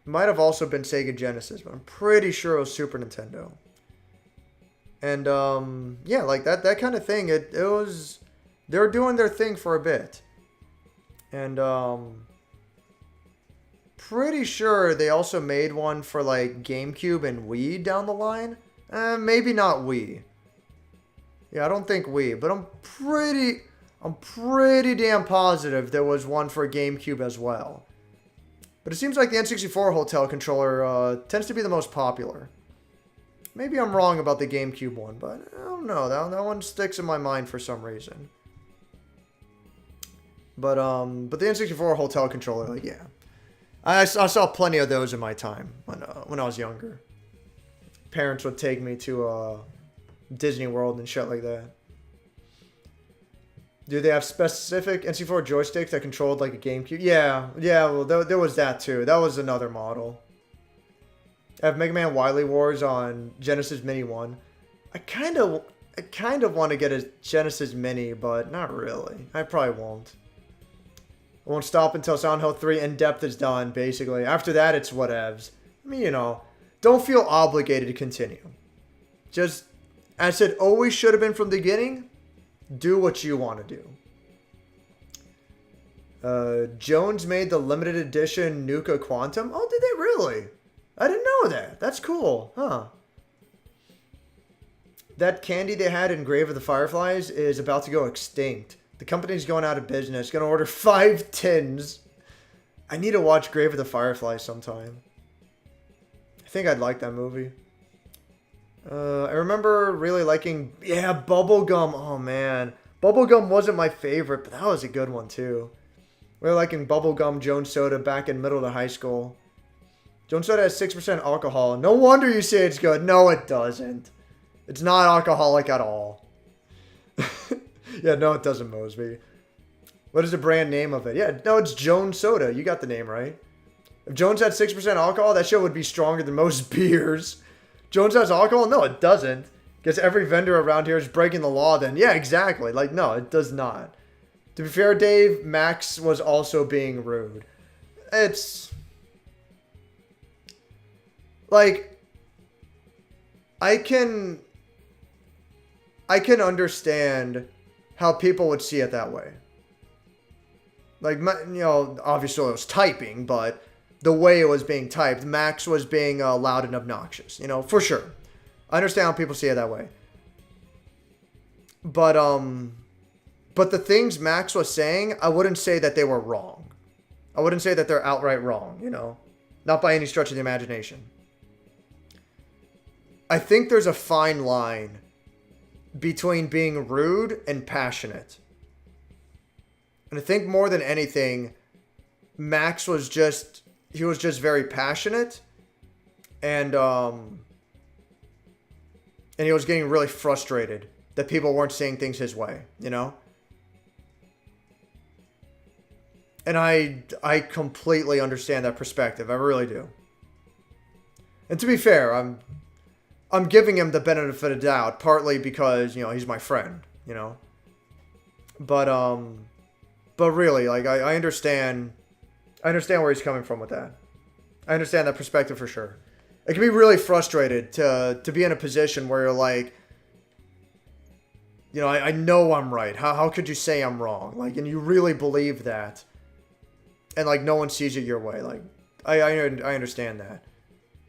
Might have also been Sega Genesis, but I'm pretty sure it was Super Nintendo. And yeah, like that kind of thing. It was, they were doing their thing for a bit. And pretty sure they also made one for like GameCube and Wii down the line. Maybe not Wii. Yeah, I don't think Wii, but I'm pretty damn positive there was one for GameCube as well. But it seems like the N64 Hotel controller tends to be the most popular. Maybe I'm wrong about the GameCube one, but I don't know. That one sticks in my mind for some reason. But the N64 Hotel controller, like, yeah. I saw plenty of those in my time when I was younger. Parents would take me to Disney World and shit like that. Do they have specific N64 joysticks that controlled like a GameCube? Yeah, well, there was that too. That was another model. I have Mega Man Wily Wars on Genesis Mini 1. I kind of want to get a Genesis Mini, but not really. I probably won't. I won't stop until Silent Hill 3 In-Depth is done, basically. After that, it's whatevs. I mean, you know, don't feel obligated to continue. Just, as it always should have been from the beginning, do what you want to do. Jones made the limited edition Nuka Quantum. Oh, did they really? I didn't know that. That's cool. Huh. That candy they had in Grave of the Fireflies is about to go extinct. The company's going out of business. Gonna order 5 tins. I need to watch Grave of the Fireflies sometime. I think I'd like that movie. I remember really liking... Yeah, Bubblegum. Oh, man. Bubblegum wasn't my favorite, but that was a good one, too. Really liking Bubblegum Jones Soda back in middle to high school. Jones Soda has 6% alcohol. No wonder you say it's good. No, it doesn't. It's not alcoholic at all. Yeah, no, it doesn't, Mosby. What is the brand name of it? Yeah, no, it's Jones Soda. You got the name right. If Jones had 6% alcohol, that shit would be stronger than most beers. Jones has alcohol? No, it doesn't. Guess every vendor around here is breaking the law then. Yeah, exactly. Like, no, it does not. To be fair, Dave, Max was also being rude. It's... like... I can understand how people would see it that way. Like, you know, obviously it was typing, but the way it was being typed, Max was being loud and obnoxious, you know, for sure. I understand how people see it that way. But the things Max was saying, I wouldn't say that they were wrong. I wouldn't say that they're outright wrong, you know, not by any stretch of the imagination. I think there's a fine line between being rude and passionate. And I think more than anything, Max was just, he was just very passionate. And he was getting really frustrated that people weren't seeing things his way, you know? And I completely understand that perspective. I really do. And to be fair, I'm giving him the benefit of the doubt, partly because, you know, he's my friend, you know? But really, like, I understand where he's coming from with that. I understand that perspective for sure. It can be really frustrated to be in a position where you're like, you know, I know I'm right. How could you say I'm wrong? Like, and you really believe that. And, like, no one sees it your way. Like, I understand that.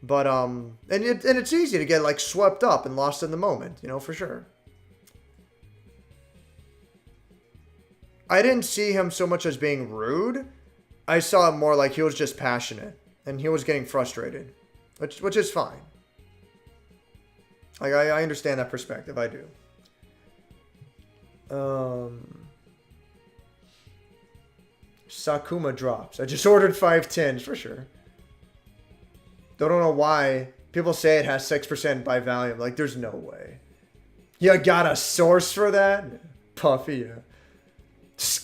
But, and it's easy to get, like, swept up and lost in the moment, you know, for sure. I didn't see him so much as being rude. I saw it more like he was just passionate. And he was getting frustrated. Which is fine. Like, I understand that perspective. I do. Sakuma drops. I just ordered 5 tins for sure. Don't know why people say it has 6% by volume. Like, there's no way. You got a source for that? Puffy, yeah.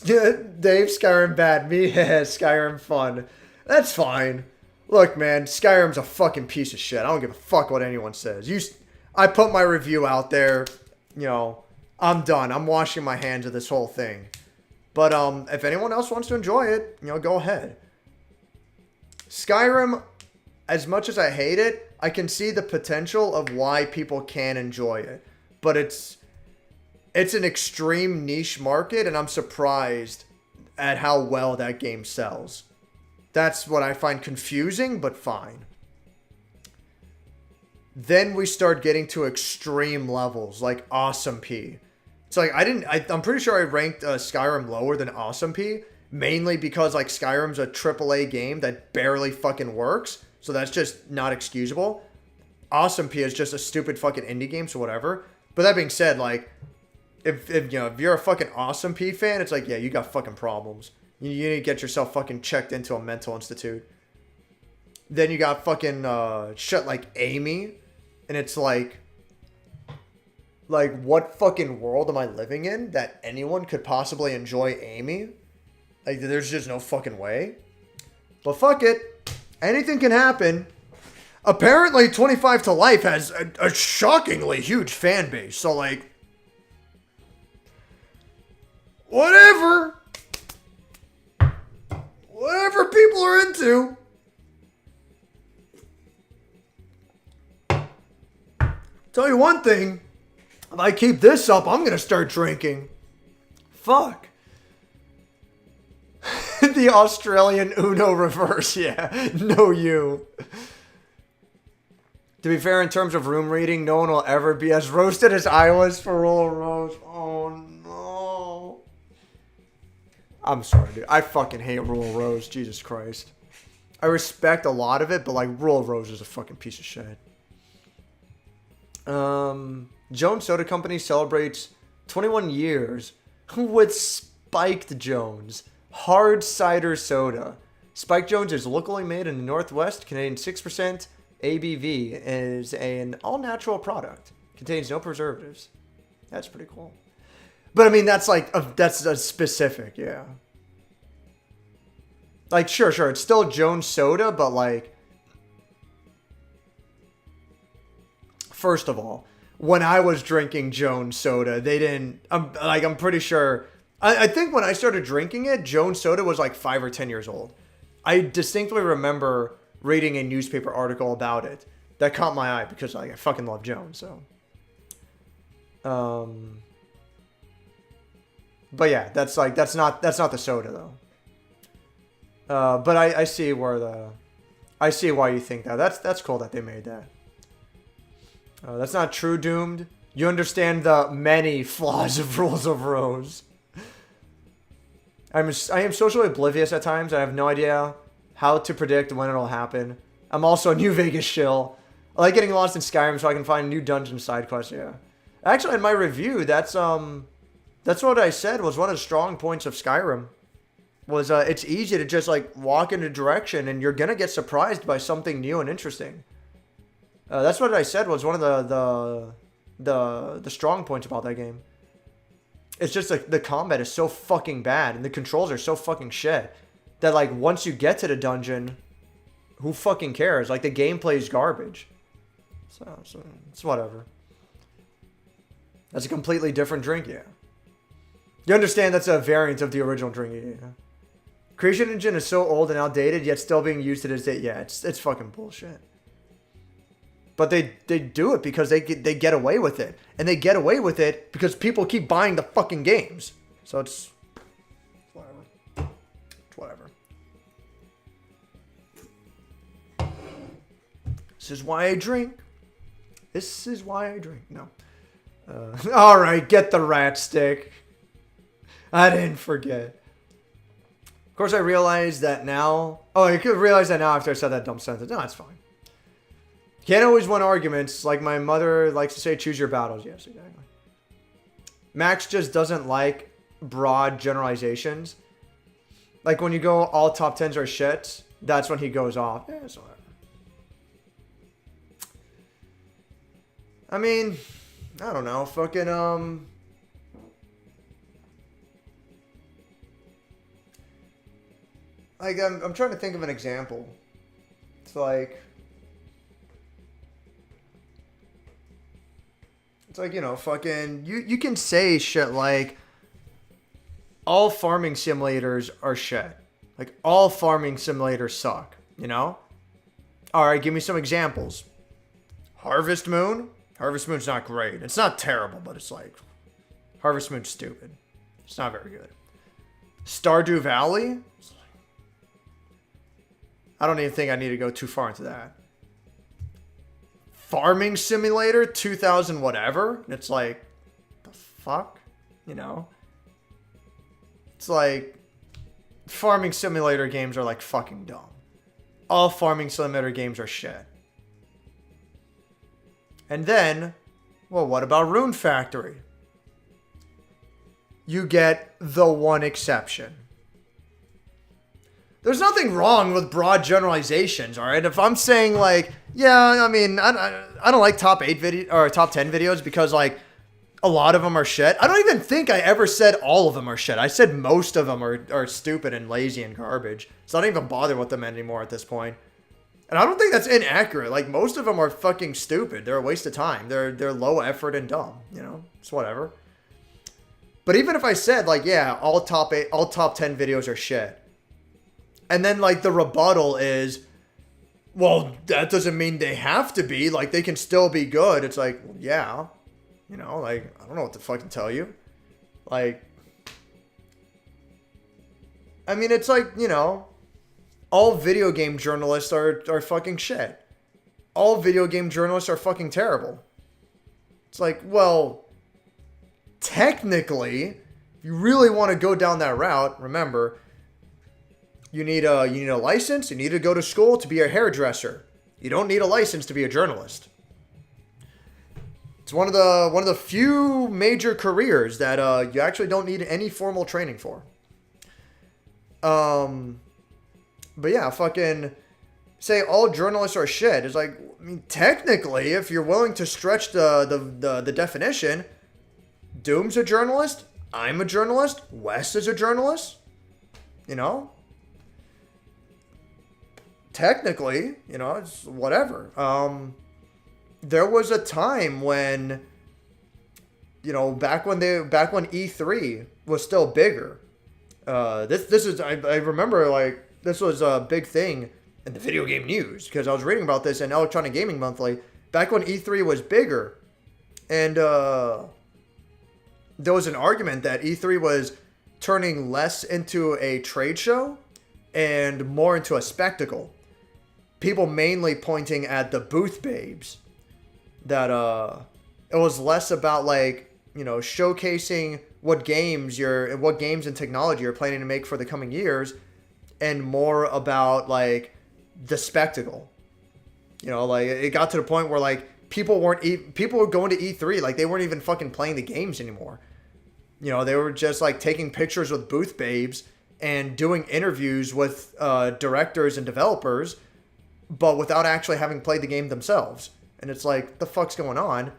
Dave, Skyrim bad. Me, Skyrim fun. That's fine. Look, man, Skyrim's a fucking piece of shit. I don't give a fuck what anyone says. I put my review out there. You know, I'm done. I'm washing my hands of this whole thing. But if anyone else wants to enjoy it, you know, go ahead. Skyrim, as much as I hate it, I can see the potential of why people can enjoy it. But it's an extreme niche market, and I'm surprised at how well that game sells. That's what I find confusing, but fine. Then we start getting to extreme levels, like Awesome P. It's like, I'm pretty sure I ranked Skyrim lower than Awesome P, mainly because, like, Skyrim's a AAA game that barely fucking works, so that's just not excusable. Awesome P is just a stupid fucking indie game, so whatever. But that being said, like, if you're a fucking Awesome P fan, it's like, yeah, you got fucking problems. You need to get yourself fucking checked into a mental institute. Then you got fucking shit like Amy. And it's like, what fucking world am I living in that anyone could possibly enjoy Amy? Like, there's just no fucking way. But fuck it. Anything can happen. Apparently, 25 to Life has a shockingly huge fan base. So, like, whatever. Whatever people are into. Tell you one thing. If I keep this up, I'm going to start drinking. Fuck. The Australian Uno reverse. Yeah. No you. To be fair, in terms of room reading, no one will ever be as roasted as I was for Rule of Rose. Oh, no. I'm sorry, dude. I fucking hate Rule of Rose. Jesus Christ. I respect a lot of it, but, like, Rule of Rose is a fucking piece of shit. Jones Soda Company celebrates 21 years with Spiked Jones hard cider soda. Spiked Jones is locally made in the Northwest, Canadian 6% ABV, is an all-natural product. Contains no preservatives. That's pretty cool. But I mean, that's like that's a specific, yeah. Like, sure, it's still Jones Soda, but like, first of all, when I was drinking Jones Soda, they didn't. I'm pretty sure. I think when I started drinking it, Jones Soda was like 5 or 10 years old. I distinctly remember reading a newspaper article about it that caught my eye because, like, I fucking love Jones. So, but yeah, that's not the soda though. But I see I see why you think that. That's cool that they made that. That's not true, Doomed. You understand the many flaws of Rules of Rose. I am socially oblivious at times. I have no idea how to predict when it'll happen. I'm also a New Vegas shill. I like getting lost in Skyrim so I can find new dungeon side quests. Yeah. Actually, in my review, that's what I said was one of the strong points of Skyrim. Was it's easy to just like walk in a direction and you're gonna get surprised by something new and interesting. That's what I said was one of the strong points about that game. It's just like the combat is so fucking bad and the controls are so fucking shit that like once you get to the dungeon, who fucking cares? Like the gameplay is garbage. So it's whatever. That's a completely different drink, yeah. You understand that's a variant of the original drink, yeah. Creation Engine is so old and outdated, yet still being used to this day. Yeah, it's fucking bullshit. But they do it because they get away with it. And they get away with it because people keep buying the fucking games. So it's whatever. It's whatever. This is why I drink. This is why I drink. No. Alright, get the rat stick. I didn't forget. Of course, I realized that now. Oh, I could realize that now after I said that dumb sentence. No, it's fine. Can't always win arguments. Like my mother likes to say, choose your battles. Yes, exactly. Max just doesn't like broad generalizations. Like when you go all top 10s are shit, that's when he goes off. Yeah, it's whatever. I mean, I don't know. Fucking, like, I'm trying to think of an example. It's like, you know, fucking, you can say shit like, all farming simulators are shit. Like, all farming simulators suck, you know? Alright, give me some examples. Harvest Moon? Harvest Moon's not great. It's not terrible, but it's like, Harvest Moon's stupid. It's not very good. Stardew Valley? I don't even think I need to go too far into that. Farming Simulator 2000 whatever. It's like, the fuck? You know? It's like, Farming Simulator games are like fucking dumb. All Farming Simulator games are shit. And then, well, what about Rune Factory? You get the one exception. There's nothing wrong with broad generalizations, all right? If I'm saying like, yeah, I mean, I don't like top 8 video or top 10 videos because like a lot of them are shit. I don't even think I ever said all of them are shit. I said most of them are stupid and lazy and garbage. So I don't even bother with them anymore at this point. And I don't think that's inaccurate. Like most of them are fucking stupid. They're a waste of time. They're low effort and dumb. You know, it's whatever. But even if I said like, yeah, all top 10 videos are shit. And then, like, the rebuttal is, well, that doesn't mean they have to be. Like, they can still be good. It's like, well, yeah. You know, like, I don't know what to fucking tell you. Like, I mean, it's like, you know, all video game journalists are fucking shit. All video game journalists are fucking terrible. It's like, well, technically, if you really want to go down that route, remember, you need a license. You need to go to school to be a hairdresser. You don't need a license to be a journalist. It's one of the few major careers that you actually don't need any formal training for. But yeah, fucking say all journalists are shit. It's like, I mean, technically, if you're willing to stretch the definition, Doom's a journalist. I'm a journalist. Wes is a journalist. You know. Technically, you know, it's whatever. There was a time when, you know, back when E3 was still bigger. This is I remember like this was a big thing in the video game news because I was reading about this in Electronic Gaming Monthly back when E3 was bigger, and there was an argument that E3 was turning less into a trade show and more into a spectacle. People mainly pointing at the booth babes. That it was less about like, you know, showcasing what games and technology you're planning to make for the coming years, and more about like the spectacle. You know, like it got to the point where like people were going to E3, like they weren't even fucking playing the games anymore. You know, they were just like taking pictures with booth babes and doing interviews with directors and developers, but without actually having played the game themselves. And it's like, what the fuck's going on?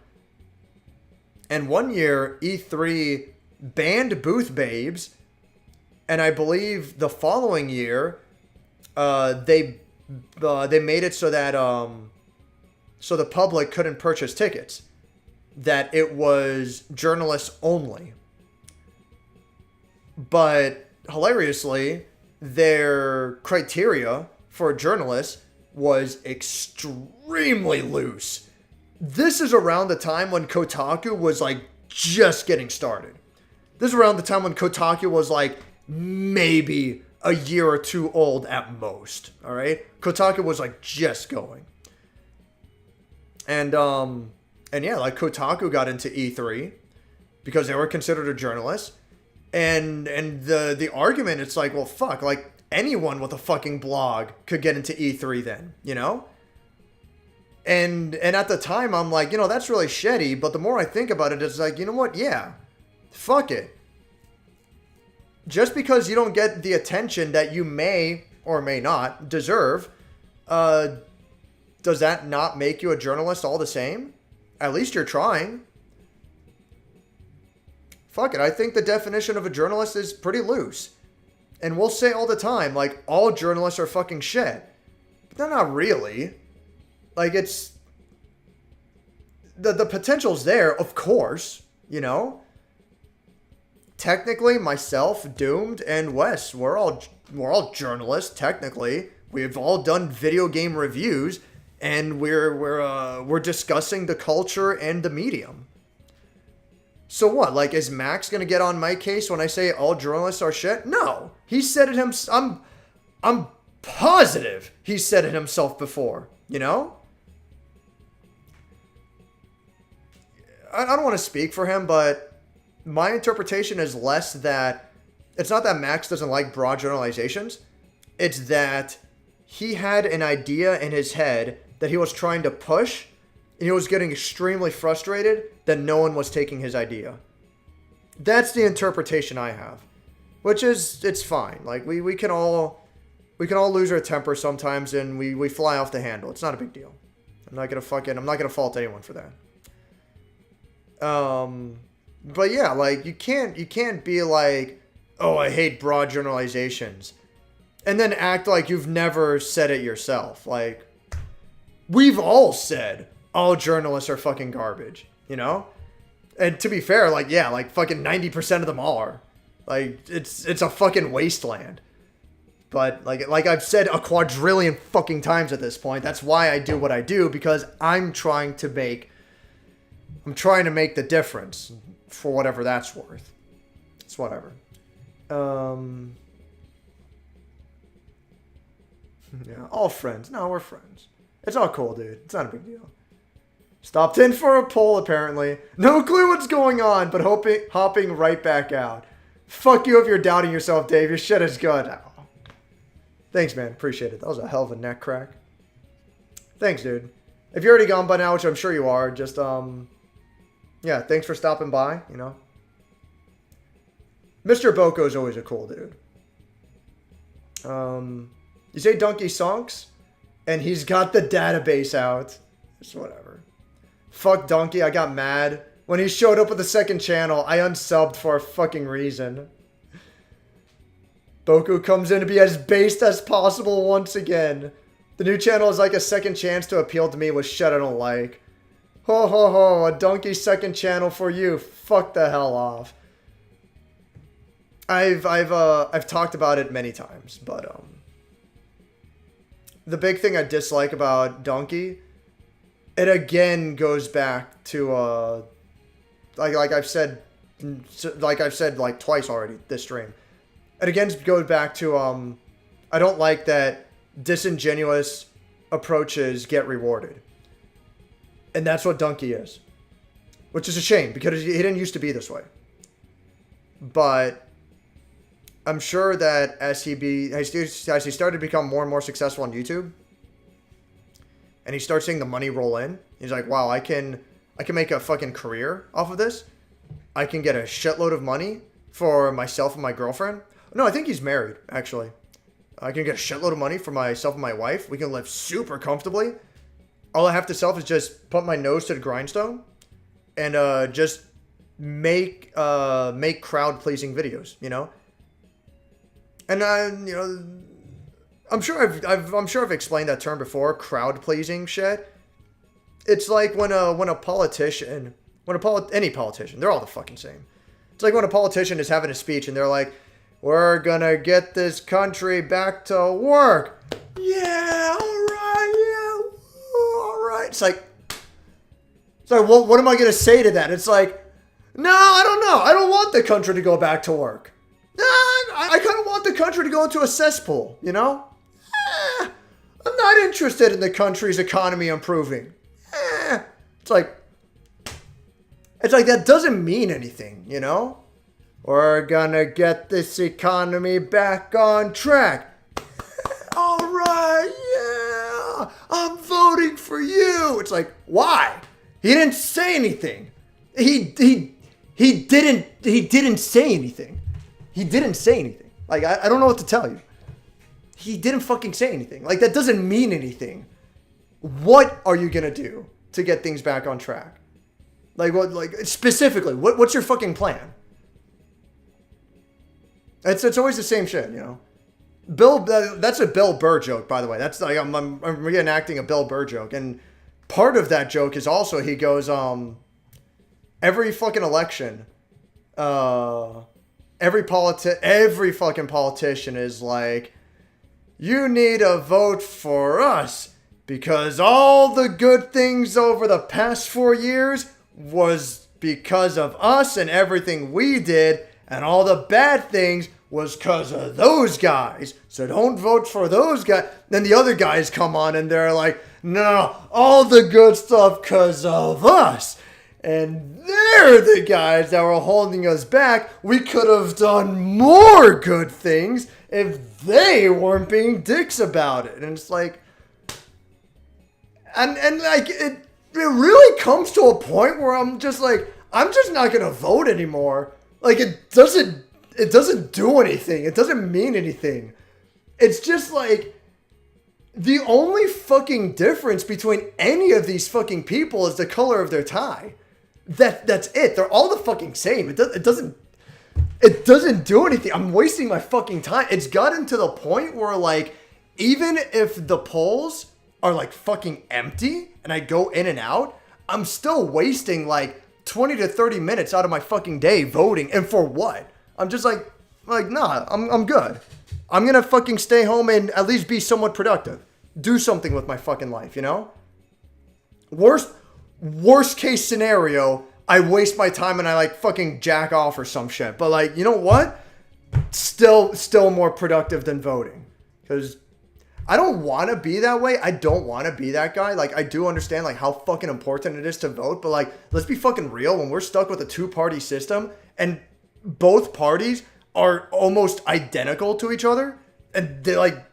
And one year, E3 banned booth babes, and I believe the following year, they made it so that so the public couldn't purchase tickets, that it was journalists only. But hilariously, their criteria for journalists was extremely loose. This is around the time when Kotaku was like just getting started. This is around the time when Kotaku was like maybe a year or two old at most. All right, Kotaku was like just going. And yeah, like Kotaku got into E3 because they were considered a journalist. And the argument, it's like, well, fuck, like anyone with a fucking blog could get into E3 then, you know? And at the time, I'm like, you know, that's really shitty. But the more I think about it, it's like, you know what? Yeah, fuck it. Just because you don't get the attention that you may or may not deserve, does that not make you a journalist all the same? At least you're trying. Fuck it. I think the definition of a journalist is pretty loose. And we'll say all the time, like, all journalists are fucking shit. But they're not really. Like, it's... The potential's there, of course, you know? Technically, myself, Doomed, and Wes, we're all journalists, technically. We've all done video game reviews, and we're discussing the culture and the medium. So what? Like, is Max gonna get on my case when I say all journalists are shit? No. He said it himself. I'm positive he said it himself before, you know? I don't want to speak for him, but my interpretation is less that it's not that Max doesn't like broad generalizations. It's that he had an idea in his head that he was trying to push, and he was getting extremely frustrated that no one was taking his idea. That's the interpretation I have, which is, it's fine. Like we can all lose our temper sometimes, and we fly off the handle. It's not a big deal. I'm not gonna fault anyone for that. But yeah, like you can't be like, oh, I hate broad generalizations, and then act like you've never said it yourself. Like, we've all said all journalists are fucking garbage, you know? And to be fair, like, yeah, like fucking 90% of them are. Like, it's a fucking wasteland. But like I've said a quadrillion fucking times at this point, that's why I do what I do, because I'm trying to make the difference for whatever that's worth. It's whatever. Yeah, all friends. No, we're friends. It's all cool, dude. It's not a big deal. Stopped in for a poll, apparently. No clue what's going on, but hopping right back out. Fuck you if you're doubting yourself, Dave. Your shit is good. Oh. Thanks, man. Appreciate it. That was a hell of a neck crack. Thanks, dude. If you're already gone by now, which I'm sure you are, just, yeah, thanks for stopping by, you know. Mr. Boko is always a cool dude. You say Donkey Sonks, and he's got the database out. It's whatever. Fuck Donkey, I got mad. When he showed up with the second channel, I unsubbed for a fucking reason. Boku comes in to be as based as possible once again. The new channel is like a second chance to appeal to me with shit I don't like. Ho ho ho, a Donkey second channel for you. Fuck the hell off. I've talked about it many times, but the big thing I dislike about Donkey, it again goes back to like I've said like twice already this stream. It again goes back to I don't like that disingenuous approaches get rewarded. And that's what Donkey is. Which is a shame, because he didn't used to be this way. But I'm sure that as he started to become more and more successful on YouTube, and he starts seeing the money roll in, he's like, wow, I can make a fucking career off of this. I can get a shitload of money for myself and my girlfriend. No, I think he's married, actually. I can get a shitload of money for myself and my wife. We can live super comfortably. All I have to self is just put my nose to the grindstone and just make crowd-pleasing videos, you know? And you know, I'm sure I've explained that term before, crowd-pleasing shit. It's like when a politician, any politician, they're all the fucking same. It's like when a politician is having a speech and they're like, we're gonna get this country back to work. Yeah, all right, yeah, all right. It's like, well, what am I gonna say to that? It's like, no, I don't know. I don't want the country to go back to work. No, I kind of want the country to go into a cesspool, you know? I'm not interested in the country's economy improving. It's like that doesn't mean anything, you know? We're gonna get this economy back on track. All right, yeah, I'm voting for you. It's like, why? He didn't say anything. He didn't say anything. He didn't say anything. Like, I don't know what to tell you. He didn't fucking say anything. Like, that doesn't mean anything. What are you gonna do to get things back on track? Like, what? Like, specifically, what's your fucking plan? It's always the same shit, you know. That's a Bill Burr joke, by the way. That's like I'm reenacting a Bill Burr joke, and part of that joke is also he goes, every fucking election, every fucking politician is like, you need to vote for us because all the good things over the past 4 years was because of us and everything we did, and all the bad things was because of those guys. So don't vote for those guys. Then the other guys come on and they're like, no, all the good stuff because of us. And they're the guys that were holding us back. We could have done more good things if they weren't being dicks about it. And it's like, and like, it really comes to a point where I'm just like, I'm just not going to vote anymore. Like, it doesn't do anything. It doesn't mean anything. It's just like, the only fucking difference between any of these fucking people is the color of their tie. That's it. They're all the fucking same. It doesn't do anything. I'm wasting my fucking time. It's gotten to the point where, like, even if the polls are like fucking empty and I go in and out, I'm still wasting like 20 to 30 minutes out of my fucking day voting. And for what? I'm just like, nah, I'm good. I'm going to fucking stay home and at least be somewhat productive. Do something with my fucking life, you know? Worst case scenario, I waste my time and I like fucking jack off or some shit. But like, you know what? Still more productive than voting. Because I don't want to be that way. I don't want to be that guy. Like, I do understand like how fucking important it is to vote. But like, let's be fucking real. When we're stuck with a two-party system and both parties are almost identical to each other, and they're like,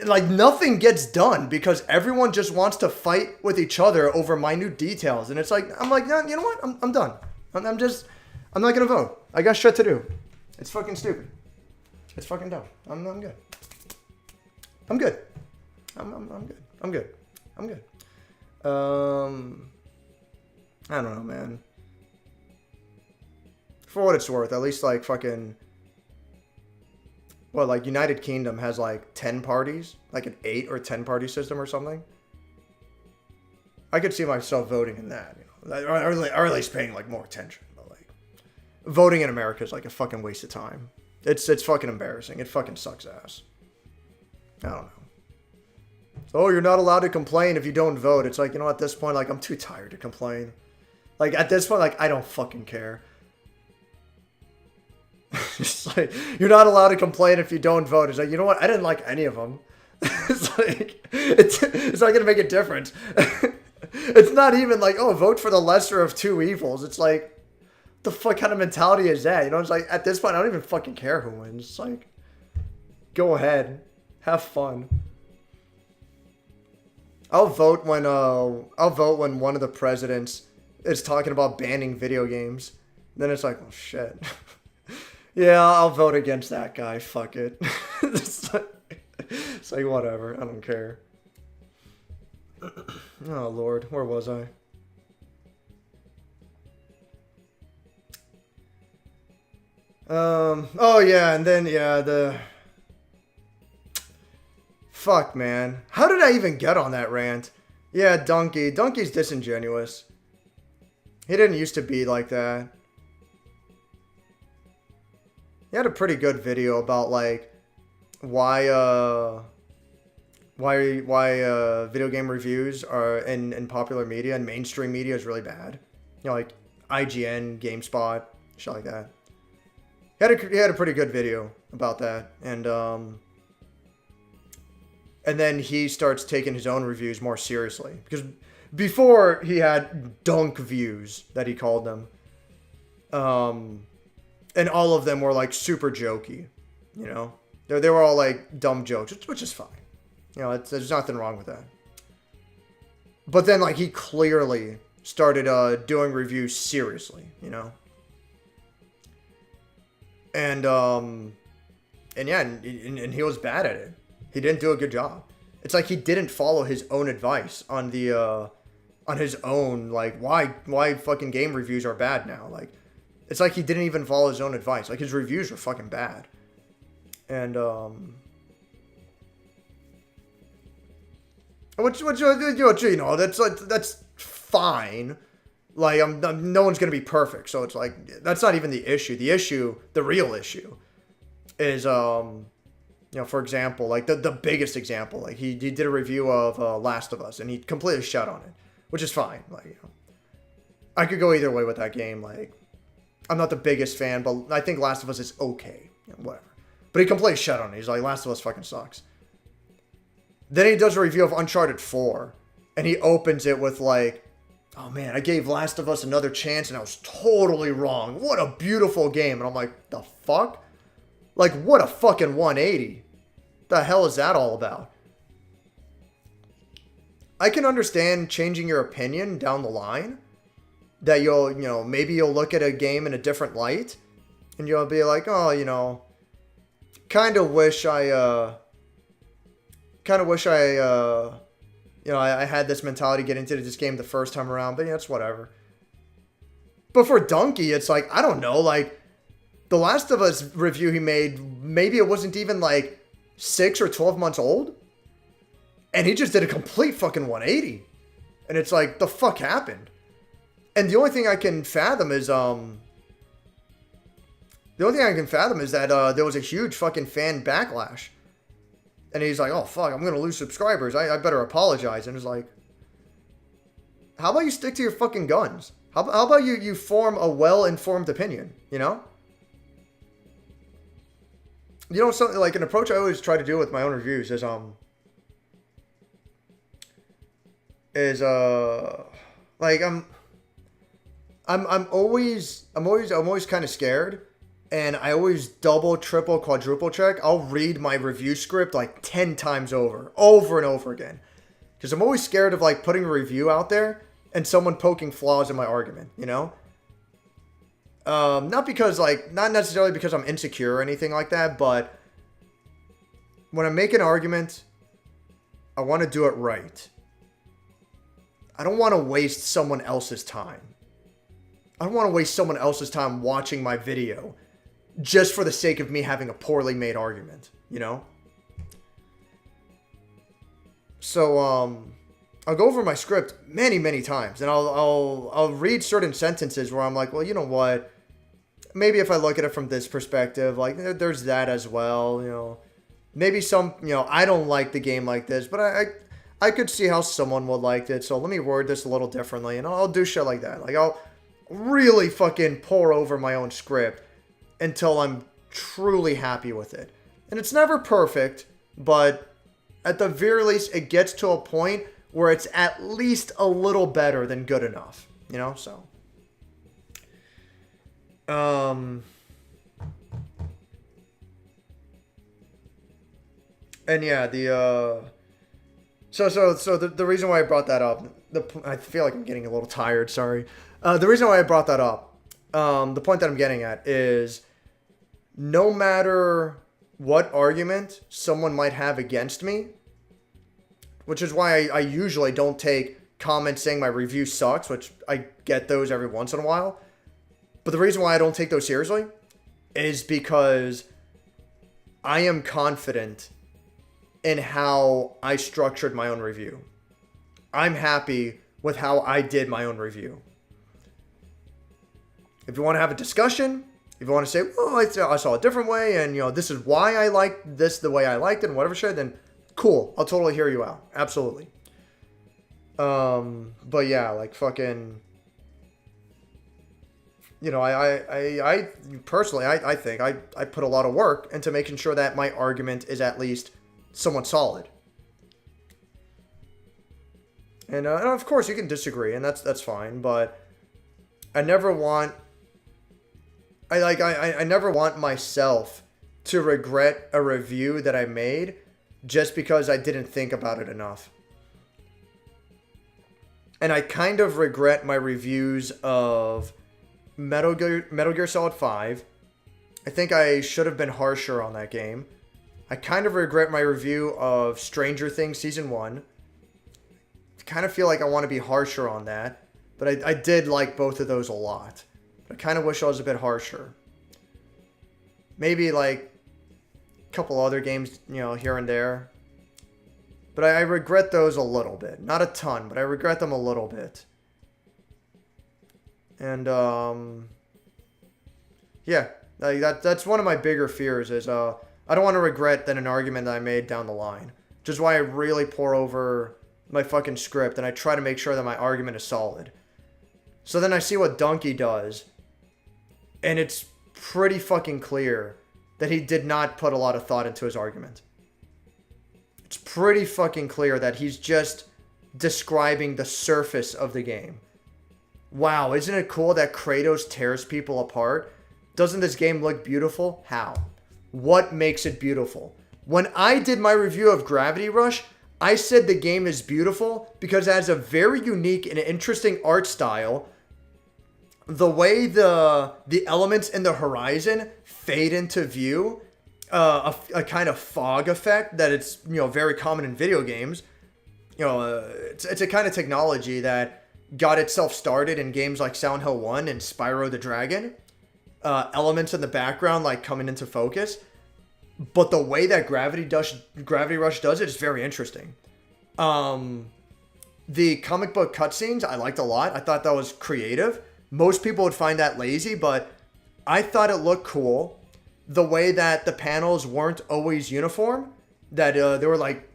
like nothing gets done because everyone just wants to fight with each other over minute details. And it's like, I'm like, no, you know what? I'm done. I'm not going to vote. I got shit to do. It's fucking stupid. It's fucking dumb. I'm good. I'm good. I'm good. I don't know, man. For what it's worth, at least like fucking, well, like United Kingdom has like 10 parties, like an 8 or 10 party system or something. I could see myself voting in that, you know, or at least paying like more attention. But like, voting in America is like a fucking waste of time. It's fucking embarrassing. It fucking sucks ass. I don't know. Oh, you're not allowed to complain if you don't vote. It's like, you know, at this point, like, I'm too tired to complain. Like, at this point, like, I don't fucking care. It's like, you're not allowed to complain if you don't vote. It's like, you know what? I didn't like any of them. It's like, it's not going to make a difference. It's not even like, oh, vote for the lesser of two evils. It's like, the fuck kind of mentality is that? You know, it's like, at this point, I don't even fucking care who wins. It's like, go ahead. Have fun. I'll vote when one of the presidents is talking about banning video games. Then it's like, oh shit. Yeah, I'll vote against that guy. Fuck it. It's like whatever. I don't care. Oh Lord, where was I? Oh yeah, and then yeah, fuck man. How did I even get on that rant? Yeah, Donkey. Donkey's disingenuous. He didn't used to be like that. He had a pretty good video about like why video game reviews are in popular media and mainstream media is really bad. You know, like IGN, GameSpot, shit like that. He had a pretty good video about that, and then he starts taking his own reviews more seriously, because before he had dunk views that he called them, and all of them were like super jokey, you know. They were all like dumb jokes, which is fine. You know, there's nothing wrong with that. But then like he clearly started doing reviews seriously, you know. And yeah, and he was bad at it. He didn't do a good job. It's like he didn't follow his own advice on his own, like why fucking game reviews are bad now. Like, it's like he didn't even follow his own advice. Like, his reviews were fucking bad. And which you know, that's fine. Like, no one's going to be perfect. So it's like, that's not even the issue. The real issue is, you know, for example, like the biggest example, like he did a review of Last of Us and he completely shut on it, which is fine. Like, you know, I could go either way with that game. Like, I'm not the biggest fan, but I think Last of Us is okay. You know, whatever. But he completely shut on it. He's like, Last of Us fucking sucks. Then he does a review of Uncharted 4 and he opens it with like, oh man, I gave Last of Us another chance and I was totally wrong. What a beautiful game. And I'm like, the fuck? Like, what a fucking 180. The hell is that all about? I can understand changing your opinion down the line. That you'll, you know, maybe you'll look at a game in a different light. And you'll be like, oh, you know, kind of wish I you know, I had this mentality get into this game the first time around, but yeah, it's whatever. But for Donkey, it's like, I don't know, like, the Last of Us review he made, maybe it wasn't even like 6 or 12 months old. And he just did a complete fucking 180. And it's like, the fuck happened? And the only thing I can fathom is, that there was a huge fucking fan backlash. And he's like, oh, fuck, I'm going to lose subscribers. I better apologize. And it's like, how about you stick to your fucking guns? How about you form a well-informed opinion, you know? You know, something like an approach I always try to do with my own reviews is, like, I'm always kind of scared. And I always double, triple, quadruple check. I'll read my review script like 10 times over and over again. Because I'm always scared of like putting a review out there and someone poking flaws in my argument, you know? Not necessarily because I'm insecure or anything like that, but when I make an argument, I want to do it right. I don't want to waste someone else's time. I don't want to waste someone else's time watching my video just for the sake of me having a poorly made argument, you know? So, I'll go over my script many, many times, and I'll read certain sentences where I'm like, well, you know what? Maybe if I look at it from this perspective, like, there's that as well, you know? Maybe I don't like the game like this, but I could see how someone would like it, so let me word this a little differently, and I'll do shit like that. Like, I'll really fucking pour over my own script until I'm truly happy with it. And it's never perfect, but at the very least, it gets to a point where it's at least a little better than good enough, you know? So, and yeah, the reason why I brought that up, I feel like I'm getting a little tired, sorry. The reason why I brought that up, the point that I'm getting at is no matter what argument someone might have against me, which is why I usually don't take comments saying my review sucks, which I get those every once in a while. But the reason why I don't take those seriously is because I am confident in how I structured my own review. I'm happy with how I did my own review. If you want to have a discussion, if you want to say, well, I saw a different way, and, you know, this is why I liked this the way I liked it, and whatever shit, then cool. I'll totally hear you out. Absolutely. But yeah, like fucking, you know, I personally, I think I put a lot of work into making sure that my argument is at least somewhat solid. And of course you can disagree, and that's fine, but I never want I never want myself to regret a review that I made just because I didn't think about it enough. And I kind of regret my reviews of Metal Gear Solid 5. I think I should have been harsher on that game. I kind of regret my review of Stranger Things Season 1. I kind of feel like I want to be harsher on that. But I did like both of those a lot. I kind of wish I was a bit harsher. Maybe like a couple other games, you know, here and there. But I regret those a little bit. Not a ton, but I regret them a little bit. And, yeah. Like that's one of my bigger fears is, I don't want to regret that an argument that I made down the line. Which is why I really pour over my fucking script and I try to make sure that my argument is solid. So then I see what Donkey does, and it's pretty fucking clear that he did not put a lot of thought into his argument. It's pretty fucking clear that he's just describing the surface of the game. Wow, isn't it cool that Kratos tears people apart? Doesn't this game look beautiful? How? What makes it beautiful? When I did my review of Gravity Rush, I said the game is beautiful because it has a very unique and interesting art style. The way the elements in the horizon fade into view, a kind of fog effect that it's, you know, very common in video games. You know, it's a kind of technology that got itself started in games like Silent Hill 1 and Spyro the Dragon. Elements in the background like coming into focus. But the way that Gravity Rush does it is very interesting. The comic book cutscenes I liked a lot. I thought that was creative. Most people would find that lazy, but I thought it looked cool. The way that the panels weren't always uniform, that they were like,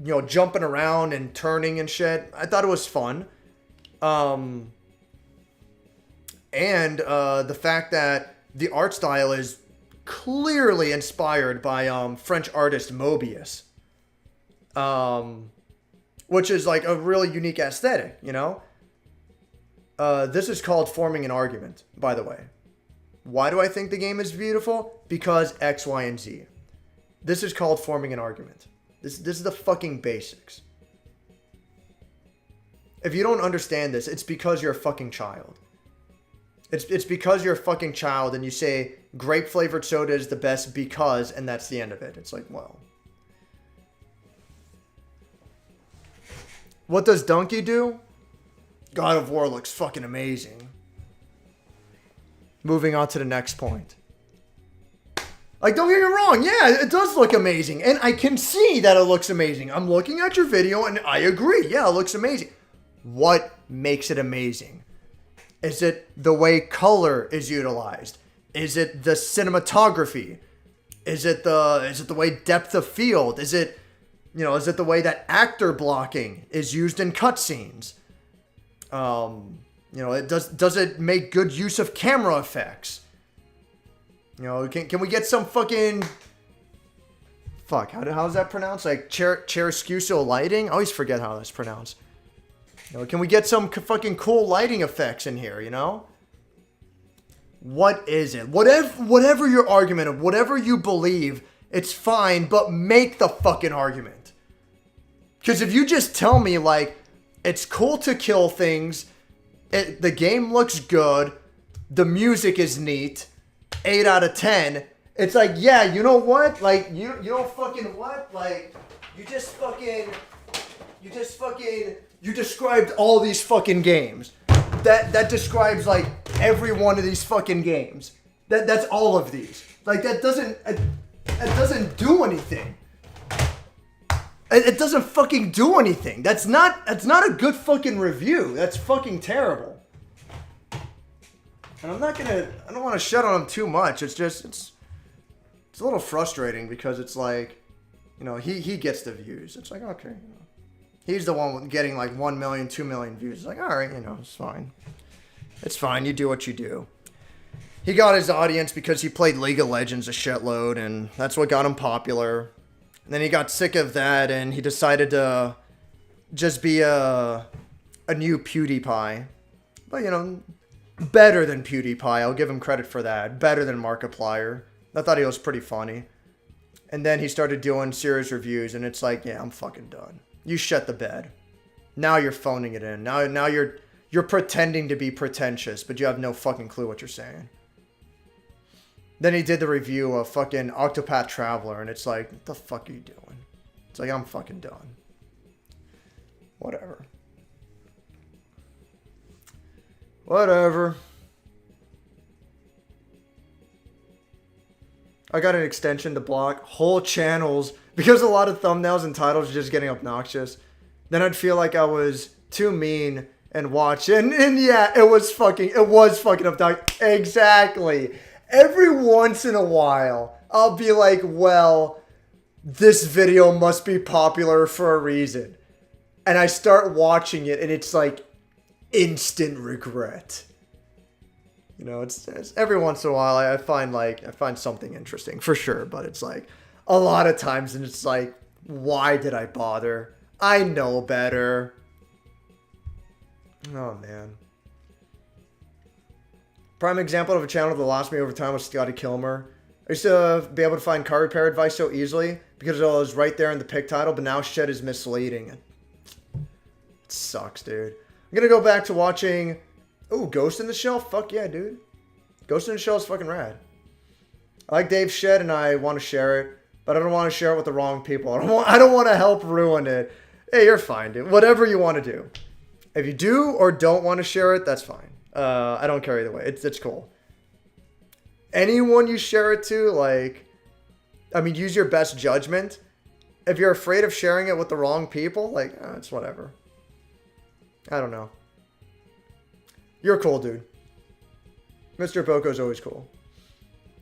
you know, jumping around and turning and shit. I thought it was fun. And the fact that the art style is clearly inspired by French artist Mobius. Which is like a really unique aesthetic, you know? This is called forming an argument, by the way. Why do I think the game is beautiful? Because X, Y, and Z. This is called forming an argument. This is the fucking basics. If you don't understand this, it's because you're a fucking child. It's because you're a fucking child and you say grape flavored soda is the best because, and that's the end of it. It's like, well. What does Donkey do? God of War looks fucking amazing. Moving on to the next point. Like, don't get me wrong. Yeah, it does look amazing. And I can see that it looks amazing. I'm looking at your video and I agree. Yeah, it looks amazing. What makes it amazing? Is it the way color is utilized? Is it the cinematography? Is it the way depth of field? Is it the way that actor blocking is used in cutscenes? Does it make good use of camera effects? You know, can we get some fucking... Fuck, how's that pronounced? Like, chiaroscuro lighting? I always forget how that's pronounced. You know, can we get some fucking cool lighting effects in here, you know? What is it? Whatever your argument of, whatever you believe, it's fine, but make the fucking argument. Because if you just tell me, like, it's cool to kill things, the game looks good, the music is neat, 8 out of 10, it's like, yeah, you know what? Like, you don't fucking what? Like, you described all these fucking games. That describes, like, every one of these fucking games. That's all of these. Like, that doesn't do anything. It doesn't fucking do anything. That's not a good fucking review. That's fucking terrible. And I don't want to shut on him too much. It's a little frustrating because it's like, you know, he gets the views. It's like, okay, you know. He's the one getting like 1 million, 2 million views. It's like, all right, you know, it's fine. It's fine. You do what you do. He got his audience because he played League of Legends a shitload, and that's what got him popular. And then he got sick of that, and he decided to just be a new PewDiePie. But, you know, better than PewDiePie. I'll give him credit for that. Better than Markiplier. I thought he was pretty funny. And then he started doing serious reviews, and it's like, yeah, I'm fucking done. You shut the bed. Now you're phoning it in. Now you're pretending to be pretentious, but you have no fucking clue what you're saying. Then he did the review of fucking Octopath Traveler, and it's like, what the fuck are you doing? It's like, I'm fucking done. Whatever. I got an extension to block whole channels because a lot of thumbnails and titles are just getting obnoxious. Then I'd feel like I was too mean and watch. And yeah, it was fucking obnoxious. Exactly. Every once in a while, I'll be like, well, this video must be popular for a reason. And I start watching it and it's like instant regret. You know, it's every once in a while I find something interesting for sure, but it's like a lot of times and it's like, why did I bother? I know better. Oh man. Prime example of a channel that lost me over time was Scotty Kilmer. I used to be able to find car repair advice so easily because it was right there in the pick title, but now shit is misleading. It sucks, dude. I'm gonna go back to watching... Ooh, Ghost in the Shell? Fuck yeah, dude. Ghost in the Shell is fucking rad. I like Dave's shed and I want to share it, but I don't want to share it with the wrong people. I don't want to help ruin it. Hey, you're fine, dude. Whatever you want to do. If you do or don't want to share it, that's fine. I don't care either way. It's cool. Anyone you share it to, like, I mean, use your best judgment. If you're afraid of sharing it with the wrong people, like, it's whatever. I don't know. You're cool, dude. Mr. Boko's always cool.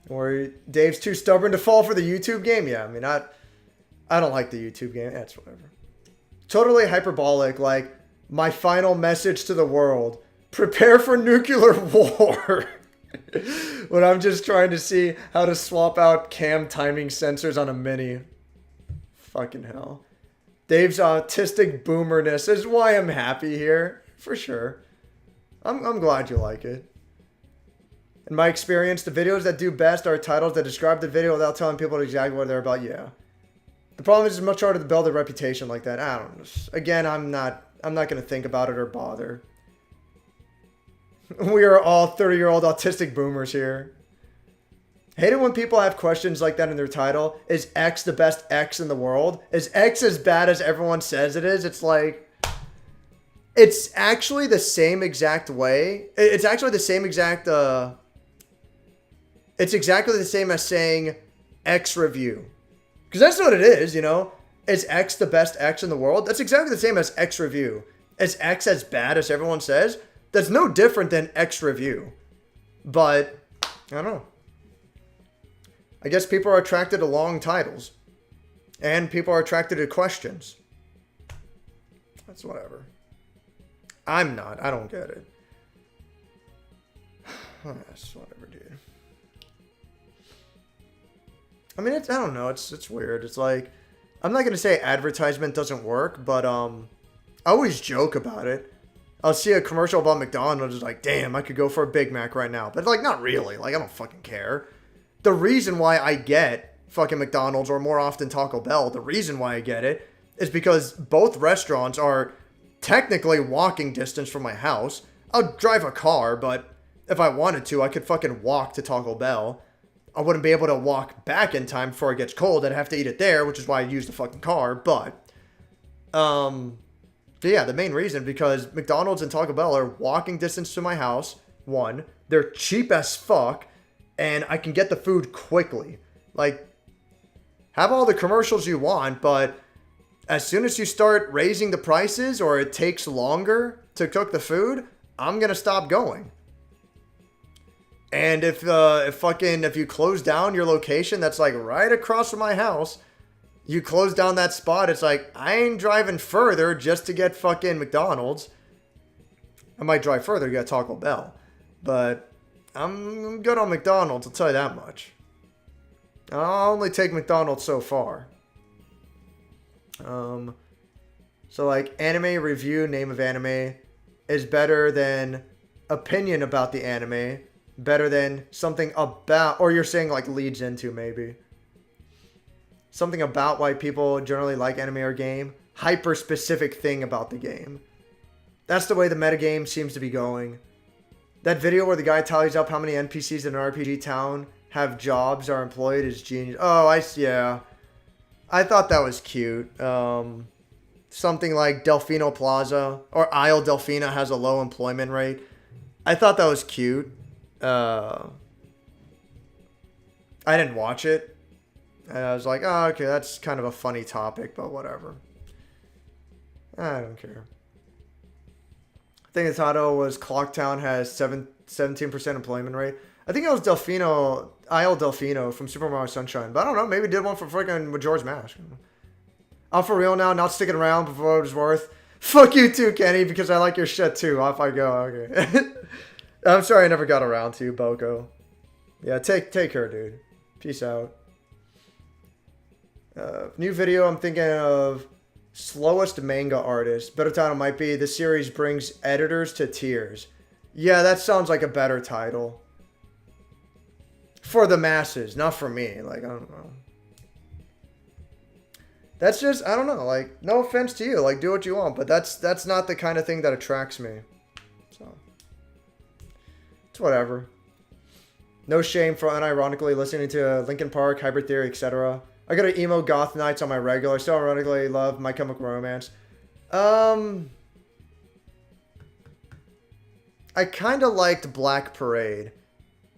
Or Dave's too stubborn to fall for the YouTube game? Yeah, I mean, I don't like the YouTube game. That's whatever. Totally hyperbolic, like, my final message to the world. Prepare for nuclear war. When I'm just trying to see how to swap out cam timing sensors on a Mini. Fucking hell. Dave's autistic boomerness is why I'm happy here. For sure. I'm glad you like it. In my experience, the videos that do best are titles that describe the video without telling people exactly what they're about. Yeah. The problem is it's much harder to build a reputation like that. I don't know. Again, I'm not going to think about it or bother. We are all 30-year-old autistic boomers here. Hate it when people have questions like that in their title. Is X the best X in the world? Is X as bad as everyone says it is? It's like... It's actually the same exact way. It's actually the same exact... It's exactly the same as saying X review. Because that's what it is, you know? Is X the best X in the world? That's exactly the same as X review. Is X as bad as everyone says? That's no different than X review. But, I don't know. I guess people are attracted to long titles. And people are attracted to questions. That's whatever. I'm not. I don't get it. That's whatever, dude. I mean, I don't know. It's weird. It's like, I'm not gonna say advertisement doesn't work, but I always joke about it. I'll see a commercial about McDonald's, it's like, damn, I could go for a Big Mac right now. But like, not really. Like, I don't fucking care. The reason why I get fucking McDonald's, or more often Taco Bell, the reason why I get it is because both restaurants are technically walking distance from my house. I'll drive a car, but if I wanted to, I could fucking walk to Taco Bell. I wouldn't be able to walk back in time before it gets cold. I'd have to eat it there, which is why I use the fucking car. But yeah, the main reason, because McDonald's and Taco Bell are walking distance to my house. One, they're cheap as fuck, and I can get the food quickly. Like, have all the commercials you want, but as soon as you start raising the prices or it takes longer to cook the food, I'm gonna stop going. And if you close down your location that's like right across from my house, you close down that spot, it's like, I ain't driving further just to get fucking McDonald's. I might drive further to get Taco Bell. But I'm good on McDonald's, I'll tell you that much. I'll only take McDonald's so far. So like, anime review, name of anime, is better than opinion about the anime. Better than something about, or you're saying like leads into maybe. Something about why people generally like anime or game. Hyper specific thing about the game. That's the way the metagame seems to be going. That video where the guy tallies up how many NPCs in an RPG town have jobs, are employed, is genius. Oh, yeah. I thought that was cute. Something like Delfino Plaza or Isle Delfina has a low employment rate. I thought that was cute. I didn't watch it. And I was like, oh, okay, that's kind of a funny topic, but whatever. I don't care. I think the title was Clocktown has 17% employment rate. I think it was Delfino, Isle Delfino from Super Mario Sunshine. But I don't know, maybe did one for freaking Majora's Mask. I'm for real now, not sticking around before it was worth. Fuck you too, Kenny, because I like your shit too. Off I go, okay. I'm sorry I never got around to you, Boko. Yeah, take care, dude. Peace out. New video, I'm thinking of slowest manga artist. Better title might be "The series brings editors to tears." Yeah, that sounds like a better title. For the masses, not for me. Like, I don't know. That's just, I don't know. Like, no offense to you. Like, do what you want. But that's not the kind of thing that attracts me. So, it's whatever. No shame for unironically listening to Linkin Park, Hybrid Theory, etc. I go to emo goth nights on my regular. Still ironically love My Chemical Romance. I kind of liked Black Parade.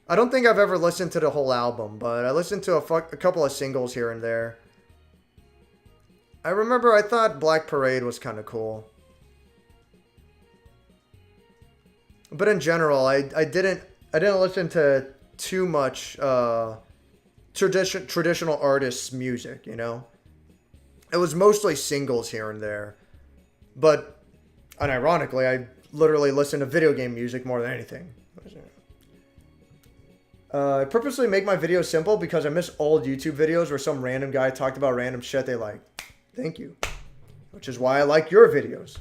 I don't think I've ever listened to the whole album, but I listened to a couple of singles here and there. I remember I thought Black Parade was kind of cool. But in general, I didn't listen to too much traditional artists' music, you know? It was mostly singles here and there. But, unironically, I literally listen to video game music more than anything. I purposely make my videos simple because I miss old YouTube videos where some random guy talked about random shit they like. Thank you. Which is why I like your videos.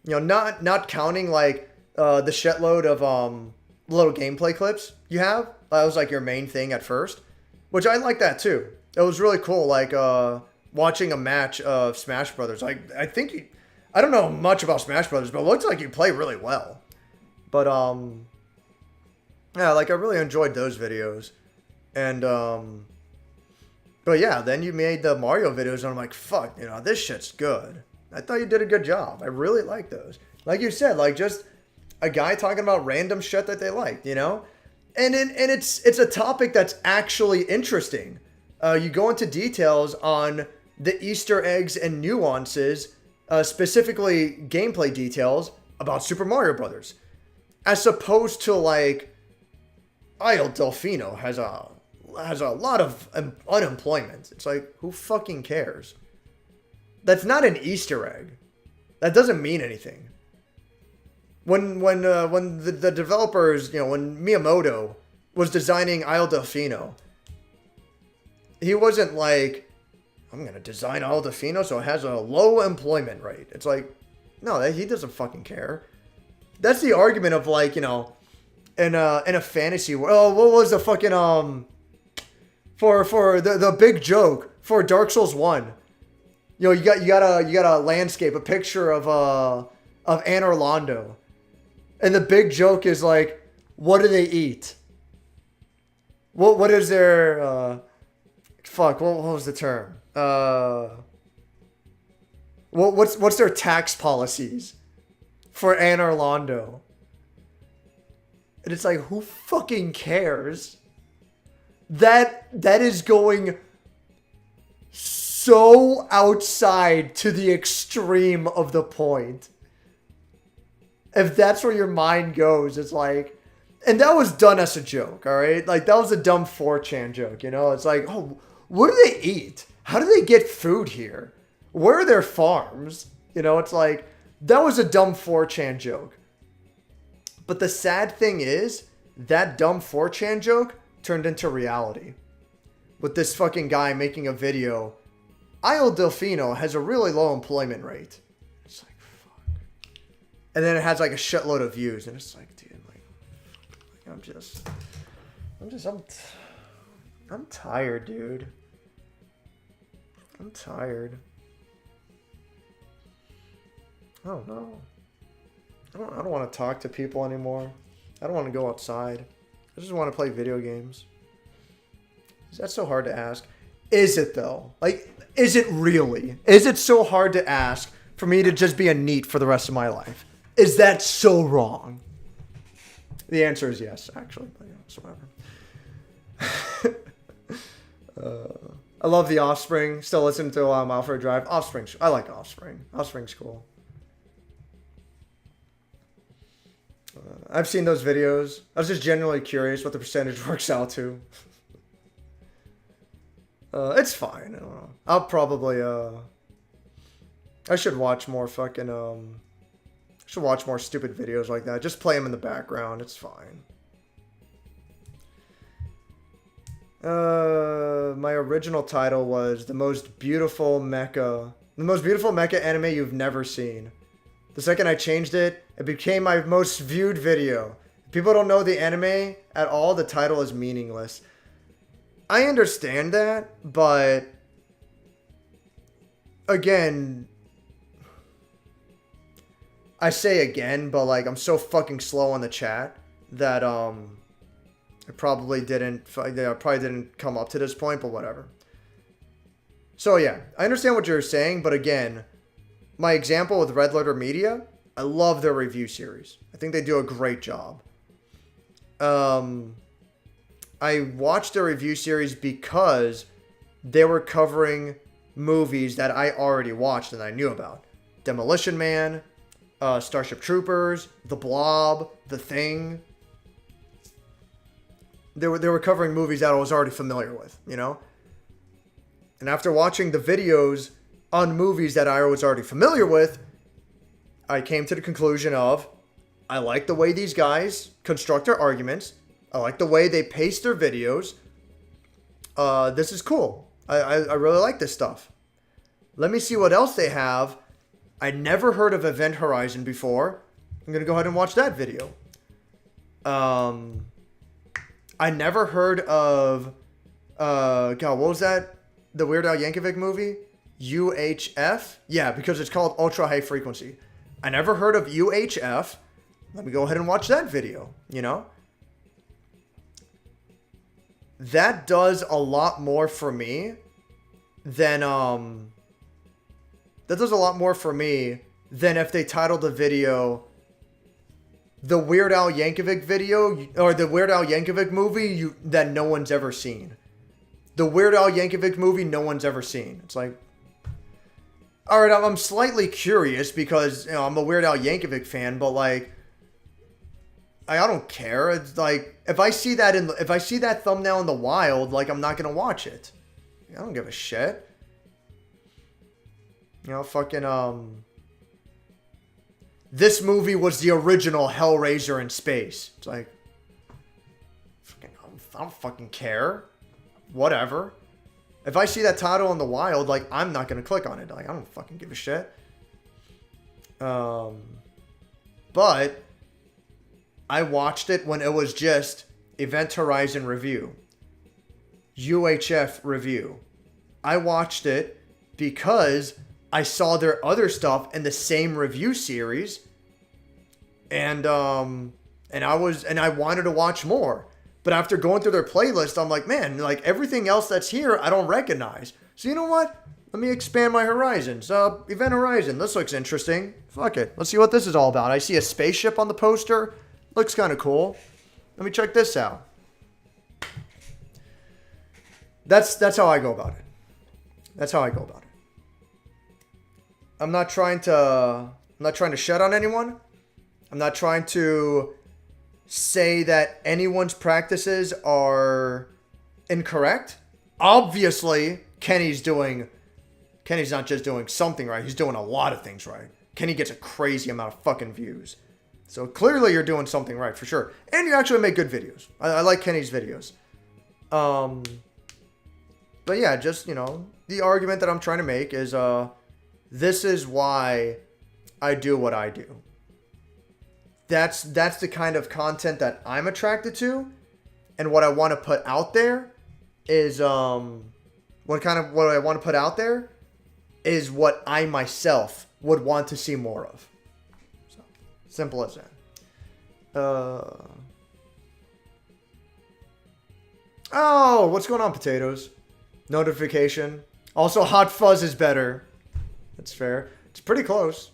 You know, not counting like the shitload of little gameplay clips you have. That was like your main thing at first. Which I like that too. It was really cool, like watching a match of Smash Brothers. I don't know much about Smash Brothers, but it looks like you play really well. But yeah, like I really enjoyed those videos. And but yeah, then you made the Mario videos and I'm like, fuck, you know, this shit's good. I thought you did a good job. I really like those. Like you said, like just a guy talking about random shit that they liked, you know? And it's a topic that's actually interesting. You go into details on the Easter eggs and nuances, specifically gameplay details about Super Mario Brothers, as opposed to like Isle Delfino has a lot of unemployment. It's like, who fucking cares? That's not an Easter egg. That doesn't mean anything. When the developers, you know, when Miyamoto was designing Isle Delfino, he wasn't like, I'm going to design El Delfino so it has a low employment rate. It's like, no, he doesn't fucking care. That's the argument of like, you know, in a fantasy world. Oh, what was the fucking, for the big joke for Dark Souls 1. You know, you got a landscape, a picture of Anor Londo. And the big joke is like, what do they eat? What is their what was the term? What's their tax policies for Anor Londo? And it's like, who fucking cares? That is going so outside to the extreme of the point. If that's where your mind goes, it's like, and that was done as a joke, all right? Like, that was a dumb 4chan joke, you know? It's like, oh, what do they eat? How do they get food here? Where are their farms? You know, it's like, that was a dumb 4chan joke. But the sad thing is, that dumb 4chan joke turned into reality. With this fucking guy making a video, El Delfino has a really low employment rate. It's like, fuck. And then it has like a shitload of views, and it's like, dude, like, I'm tired, dude. I'm tired. I don't know. I don't want to talk to people anymore. I don't want to go outside. I just want to play video games. Is that so hard to ask? Is it though? Like, is it really? Is it so hard to ask for me to just be a NEET for the rest of my life? Is that so wrong? The answer is yes, actually. But yeah, it's whatever. I love The Offspring. Still listen to Alfred Drive. Offspring. I like Offspring. Offspring's cool. I've seen those videos. I was just genuinely curious what the percentage works out to. It's fine. I don't know. I'll probably, I should watch more fucking, should watch more stupid videos like that. Just play them in the background. It's fine. My original title was the most beautiful mecha anime you've never seen. The second I changed it, it became my most viewed video. If people don't know the anime at all, the title is meaningless. I understand that, but again, I say again, but like, I'm so fucking slow on the chat that I probably didn't come up to this point, but whatever. So yeah, I understand what you're saying, but again, my example with Red Letter Media, I love their review series. I think they do a great job. I watched their review series because they were covering movies that I already watched and I knew about. Demolition Man, Starship Troopers, The Blob, The Thing. They were covering movies that I was already familiar with, you know? And after watching the videos on movies that I was already familiar with, I came to the conclusion of, I like the way these guys construct their arguments. I like the way they pace their videos. This is cool. I really like this stuff. Let me see what else they have. I never heard of Event Horizon before. I'm going to go ahead and watch that video. I never heard of, God, what was that? The Weird Al Yankovic movie? UHF? Yeah, because it's called Ultra High Frequency. I never heard of UHF. Let me go ahead and watch that video, you know? That does a lot more for me than, if they titled the video the Weird Al Yankovic video, or the Weird Al Yankovic movie that no one's ever seen. The Weird Al Yankovic movie no one's ever seen. It's like, all right, I'm slightly curious because, you know, I'm a Weird Al Yankovic fan, but like, I don't care. It's like, if I see that thumbnail in the wild, like, I'm not gonna watch it. I don't give a shit. You know, fucking, this movie was the original Hellraiser in space. It's like, fucking, I don't fucking care. Whatever. If I see that title in the wild, like, I'm not going to click on it. Like, I don't fucking give a shit. But I watched it when it was just Event Horizon review, UHF review. I watched it because I saw their other stuff in the same review series, and I wanted to watch more. But after going through their playlist, I'm like, man, like everything else that's here, I don't recognize. So you know what? Let me expand my horizons. Event Horizon. This looks interesting. Fuck it. Let's see what this is all about. I see a spaceship on the poster. Looks kind of cool. Let me check this out. That's how I go about it. That's how I go about it. I'm not trying to shed on anyone. I'm not trying to say that anyone's practices are incorrect. Obviously, Kenny's not just doing something right. He's doing a lot of things right. Kenny gets a crazy amount of fucking views. So clearly you're doing something right for sure. And you actually make good videos. I like Kenny's videos. But yeah, just, you know, the argument that I'm trying to make is this is why I do what I do. That's the kind of content that I'm attracted to, and what I want to put out there is what I want to put out there is what I myself would want to see more of. So simple as that. Oh, what's going on, potatoes? Notification. Also, Hot Fuzz is better. That's fair. It's pretty close.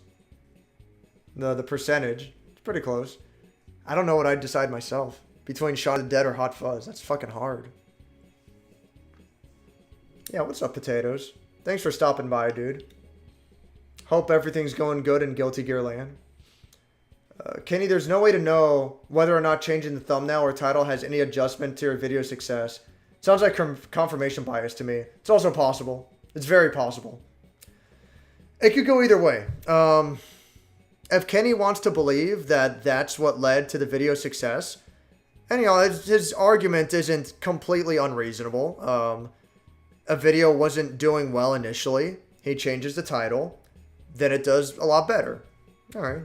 The percentage. Pretty close. I don't know what I'd decide myself. Between Shaun of the Dead or Hot Fuzz. That's fucking hard. Yeah, what's up, potatoes? Thanks for stopping by, dude. Hope everything's going good in Guilty Gear Land. Kenny, there's no way to know whether or not changing the thumbnail or title has any adjustment to your video success. Sounds like confirmation bias to me. It's also possible. It's very possible. It could go either way. If Kenny wants to believe that that's what led to the video success, and you know, his argument isn't completely unreasonable. A video wasn't doing well initially. He changes the title. Then it does a lot better. All right.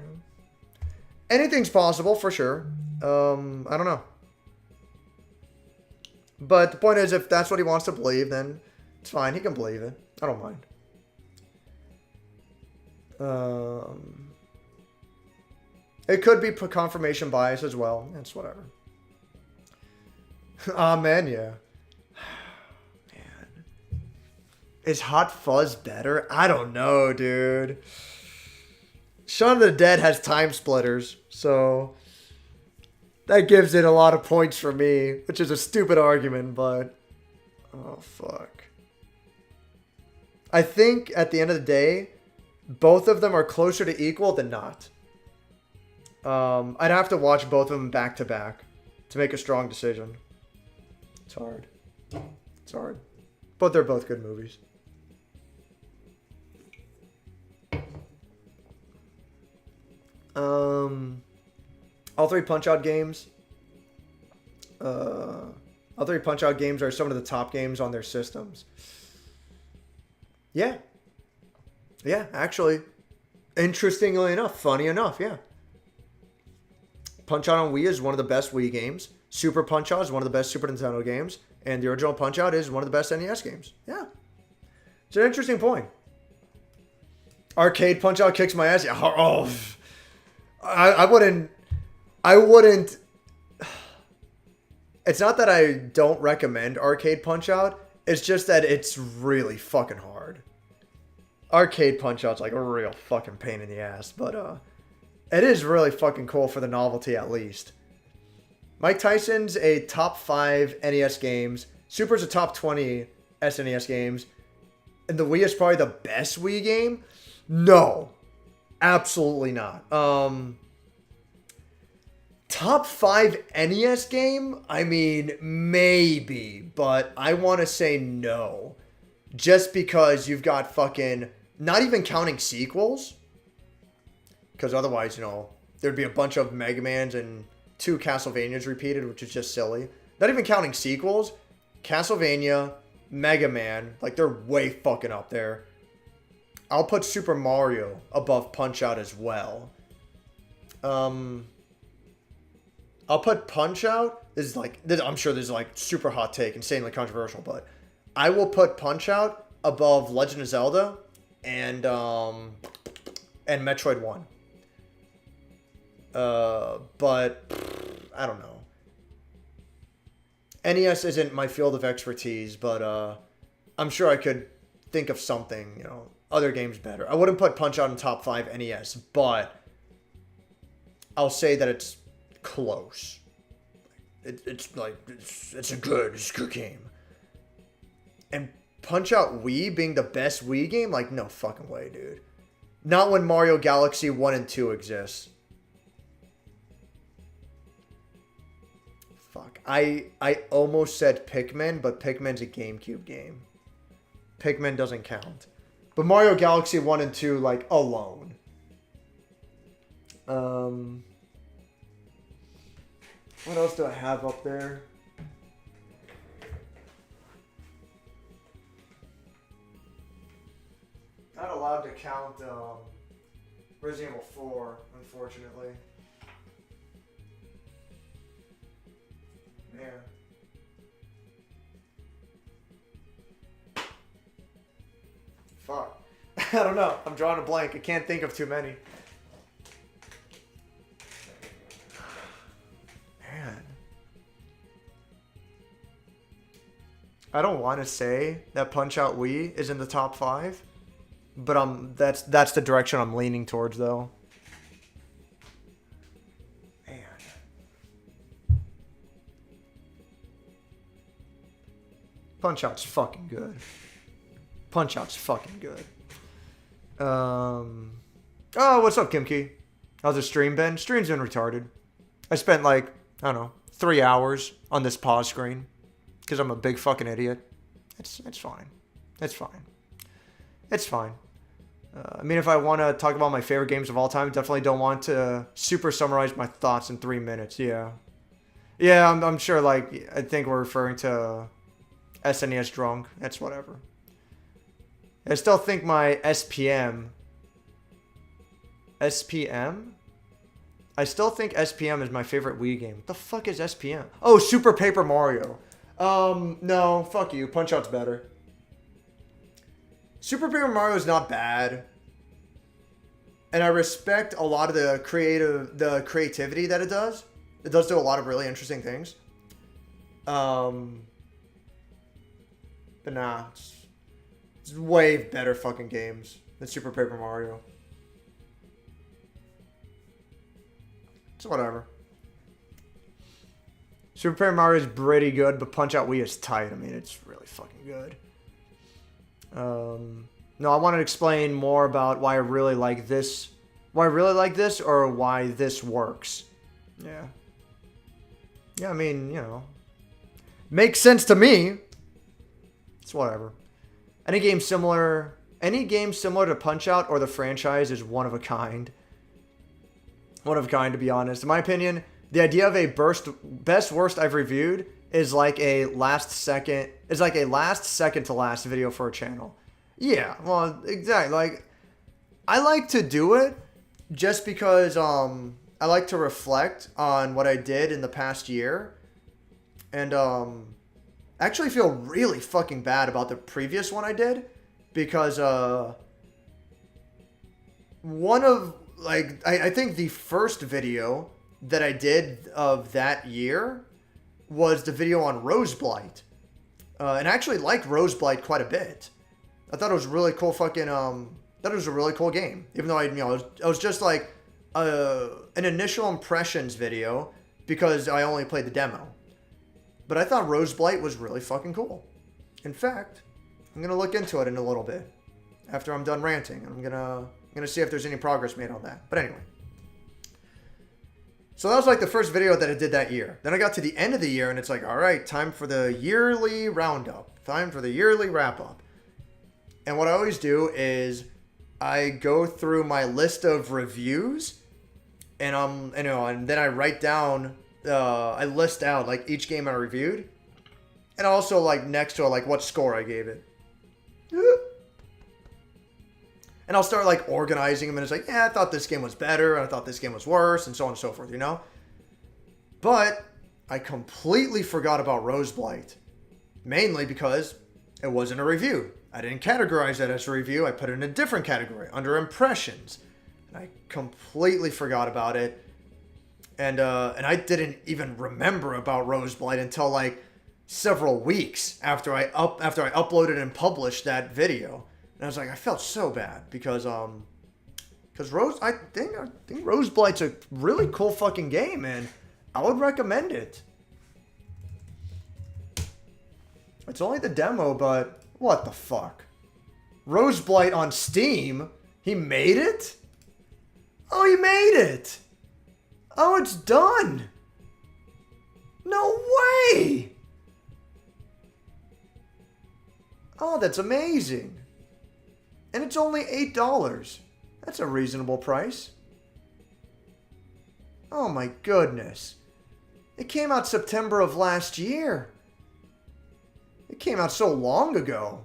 Anything's possible for sure. I don't know. But the point is, if that's what he wants to believe, then it's fine. He can believe it. I don't mind. It could be confirmation bias as well. It's whatever. Amen, yeah. Man. Is Hot Fuzz better? I don't know, dude. Shaun of the Dead has time splitters, so that gives it a lot of points for me, which is a stupid argument, but oh, fuck. I think at the end of the day, both of them are closer to equal than not. I'd have to watch both of them back to back to make a strong decision. It's hard. It's hard. But they're both good movies. All three Punch-Out games. All three Punch-Out games are some of the top games on their systems. Yeah. Yeah, actually. Interestingly enough, funny enough, yeah. Punch-Out on Wii is one of the best Wii games. Super Punch-Out is one of the best Super Nintendo games. And the original Punch-Out is one of the best NES games. Yeah. It's an interesting point. Arcade Punch-Out kicks my ass. Yeah. Oh. I wouldn't. It's not that I don't recommend Arcade Punch-Out. It's just that it's really fucking hard. Arcade Punch-Out's like a real fucking pain in the ass. But, it is really fucking cool for the novelty, at least. Mike Tyson's a top 5 NES games. Super's a top 20 SNES games. And the Wii is probably the best Wii game? No. Absolutely not. Top 5 NES game? I mean, maybe. But I want to say no. Just because you've got fucking... Not even counting sequels. Because otherwise, you know, there'd be a bunch of Mega Mans and 2 Castlevanias repeated, which is just silly. Not even counting sequels. Castlevania, Mega Man. Like, they're way fucking up there. I'll put Super Mario above Punch-Out as well. I'll put Punch-Out. I'm sure this is like super hot take, insanely controversial, but I will put Punch-Out above Legend of Zelda and Metroid 1. But I don't know. NES isn't my field of expertise, but I'm sure I could think of something, you know, other games better. I wouldn't put Punch-Out in top 5 NES, but I'll say that it's close. It's a good game. And Punch-Out Wii being the best Wii game? Like, no fucking way, dude. Not when Mario Galaxy 1 and 2 exists. Fuck. I almost said Pikmin, but Pikmin's a GameCube game. Pikmin doesn't count. But Mario Galaxy 1 and 2, like, alone. What else do I have up there? Not allowed to count Resident Evil 4, unfortunately. Man. Fuck. I don't know. I'm drawing a blank. I can't think of too many. Man. I don't want to say that Punch-Out Wii is in the top 5, but that's the direction I'm leaning towards, though. Man. Punch-Out's fucking good. Punch-Out's fucking good. Oh, what's up, Kimkey? How's the stream been? Stream's been retarded. I spent like, I don't know, 3 hours on this pause screen because I'm a big fucking idiot. It's fine. It's fine. It's fine. I mean, if I want to talk about my favorite games of all time, definitely don't want to super summarize my thoughts in 3 minutes. Yeah. Yeah, I'm sure, like, I think we're referring to SNES Drunk. That's whatever. I still think my SPM? I still think SPM is my favorite Wii game. What the fuck is SPM? Oh, Super Paper Mario. No, fuck you. Punch-Out's better. Super Paper Mario is not bad. And I respect a lot of the creativity that it does. It does do a lot of really interesting things. But nah, it's way better fucking games than Super Paper Mario. It's whatever. Super Paper Mario is pretty good, but Punch-Out Wii is tight. I mean, it's really fucking good. No, I want to explain more about why I really like this. Why I really like this, or why this works. Yeah. Yeah, I mean, you know. Makes sense to me. It's whatever. Any game similar to Punch-Out or the franchise is one of a kind. One of a kind, to be honest. In my opinion, the idea of a best worst I've reviewed is like a last second to last video for a channel. Yeah, well, exactly. Like, I like to do it just because I like to reflect on what I did in the past year, and actually feel really fucking bad about the previous one I did, because I think the first video that I did of that year was the video on Rose Blight. And I actually liked Rose Blight quite a bit. I thought it was really cool that was a really cool game. Even though I was just like an initial impressions video because I only played the demo. But I thought Rose Blight was really fucking cool. In fact, I'm going to look into it in a little bit after I'm done ranting. I'm going to see if there's any progress made on that. But anyway. So that was like the first video that I did that year. Then I got to the end of the year and it's like, all right, time for the yearly roundup. Time for the yearly wrap up. And what I always do is I go through my list of reviews and then I write down, I list out like each game I reviewed. And also, like, next to it, like, what score I gave it. And I'll start, like, organizing them, and it's like, yeah, I thought this game was better, and I thought this game was worse, and so on and so forth, you know? But I completely forgot about Roseblight. Mainly because it wasn't a review. I didn't categorize that as a review. I put it in a different category, under impressions. And I completely forgot about it. And I didn't even remember about Roseblight until, like, several weeks after I uploaded and published that video. And I was like, I felt so bad because I think Roseblight's a really cool fucking game, and I would recommend it. It's only the demo, but what the fuck? Roseblight on Steam? He made it? Oh, he made it! Oh, it's done! No way! Oh, that's amazing. And it's only $8. That's a reasonable price. Oh my goodness. It came out September of last year. It came out so long ago.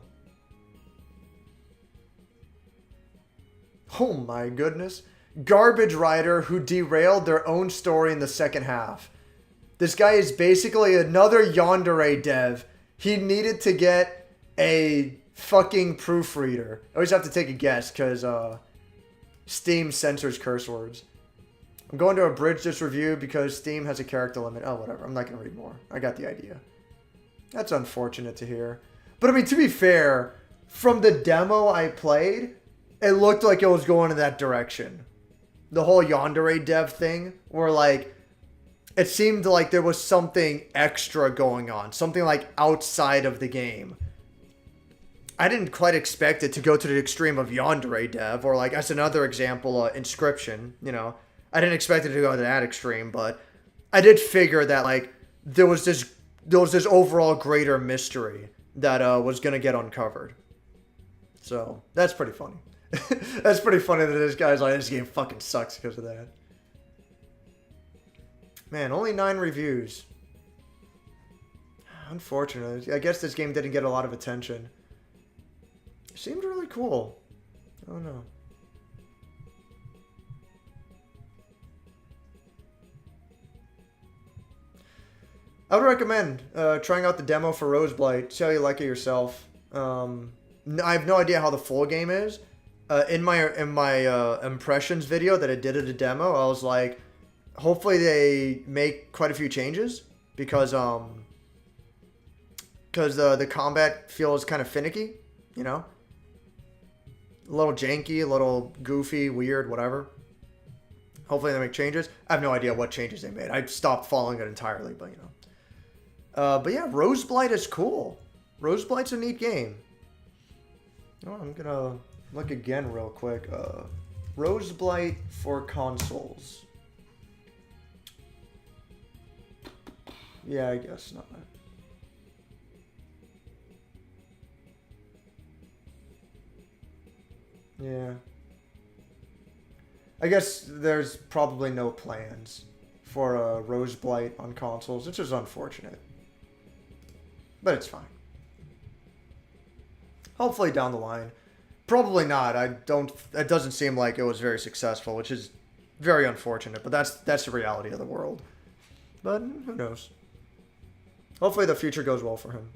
Oh my goodness. Garbage writer who derailed their own story in the second half. This guy is basically another Yandere dev. He needed to get a fucking proofreader. I always have to take a guess because Steam censors curse words. I'm going to abridge this review because Steam has a character limit. Oh, whatever. I'm not going to read more. I got the idea. That's unfortunate to hear. But I mean, to be fair, from the demo I played, it looked like it was going in that direction. The whole Yandere dev thing, where like, it seemed like there was something extra going on. Something like outside of the game. I didn't quite expect it to go to the extreme of Yandere dev, or like, as another example, Inscription, you know. I didn't expect it to go to that extreme, but I did figure that like, there was this overall greater mystery that was going to get uncovered. So, that's pretty funny. That's pretty funny that this guy's like, this game fucking sucks because of that. Man, only 9 reviews. Unfortunate. I guess this game didn't get a lot of attention. It seemed really cool. I don't know. I would recommend trying out the demo for Roseblight. See how you like it yourself. I have no idea how the full game is. In my impressions video that I did of the demo, I was like, hopefully they make quite a few changes because the combat feels kind of finicky, you know, a little janky, a little goofy, weird, whatever. Hopefully they make changes. I have no idea what changes they made. I stopped following it entirely, but you know. But yeah, Roseblight is cool. Roseblight's a neat game. Oh, I'm gonna look again real quick. Roseblight for consoles. Yeah, I guess not. Yeah. I guess there's probably no plans for a Roseblight on consoles, which is unfortunate. But it's fine. Hopefully down the line. Probably not. It doesn't seem like it was very successful, which is very unfortunate, but that's the reality of the world. But who knows? Hopefully the future goes well for him.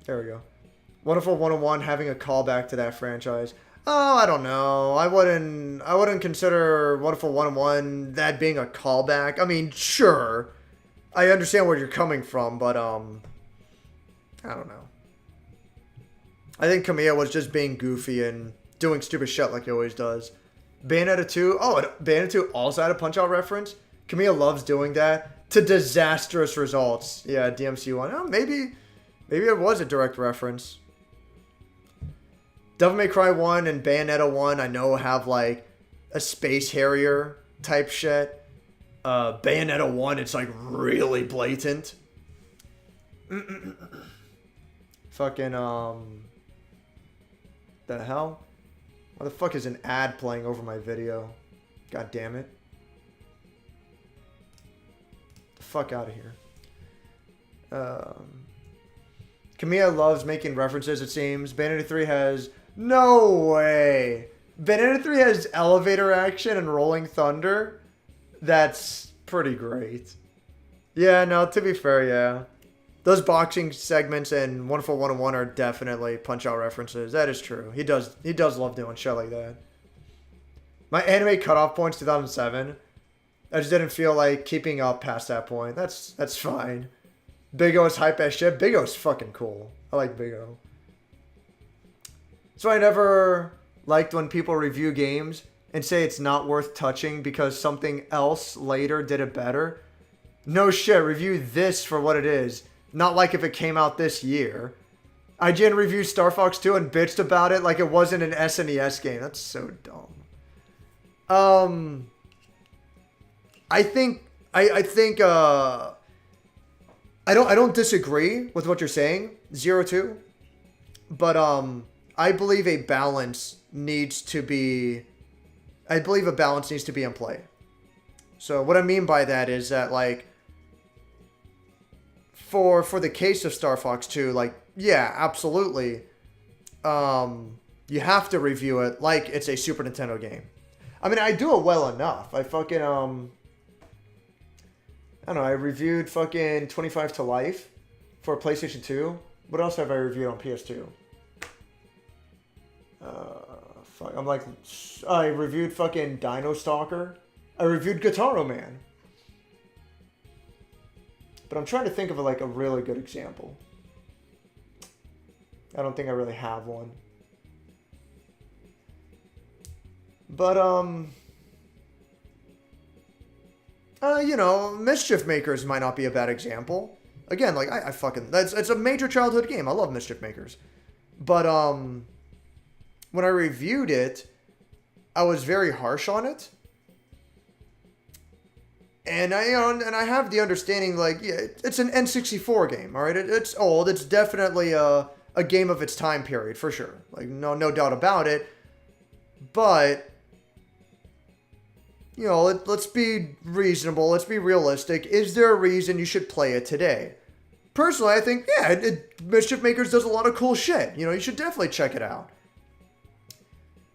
There we go. Wonderful 101 having a callback to that franchise. Oh, I don't know. I wouldn't consider Wonderful 101 that being a callback. I mean, sure. I understand where you're coming from, but I don't know. I think Kamiya was just being goofy and doing stupid shit like he always does. Bayonetta 2. Oh, Bayonetta 2 also had a Punch-Out reference. Kamiya loves doing that to disastrous results. Yeah, DMC 1. Oh, maybe it was a direct reference. Devil May Cry 1 and Bayonetta 1 I know have like a Space Harrier type shit. Bayonetta 1, it's like really blatant. Fucking, the hell? Why the fuck is an ad playing over my video? God damn it. fuck out of here. Kamiya loves making references, it seems. Bayonetta 3 has... No way! Bayonetta 3 has elevator action and rolling thunder. That's pretty great. Yeah, no, to be fair, yeah. Those boxing segments in Wonderful 101 are definitely Punch-Out references. That is true. He does love doing shit like that. My anime cutoff point's 2007. I just didn't feel like keeping up past that point. That's fine. Big O's hype as shit. Big O's fucking cool. I like Big O. So I never liked when people review games and say it's not worth touching because something else later did it better. No shit, review this for what it is. Not like if it came out this year. IGN reviewed Star Fox 2 and bitched about it like it wasn't an SNES game. That's so dumb. I don't disagree with what you're saying, 0-2. But I believe a balance needs to be in play. So what I mean by that is that, like, for the case of Star Fox 2, like, yeah, absolutely. You have to review it like it's a Super Nintendo game. I mean, I do it well enough. I fucking I don't know, I reviewed fucking 25 to Life for PlayStation 2. What else have I reviewed on PS2? I reviewed fucking Dino Stalker. I reviewed Guitaro Man. But I'm trying to think of like a really good example. I don't think I really have one. But, you know, Mischief Makers might not be a bad example. Again, like, I fucking... It's a major childhood game. I love Mischief Makers. But, when I reviewed it, I was very harsh on it. And I have the understanding, like, yeah, it's an N64 game, all right? It's old. It's definitely a game of its time period, for sure. Like, no doubt about it. But, you know, let's be reasonable. Let's be realistic. Is there a reason you should play it today? Personally, I think, yeah, Mischief Makers does a lot of cool shit. You know, you should definitely check it out.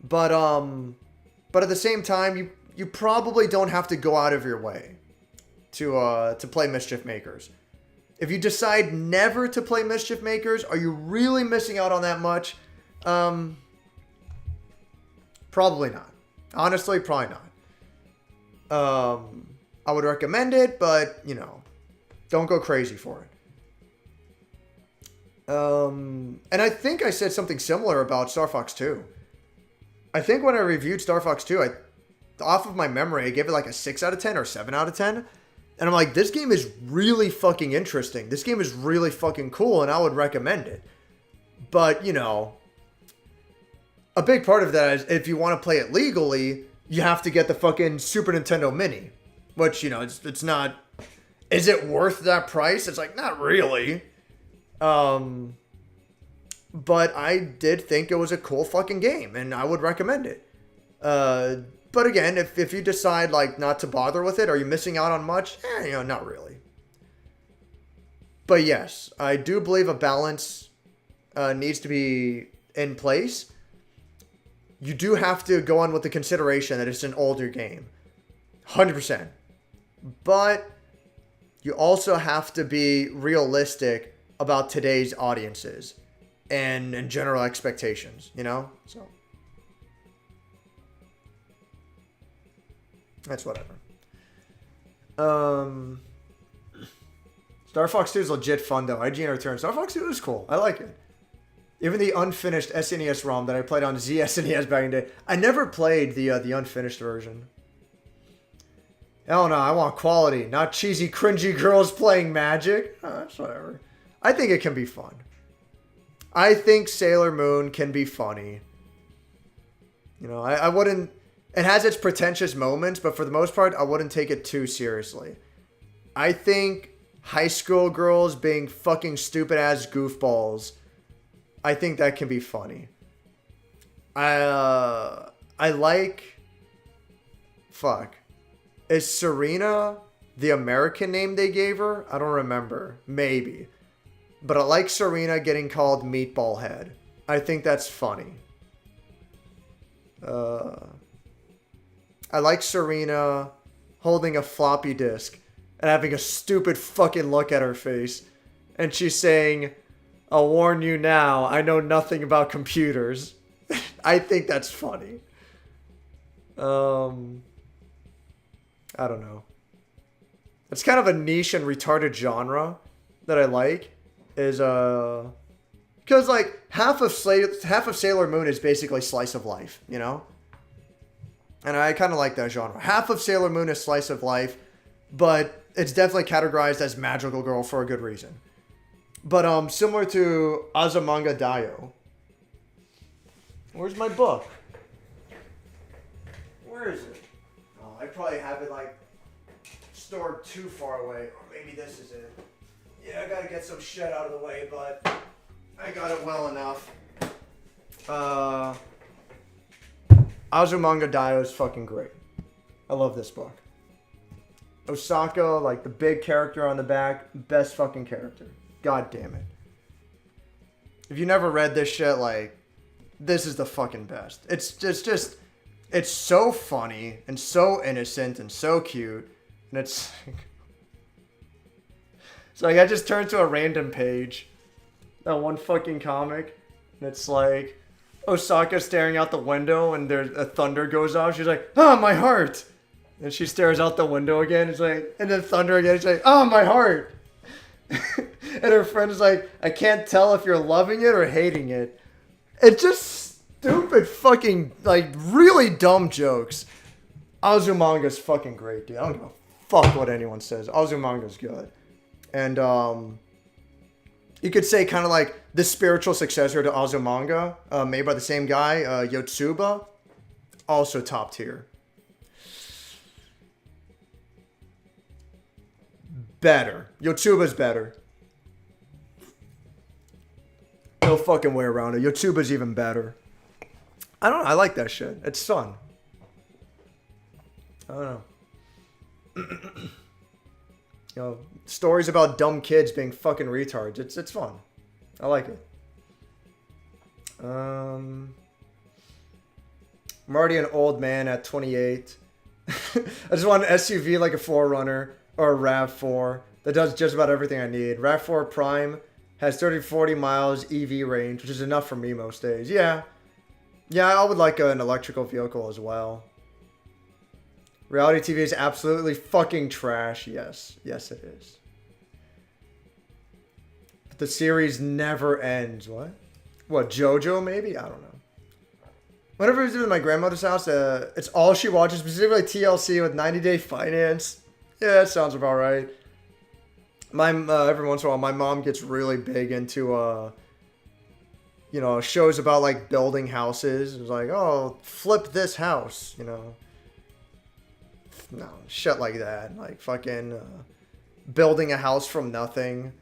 But at the same time, you probably don't have to go out of your way to play Mischief Makers. If you decide never to play Mischief Makers, are you really missing out on that much? Probably not. Honestly, probably not. I would recommend it, but, you know, don't go crazy for it. And I think I said something similar about Star Fox 2. I think when I reviewed Star Fox 2, off of my memory, I gave it like a 6 out of 10 or 7 out of 10. And I'm like, this game is really fucking interesting. This game is really fucking cool, and I would recommend it. But, you know, a big part of that is if you want to play it legally, you have to get the fucking Super Nintendo Mini. Which, you know, it's not... Is it worth that price? It's like, not really. But I did think it was a cool fucking game, and I would recommend it. But again, if you decide, like, not to bother with it, are you missing out on much? You know, not really. But yes, I do believe a balance needs to be in place. You do have to go on with the consideration that it's an older game. 100%. But you also have to be realistic about today's audiences and general expectations, you know? So that's whatever. Star Fox 2 is legit fun, though. IGN Return. Star Fox 2 is cool. I like it. Even the unfinished SNES ROM that I played on ZSNES back in the day. I never played the unfinished version. Hell no, I want quality, not cheesy, cringy girls playing magic. Oh, that's whatever. I think it can be fun. I think Sailor Moon can be funny. You know, I wouldn't... It has its pretentious moments, but for the most part, I wouldn't take it too seriously. I think high school girls being fucking stupid-ass goofballs, I think that can be funny. I like... Fuck. Is Serena the American name they gave her. I don't remember. Maybe. But I like Serena getting called Meatball Head. I think that's funny. I like Serena holding a floppy disk and having a stupid fucking look at her face. And she's saying, I'll warn you now, I know nothing about computers. I think that's funny. I don't know. It's kind of a niche and retarded genre that I like. Is because like half of Sailor Moon is basically slice of life, you know? And I kind of like that genre. Half of Sailor Moon is slice of life, but it's definitely categorized as magical girl for a good reason. But similar to Azumanga Daioh. Where's my book? Where is it? Oh, I probably have it like stored too far away, or maybe this is it. Yeah, I gotta get some shit out of the way, but I got it well enough. Azumanga Daioh is fucking great. I love this book. Osaka, like the big character on the back, best fucking character. God damn it. If you never read this shit, like, this is the fucking best. It's just, it's so funny and so innocent and so cute. And it's so like I just turned to a random page, that one fucking comic, and it's like Osaka staring out the window and there's a thunder goes off. She's like, oh, my heart. And she stares out the window again. It's like, and then thunder again. She's like, oh, my heart. And her friend is like, I can't tell if you're loving it or hating it. It's just stupid fucking, like, really dumb jokes. Azumanga's fucking great, dude. I don't give a fuck what anyone says. Azumanga's good. And, you could say kind of like the spiritual successor to Azumanga, made by the same guy, Yotsuba. Also top tier. Better. Yotsuba's better. No fucking way around it. Yotsuba's even better. I don't know. I like that shit. It's fun. I don't know. You know, stories about dumb kids being fucking retards. It's fun. I like it. I'm already an old man at 28. I just want an SUV like a 4Runner or a RAV4 that does just about everything I need. RAV4 Prime has 30-40 miles EV range, which is enough for me most days. Yeah. Yeah, I would like an electrical vehicle as well. Reality TV is absolutely fucking trash. Yes. Yes, it is. But the series never ends. What? What, JoJo maybe? I don't know. Whenever I was at my grandmother's house, it's all she watches, specifically TLC with 90 Day Finance. Yeah, that sounds about right. Every once in a while, my mom gets really big into, you know, shows about, like, building houses. It's like, oh, flip this house, you know. No, shit like that. Like, fucking building a house from nothing.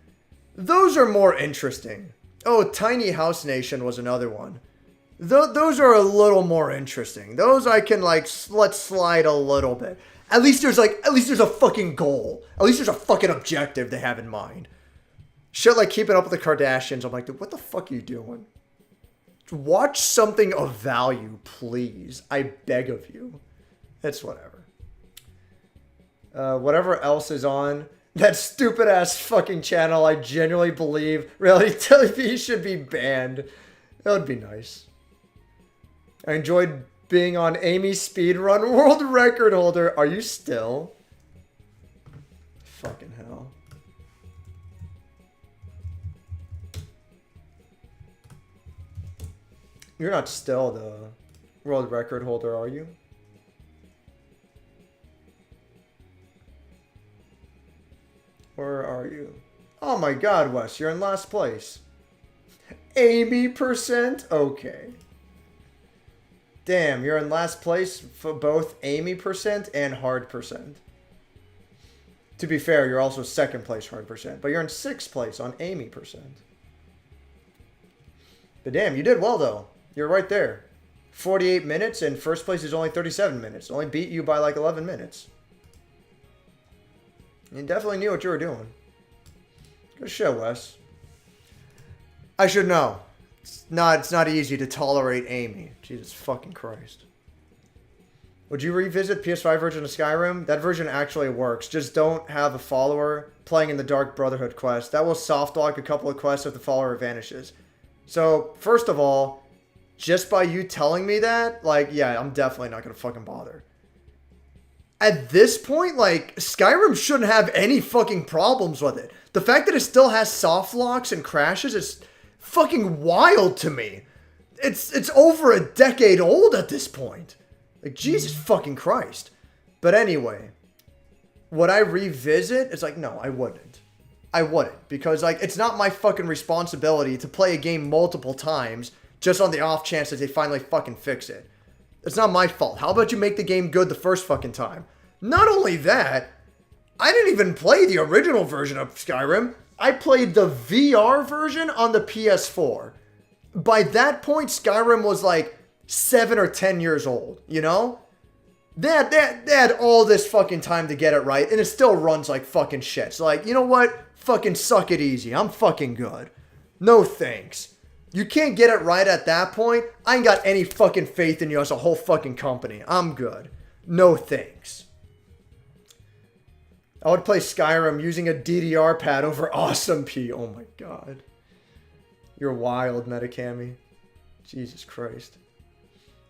Those are more interesting. Oh, Tiny House Nation was another one. Those are a little more interesting. Those I can, like, let slide a little bit. At least there's a fucking goal. At least there's a fucking objective they have in mind. Shit like Keeping Up with the Kardashians. I'm like, dude, what the fuck are you doing? Watch something of value, please. I beg of you. It's whatever. Whatever else is on that stupid ass fucking channel, I genuinely believe reality TV should be banned. That would be nice. I enjoyed being on Amy's Speedrun world record holder. Are you still? Fucking hell. You're not still the world record holder, are you? Where are you? Oh my god, Wes, you're in last place. Amy percent? Okay. Damn, you're in last place for both Amy percent and hard percent. To be fair, you're also second place hard percent, but you're in sixth place on Amy percent. But damn, you did well though. You're right there. 48 minutes and first place is only 37 minutes. Only beat you by like 11 minutes. You definitely knew what you were doing. Good shit, Wes. I should know. It's not easy to tolerate Amy. Jesus fucking Christ. Would you revisit PS5 version of Skyrim? That version actually works. Just don't have a follower playing in the Dark Brotherhood quest. That will soft lock a couple of quests if the follower vanishes. So, first of all, just by you telling me that, like, yeah, I'm definitely not gonna fucking bother. At this point, like, Skyrim shouldn't have any fucking problems with it. The fact that it still has soft locks and crashes is fucking wild to me. It's over a decade old at this point. Like, Jesus fucking Christ. But anyway, would I revisit? It's like, no, I wouldn't. I wouldn't. Because, like, it's not my fucking responsibility to play a game multiple times just on the off chance that they finally fucking fix it. It's not my fault. How about you make the game good the first fucking time? Not only that, I didn't even play the original version of Skyrim. I played the VR version on the PS4. By that point, Skyrim was like 7 or 10 years old, you know? They had all this fucking time to get it right, and it still runs like fucking shit. So like, you know what? Fucking suck it easy. I'm fucking good. No thanks. You can't get it right at that point. I ain't got any fucking faith in you as a whole fucking company. I'm good. No thanks. I would play Skyrim using a DDR pad over Awesome P. Oh my god. You're wild, Metacami. Jesus Christ.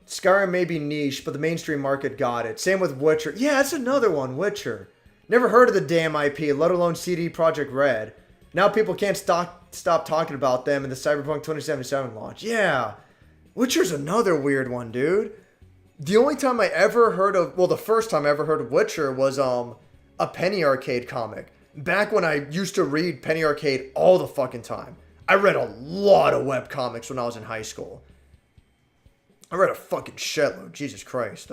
Skyrim may be niche, but the mainstream market got it. Same with Witcher. Yeah, that's another one, Witcher. Never heard of the damn IP, let alone CD Projekt Red. Now people can't stop talking about them in the Cyberpunk 2077 launch. Yeah. Witcher's another weird one, dude. The only time I ever heard of... Well, the first time I ever heard of Witcher was a Penny Arcade comic. Back when I used to read Penny Arcade all the fucking time. I read a lot of webcomics when I was in high school. I read a fucking shitload. Jesus Christ.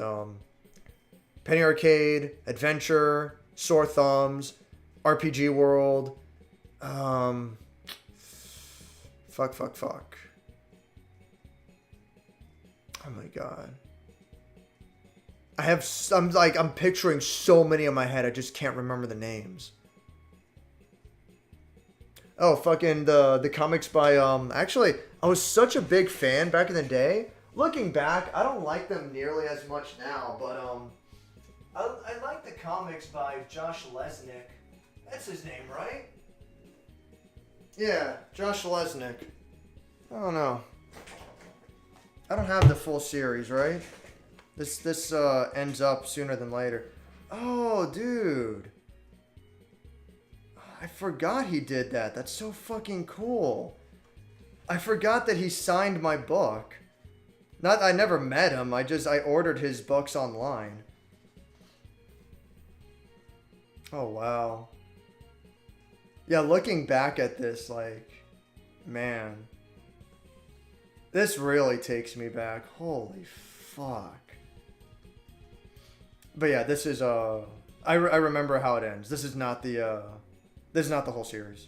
Penny Arcade, Adventure, Sore Thumbs, RPG World. Fuck. Oh my god. I'm picturing so many in my head, I just can't remember the names. Oh, fucking the comics by, actually, I was such a big fan back in the day. Looking back, I don't like them nearly as much now, but, I like the comics by Josh Lesnick. That's his name, right? Yeah, Josh Lesnick. I don't know. I don't have the full series, right? This ends up sooner than later. Oh, dude. I forgot he did that. That's so fucking cool. I forgot that he signed my book. I never met him. I ordered his books online. Oh, wow. Yeah, looking back at this, like, man. This really takes me back. Holy fuck. But yeah, this is, I remember how it ends. This is not the whole series.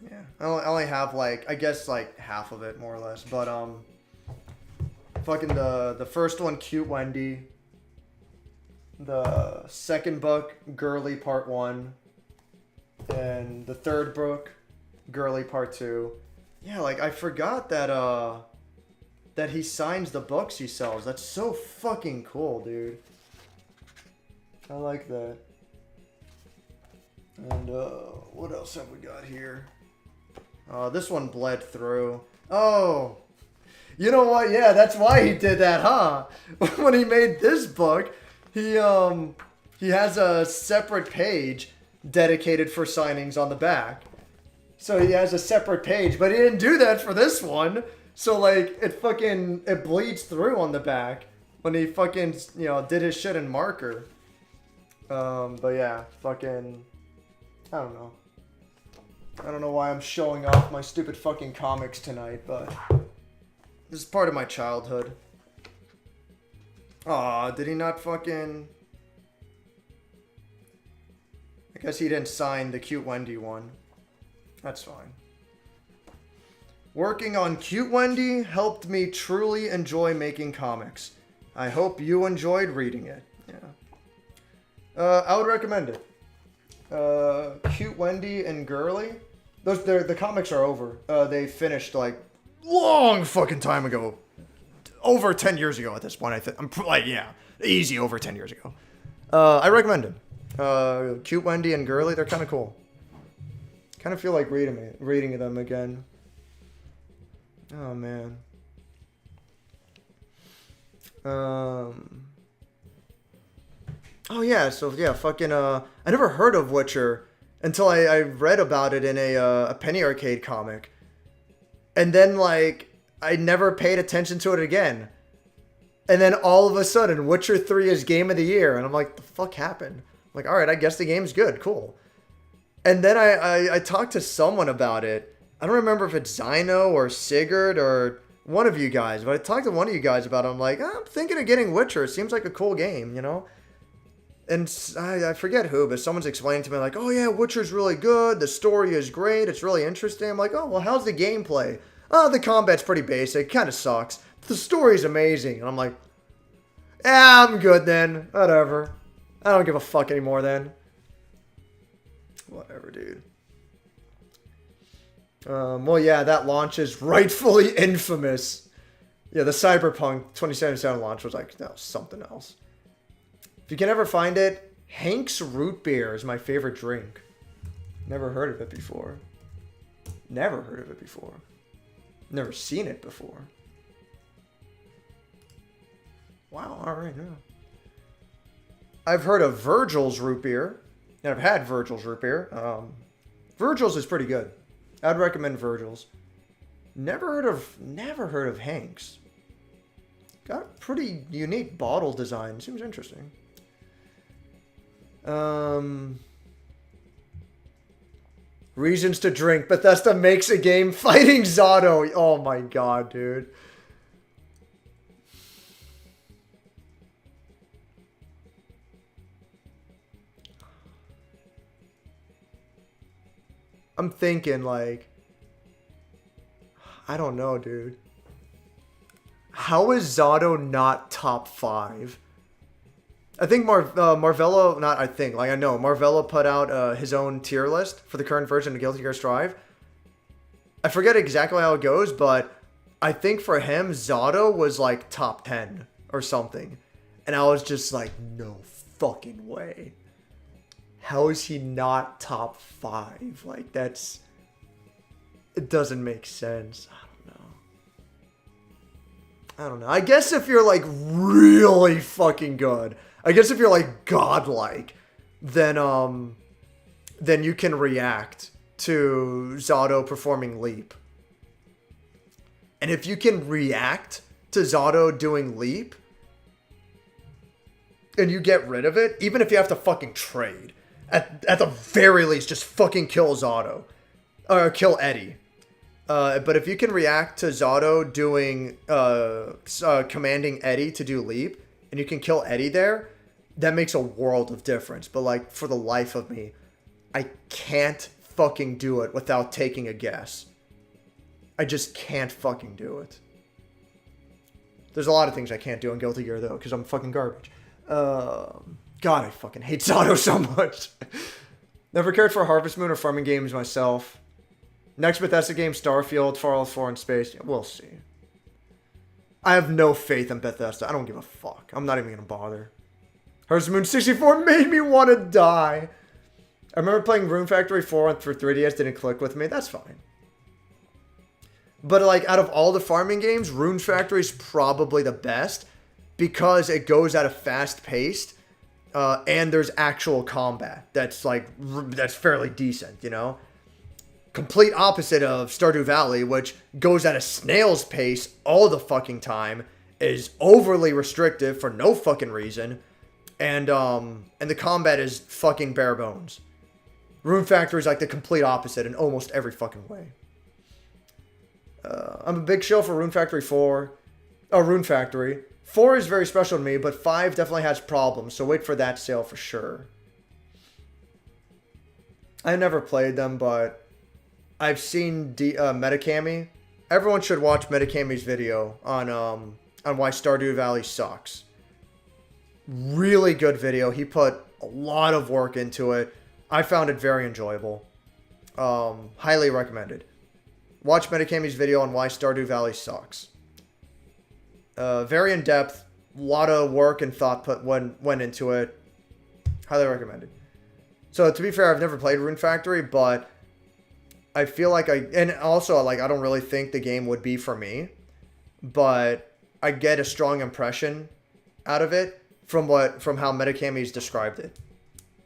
Yeah, I only have, like, I guess, like, half of it, more or less. But, fucking the first one, Cute Wendy. The second book, Girly Part 1. And the third book, Girly Part 2. Yeah, like, I forgot that, that he signs the books he sells. That's so fucking cool, dude. I like that. And, what else have we got here? This one bled through. Oh! You know what? Yeah, that's why he did that, huh? When he made this book, he has a separate page dedicated for signings on the back. So he has a separate page, but he didn't do that for this one. So, like, it bleeds through on the back when he fucking, did his shit in marker. But yeah, fucking, I don't know. I don't know why I'm showing off my stupid fucking comics tonight, but this is part of my childhood. Aw, did he not fucking... I guess he didn't sign the Cute Wendy one. That's fine. Working on Cute Wendy helped me truly enjoy making comics. I hope you enjoyed reading it. Yeah. I would recommend it. Cute Wendy and Girly. The comics are over. They finished like long fucking time ago. Over 10 years ago at this point, I think. I'm like, yeah, easy over 10 years ago. I recommend them. Cute Wendy and Girly, they're kind of cool. Kind of feel like reading them again. Oh, man. Oh, yeah, so, yeah, fucking, I never heard of Witcher until I read about it in a Penny Arcade comic. And then, like, I never paid attention to it again. And then all of a sudden, Witcher 3 is Game of the Year. And I'm like, the fuck happened? I'm like, all right, I guess the game's good. Cool. And then I talked to someone about it. I don't remember if it's Zino or Sigurd or one of you guys. But I talked to one of you guys about it. I'm like, I'm thinking of getting Witcher. It seems like a cool game, you know? And I forget who, but someone's explaining to me like, oh, yeah, Witcher's really good. The story is great. It's really interesting. I'm like, oh, well, how's the gameplay? Oh, the combat's pretty basic. Kind of sucks. The story's amazing. And I'm like, yeah, I'm good then. Whatever. I don't give a fuck anymore then. Whatever, dude. Well, yeah, that launch is rightfully infamous. Yeah, the Cyberpunk 2077 launch was like, that was something else. If you can ever find it, Hank's Root Beer is my favorite drink. Never heard of it before. Never heard of it before. Never seen it before. Wow, alright, yeah. I've heard of Virgil's Root Beer. And I've had Virgil's Root Beer. Virgil's is pretty good. I'd recommend Virgil's. Never heard of Hank's. Got a pretty unique bottle design. Seems interesting. Reasons to drink. Bethesda makes a game fighting Zato. Oh my god, dude. I'm thinking like, I don't know, dude. How is Zato not top 5? I think Marvello, not I think, like I know, Marvello put out his own tier list for the current version of Guilty Gear Strive. I forget exactly how it goes, but I think for him, Zato was like top 10 or something. And I was just like, no fucking way. How is he not top 5? Like, that's... It doesn't make sense. I don't know. I guess if you're, like, really fucking good. I guess if you're, like, godlike. Then you can react to Zato performing Leap. And if you can react to Zato doing Leap... And you get rid of it, even if you have to fucking trade... At the very least, just fucking kill Zato. Or kill Eddie. But if you can react to Zato doing... commanding Eddie to do Leap, and you can kill Eddie there, that makes a world of difference. But, like, for the life of me, I can't fucking do it without taking a guess. I just can't fucking do it. There's a lot of things I can't do in Guilty Gear, though, because I'm fucking garbage. God, I fucking hate Zato so much. Never cared for Harvest Moon or farming games myself. Next Bethesda game, Starfield, Fallout 4 in space. Yeah, we'll see. I have no faith in Bethesda. I don't give a fuck. I'm not even going to bother. Harvest Moon 64 made me want to die. I remember playing Rune Factory 4 for 3DS. Didn't click with me. That's fine. But, like, out of all the farming games, Rune Factory is probably the best. Because it goes at a fast pace. And there's actual combat that's fairly decent, you know? Complete opposite of Stardew Valley, which goes at a snail's pace all the fucking time, is overly restrictive for no fucking reason, and the combat is fucking bare bones. Rune Factory is like the complete opposite in almost every fucking way. I'm a big shill for Rune Factory 4. Oh, Rune Factory. 4 is very special to me, but 5 definitely has problems, so wait for that sale for sure. I never played them, but I've seen Metacami. Everyone should watch Metacami's video on why Stardew Valley sucks. Really good video. He put a lot of work into it. I found it very enjoyable. Highly recommended. Watch Metacami's video on why Stardew Valley sucks. Very in-depth. A lot of work and thought went into it. Highly recommended. So, to be fair, I've never played Rune Factory, but I feel like and also, like, I don't really think the game would be for me, but I get a strong impression out of it from how Metacami's described it.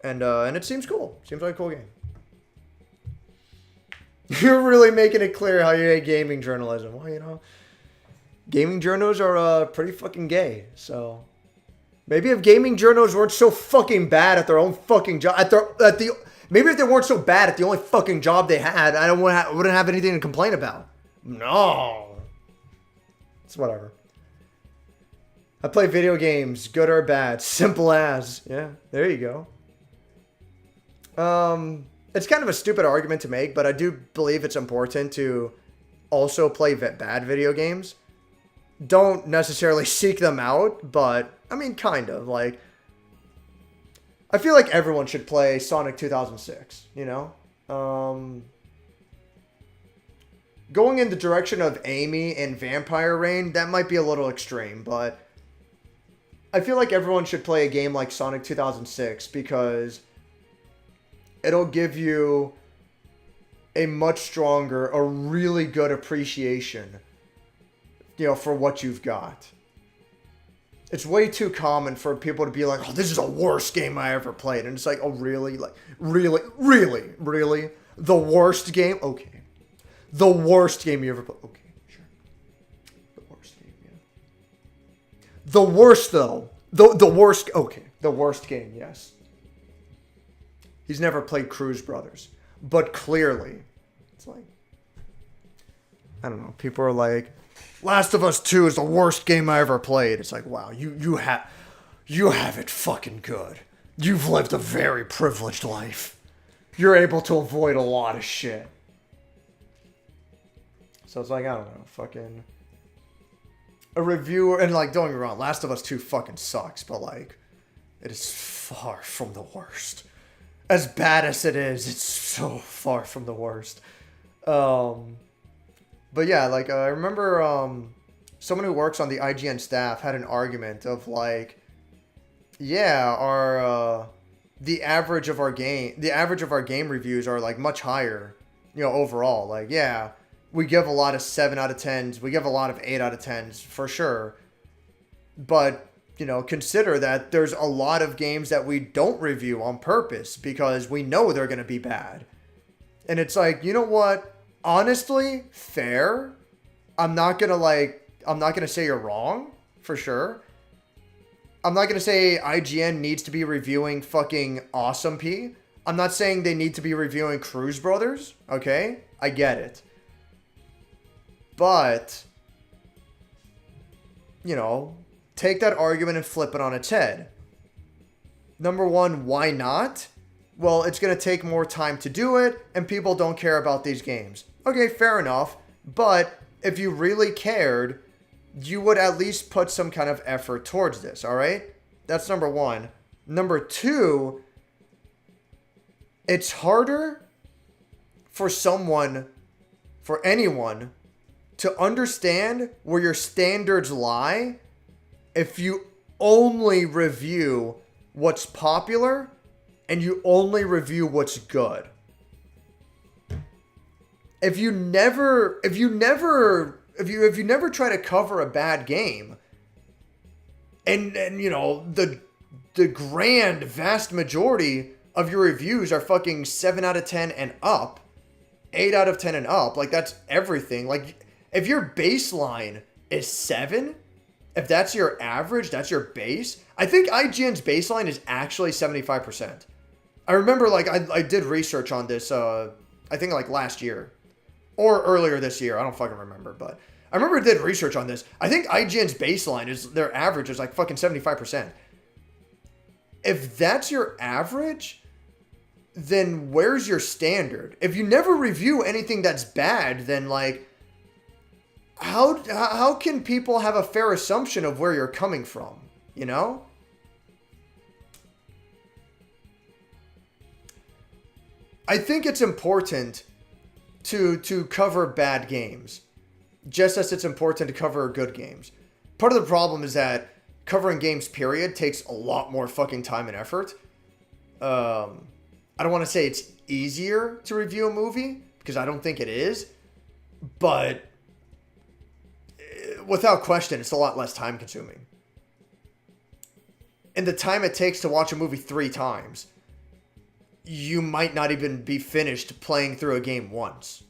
And it seems cool. Seems like a cool game. You're really making it clear how you hate gaming journalism. Well, you know, gaming journos are pretty fucking gay. So maybe if gaming journos weren't so fucking bad at their own fucking job, maybe if they weren't so bad at the only fucking job they had, I wouldn't have anything to complain about. No, it's whatever. I play video games, good or bad, simple as. Yeah, there you go. It's kind of a stupid argument to make, but I do believe it's important to also play bad video games. Don't necessarily seek them out, but, I mean, kind of. Like, I feel like everyone should play Sonic 2006, you know? Going in the direction of Amy and Vampire Rain, that might be a little extreme, but I feel like everyone should play a game like Sonic 2006 because it'll give you a much stronger, a really good appreciation, you know, for what you've got. It's way too common for people to be like, oh, this is the worst game I ever played. And it's like, oh, really? Like, really? The worst game? Okay. The worst game you ever played? Okay, sure. The worst game, yeah. The worst, though. The worst, okay. The worst game, yes. He's never played Cruz Brothers. But clearly, it's like, I don't know. People are like, Last of Us 2 is the worst game I ever played. It's like, wow, you have it fucking good. You've lived a very privileged life. You're able to avoid a lot of shit. So it's like, I don't know, fucking a reviewer, and like, don't get me wrong, Last of Us 2 fucking sucks, but like, it is far from the worst. As bad as it is, it's so far from the worst. But yeah, like, I remember someone who works on the IGN staff had an argument of like, yeah, the average of our game reviews are like much higher, you know, overall. Like, yeah, we give a lot of 7 out of 10s, we give a lot of 8 out of 10s for sure. But, you know, consider that there's a lot of games that we don't review on purpose because we know they're going to be bad. And it's like, you know what? Honestly, fair. I'm not going to say you're wrong, for sure. I'm not going to say IGN needs to be reviewing fucking Awesome P. I'm not saying they need to be reviewing Cruz Brothers, okay? I get it. But, you know, take that argument and flip it on its head. Number one, why not? Well, it's going to take more time to do it, and people don't care about these games. Okay, fair enough. But if you really cared, you would at least put some kind of effort towards this, all right? That's number one. Number two, it's harder for anyone to understand where your standards lie if you only review what's popular and you only review what's good. If you never try to cover a bad game, and you know, the grand vast majority of your reviews are fucking 7 out of 10 and up, 8 out of 10 and up, like that's everything. Like if your baseline is 7, if that's your average, that's your base. I think IGN's baseline is actually 75%. I remember, like, I did research on this, I think like last year or earlier this year. I don't fucking remember, but I remember I did research on this. I think IGN's baseline is, their average is like fucking 75%. If that's your average, then where's your standard? If you never review anything that's bad, then like, how can people have a fair assumption of where you're coming from? You know? I think it's important to cover bad games, just as it's important to cover good games. Part of the problem is that covering games, period, takes a lot more fucking time and effort. I don't want to say it's easier to review a movie, because I don't think it is, but without question, it's a lot less time consuming. And the time it takes to watch a movie 3 times, you might not even be finished playing through a game once.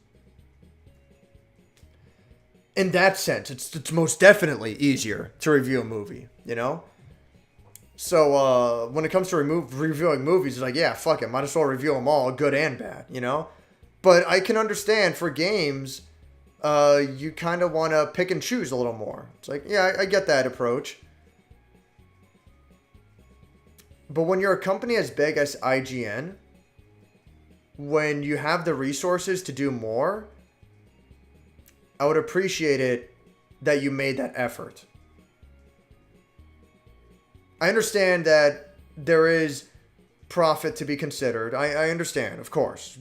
In that sense, it's most definitely easier to review a movie, you know? So, when it comes to reviewing movies, it's like, yeah, fuck it, might as well review them all, good and bad, you know? But I can understand for games, you kind of want to pick and choose a little more. It's like, yeah, I get that approach. But when you're a company as big as IGN, when you have the resources to do more, I would appreciate it that you made that effort. I understand that there is profit to be considered. I understand, of course.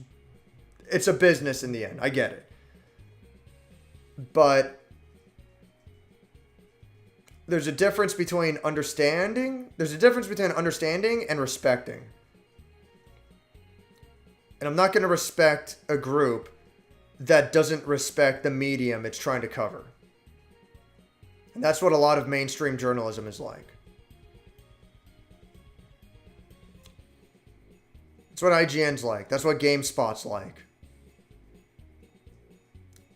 It's a business in the end. I get it. But there's a difference between understanding. There's a difference between understanding and respecting. And I'm not going to respect a group that doesn't respect the medium it's trying to cover. And that's what a lot of mainstream journalism is like. That's what IGN's like. That's what GameSpot's like.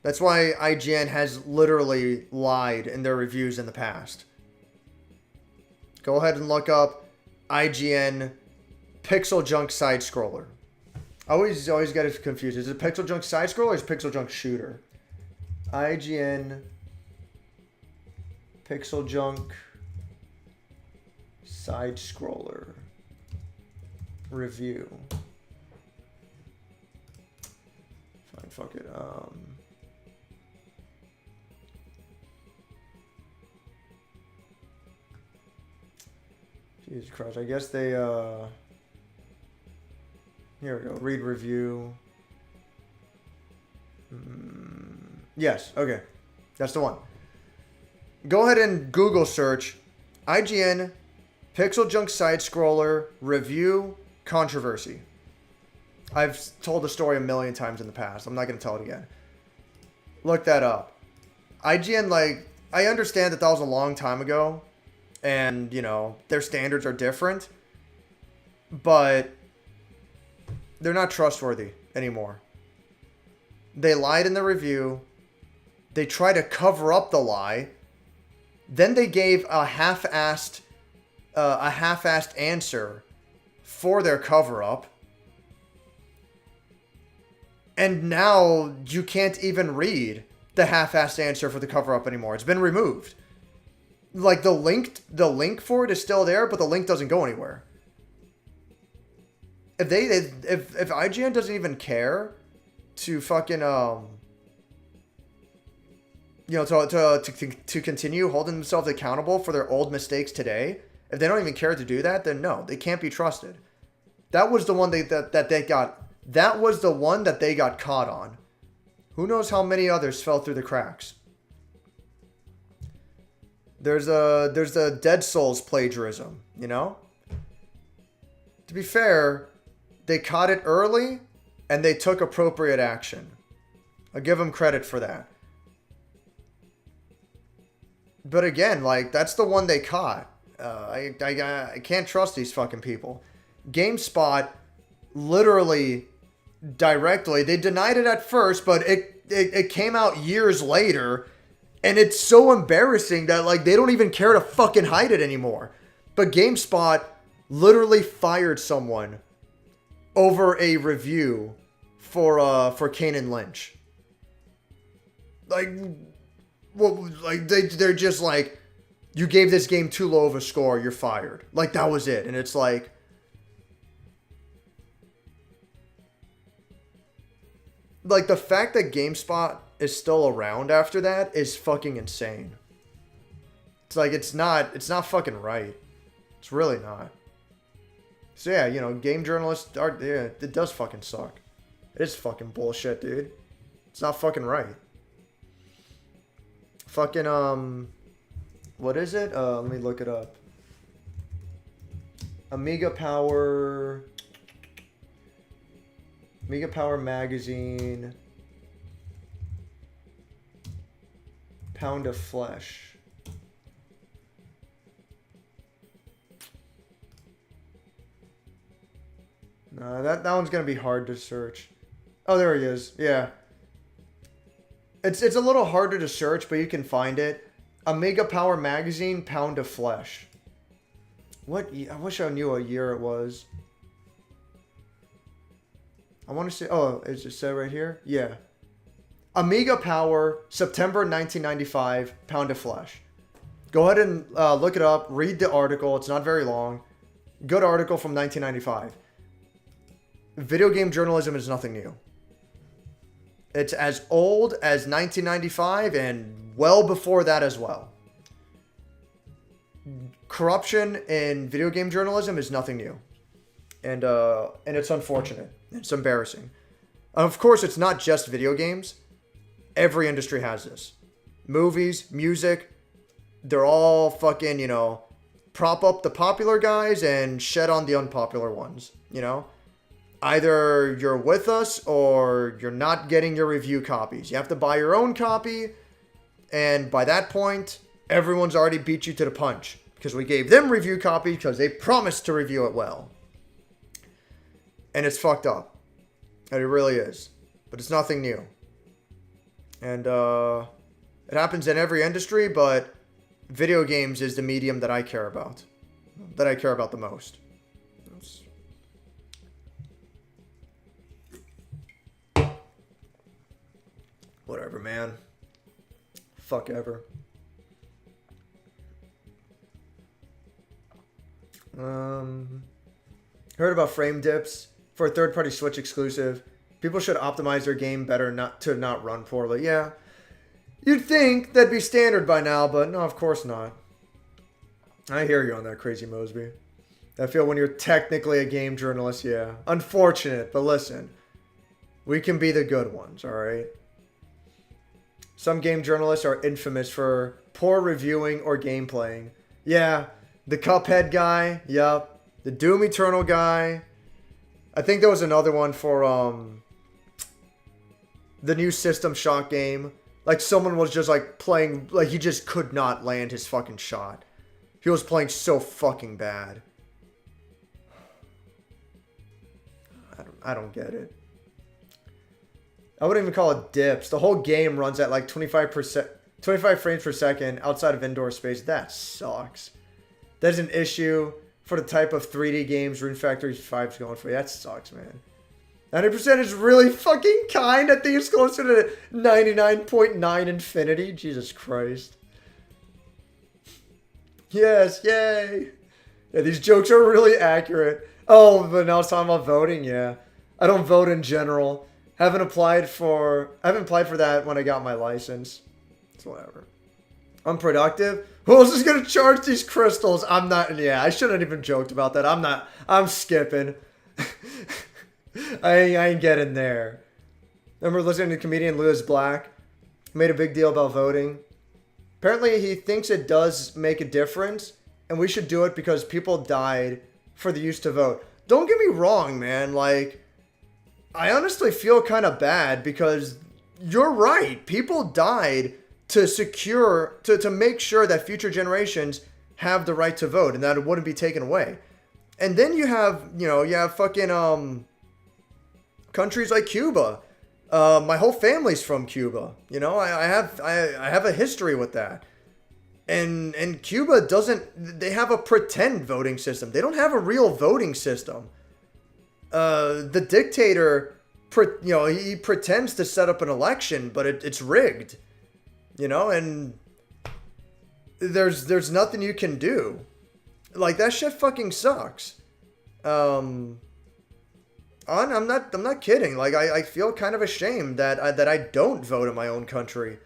That's why IGN has literally lied in their reviews in the past. Go ahead and look up IGN Pixel Junk Side Scroller. I always get it confused. Is it Pixel Junk Side Scroller or is it Pixel Junk Shooter? IGN Pixel Junk Side Scroller review. Fine, fuck it. Jesus Christ, I guess they, here we go, read review. Yes, okay, that's the one. Go ahead and Google search IGN Pixel Junk Side Scroller Review Controversy. I've told the story a million times in the past. I'm not going to tell it again. Look that up. IGN, like, I understand that was a long time ago. And, you know, their standards are different. But they're not trustworthy anymore. They lied in the review. They tried to cover up the lie. Then they gave a half-assed answer for their cover-up. And now you can't even read the half-assed answer for the cover-up anymore. It's been removed. Like, the link for it is still there, but the link doesn't go anywhere. If IGN doesn't even care to fucking you know, to continue holding themselves accountable for their old mistakes today, if they don't even care to do that, then no, they can't be trusted. That was the one that was the one that they got caught on. Who knows how many others fell through the cracks? There's a Dead Souls plagiarism, you know? To be fair, they caught it early and they took appropriate action. I'll give them credit for that. But again, like, that's the one they caught. I can't trust these fucking people. GameSpot literally directly, they denied it at first, but it came out years later, and it's so embarrassing that, like, they don't even care to fucking hide it anymore. But GameSpot literally fired someone over a review for Kane and Lynch. Like, well, like they're just like, you gave this game too low of a score, you're fired. Like, that was it. And it's like, the fact that GameSpot is still around after that is fucking insane. It's like, it's not fucking right. It's really not. So yeah, you know, game journalists are, yeah, it does fucking suck. It is fucking bullshit, dude. It's not fucking right. Fucking, what is it? Let me look it up. Amiga Power Magazine. Pound of Flesh. No, that one's gonna be hard to search. Oh, there he is. Yeah. It's a little harder to search, but you can find it. Amiga Power Magazine, Pound of Flesh. What? I wish I knew what year it was. I want to say... Oh, is it said right here? Yeah. Amiga Power, September 1995, Pound of Flesh. Go ahead and look it up. Read the article. It's not very long. Good article from 1995. Video game journalism is nothing new. It's as old as 1995 and well before that as well. Corruption in video game journalism is nothing new. And it's unfortunate. It's embarrassing. Of course, it's not just video games. Every industry has this. Movies, music, they're all fucking, you know, prop up the popular guys and shed on the unpopular ones, you know? Either you're with us or you're not getting your review copies. You have to buy your own copy, and by that point, everyone's already beat you to the punch because we gave them review copies because they promised to review it well. And it's fucked up. And it really is. But it's nothing new. And it happens in every industry, but video games is the medium that I care about. That I care about the most. Whatever, man. Fuck ever. Heard about frame dips for a third-party Switch exclusive. People should optimize their game better not run poorly. Yeah. You'd think that'd be standard by now, but no, of course not. I hear you on that, Crazy Mosby. I feel when you're technically a game journalist, yeah. Unfortunate, but listen. We can be the good ones, alright? Some game journalists are infamous for poor reviewing or game playing. Yeah, the Cuphead guy, yup. The Doom Eternal guy. I think there was another one for the new System Shock game. Like someone was just like playing, like he just could not land his fucking shot. He was playing so fucking bad. I don't get it. I wouldn't even call it dips. The whole game runs at like 25 frames per second outside of indoor space. That sucks. That's an issue for the type of 3D games Rune Factory 5's going for. That sucks, man. 90% is really fucking kind. I think it's closer to 99.9 infinity. Jesus Christ. Yes, yay. Yeah, these jokes are really accurate. Oh, but now it's talking about voting, yeah. I don't vote in general. I haven't applied for that when I got my license. It's whatever. Unproductive? Who else is going to charge these crystals? I'm not, yeah, I shouldn't even joked about that. I'm skipping. I ain't getting there. Remember listening to comedian Lewis Black? Made a big deal about voting. Apparently he thinks it does make a difference, and we should do it because people died for the use to vote. Don't get me wrong, man. Like, I honestly feel kind of bad because you're right. People died to secure, to make sure that future generations have the right to vote and that it wouldn't be taken away. And then you have, you have fucking, countries like Cuba. My whole family's from Cuba. I have a history with that. And Cuba they have a pretend voting system. They don't have a real voting system. The dictator, he pretends to set up an election, but it's rigged. And there's nothing you can do. Like, that shit fucking sucks. I'm not kidding. Like, I feel kind of ashamed that I don't vote in my own country.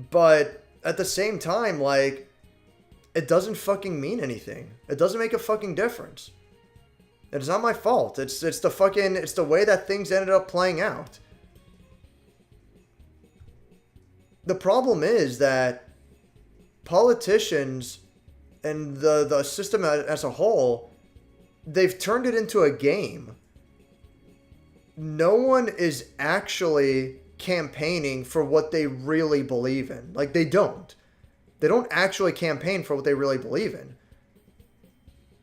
But at the same time, like, it doesn't fucking mean anything. It doesn't make a fucking difference. It's not my fault. It's the way that things ended up playing out. The problem is that politicians and the system as a whole, they've turned it into a game. No one is actually campaigning for what they really believe in. Like, they don't. They don't actually campaign for what they really believe in.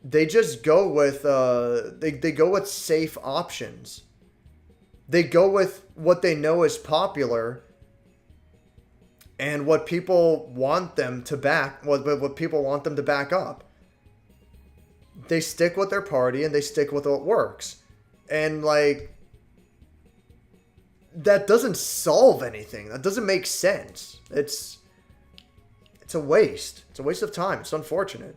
They just go with they go with safe options. They go with what they know is popular and what people want them to back, what people want them to back up. They stick with their party and they stick with what works. And like, that doesn't solve anything. That doesn't make sense. It's a waste. It's a waste of time. It's unfortunate.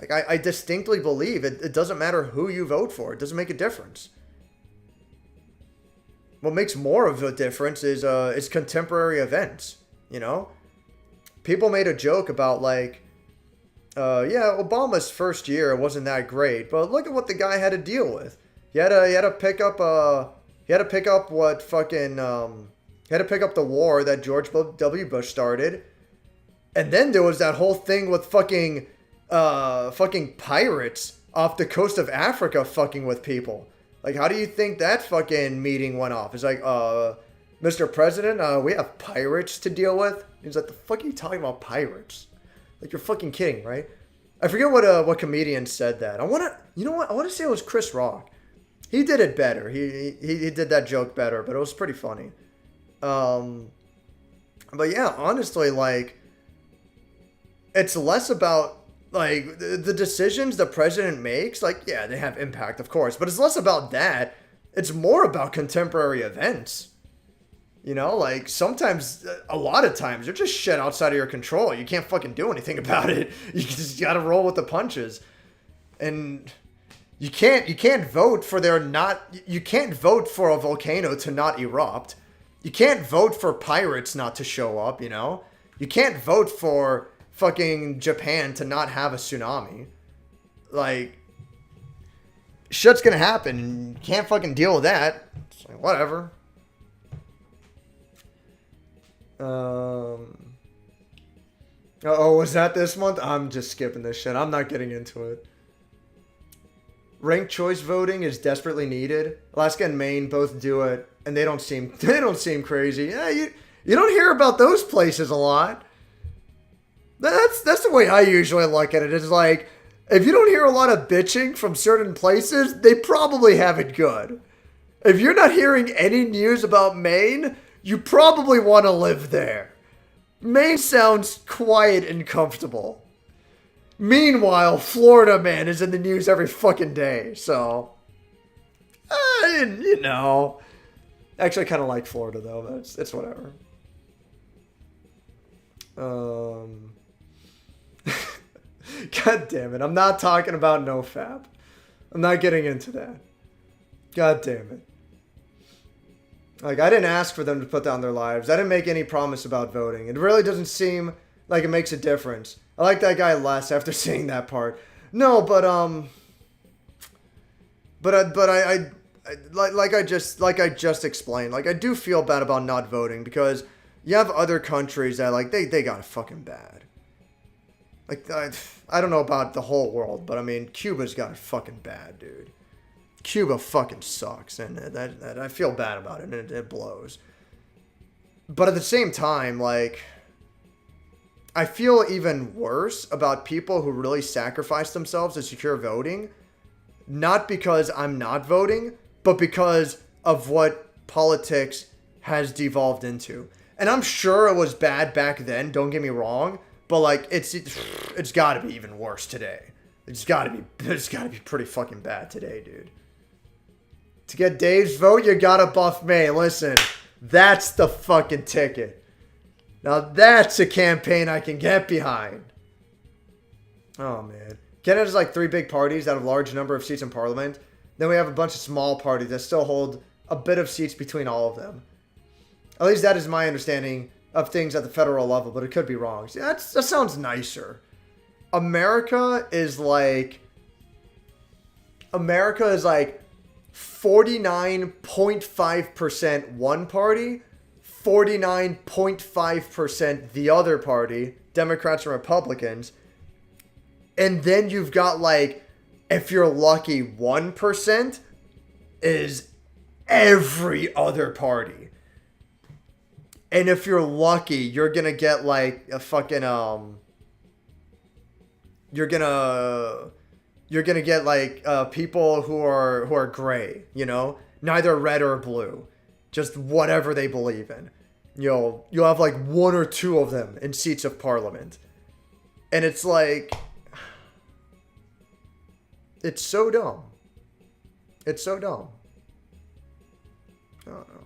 Like, I distinctly believe it doesn't matter who you vote for. It doesn't make a difference. What makes more of a difference is contemporary events, you know? People made a joke about, like, yeah, Obama's first year wasn't that great, but look at what the guy had to deal with. He had to pick up the war that George W. Bush started. And then there was that whole thing with fucking pirates off the coast of Africa fucking with people. Like, how do you think that fucking meeting went off? It's like, Mr. President, we have pirates to deal with. He's like, the fuck are you talking about pirates? Like, you're fucking kidding, right? I forget what comedian said that. I want to say it was Chris Rock. He did it better. He did that joke better, but it was pretty funny. But yeah, honestly, like, it's less about, like, the decisions the president makes. Like, yeah, they have impact, of course, but it's less about that. It's more about contemporary events. You know, like, sometimes, a lot of times, they're just shit outside of your control. You can't fucking do anything about it. You just gotta roll with the punches. And you can't vote for you can't vote for a volcano to not erupt. You can't vote for pirates not to show up, you know? You can't vote for fucking Japan to not have a tsunami. Like, shit's gonna happen. You can't fucking deal with that. It's like, whatever. Oh, was that this month? I'm just skipping this shit. I'm not getting into it. Ranked choice voting is desperately needed. Alaska and Maine both do it, and they don't seem crazy. Yeah, you don't hear about those places a lot. That's the way I usually look at it. It's like, if you don't hear a lot of bitching from certain places, they probably have it good. If you're not hearing any news about Maine, you probably want to live there. Maine sounds quiet and comfortable. Meanwhile, Florida, man, is in the news every fucking day. So, you know. Actually, I kind of like Florida, though. But it's whatever. God damn it. I'm not talking about NoFap. I'm not getting into that. God damn it. Like, I didn't ask for them to put down their lives. I didn't make any promise about voting. It really doesn't seem like it makes a difference. I like that guy less after seeing that part. No, but I just explained. Like, I do feel bad about not voting because you have other countries that, like, they got it fucking bad. Like, I don't know about the whole world, but I mean, Cuba's got it fucking bad, dude. Cuba fucking sucks, and that I feel bad about it, and it blows. But at the same time, like, I feel even worse about people who really sacrifice themselves to secure voting, not because I'm not voting, but because of what politics has devolved into. And I'm sure it was bad back then, don't get me wrong, but like, it's got to be even worse today. It's got to be pretty fucking bad today, dude. To get Dave's vote, you gotta buff May. Listen, that's the fucking ticket. Now that's a campaign I can get behind. Oh, man. Canada's like 3 big parties that have a large number of seats in parliament. Then we have a bunch of small parties that still hold a bit of seats between all of them. At least that is my understanding of things at the federal level, but it could be wrong. See, that sounds nicer. America is like 49.5% one party, 49.5% the other party, Democrats and Republicans. And then you've got like, if you're lucky, 1% is every other party. And if you're lucky, you're gonna get like a fucking you're gonna get like people who are gray, you know, neither red or blue, just whatever they believe in. You'll have like one or two of them in seats of parliament, and it's like, it's so dumb. It's so dumb. I don't know.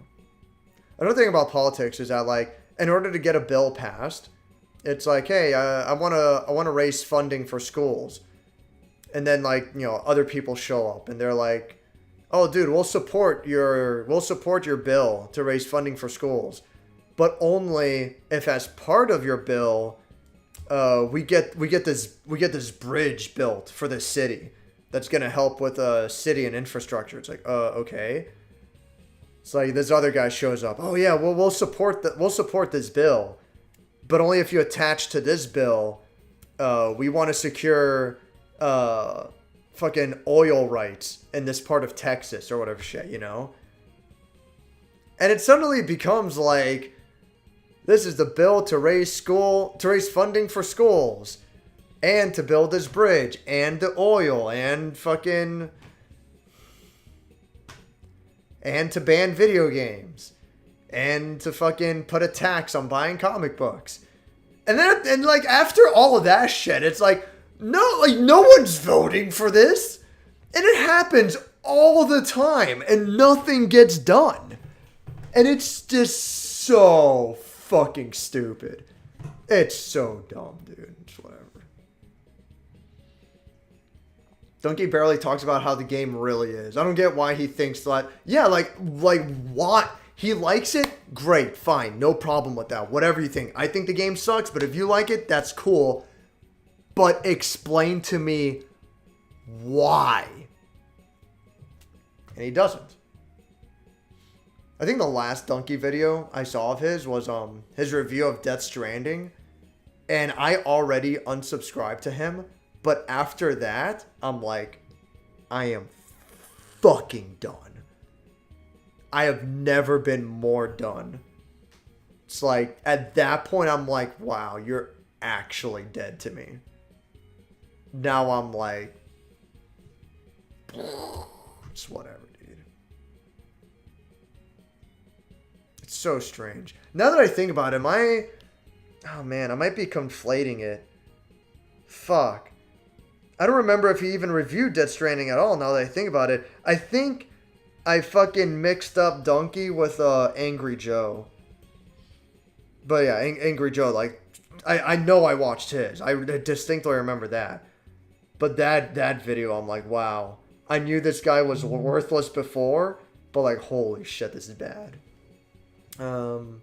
Another thing about politics is that, like, in order to get a bill passed, it's like, hey, I want to raise funding for schools. And then, like, you know, other people show up and they're like, oh, dude, we'll support your bill to raise funding for schools, but only if, as part of your bill, we get this bridge built for the city that's gonna help with city and infrastructure. It's like, okay. It's like this other guy shows up. Oh yeah, well we'll support this bill, but only if you attach to this bill. We want to secure fucking oil rights in this part of Texas or whatever shit, you know? And it suddenly becomes like, this is the bill to raise funding for schools, and to build this bridge, and the oil, and fucking, and to ban video games, and to fucking put a tax on buying comic books. And then, and like, after all of that shit, it's like, no one's voting for this. And it happens all the time, and nothing gets done. And it's just so fucking stupid. It's so dumb, dude. It's whatever. Donkey barely talks about how the game really is. I don't get why he thinks that. Yeah, like what? He likes it? Great, fine, no problem with that. Whatever you think. I think the game sucks, but if you like it, that's cool. But explain to me why. And he doesn't. I think the last Donkey video I saw of his was his review of Death Stranding. And I already unsubscribed to him. But after that, I'm like, I am fucking done. I have never been more done. It's like, at that point, I'm like, wow, you're actually dead to me. Now I'm like, it's whatever, dude. It's so strange. Now that I think about it, oh man, I might be conflating it. Fuck. I don't remember if he even reviewed Death Stranding at all now that I think about it. I think I fucking mixed up Donkey with Angry Joe. But yeah, Angry Joe, like, I know I watched his. I distinctly remember that. But that video, I'm like, wow. I knew this guy was worthless before, but like, holy shit, this is bad. Oh,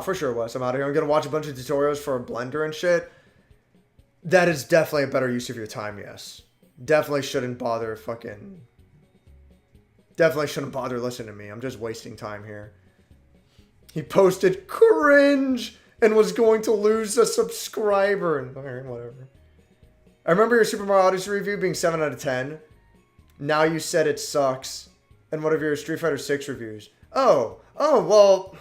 for sure, Wes. I'm out of here. I'm going to watch a bunch of tutorials for Blender and shit. That is definitely a better use of your time, yes. Definitely shouldn't bother listening to me. I'm just wasting time here. He posted cringe and was going to lose a subscriber. And whatever. I remember your Super Mario Odyssey review being 7 out of 10. Now you said it sucks. And what of your Street Fighter 6 reviews? Oh, well.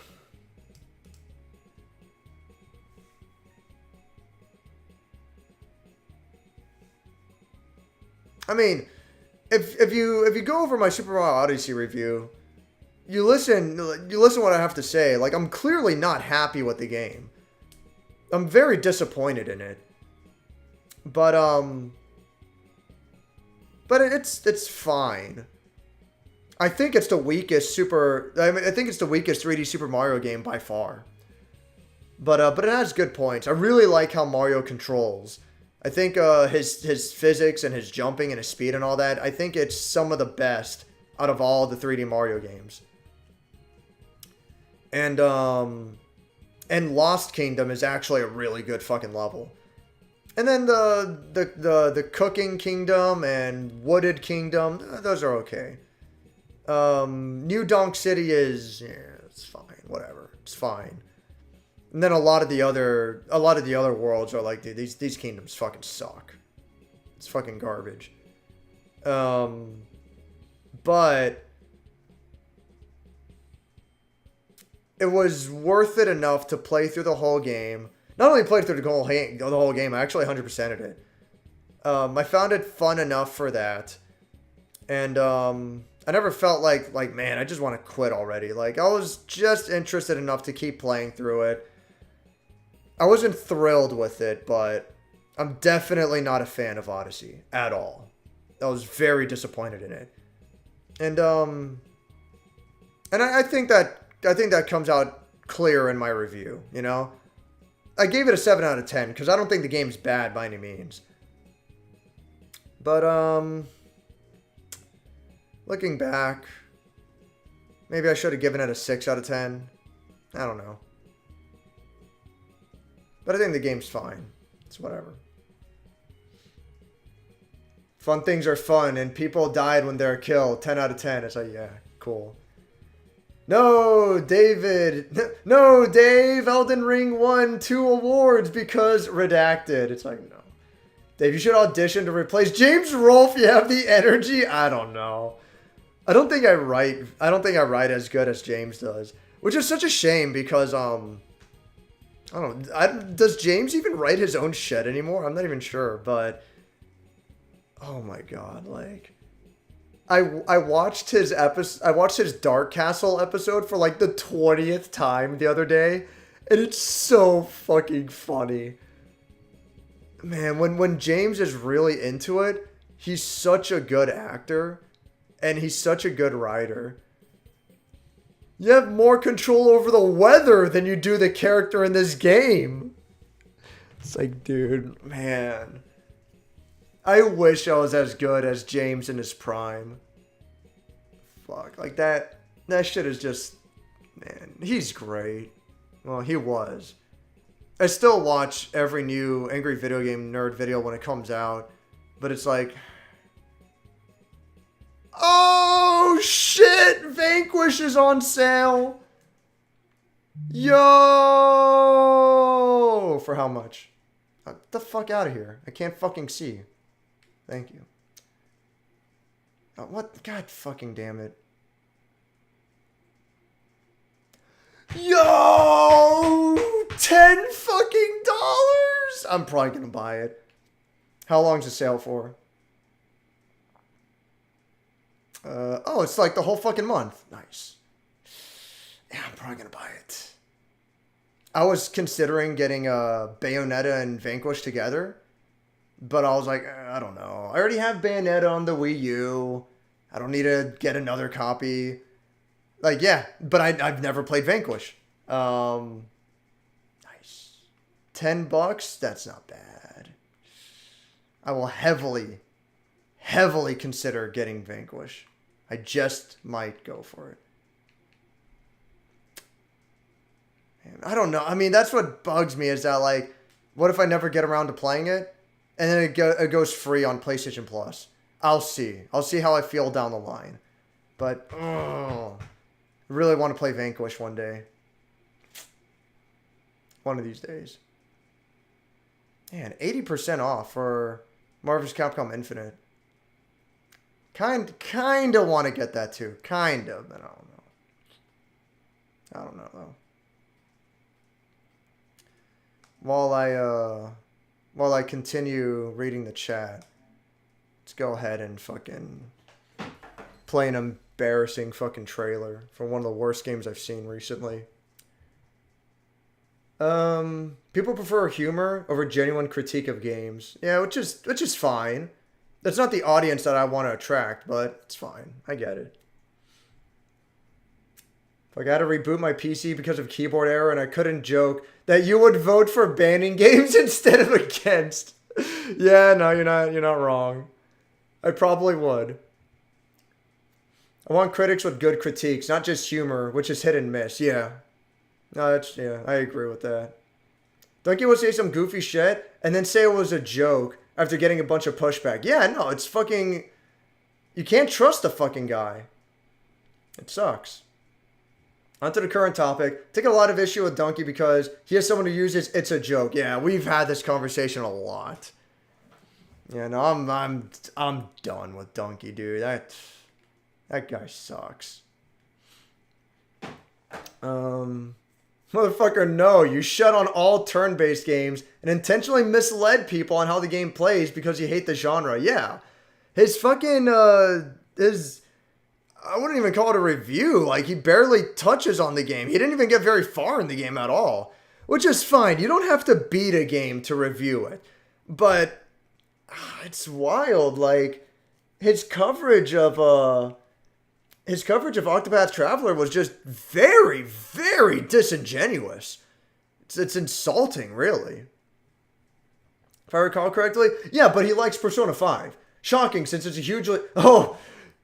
I mean, if you go over my Super Mario Odyssey review, you listen what I have to say. Like, I'm clearly not happy with the game. I'm very disappointed in it. But it's fine. I think it's the weakest 3D Super Mario game by far. But it has good points. I really like how Mario controls. I think his physics and his jumping and his speed and all that, I think it's some of the best out of all the 3D Mario games. And Lost Kingdom is actually a really good fucking level. And then the Cooking Kingdom and Wooded Kingdom, those are okay. New Donk City is, yeah, it's fine, whatever, it's fine. And then a lot of the other worlds are like, dude, these kingdoms fucking suck. It's fucking garbage. But it was worth it enough to play through the whole game. Not only played through the whole game, I actually 100%ed it. I found it fun enough for that. And I never felt like man, I just want to quit already. Like, I was just interested enough to keep playing through it. I wasn't thrilled with it, but I'm definitely not a fan of Odyssey at all. I was very disappointed in it. And I think that comes out clear in my review, you know? I gave it a 7 out of 10 because I don't think the game's bad by any means. But looking back, maybe I should have given it a 6 out of 10. I don't know. But I think the game's fine. It's whatever. Fun things are fun, and people died when they're killed. 10 out of 10. It's like, yeah, cool. No, David. No, Dave. Elden Ring won 2 awards because redacted. It's like, no. Dave, you should audition to replace James Rolfe. You have the energy. I don't know. I don't think I write as good as James does, which is such a shame because I don't know. Does James even write his own shit anymore? I'm not even sure, but oh my god, like I watched his episode. I watched his Dark Castle episode for like the 20th time the other day, and it's so fucking funny. Man, when James is really into it, he's such a good actor, and he's such a good writer. You have more control over the weather than you do the character in this game. It's like, dude, man. I wish I was as good as James in his prime. Fuck, like that shit is just, man, he's great. Well, he was. I still watch every new Angry Video Game Nerd video when it comes out, but it's like, oh shit, Vanquish is on sale. Yo! For how much? Get the fuck out of here. I can't fucking see. Thank you. What? God fucking damn it. Yo! $10 fucking dollars? I'm probably gonna buy it. How long's the sale for? Oh, it's like the whole fucking month. Nice. Yeah, I'm probably gonna buy it. I was considering getting Bayonetta and Vanquish together, but I was like, I don't know. I already have Bayonetta on the Wii U. I don't need to get another copy. Like, yeah, but I've never played Vanquish. Nice. $10? That's not bad. I will heavily consider getting Vanquish. I just might go for it. Man, I don't know. I mean, that's what bugs me is that, like, what if I never get around to playing it? And then it goes free on PlayStation Plus. I'll see. I'll see how I feel down the line. But, I really want to play Vanquish one day. One of these days. Man, 80% off for Marvel's Capcom Infinite. Kind of want to get that too. Kind of, but I don't know. I don't know though. While I continue reading the chat, let's go ahead and fucking play an embarrassing fucking trailer for one of the worst games I've seen recently. People prefer humor over genuine critique of games. Yeah, which is fine. That's not the audience that I want to attract, but it's fine. I get it. If I got to reboot my PC because of keyboard error and I couldn't joke that you would vote for banning games instead of against. Yeah, no, you're not wrong. I probably would. I want critics with good critiques, not just humor, which is hit and miss. Yeah. No, I agree with that. Donkey will say some goofy shit and then say it was a joke after getting a bunch of pushback. Yeah, no, it's fucking... You can't trust the fucking guy. It sucks. On to the current topic. Take a lot of issue with Donkey because he has someone who uses "it's a joke." Yeah, we've had this conversation a lot. Yeah, no, I'm done with Donkey, dude. That guy sucks. Motherfucker, no. You shut on all turn-based games and intentionally misled people on how the game plays because you hate the genre. Yeah. His fucking, I wouldn't even call it a review. Like, he barely touches on the game. He didn't even get very far in the game at all. Which is fine. You don't have to beat a game to review it. But, it's wild. Like, his coverage of Octopath Traveler was just very, very disingenuous. It's insulting, really. If I recall correctly. Yeah, but he likes Persona 5. Shocking, since it's a hugely... Oh,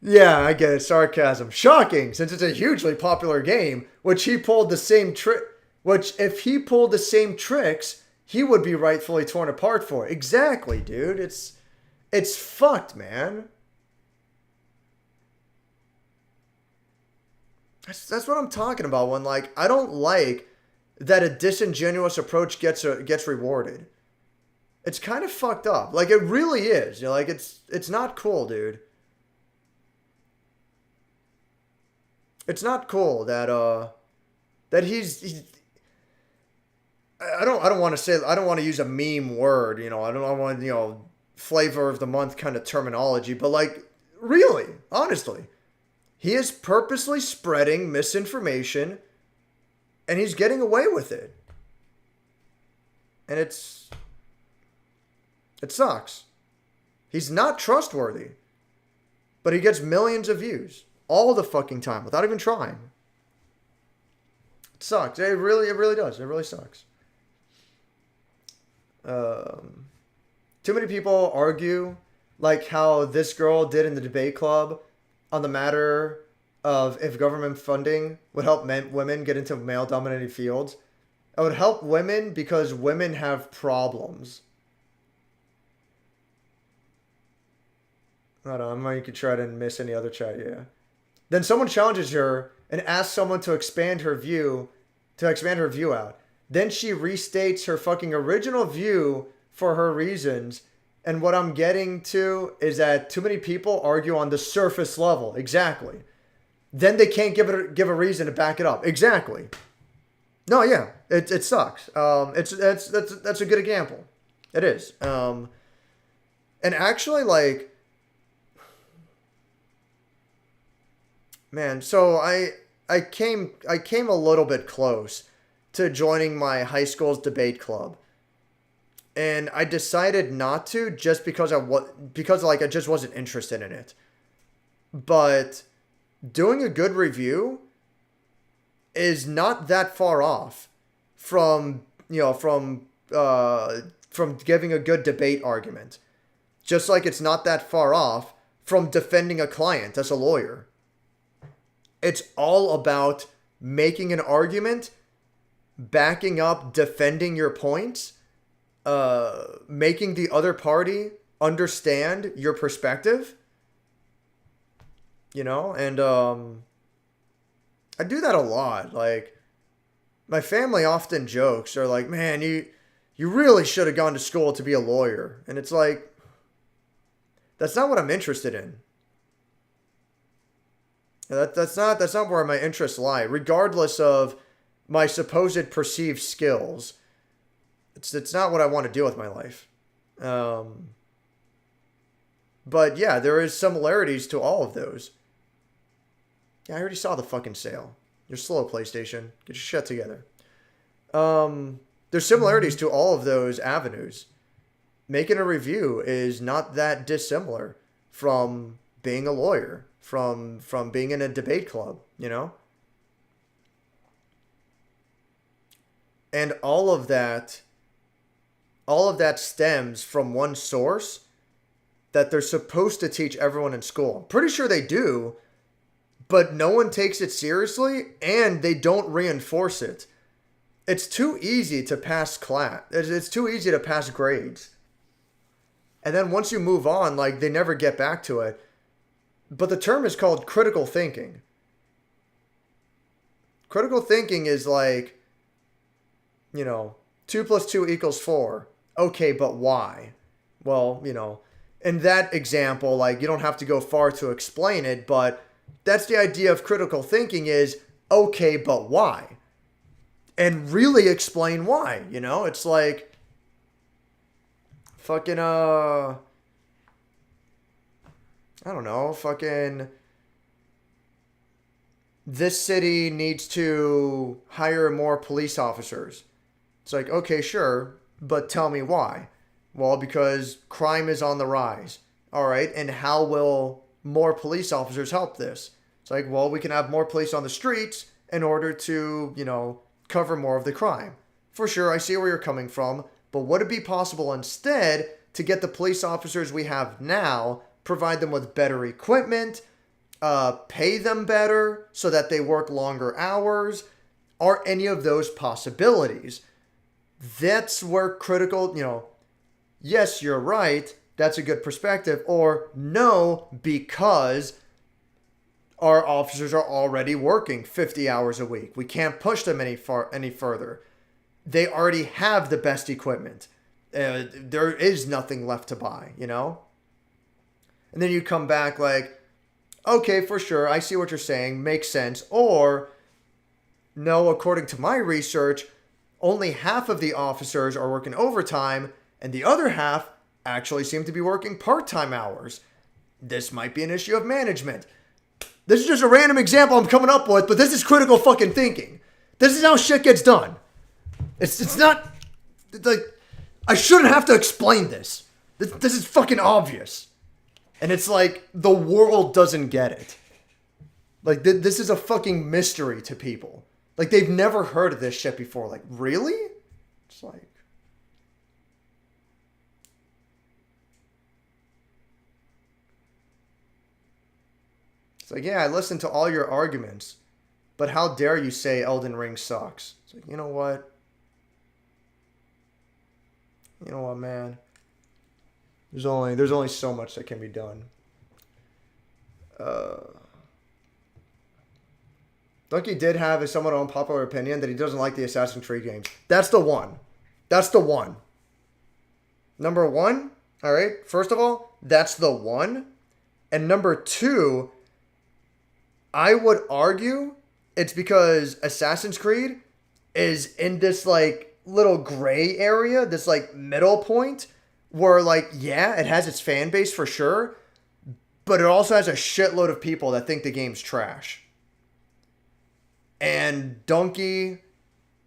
yeah, I get it. Sarcasm. Shocking, since it's a hugely popular game, which he pulled the same trick... Which, if he pulled the same tricks, he would be rightfully torn apart for. Exactly, dude. It's fucked, man. That's what I'm talking about when, like, I don't like that a disingenuous approach gets rewarded. It's kind of fucked up. Like, it really is. You know, like, it's not cool, dude. It's not cool that he's I don't want to use a meme word, you know. I don't want, you know, flavor of the month kind of terminology, but, like, really, honestly, he is purposely spreading misinformation and he's getting away with it. And it sucks. He's not trustworthy. But he gets millions of views all the fucking time without even trying. It sucks. It really does. It really sucks. Too many people argue like how this girl did in the debate club on the matter of if government funding would help women get into male-dominated fields. It would help women because women have problems. Hold on, you could try to miss any other chat, yeah. Then someone challenges her and asks someone to expand her view out. Then she restates her fucking original view for her reasons. And what I'm getting to is that too many people argue on the surface level. Exactly. Then they can't give a reason to back it up. Exactly. No, yeah, it sucks. That's a good example. It is. And actually, like, man, so I came a little bit close to joining my high school's debate club. And I decided not to just because I just wasn't interested in it. But doing a good review is not that far off from giving a good debate argument. Just like it's not that far off from defending a client as a lawyer. It's all about making an argument, backing up, defending your points, making the other party understand your perspective, you know, and I do that a lot. Like, my family often jokes, or like, man, you really should have gone to school to be a lawyer. And it's like, that's not what I'm interested in. That's not where my interests lie, regardless of my supposed perceived skills. It's not what I want to do with my life. But yeah, there is similarities to all of those. Yeah, I already saw the fucking sale. You're slow, PlayStation. Get your shit together. There's similarities to all of those avenues. Making a review is not that dissimilar from being a lawyer, from being in a debate club, you know? And all of that stems from one source that they're supposed to teach everyone in school. I'm pretty sure they do, but no one takes it seriously and they don't reinforce it. it's too easy to pass class. It's too easy to pass grades. And then once you move on, like, they never get back to it. But the term is called critical thinking. Critical thinking is like, 2 plus 2 equals 4. Okay, but why? Well, in that example, like, you don't have to go far to explain it, but that's the idea of critical thinking is, okay, but why? And really explain why, It's like, fucking, I don't know, fucking, this city needs to hire more police officers. It's like, okay, sure, but tell me why. Well, because crime is on the rise. All right, and how will more police officers help this? It's like, well, we can have more police on the streets in order to, cover more of the crime. For sure, I see where you're coming from, but would it be possible instead to get the police officers we have now, provide them with better equipment, pay them better so that they work longer hours? Are any of those possibilities? That's where critical, yes, you're right, that's a good perspective, or no, because our officers are already working 50 hours a week. We can't push them any further. They already have the best equipment. There is nothing left to buy, And then you come back like, okay, for sure, I see what you're saying, makes sense. Or, no, according to my research, only half of the officers are working overtime, and the other half actually seem to be working part-time hours. This might be an issue of management. This is just a random example I'm coming up with, but this is critical fucking thinking. This is how shit gets done. It's not, like, I shouldn't have to explain this. This is fucking obvious. And it's like, the world doesn't get it. Like, this is a fucking mystery to people. Like, they've never heard of this shit before. Like, really? It's like... It's like, yeah, I listened to all your arguments, but how dare you say Elden Ring sucks? It's like, you know what? You know what, man? There's only so much that can be done. Donkey did have a somewhat unpopular opinion that he doesn't like the Assassin's Creed games. That's the one. That's the one. Number one, all right, first of all, that's the one. And number two, I would argue it's because Assassin's Creed is in this, like, little gray area, this, like, middle point where, like, yeah, it has its fan base for sure, but it also has a shitload of people that think the game's trash. And Donkey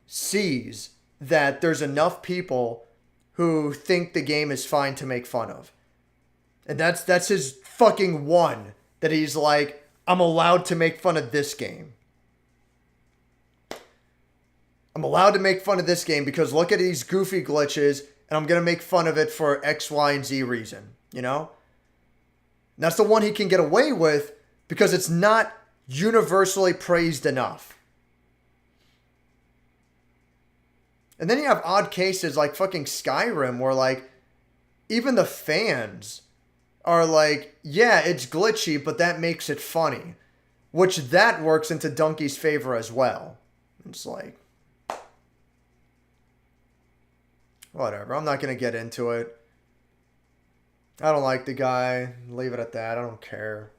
sees that there's enough people who think the game is fine to make fun of. And that's his fucking one that he's like, I'm allowed to make fun of this game. I'm allowed to make fun of this game because look at these goofy glitches and I'm going to make fun of it for X, Y, and Z reason, And that's the one he can get away with because it's not universally praised enough. And then you have odd cases like fucking Skyrim where, like, even the fans are like, yeah, it's glitchy, but that makes it funny. Which that works into Donkey's favor as well. It's like, whatever. I'm not going to get into it. I don't like the guy. Leave it at that. I don't care.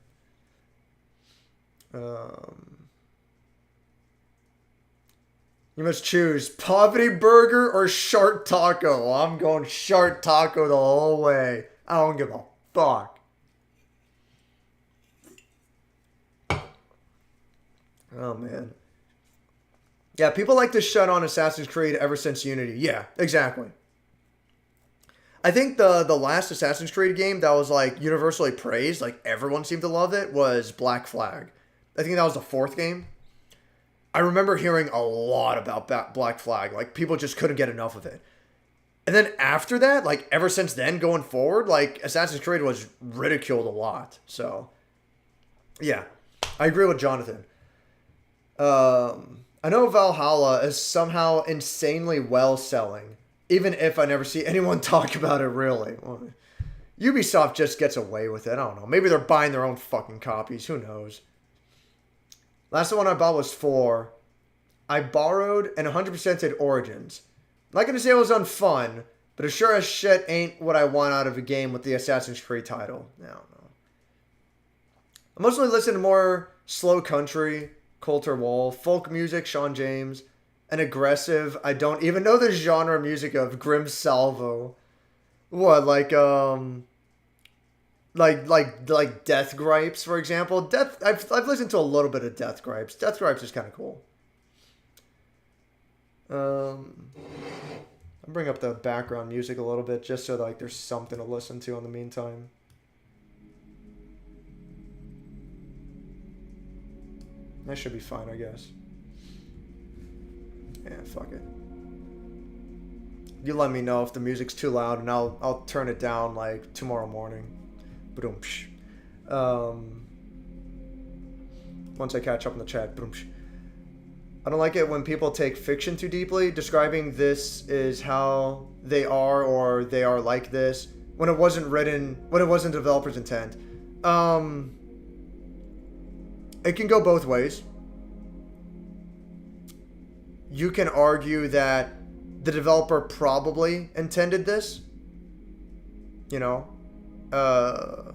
You must choose Poverty Burger or Shark Taco. Well, I'm going Shark Taco the whole way. I don't give a fuck. Oh, man. Yeah, people like to shut on Assassin's Creed ever since Unity. Yeah, exactly. I think the last Assassin's Creed game that was, like, universally praised, like, everyone seemed to love it, was Black Flag. I think that was the fourth game. I remember hearing a lot about Black Flag. Like, people just couldn't get enough of it. And then after that, like, ever since then going forward, like, Assassin's Creed was ridiculed a lot. So, yeah. I agree with Jonathan. I know Valhalla is somehow insanely well selling, even if I never see anyone talk about it really. Well, Ubisoft just gets away with it. I don't know. Maybe they're buying their own fucking copies. Who knows? Last one I bought was 4. I borrowed and 100%ed Origins. I'm not going to say it was unfun, but it sure as shit ain't what I want out of a game with the Assassin's Creed title. I don't know. I mostly listen to more slow country, Coulter Wall, folk music, Sean James, and aggressive, I don't even know the genre music of Grim Salvo. What, like Death Gripes, for example. I've listened to a little bit of Death Gripes. Death Gripes is kind of cool. I'll bring up the background music a little bit just so like there's something to listen to in the meantime. That should be fine, I guess. Yeah, fuck it. You let me know if the music's too loud, and I'll turn it down like tomorrow morning. Boom. Once I catch up in the chat. Boom. I don't like it when people take fiction too deeply, describing this is how they are or they are like this when it wasn't written, when it wasn't the developer's intent. It can go both ways. You can argue that the developer probably intended this. You know, I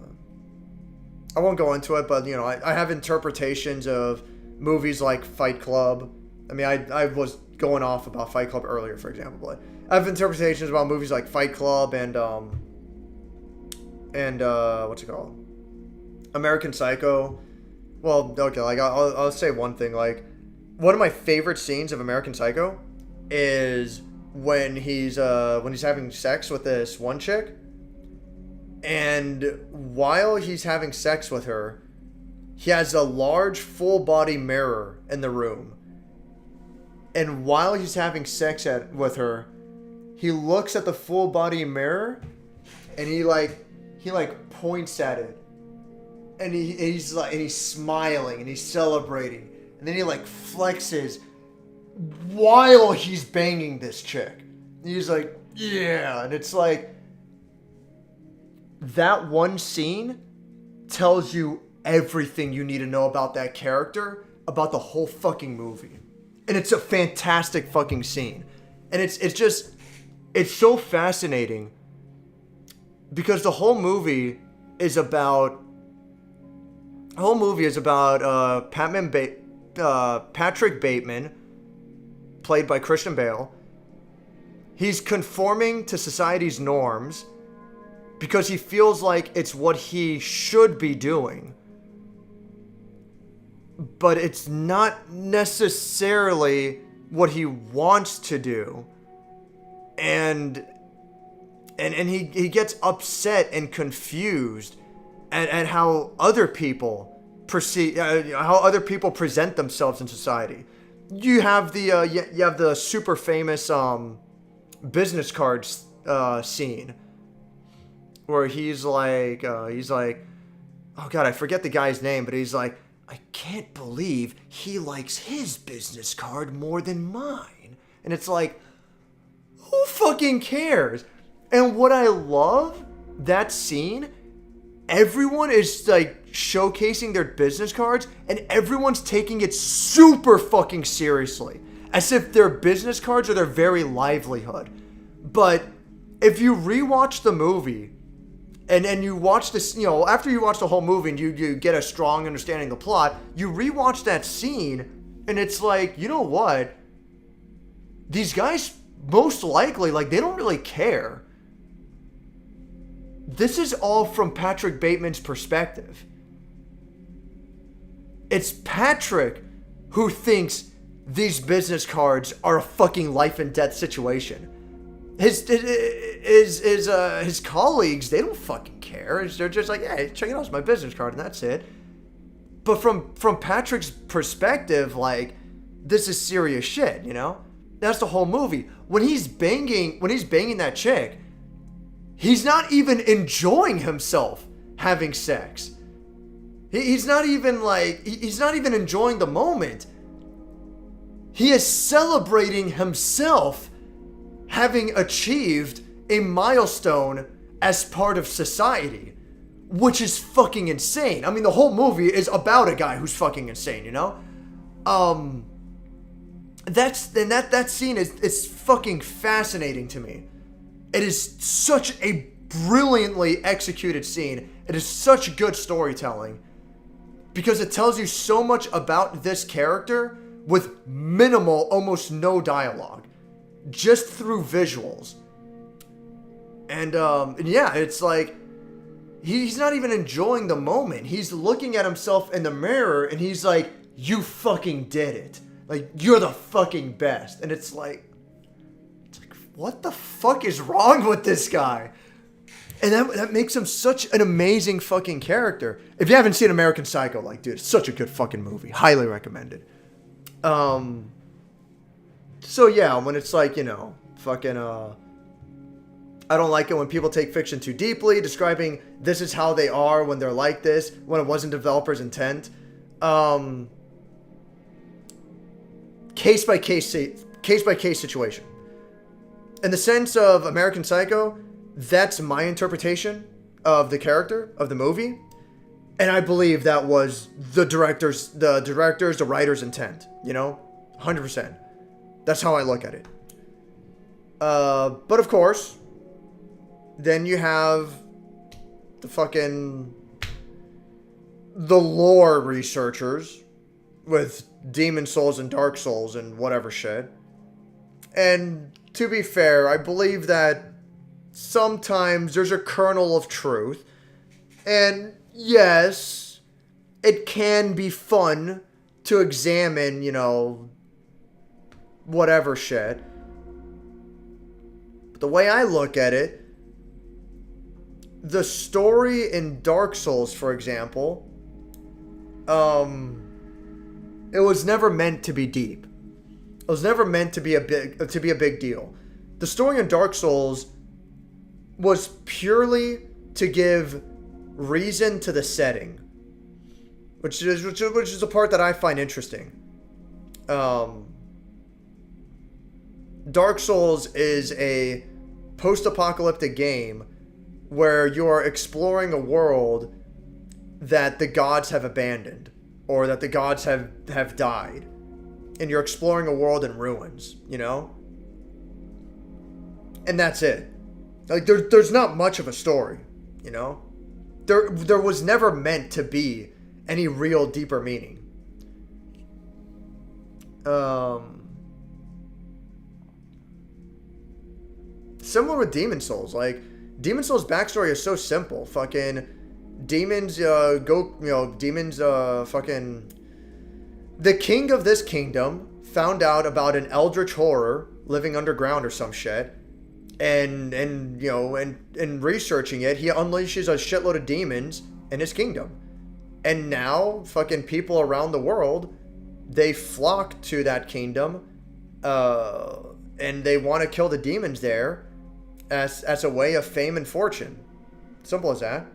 won't go into it, but you know, I have interpretations of movies like Fight Club. I mean, I was going off about Fight Club earlier, for example, but I have interpretations about movies like Fight Club and what's it called? American Psycho. Well, okay, like I'll say one thing. Like, one of my favorite scenes of American Psycho is when he's having sex with this one chick, and while he's having sex with her, he has a large full body mirror in the room. And while he's having sex with her, he looks at the full body mirror, and he points at it. And he's smiling and he's celebrating, and then he like flexes while he's banging this chick. He's like, yeah, and it's like that one scene tells you everything you need to know about that character, about the whole fucking movie, and it's a fantastic fucking scene, and it's so fascinating because the whole movie is about. The whole movie is about Patrick Bateman, played by Christian Bale. He's conforming to society's norms because he feels like it's what he should be doing. But it's not necessarily what he wants to do. And he gets upset and confused at how other people how other people present themselves in society. You have the super famous business cards scene where he's like, oh god, I forget the guy's name, but he's like, I can't believe he likes his business card more than mine. And it's like, who fucking cares? And what I love, that scene, everyone is like showcasing their business cards and everyone's taking it super fucking seriously, as if their business cards are their very livelihood. But if you rewatch the movie and you watch this, you know, after you watch the whole movie and you get a strong understanding of the plot, you rewatch that scene and it's like, you know what? These guys most likely, like, they don't really care. This is all from Patrick Bateman's perspective. It's Patrick who thinks these business cards are a fucking life and death situation. His colleagues, they don't fucking care. They're just like, hey, check it out, it's my business card, and that's it. But from Patrick's perspective, like, this is serious shit, you know? That's the whole movie. When he's banging that chick, he's not even enjoying himself having sex. He's not even enjoying the moment. He is celebrating himself having achieved a milestone as part of society, which is fucking insane. I mean, the whole movie is about a guy who's fucking insane, you know? That scene is fucking fascinating to me. It is such a brilliantly executed scene. It is such good storytelling because it tells you so much about this character with minimal, almost no dialogue, just through visuals. And yeah, it's like he's not even enjoying the moment. He's looking at himself in the mirror and he's like, "You fucking did it. Like, you're the fucking best." And it's like, what the fuck is wrong with this guy? And that makes him such an amazing fucking character. If you haven't seen American Psycho, like, dude, it's such a good fucking movie. Highly recommended. So yeah, when it's like, you know, fucking, I don't like it when people take fiction too deeply, describing this is how they are when they're like this, when it wasn't developer's intent. Case by case situation. In the sense of American Psycho, that's my interpretation of the character of the movie, and I believe that was the director's, the writer's intent. You know, 100%. That's how I look at it. But of course, then you have the lore researchers with Demon Souls and Dark Souls and whatever shit. And to be fair, I believe that sometimes there's a kernel of truth. And yes, it can be fun to examine, you know, whatever shit. But the way I look at it, the story in Dark Souls, for example, it was never meant to be deep. It was never meant to be a big deal. The story in Dark Souls was purely to give reason to the setting, which is a part that I find interesting. Dark Souls is a post-apocalyptic game where you are exploring a world that the gods have abandoned, or that the gods have died. And you're exploring a world in ruins, you know? And that's it. Like, there's not much of a story, you know? There was never meant to be any real deeper meaning. Similar with Demon Souls. Like, Demon Souls' backstory is so simple. Fucking demons, the king of this kingdom found out about an eldritch horror living underground or some shit, and researching it, he unleashes a shitload of demons in his kingdom. And now fucking people around the world, they flock to that kingdom, and they want to kill the demons there as a way of fame and fortune. Simple as that.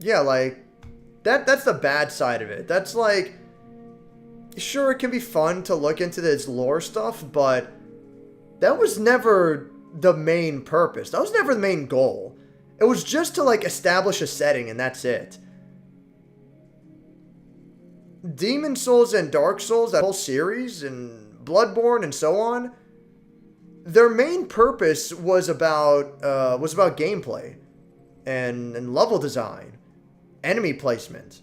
Yeah, like, that's the bad side of it. That's like, sure, it can be fun to look into this lore stuff, but that was never the main purpose. That was never the main goal. It was just to, like, establish a setting, and that's it. Demon Souls and Dark Souls, that whole series, and Bloodborne and so on, their main purpose was about gameplay and level design, enemy placement.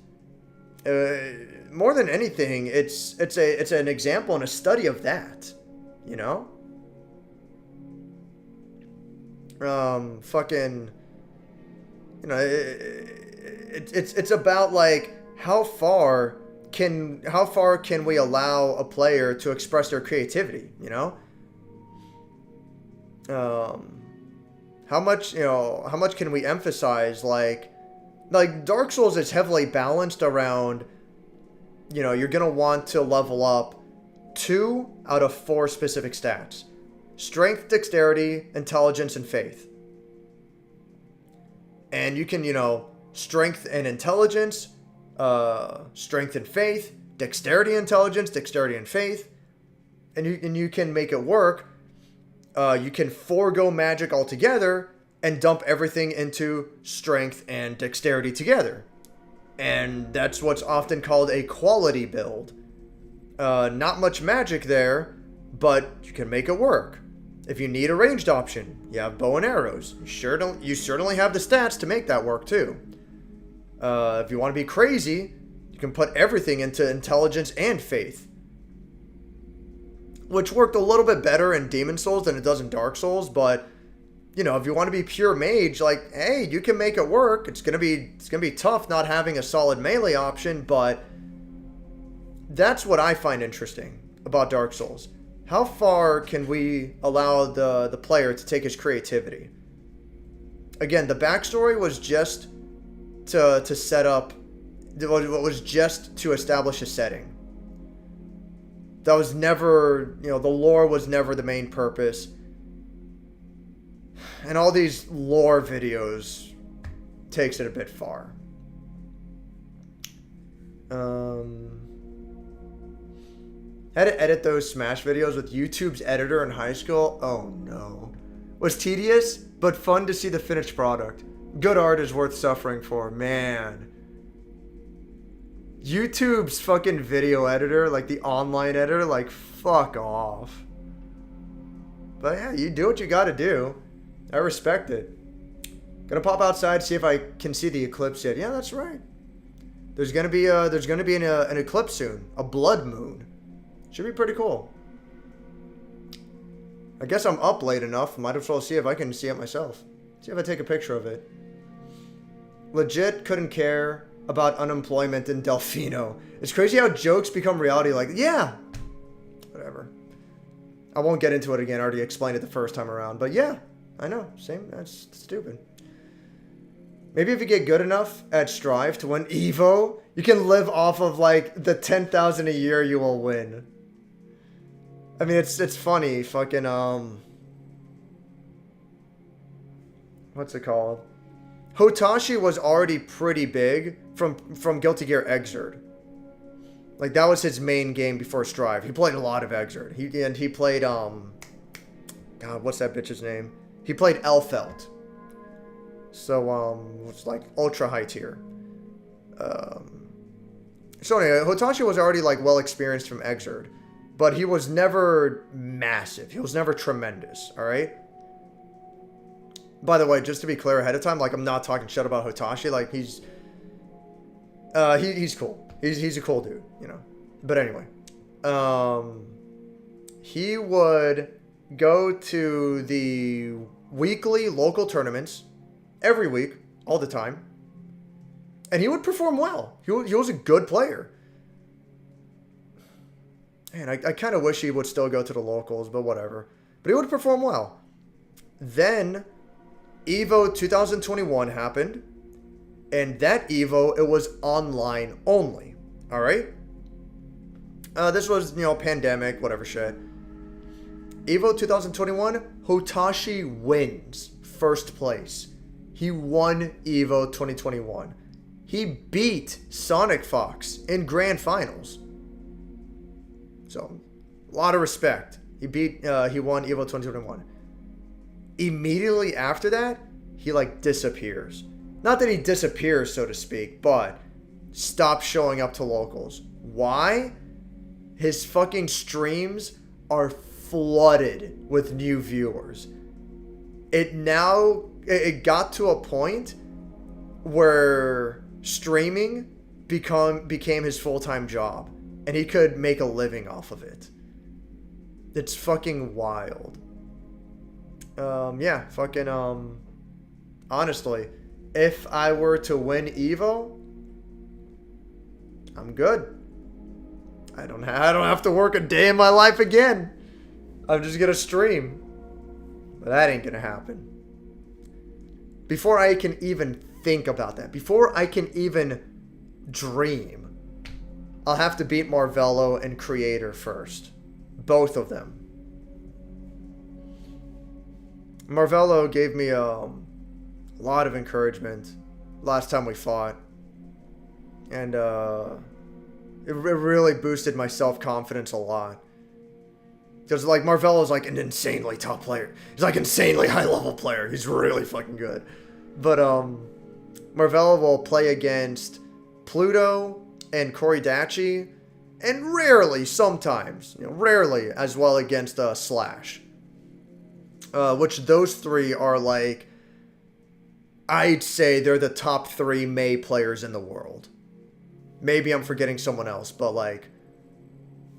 More than anything, it's an example and a study of that, you know. It's about, like, how far can we allow a player to express their creativity, you know? How much can we emphasize, like Dark Souls is heavily balanced around, you know, you're going to want to level up 2 out of 4 specific stats. Strength, dexterity, intelligence, and faith. And you can, you know, strength and intelligence, strength and faith, dexterity, intelligence, dexterity, and faith, and you can make it work. You can forego magic altogether and dump everything into strength and dexterity together. And that's what's often called a quality build. Not much magic there, but you can make it work. If you need a ranged option, you have bow and arrows. You certainly have the stats to make that work too. If you want to be crazy, you can put everything into intelligence and faith. Which worked a little bit better in Demon Souls than it does in Dark Souls, but you know, if you want to be pure mage, like, hey, you can make it work. It's gonna be tough not having a solid melee option, but that's what I find interesting about Dark Souls. How far can we allow the player to take his creativity? Again, the backstory was just to set up, what was just to establish a setting. That was never, you know, the lore was never the main purpose. And all these lore videos takes it a bit far. Had to edit those Smash videos with YouTube's editor in high school. Oh no. Was tedious, but fun to see the finished product. Good art is worth suffering for, man. YouTube's fucking video editor, like the online editor, like fuck off. But yeah, you do what you gotta do. I respect it. Gonna pop outside, see if I can see the eclipse yet. Yeah, that's right. There's gonna be an eclipse soon, a blood moon. Should be pretty cool. I guess I'm up late enough. Might as well see if I can see it myself. See if I take a picture of it. Legit couldn't care about unemployment in Delfino. It's crazy how jokes become reality. Like, yeah, whatever. I won't get into it again. I already explained it the first time around. But yeah, I know. Same. That's stupid. Maybe if you get good enough at Strive to win Evo, you can live off of like the 10,000 a year you will win. I mean, it's funny. Fucking what's it called? Hotashi was already pretty big from Guilty Gear Xrd. Like that was his main game before Strive. He played a lot of Xrd. He played God, what's that bitch's name? He played Elfelt. So it's like ultra high tier. So anyway, Hotashi was already like well experienced from Xrd, but he was never massive. He was never tremendous. All right. By the way, just to be clear ahead of time, like I'm not talking shit about Hotashi. Like he's cool. He's a cool dude, you know. But anyway, he would go to the weekly local tournaments every week, all the time, and he would perform well. He was a good player. Man, I kind of wish he would still go to the locals, but whatever. But he would perform well. Then Evo 2021 happened, and that Evo, it was online only. All right? This was, you know, pandemic, whatever shit. Evo 2021, Hotashi wins first place. He won Evo 2021. He beat Sonic Fox in grand finals. So, a lot of respect. He won Evo 2021. Immediately after that, he like disappears. Not that he disappears, so to speak, but stops showing up to locals. Why? His fucking streams are flooded with new viewers. It got to a point where streaming became his full-time job, and he could make a living off of it. It's fucking wild. Yeah, fucking, honestly, if I were to win Evo, I'm good. I don't have to work a day in my life again. I'm just gonna stream. But that ain't gonna happen. Before I can even think about that, before I can even dream, I'll have to beat Marvello and Creator first. Both of them. Marvello gave me a lot of encouragement last time we fought. And It really boosted my self-confidence a lot. Because, like, Marvello's, like, an insanely top player. He's, like, insanely high-level player. He's really fucking good. But, Marvello will play against Pluto and Koridachi, and rarely, sometimes, rarely, as well against Slash. Which those three are, like, I'd say they're the top 3 Mei players in the world. Maybe I'm forgetting someone else, but, like,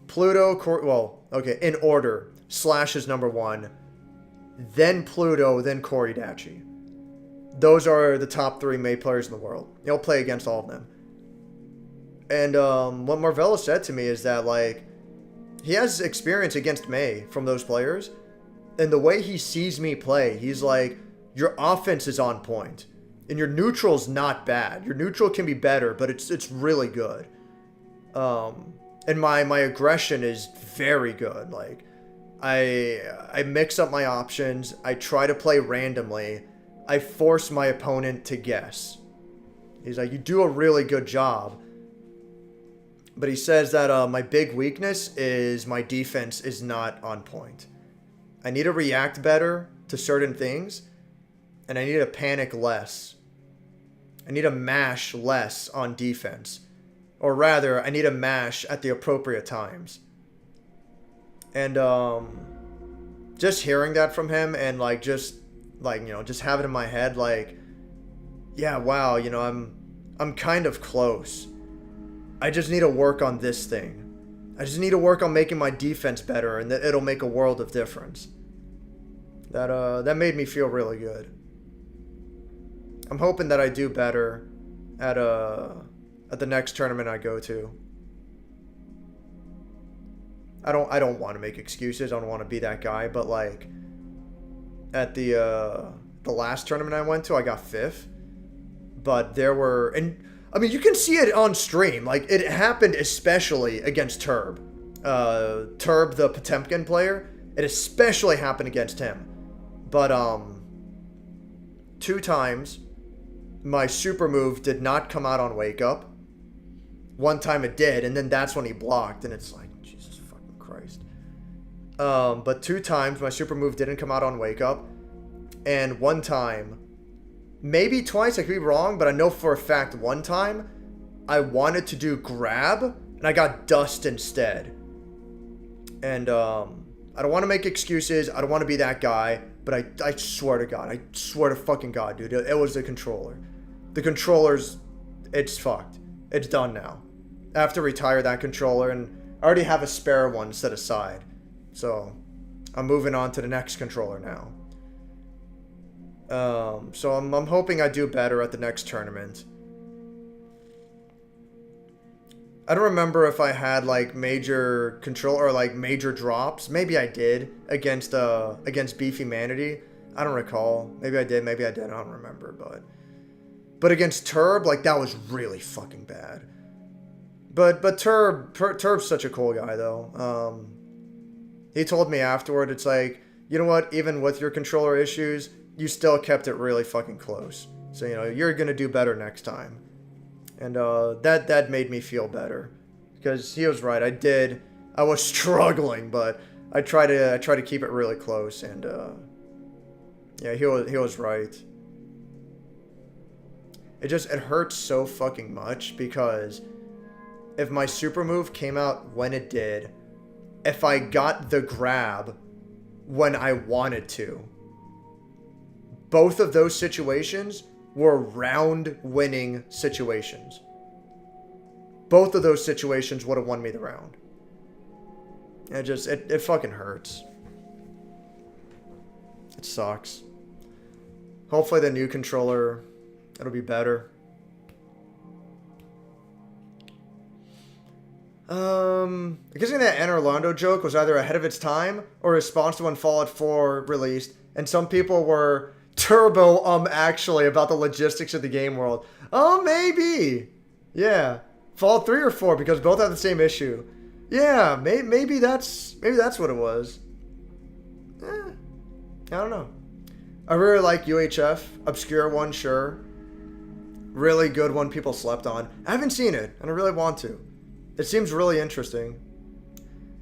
Pluto, okay, in order. Slash is number 1, then Pluto, then Koridachi. Those are the top 3 Mei players in the world. He'll play against all of them. And what Marvello said to me is that, like, he has experience against Mei from those players. And the way he sees me play, he's like, your offense is on point. And your neutral's not bad. Your neutral can be better, but it's really good. And my aggression is very good. Like, I mix up my options. I try to play randomly. I force my opponent to guess. He's like, you do a really good job. But he says that my big weakness is my defense is not on point. I need to react better to certain things. And I need to panic less. I need to mash less on defense. Or rather, I need to mash at the appropriate times. And just hearing that from him and just have it in my head, like, yeah, wow, I'm kind of close. I just need to work on this thing. I just need to work on making my defense better, and it'll make a world of difference. That made me feel really good. I'm hoping that I do better at the next tournament I go to. I don't want to make excuses. I don't want to be that guy, but like at the last tournament I went to, I got 5th. But there were, and I mean, you can see it on stream. Like, it happened especially against Turb. Turb, the Potemkin player, it especially happened against him. But 2 times my super move did not come out on wake up. 1 time it did, and then that's when he blocked, and it's like, Jesus fucking Christ. But 2 times my super move didn't come out on wake up, and 1 time, maybe twice, I could be wrong, but I know for a fact 1 time I wanted to do grab, and I got dust instead. And I don't want to make excuses. I don't want to be that guy, but I swear to God, I swear to fucking God, dude, it was the controller. The controller's, it's fucked. It's done now. I have to retire that controller, and I already have a spare one set aside. So I'm moving on to the next controller now. So I'm hoping I do better at the next tournament. I don't remember if I had like major control or like major drops. Maybe I did against Beefy Manatee. I don't recall. Maybe I did, maybe I didn't. I don't remember, but against Turb, like, that was really fucking bad. But Turb's such a cool guy though. He told me afterward, it's like, you know what, even with your controller issues, you still kept it really fucking close. So, you're gonna do better next time. And that made me feel better. Because he was right, I was struggling, but I try to keep it really close, and yeah, he was right. It hurts so fucking much, because if my super move came out when it did, if I got the grab when I wanted to, both of those situations were round-winning situations. Both of those situations would have won me the round. It fucking hurts. It sucks. Hopefully the new controller, it'll be better. I guess that Anne Orlando joke was either ahead of its time or a response to when Fallout 4 released, and some people were turbo actually about the logistics of the game world. Oh, maybe. Yeah. Fallout 3 or 4, because both have the same issue. Yeah, maybe that's what it was. I don't know. I really like UHF. Obscure one, sure. Really good one people slept on. I haven't seen it, and I really want to. It seems really interesting.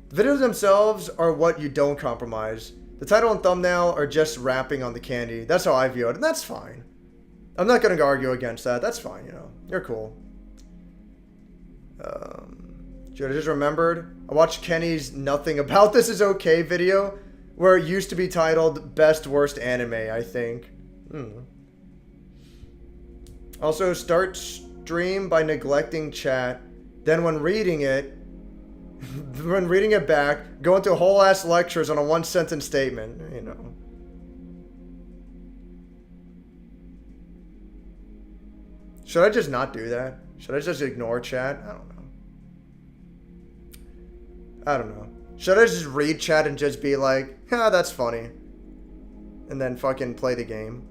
The videos themselves are what you don't compromise. The title and thumbnail are just rapping on the candy. That's how I view it, and that's fine. I'm not going to argue against that. That's fine, you know. You're cool. I just remembered, I watched Kenny's Nothing About This Is Okay video, where it used to be titled Best Worst Anime, I think. Also, start stream by neglecting chat. Then when reading it back, go into whole ass lectures on a one sentence statement, you know. Should I just not do that? Should I just ignore chat? I don't know. Should I just read chat and just be like, yeah, that's funny, and then fucking play the game?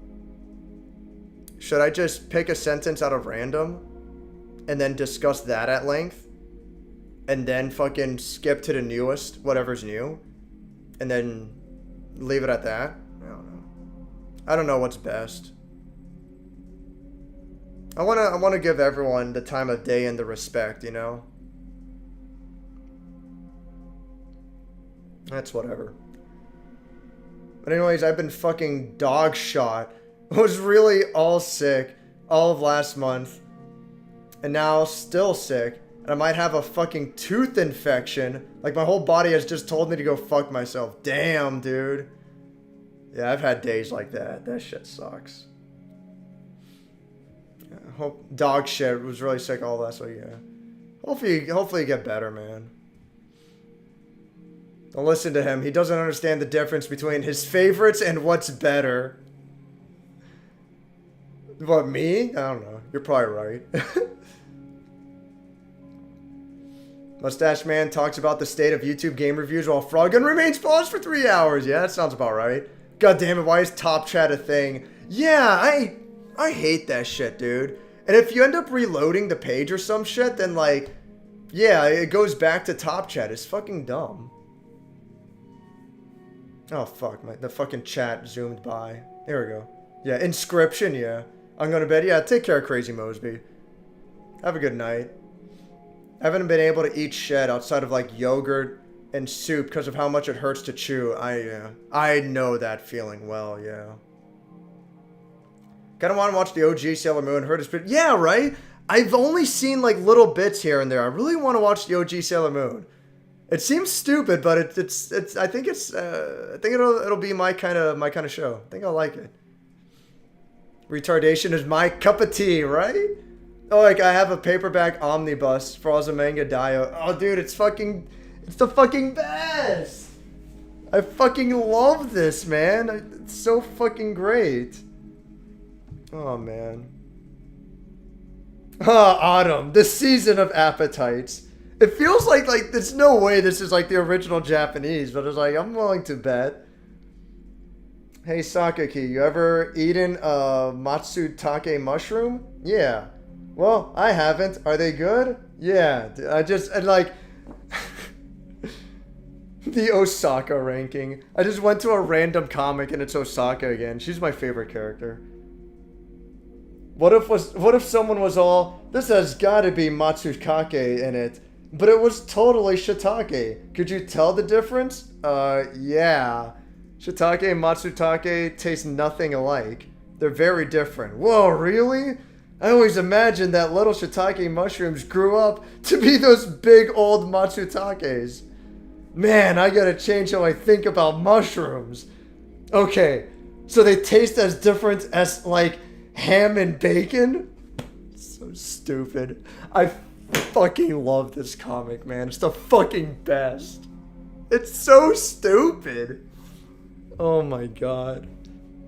Should I just pick a sentence out of random and then discuss that at length, and then fucking skip to the newest, whatever's new, and then leave it at that? I don't know. I don't know what's best. I wanna give everyone the time of day and the respect, you know? That's whatever. But anyways, I've been fucking dog shot. I was really all sick all of last month. And now still sick. And I might have a fucking tooth infection. Like my whole body has just told me to go fuck myself. Damn, dude. Yeah, I've had days like that. That shit sucks. Yeah, hope dog shit was really sick all last week, yeah. Hopefully you get better, man. Don't listen to him. He doesn't understand the difference between his favorites and what's better. What, me? I don't know. You're probably right. Mustache Man talks about the state of YouTube game reviews while Frogun remains paused for 3 hours. Yeah, that sounds about right. God damn it, why is Top Chat a thing? Yeah, I hate that shit, dude. And if you end up reloading the page or some shit, then like, yeah, it goes back to Top Chat. It's fucking dumb. Oh, fuck. The fucking chat zoomed by. There we go. Yeah, Inscription, yeah. I'm going to bed. Yeah, take care, Crazy Mosby. Have a good night. I haven't been able to eat shit outside of, like, yogurt and soup because of how much it hurts to chew. I know that feeling well, yeah. Kind of want to watch the OG Sailor Moon. Heard it's been... Yeah, right? I've only seen, like, little bits here and there. I really want to watch the OG Sailor Moon. It seems stupid, but it's I think it'll be my kind of show. I think I'll like it. Retardation is my cup of tea, right? Oh, like I have a paperback omnibus for Azumanga Daioh. Oh, dude, it's the fucking best. I fucking love this, man. It's so fucking great. Oh man. Autumn, the season of appetites. It feels like there's no way this is like the original Japanese, but it's like, I'm willing to bet. Hey, Sakaki, you ever eaten a matsutake mushroom? Yeah. Well, I haven't. Are they good? Yeah. And like, the Osaka ranking. I just went to a random comic and it's Osaka again. She's my favorite character. What if someone was all, this has gotta be matsukake in it. But it was totally shiitake. Could you tell the difference? Yeah. Shiitake and matsutake taste nothing alike. They're very different. Whoa, really? I always imagined that little shiitake mushrooms grew up to be those big old matsutakes. Man, I gotta change how I think about mushrooms. Okay, so they taste as different as, like, ham and bacon? So stupid. I fucking love this comic, man. It's the fucking best. It's so stupid. Oh my god.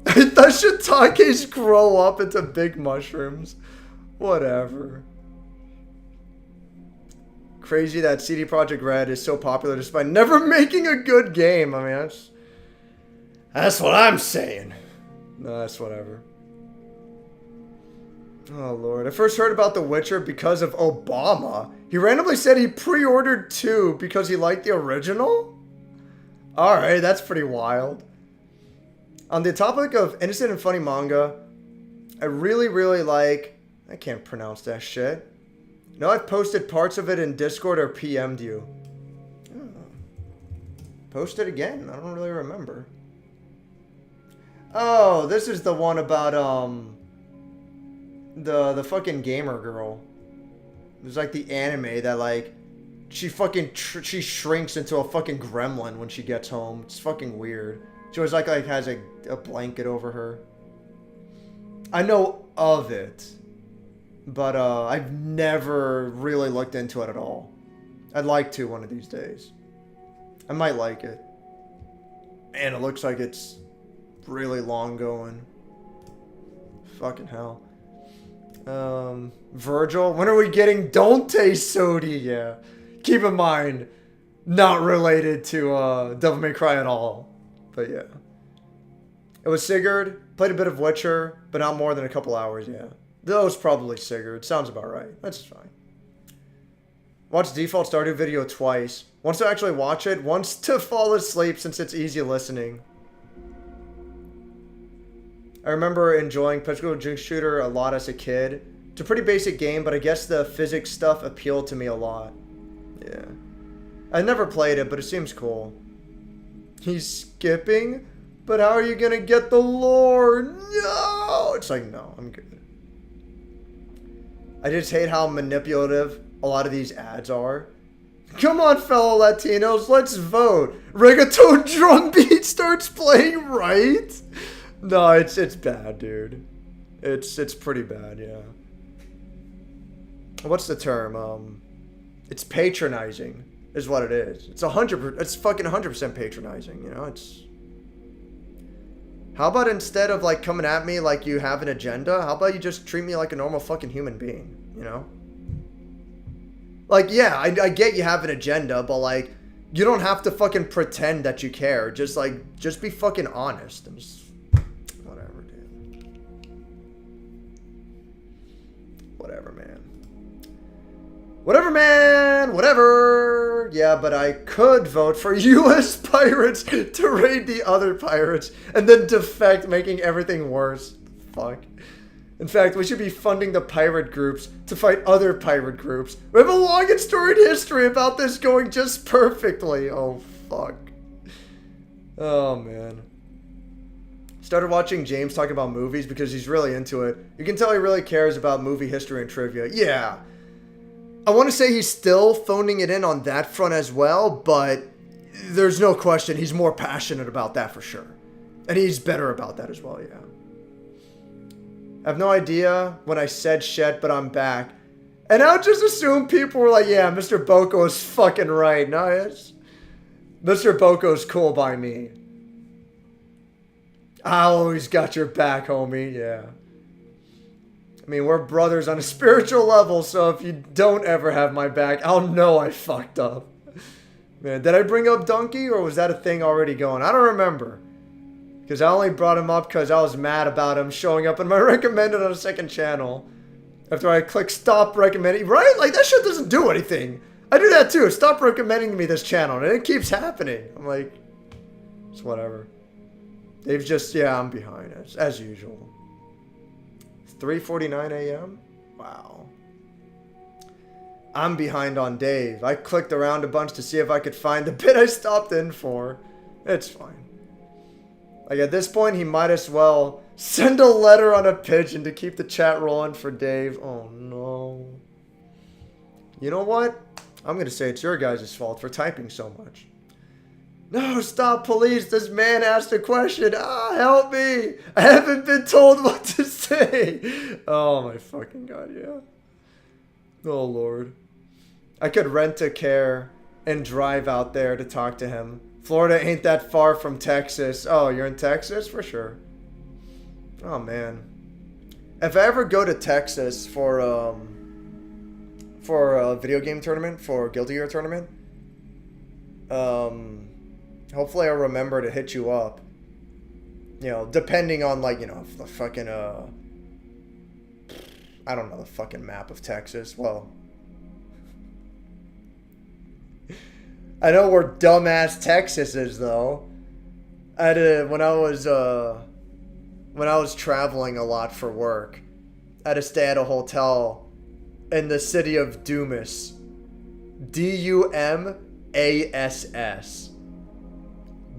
I thought shiitakes grow up into big mushrooms. Whatever. Crazy that CD Projekt Red is so popular despite never making a good game. I mean, that's what I'm saying. No, that's whatever. Oh, Lord. I first heard about The Witcher because of Obama. He randomly said he pre-ordered 2 because he liked the original? Alright, that's pretty wild. On the topic of innocent and funny manga, I really like... I can't pronounce that shit. No, I've posted parts of it in Discord or PM'd you. Oh. Post it again? I don't really remember. Oh, this is the one about, the fucking gamer girl. It was like the anime that, like, she fucking, she shrinks into a fucking gremlin when she gets home. It's fucking weird. She always, like has a blanket over her. I know of it. But, I've never really looked into it at all. I'd like to one of these days. I might like it. And it looks like it's really long going. Fucking hell. Virgil, when are we getting Don't Taste Sodi? Yeah. Keep in mind, not related to, Devil May Cry at all. But yeah. It was Sigurd. Played a bit of Witcher, but not more than a couple hours, yeah. That was probably Sigurd. Sounds about right. That's fine. Watched Default Stardew video twice. Once to actually watch it, once to fall asleep since it's easy listening. I remember enjoying Physical Jinx Shooter a lot as a kid. It's a pretty basic game, but I guess the physics stuff appealed to me a lot. Yeah. I never played it, but it seems cool. He's skipping? But how are you gonna get the lore? No! It's like, no, I'm good. I just hate how manipulative a lot of these ads are. Come on, fellow Latinos, let's vote. Reggaeton drum beat starts playing, right? No, it's bad, dude. It's pretty bad, yeah. What's the term? It's patronizing, is what it is. It's fucking 100% patronizing, you know? It's. How about instead of, like, coming at me like you have an agenda, how about you just treat me like a normal fucking human being, you know? Like, yeah, I get you have an agenda, but, like, you don't have to fucking pretend that you care. Just be fucking honest. And just, whatever, dude. Whatever, man. Whatever, man. Whatever. Yeah, but I could vote for U.S. pirates to raid the other pirates and then defect, making everything worse. Fuck. In fact, we should be funding the pirate groups to fight other pirate groups. We have a long and storied history about this going just perfectly. Oh, fuck. Oh, man. Started watching James talk about movies because he's really into it. You can tell he really cares about movie history and trivia. Yeah. I want to say he's still phoning it in on that front as well, but there's no question he's more passionate about that for sure. And he's better about that as well, yeah. I have no idea when I said shit, but I'm back. And I'll just assume people were like, yeah, Mr. Boko is fucking right. No, yes. Mr. Boko's cool by me. I always got your back, homie, yeah. I mean, we're brothers on a spiritual level, so if you don't ever have my back, I'll know I fucked up. Man, did I bring up Donkey, or was that a thing already going? I don't remember. Because I only brought him up because I was mad about him showing up in my recommended on a second channel. After I click stop recommending, right? Like, that shit doesn't do anything. I do that too. Stop recommending me this channel, and it keeps happening. I'm like, it's whatever. They've just, yeah, I'm behind, as usual. 3:49 a.m.? Wow. I'm behind on Dave. I clicked around a bunch to see if I could find the bit I stopped in for. It's fine. Like, at this point, he might as well send a letter on a pigeon to keep the chat rolling for Dave. Oh, no. You know what? I'm going to say it's your guys' fault for typing so much. No, stop, police. This man asked a question. Ah, help me. I haven't been told what to say. Oh, my fucking God, yeah. Oh, Lord. I could rent a car and drive out there to talk to him. Florida ain't that far from Texas. Oh, you're in Texas? For sure. Oh, man. If I ever go to Texas for a video game tournament, for a Guilty Gear tournament, hopefully I'll remember to hit you up. You know, depending on, like, you know, the fucking, I don't know the fucking map of Texas. Well, I know where dumbass Texas is, though. When I was traveling a lot for work, I had to stay at a hotel in the city of Dumas. Dumass.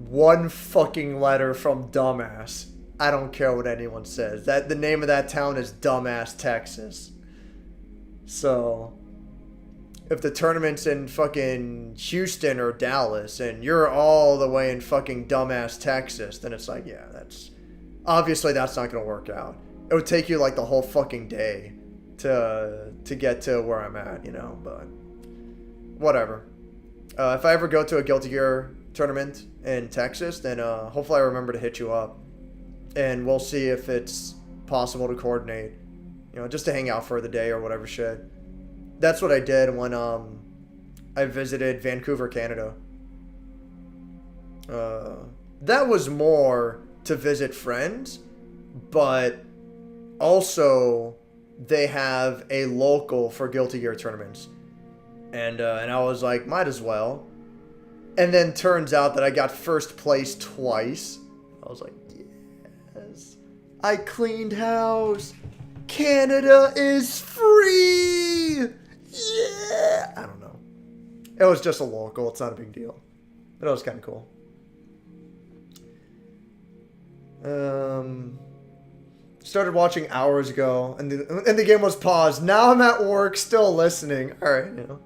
One fucking letter from dumbass. I don't care what anyone says. That the name of that town is Dumbass, Texas. So, if the tournament's in fucking Houston or Dallas and you're all the way in fucking Dumbass, Texas, then it's like, yeah, that's obviously that's not gonna work out. It would take you like the whole fucking day to get to where I'm at, you know, but whatever. If I ever go to a Guilty Gear tournament in Texas, then hopefully I remember to hit you up. And we'll see if it's possible to coordinate, you know, just to hang out for the day or whatever shit. That's what I did when I visited Vancouver, Canada. That was more to visit friends, but also they have a local for Guilty Gear tournaments. And I was like, might as well. And then turns out that I got first place twice. I was like, yes. I cleaned house. Canada is free. Yeah. I don't know. It was just a local. It's not a big deal. But it was kind of cool. Started watching hours ago. And the game was paused. Now I'm at work still listening. Alright, you know.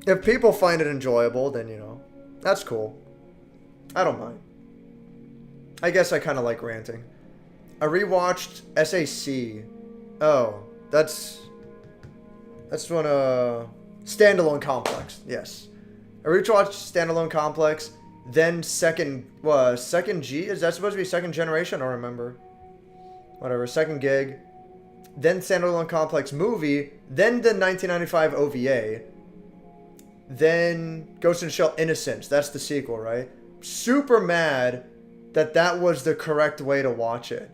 If people find it enjoyable, then, you know, that's cool. I don't mind. I guess I kind of like ranting. I rewatched SAC. Oh, that's when, Standalone Complex. Yes. I rewatched Standalone Complex, then Second G? Is that supposed to be Second Generation? I don't remember. Whatever, Second Gig. Then Standalone Complex movie, then the 1995 OVA. Then Ghost in the Shell Innocence. That's the sequel, right? Super mad that was the correct way to watch it.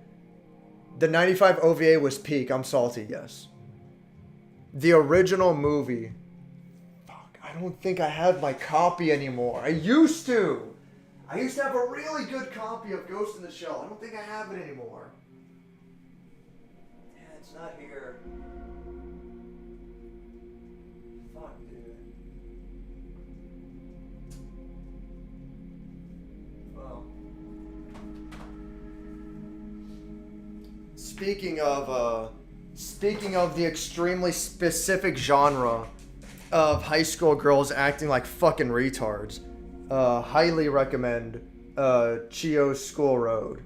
The 95 OVA was peak. I'm salty, yes. The original movie. Fuck, I don't think I have my copy anymore. I used to have a really good copy of Ghost in the Shell. I don't think I have it anymore. Yeah, it's not here. Fuck, dude. Well, speaking of the extremely specific genre of high school girls acting like fucking retards, highly recommend Chio's School Road.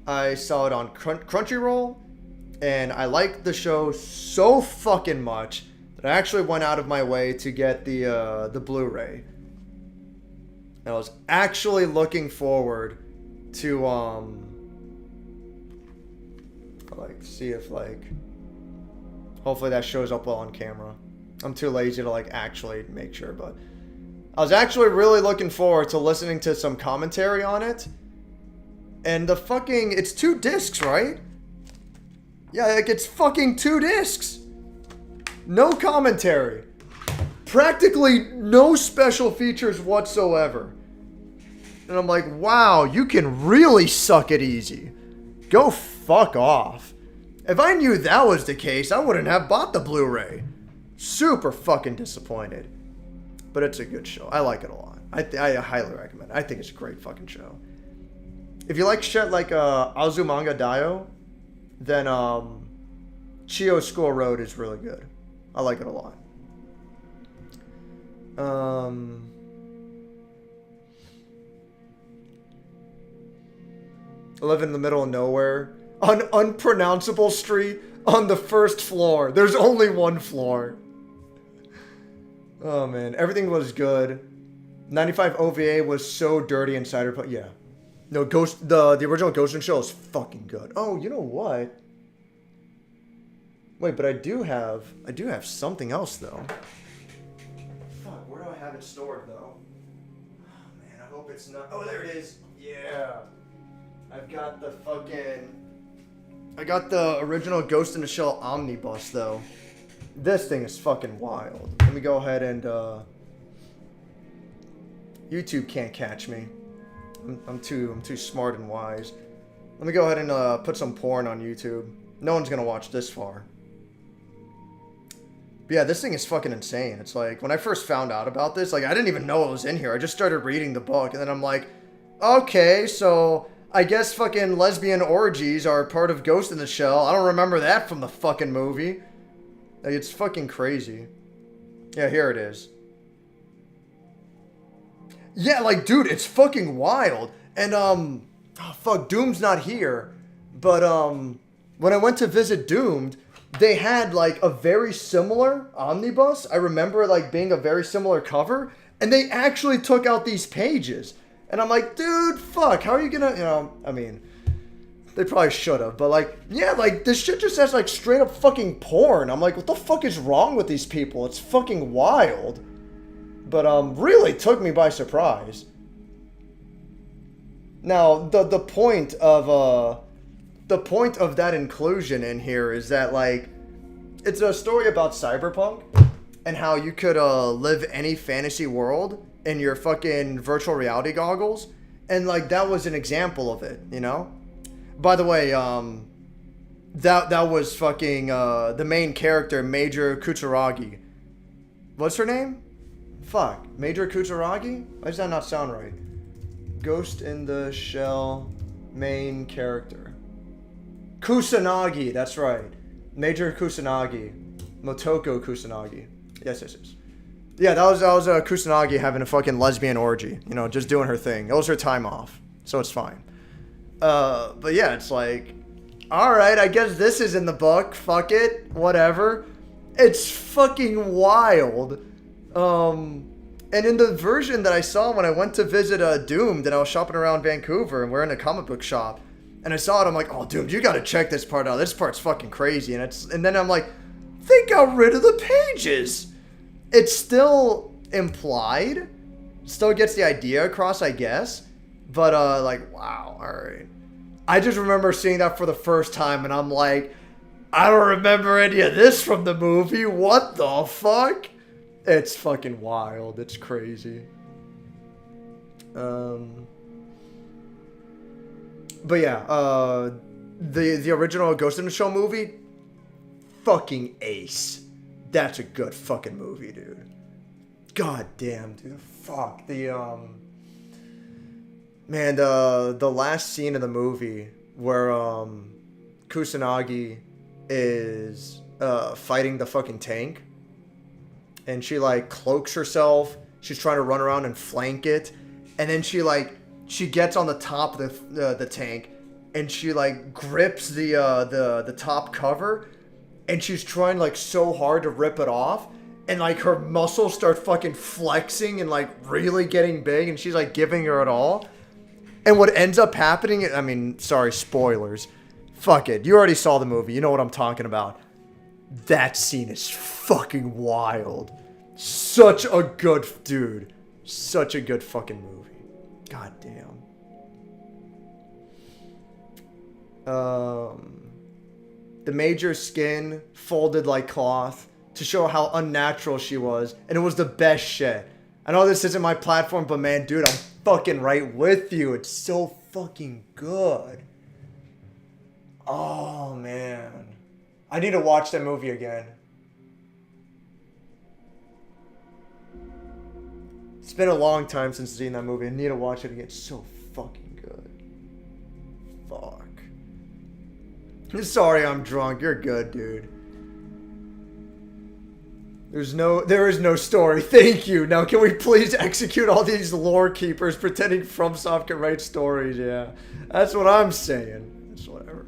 I saw it on Crunchyroll, and I liked the show so fucking much that I actually went out of my way to get the Blu-ray. And I was actually looking forward to like see if like hopefully that shows up well on camera. I'm too lazy to like actually make sure, but I was actually really looking forward to listening to some commentary on it. And the fucking it's 2 discs, right? Yeah, like it's fucking 2 discs. No commentary. Practically no special features whatsoever. And I'm like, wow, you can really suck it easy. Go fuck off. If I knew that was the case, I wouldn't have bought the Blu-ray. Super fucking disappointed. But it's a good show. I like it a lot. I highly recommend it. I think it's a great fucking show. If you like shit like Azumanga Daioh, then Chio's School Road is really good. I like it a lot. I live in the middle of nowhere on unpronounceable street on the 1st floor. There's only 1 floor. Oh man, everything was good. 95 OVA was so dirty and cyberpunk. Yeah. No, the original Ghost in the Shell is fucking good. Oh, you know what? Wait, but I do have something else though. Fuck, where do I have it stored though? Oh man, I hope it's not. Oh, there it is. Yeah. I got the original Ghost in the Shell Omnibus though. This thing is fucking wild. Let me go ahead and YouTube can't catch me. I'm too smart and wise. Let me go ahead and put some porn on YouTube. No one's gonna watch this far. But yeah, this thing is fucking insane. It's like, when I first found out about this, like, I didn't even know it was in here. I just started reading the book, and then I'm like, okay, so I guess fucking lesbian orgies are part of Ghost in the Shell. I don't remember that from the fucking movie. Like, it's fucking crazy. Yeah, here it is. Yeah, like, dude, it's fucking wild. And, oh, fuck, Doom's not here. But, when I went to visit Doomed, they had, like, a very similar omnibus. I remember it, like, being a very similar cover. And they actually took out these pages. And I'm like, dude, fuck, how are you gonna, you know, I mean, they probably should have. But, like, yeah, like, this shit just has, like, straight up fucking porn. I'm like, what the fuck is wrong with these people? It's fucking wild. But, really took me by surprise. Now, the point of that inclusion in here is that, like, it's a story about cyberpunk and how you could live any fantasy world in your fucking virtual reality goggles, and like that was an example of it, you know. By the way, that was fucking the main character, Major Kutaragi. What's her name? Fuck, Major Kutaragi? Why does that not sound right? Ghost in the Shell main character. Kusanagi, that's right. Major Kusanagi. Motoko Kusanagi. Yes. Yeah, that was Kusanagi having a fucking lesbian orgy. You know, just doing her thing. It was her time off. So it's fine. But yeah, it's like, alright, I guess this is in the book. Fuck it. Whatever. It's fucking wild. And in the version that I saw when I went to visit Doomed and I was shopping around Vancouver and we're in a comic book shop, and I saw it, I'm like, oh, dude, you gotta check this part out. This part's fucking crazy. And then I'm like, they got rid of the pages. It's still implied. Still gets the idea across, I guess. But, like, wow, alright. I just remember seeing that for the first time, and I'm like, I don't remember any of this from the movie. What the fuck? It's fucking wild. It's crazy. But yeah, the original Ghost in the Shell movie, fucking ace. That's a good fucking movie, dude. God damn, dude. Fuck. Man, the last scene of the movie where Kusanagi is fighting the fucking tank, and she like cloaks herself. She's trying to run around and flank it, and then she gets on the top of the tank, and she like grips the top cover, and she's trying like so hard to rip it off, and like her muscles start fucking flexing and like really getting big, and she's like giving her it all. And what ends up happening, I mean, sorry, spoilers. Fuck it. You already saw the movie. You know what I'm talking about. That scene is fucking wild. Such a good dude. Such a good fucking movie. God damn. The Major's skin folded like cloth to show how unnatural she was. And it was the best shit. I know this isn't my platform, but man, dude, I'm fucking right with you. It's so fucking good. Oh, man. I need to watch that movie again. It's been a long time since I've seen that movie. I need to watch it again. It's so fucking good. Fuck. Sorry I'm drunk. You're good, dude. There is no story. Thank you. Now, can we please execute all these lore keepers pretending FromSoft can write stories? Yeah. That's what I'm saying. It's whatever.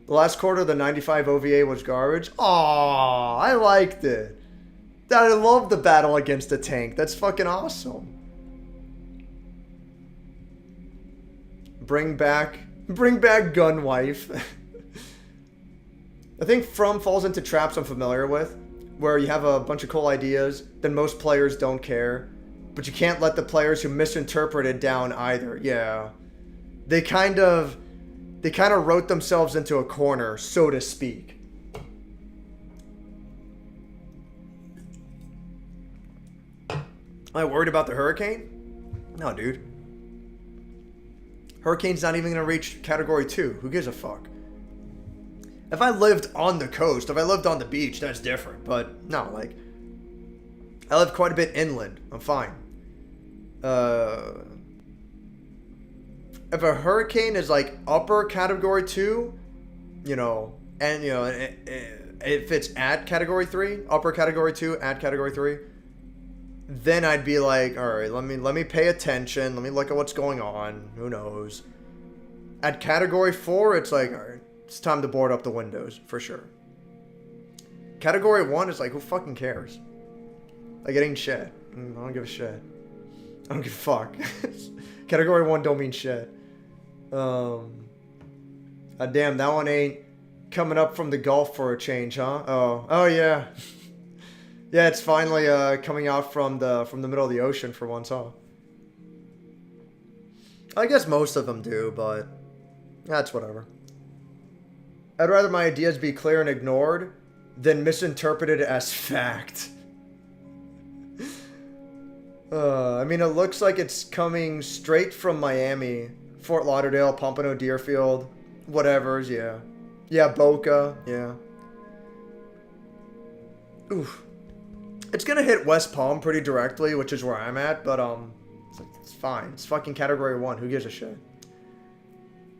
The last quarter of the 95 OVA was garbage. Aww, I liked it. I love the battle against the tank. That's fucking awesome. Bring back Gunwife. I think From falls into traps I'm familiar with, where you have a bunch of cool ideas, then most players don't care, but you can't let the players who misinterpret it down either. Yeah. They kind of wrote themselves into a corner, so to speak. Am I worried about the hurricane? No, dude. Hurricane's not even going to reach Category 2. Who gives a fuck? If I lived on the coast, if I lived on the beach, that's different. But no, like, I live quite a bit inland. I'm fine. If a hurricane is like upper category 2, and if it's at category 3, upper category 2, at category 3, then I'd be like, all right, let me pay attention. Let me look at what's going on. Who knows? At category 4, it's like, all right, it's time to board up the windows for sure. Category 1 is like, who fucking cares? Like, it ain't shit. I don't give a shit. I don't give a fuck. Category 1 don't mean shit. Damn, that one ain't coming up from the Gulf for a change, huh? Oh yeah. Yeah, it's finally coming out from the middle of the ocean for once, huh? I guess most of them do, but that's whatever. I'd rather my ideas be clear and ignored than misinterpreted as fact. I mean, it looks like it's coming straight from Miami, Fort Lauderdale, Pompano, Deerfield, whatever's, yeah. Yeah, Boca, yeah. Oof. It's gonna hit West Palm pretty directly, which is where I'm at, but, it's fine. It's fucking category 1. Who gives a shit?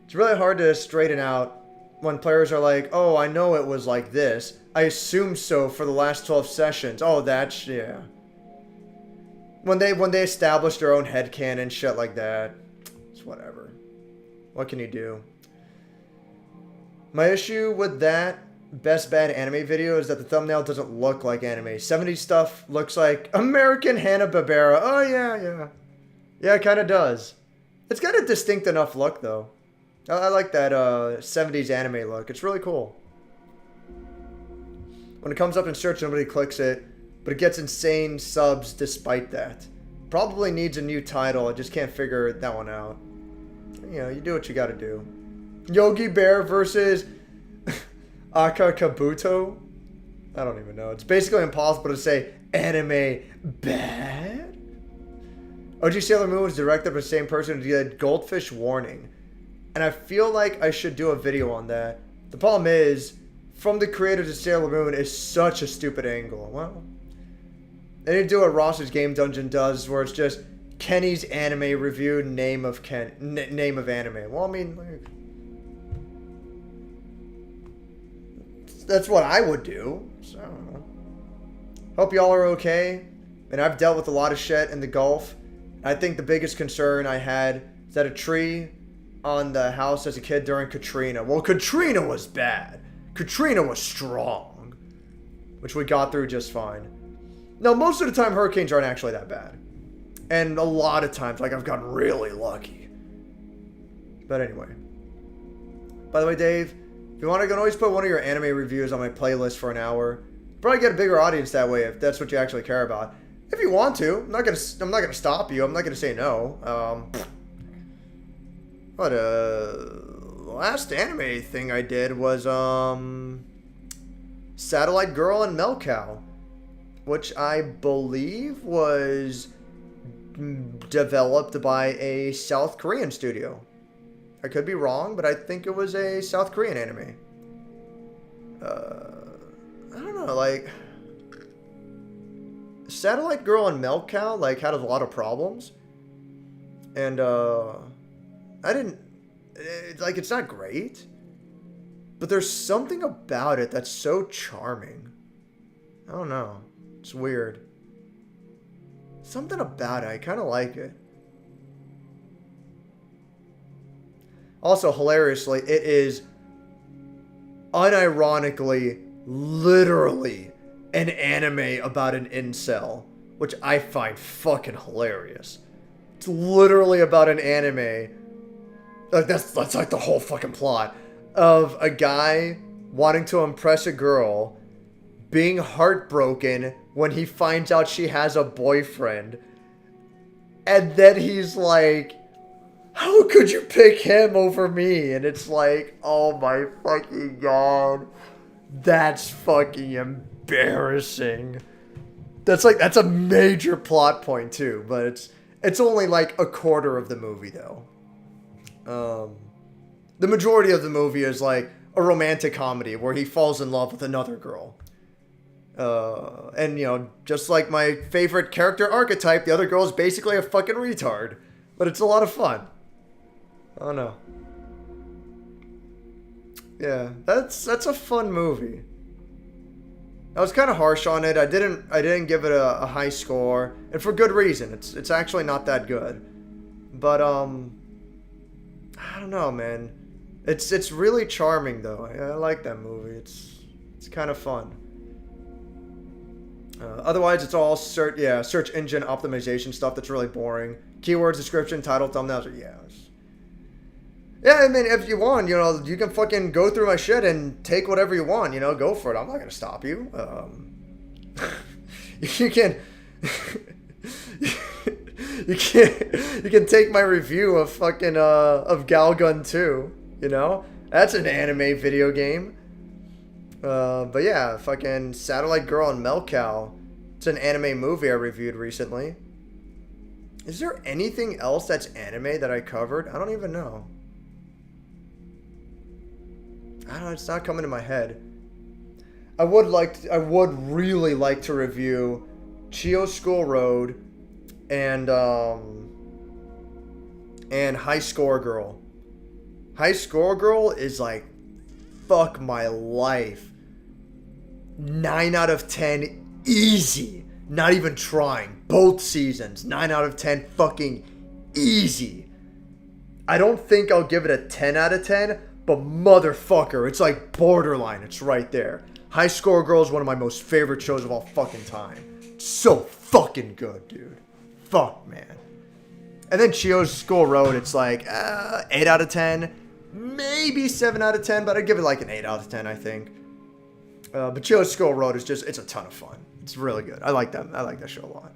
It's really hard to straighten out when players are like, oh, I know it was like this. I assume so for the last 12 sessions. Oh, that's, yeah. When they establish their own headcanon, shit like that. It's whatever. What can you do? My issue with that best bad anime video is that the thumbnail doesn't look like anime. 70s stuff looks like American Hanna-Barbera. Oh, yeah. Yeah, it kind of does. It's got a distinct enough look, though. I like that 70s anime look. It's really cool. When it comes up in search, nobody clicks it, but it gets insane subs despite that. Probably needs a new title. I just can't figure that one out. You do what you gotta do. Yogi Bear versus Akakabuto? I don't even know. It's basically impossible to say anime bad. OG Sailor Moon was directed by the same person who did Goldfish Warning. And I feel like I should do a video on that. The problem is, from the creators of Sailor Moon is such a stupid angle. Well, they need to do what Ross's Game Dungeon does, where it's just Kenny's anime review, name of anime. Well, I mean, like, that's what I would do. So, I don't know. Hope y'all are okay. And I've dealt with a lot of shit in the Gulf. I think the biggest concern I had is that a tree on the house as a kid during Katrina. Well, Katrina was bad. Katrina was strong, which we got through just fine. No, most of the time hurricanes aren't actually that bad. And a lot of times, like, I've gotten really lucky. But anyway. By the way, Dave, if you want, I can always put one of your anime reviews on my playlist for an hour. Probably get a bigger audience that way if that's what you actually care about. If you want to, I'm not gonna stop you. I'm not gonna say no. Last anime thing I did was Satellite Girl and Melcow, which I believe was developed by a South Korean studio. I could be wrong, but I think it was a South Korean anime. I don't know, like, Satellite Girl and Melcow, like, had a lot of problems. And, it's not great. But there's something about it that's so charming. I don't know. It's weird. Something about it. I kind of like it. Also, hilariously, it is unironically, literally, an anime about an incel, which I find fucking hilarious. It's literally about an anime. Like, that's like the whole fucking plot of a guy wanting to impress a girl, being heartbroken when he finds out she has a boyfriend, and then he's like, how could you pick him over me? And it's like, oh my fucking god, that's fucking embarrassing. That's a major plot point too, but it's only like a quarter of the movie though. The majority of the movie is like, a romantic comedy where he falls in love with another girl. And, you know, just like my favorite character archetype, the other girl is basically a fucking retard. But it's a lot of fun. Oh no. Yeah, that's a fun movie. I was kind of harsh on it. I didn't give it a high score, and for good reason. It's actually not that good. But I don't know, man. It's really charming though. I like that movie. It's kind of fun. Otherwise, it's all search engine optimization stuff that's really boring. Keywords, description, title, thumbnails. Yeah, I mean, if you want, you know, you can fucking go through my shit and take whatever you want. You know, go for it. I'm not gonna stop you. You can. You can take my review of fucking of Galgun 2. You know, that's an anime video game. But yeah, fucking Satellite Girl and Melcow. It's an anime movie I reviewed recently. Is there anything else that's anime that I covered? I don't even know. I don't know, it's not coming to my head. I would really like to review Chio School Road and High Score Girl. High Score Girl is like, fuck my life. 9 out of 10 easy. Not even trying. Both seasons. 9 out of 10 fucking easy. I don't think I'll give it a 10 out of 10, but motherfucker, it's like borderline. It's right there. High Score Girl is one of my most favorite shows of all fucking time. So fucking good, dude. Fuck, man. And then Chio's School Road, it's like 8 out of 10. Maybe 7 out of 10, but I'd give it like an 8 out of 10, I think. But Chio's School Road is just, it's a ton of fun. It's really good. I like that. I like that show a lot.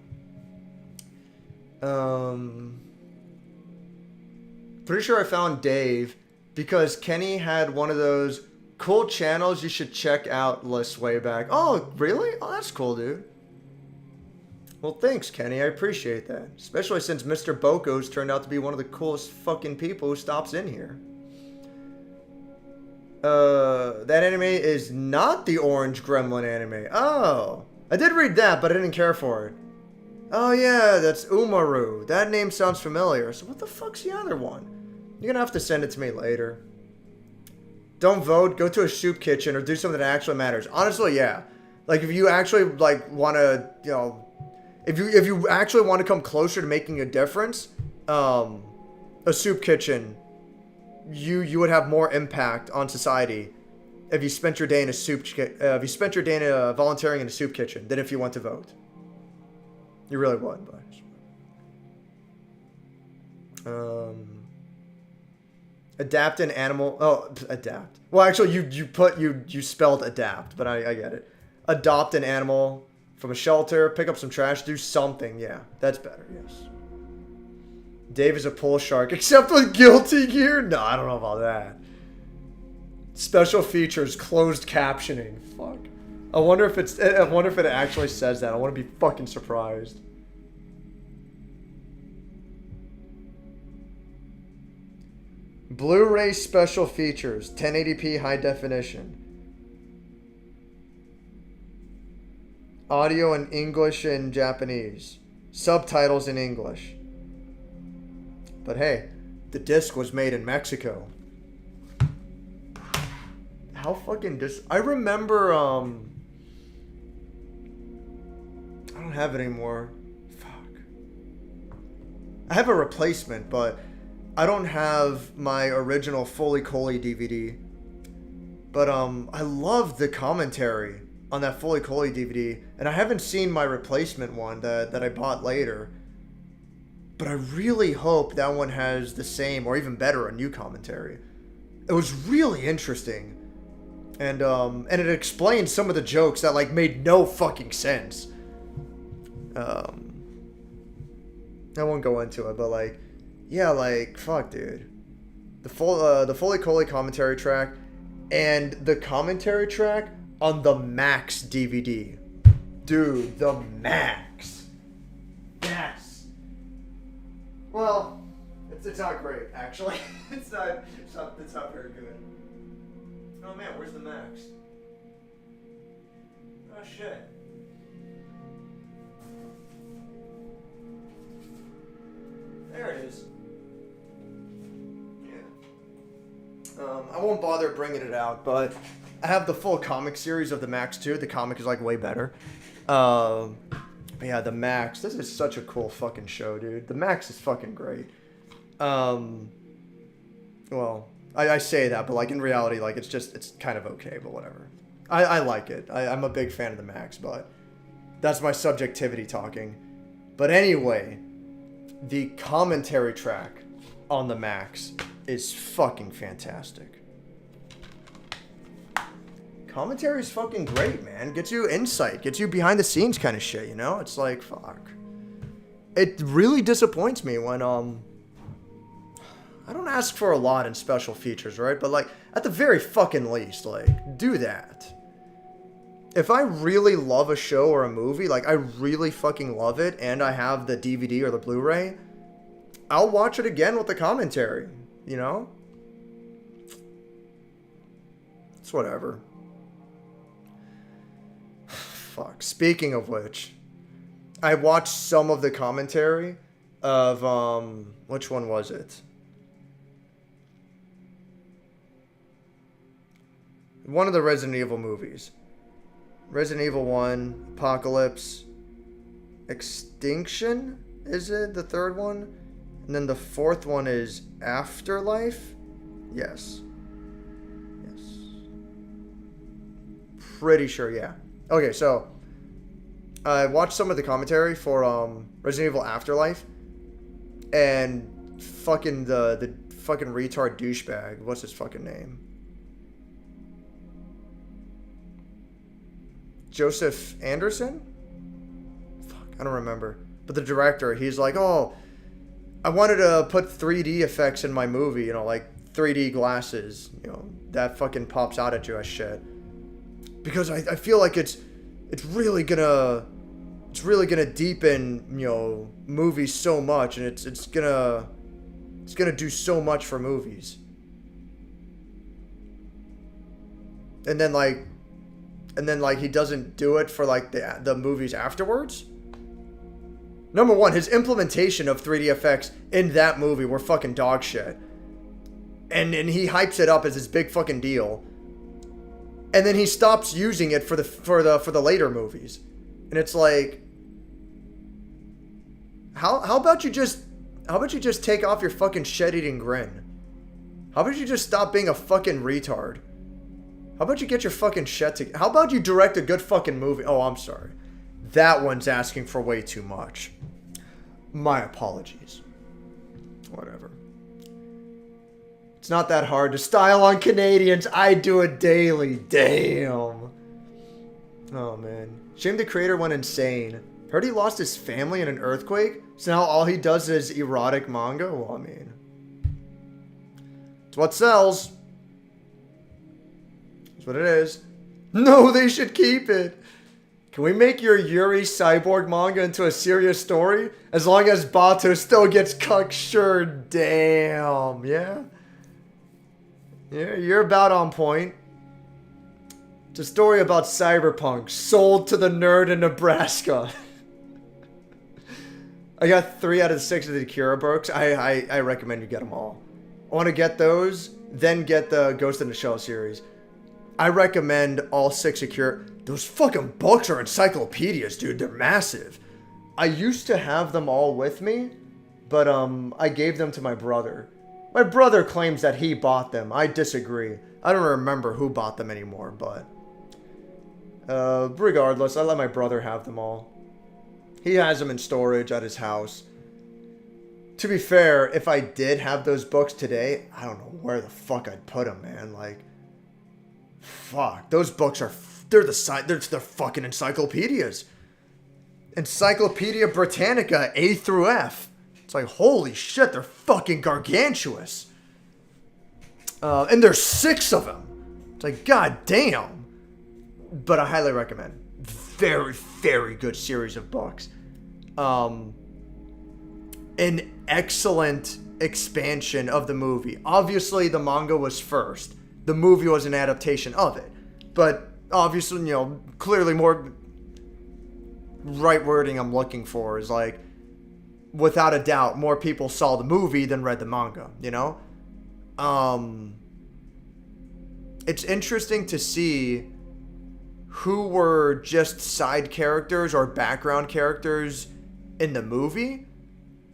Pretty sure I found Dave because Kenny had one of those cool channels you should check out lists way back. Oh, really? Oh, that's cool, dude. Well, thanks, Kenny. I appreciate that. Especially since Mr. Boko's turned out to be one of the coolest fucking people who stops in here. That anime is not the Orange Gremlin anime. Oh. I did read that, but I didn't care for it. Oh yeah, that's Umaru. That name sounds familiar. So what the fuck's the other one? You're gonna have to send it to me later. Don't vote, go to a soup kitchen or do something that actually matters. Honestly, yeah. Like if you actually like wanna, you know, if you actually want to come closer to making a difference, a soup kitchen, you would have more impact on society if you spent your day in a volunteering in a soup kitchen than if you went to vote. You really would, but adapt an animal. Oh, adapt. Well, actually, you spelled adapt, but I get it. Adopt an animal from a shelter, pick up some trash, do something. Yeah, that's better. Yes. Dave is a pool shark, except with guilty gear. No, I don't know about that. Special features, closed captioning. Fuck. I wonder if it actually says that. I want to be fucking surprised. Blu-ray special features, 1080p high definition. Audio in English and Japanese. Subtitles in English. But hey, the disc was made in Mexico. How fucking I remember, I don't have it anymore. Fuck. I have a replacement, but I don't have my original Foley Coley DVD. But, I love the commentary on that Foley Coley DVD, and I haven't seen my replacement one that I bought later. But I really hope that one has the same, or even better, a new commentary. It was really interesting. And it explained some of the jokes that, like, made no fucking sense. I won't go into it, but, like, yeah, like, fuck, dude. The Foley Coley commentary track and the commentary track on the Max DVD. Dude, the Max. Yes. Well, it's not great, actually. It's not very good. Oh man, where's the Max? Oh shit. There it is. Yeah. I won't bother bringing it out, but I have the full comic series of the Max too. The comic is like way better. But yeah, the Max. This is such a cool fucking show, dude. The Max is fucking great. Well, I say that, but like in reality, like it's kind of okay, but whatever. I like it. I'm a big fan of the Max, but that's my subjectivity talking. But anyway, the commentary track on the Max is fucking fantastic. Commentary is fucking great, man. Gets you insight, gets you behind the scenes kind of shit, you know? It's like, fuck. It really disappoints me when, I don't ask for a lot in special features, right? But like, at the very fucking least, like, do that. If I really love a show or a movie, like, I really fucking love it, and I have the DVD or the Blu-ray, I'll watch it again with the commentary, you know? It's whatever. Fuck. Speaking of which, I watched some of the commentary of, which one was it? One of the Resident Evil movies. Resident Evil 1, Apocalypse, Extinction, is it? The third one? And then the fourth one is Afterlife? Yes. Yes. Pretty sure, yeah. Okay, so I watched some of the commentary for Resident Evil Afterlife, and fucking the fucking retard douchebag, what's his fucking name? Joseph Anderson? Fuck, I don't remember. But the director, he's like, oh, I wanted to put 3D effects in my movie, you know, like 3D glasses, you know, that fucking pops out at you as shit. Because I feel like it's really gonna deepen, you know, movies so much, and it's gonna do so much for movies. And then like he doesn't do it for like the movies afterwards. Number one, his implementation of 3D effects in that movie were fucking dog shit. And he hypes it up as his big fucking deal. And then he stops using it for the later movies. And it's like, how about you just take off your fucking shit-eating grin? How about you just stop being a fucking retard? How about you get your fucking shit together? How about you direct a good fucking movie? Oh, I'm sorry. That one's asking for way too much. My apologies. Whatever. It's not that hard to style on Canadians. I do it daily. Damn. Oh, man. Shame the creator went insane. Heard he lost his family in an earthquake, so now all he does is erotic manga? Well, I mean, it's what sells. That's what it is. No, they should keep it. Can we make your Yuri cyborg manga into a serious story? As long as Bato still gets cucked, sure. Damn. Yeah? Yeah, you're about on point. It's a story about cyberpunk sold to the nerd in Nebraska. I got 3 out of 6 of the Akira books. I recommend you get them all. I want to get those, then get the Ghost in the Shell series. I recommend all 6 Akira. Those fucking books are encyclopedias, dude. They're massive. I used to have them all with me, but I gave them to my brother. My brother claims that he bought them. I disagree. I don't remember who bought them anymore, but regardless, I let my brother have them all. He has them in storage at his house. To be fair, if I did have those books today, I don't know where the fuck I'd put them, man. Like, fuck, those books are they're fucking encyclopedias. Encyclopedia Britannica A through F. It's like, holy shit, they're fucking gargantuous. And there's 6 of them. It's like, god damn. But I highly recommend. Very, very good series of books. An excellent expansion of the movie. Obviously, the manga was first. The movie was an adaptation of it. But obviously, you know, clearly more right wording I'm looking for is like, without a doubt, more people saw the movie than read the manga, you know? It's interesting to see who were just side characters or background characters in the movie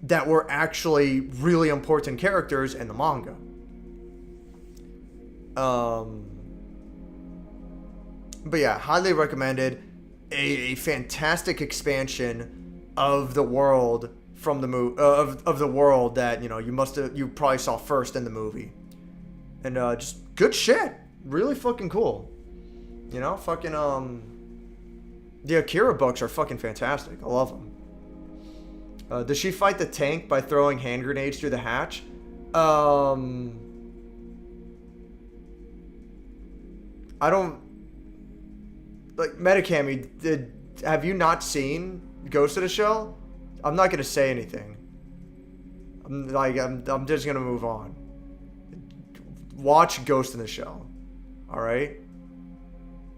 that were actually really important characters in the manga. But yeah, highly recommended. A fantastic expansion of the world from the of the world that, you know, you probably saw first in the movie. And just good shit. Really fucking cool. You know, fucking the Akira books are fucking fantastic. I love them. Does she fight the tank by throwing hand grenades through the hatch? I don't... Like, Metacami, have you not seen Ghost of the Shell? I'm not going to say anything. I'm just going to move on. Watch Ghost in the Shell. Alright?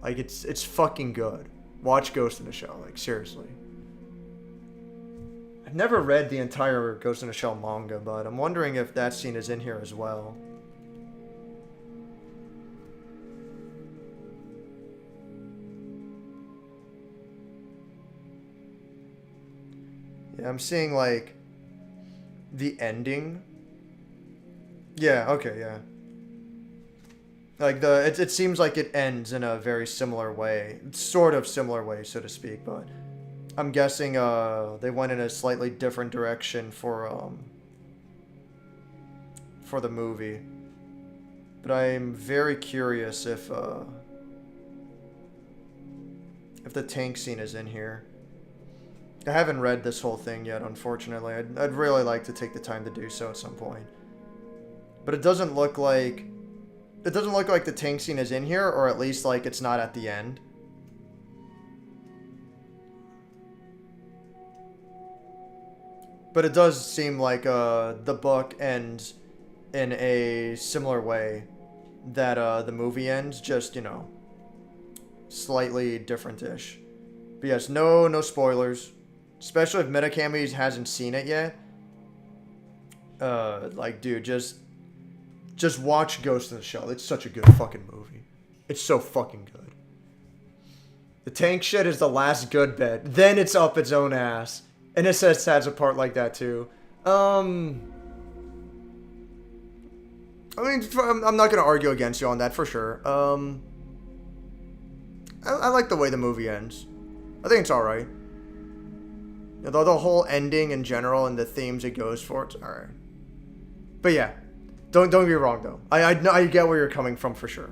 Like, it's fucking good. Watch Ghost in the Shell. Like, seriously. I've never read the entire Ghost in the Shell manga, but I'm wondering if that scene is in here as well. Yeah, I'm seeing, like, the ending. Yeah, okay, yeah. Like, it seems like it ends in a very similar way. Sort of similar way, so to speak, but I'm guessing they went in a slightly different direction for the movie. But I'm very curious if the tank scene is in here. I haven't read this whole thing yet, unfortunately. I'd really like to take the time to do so at some point. But it doesn't look like... It doesn't look like the tank scene is in here, or at least like it's not at the end. But it does seem like the book ends in a similar way that the movie ends, just, you know, slightly different-ish. But yes, no spoilers. Especially if Metacami hasn't seen it yet. Like, dude, just watch Ghost in the Shell. It's such a good fucking movie. It's so fucking good. The tank shit is the last good bit. Then it's up its own ass. And it says has a part like that too. I mean, I'm not going to argue against you on that for sure. I like the way the movie ends. I think it's alright. The whole ending in general and the themes it goes for, it's alright. But yeah, don't get me wrong though. I get where you're coming from for sure.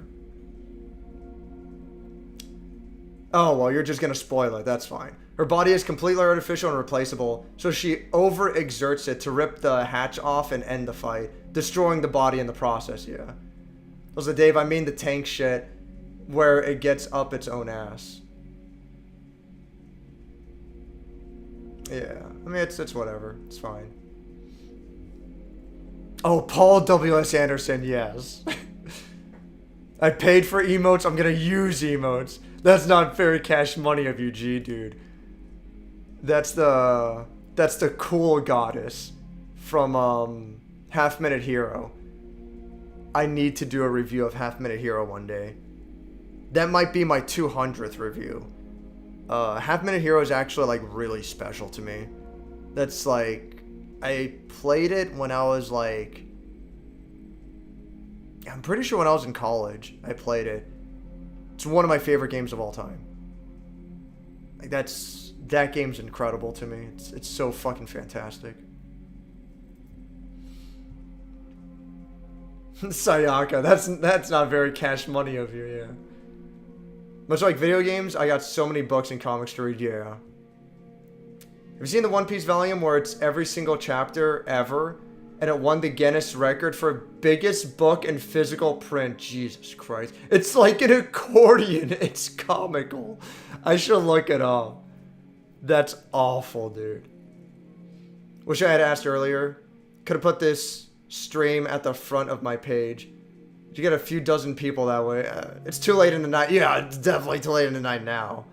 Oh, well, you're just gonna spoil it. That's fine. Her body is completely artificial and replaceable, so she overexerts it to rip the hatch off and end the fight, destroying the body in the process, yeah. Also, Dave, I mean the tank shit where it gets up its own ass. Yeah, I mean, it's whatever. It's fine. Oh, Paul W.S. Anderson, yes. I paid for emotes, I'm gonna use emotes. That's not very cash money of you, G, dude. That's the cool goddess from Half Minute Hero. I need to do a review of Half Minute Hero one day. That might be my 200th review. Half Minute Hero is actually, like, really special to me. That's, like... I played it when I was, like... I'm pretty sure when I was in college, I played it. It's one of my favorite games of all time. Like, that game's incredible to me. It's so fucking fantastic. Sayaka, that's not very cash money of you, yeah. Much like video games, I got so many books and comics to read, yeah. Have you seen the One Piece volume where it's every single chapter ever, and it won the Guinness record for biggest book in physical print? Jesus Christ. It's like an accordion. It's comical. I should look it up. That's awful, dude. Wish I had asked earlier. Could have put this stream at the front of my page. You get a few dozen people that way. It's too late in the night. Yeah, it's definitely too late in the night now.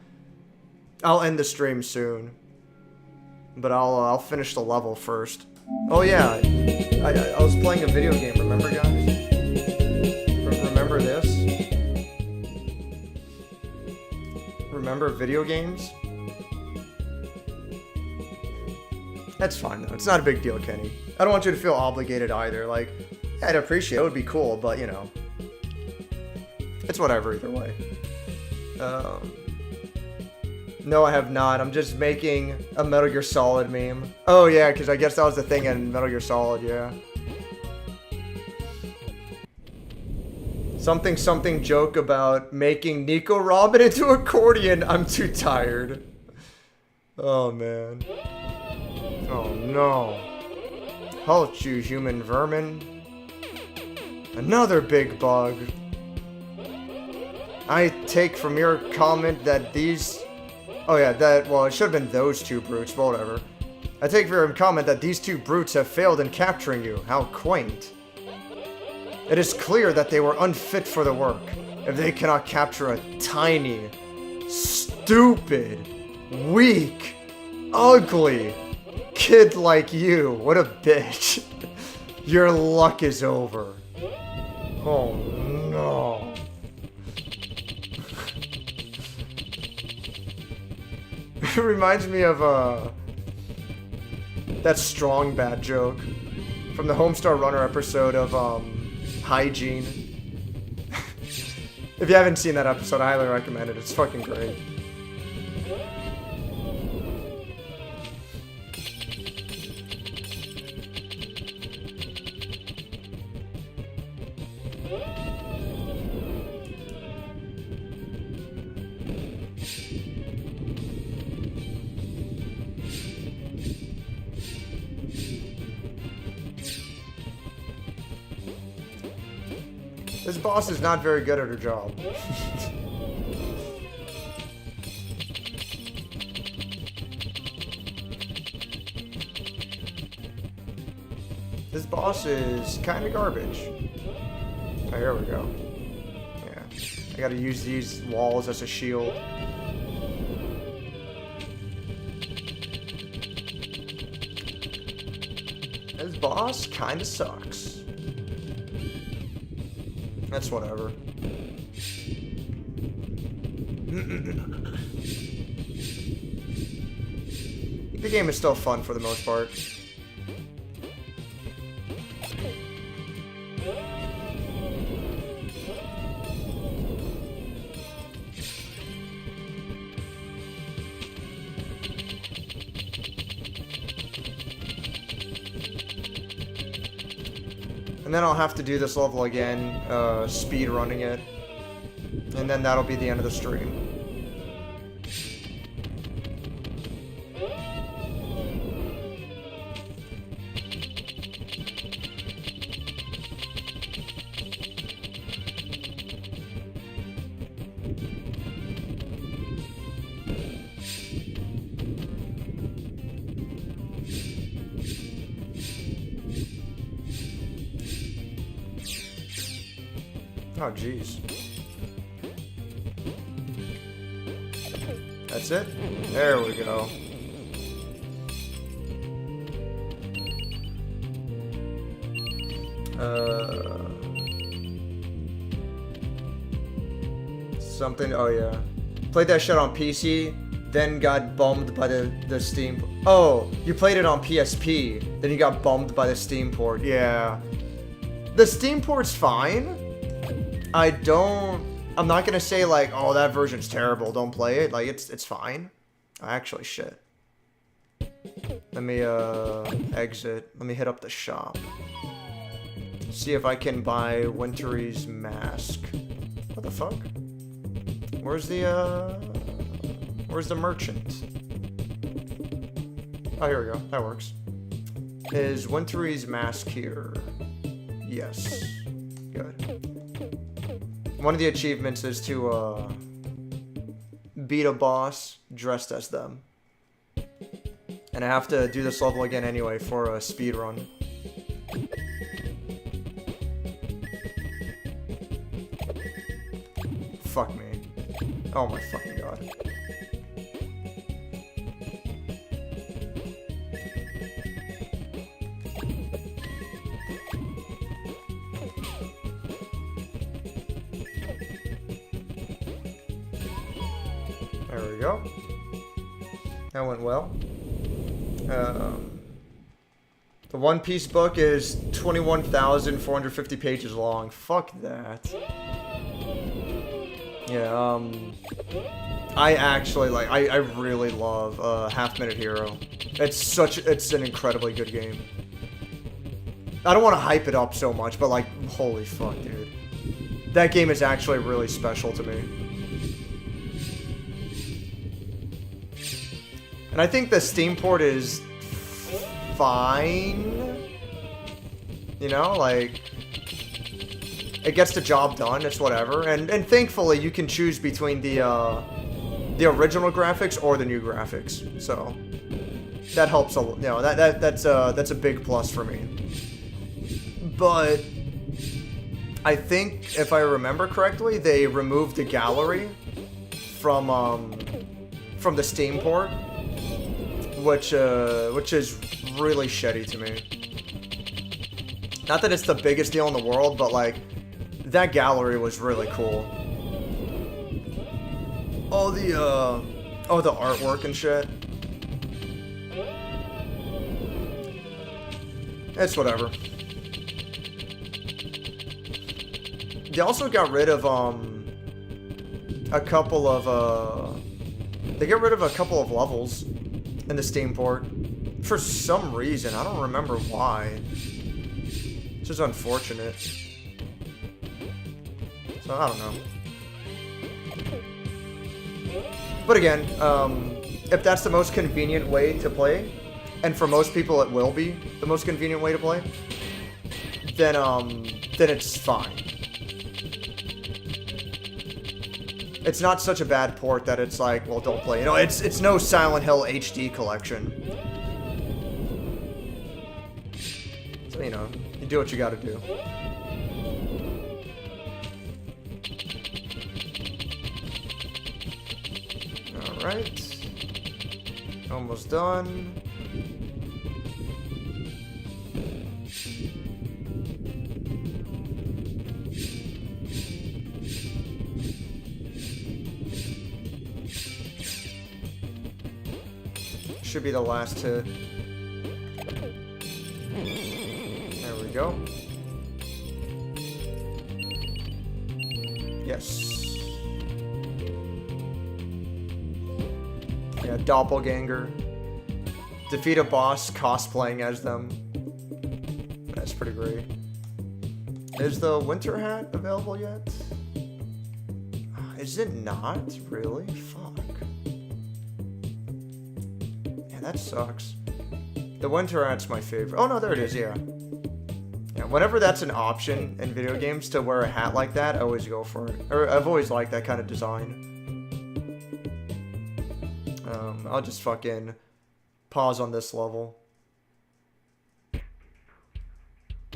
I'll end the stream soon. But I'll finish the level first. Oh yeah, I was playing a video game, remember guys? Remember this? Remember video games? That's fine though, it's not a big deal, Kenny. I don't want you to feel obligated either, like, I'd appreciate it, it would be cool, but you know. It's whatever either way. No, I have not. I'm just making a Metal Gear Solid meme. Oh, yeah, because I guess that was the thing in Metal Gear Solid, yeah. Something joke about making Nico Robin into accordion. I'm too tired. Oh, man. Oh, no. Halt, you human vermin. Another big bug. I take from your comment that these... Oh yeah, well, it should have been those two brutes, but whatever. I take for your comment that these two brutes have failed in capturing you. How quaint. It is clear that they were unfit for the work, if they cannot capture a tiny, stupid, weak, ugly kid like you. What a bitch. Your luck is over. Oh no. It reminds me of that Strong Bad joke from the Homestar Runner episode of Hygiene. If you haven't seen that episode, I highly recommend it. It's fucking great. This boss is not very good at her job. This boss is kind of garbage. Oh, here we go. Yeah. I gotta use these walls as a shield. This boss kind of sucks. That's whatever. The game is still fun for the most part. And then I'll have to do this level again, speed running it. And then that'll be the end of the stream. Oh, jeez. That's it? There we go. Something, oh yeah. Played that shit on PC, then got bummed by the Steam. Oh, you played it on PSP, then you got bummed by the Steam port. Yeah. The Steam port's fine. I'm not gonna say like, oh, that version's terrible, don't play it. Like, it's fine. Actually, shit. Let me, exit. Let me hit up the shop. See if I can buy Wintory's mask. What the fuck? Where's the merchant? Oh, here we go. That works. Is Wintory's mask here? Yes. Good. One of the achievements is to beat a boss dressed as them. And I have to do this level again anyway for a speed run. fuck me. Oh my fucking god. There we go. That went well. The One Piece book is 21,450 pages long. Fuck that. Yeah, I actually like, I really love Half Minute Hero. It's an incredibly good game. I don't want to hype it up so much, but like, holy fuck, dude. That game is actually really special to me. And I think the Steam port is fine. You know, like, it gets the job done, it's whatever. And thankfully you can choose between the original graphics or the new graphics. So that helps a lot. You know, that's a big plus for me. But I think if I remember correctly, they removed the gallery from the Steam port, which is really shitty to me. Not that it's the biggest deal in the world, but like, that gallery was really cool. All the artwork and shit. It's whatever. They also got rid of a couple of levels in the Steam port for some reason. I don't remember why. It's just unfortunate. So I don't know. But again, if that's the most convenient way to play, and for most people it will be the most convenient way to play, then it's fine. It's not such a bad port that it's like, well, don't play. You know, it's no Silent Hill HD collection. So, you know, you do what you gotta do. Alright. Almost done. Should be the last hit. There we go. Yes. Yeah, doppelganger. Defeat a boss cosplaying as them. That's pretty great. Is the winter hat available yet? Is it not? Really? Fuck. That sucks. The winter hat's my favorite. Oh no, there it is, yeah. Yeah, whenever that's an option in video games to wear a hat like that, I always go for it. Or I've always liked that kind of design. I'll just fucking pause on this level.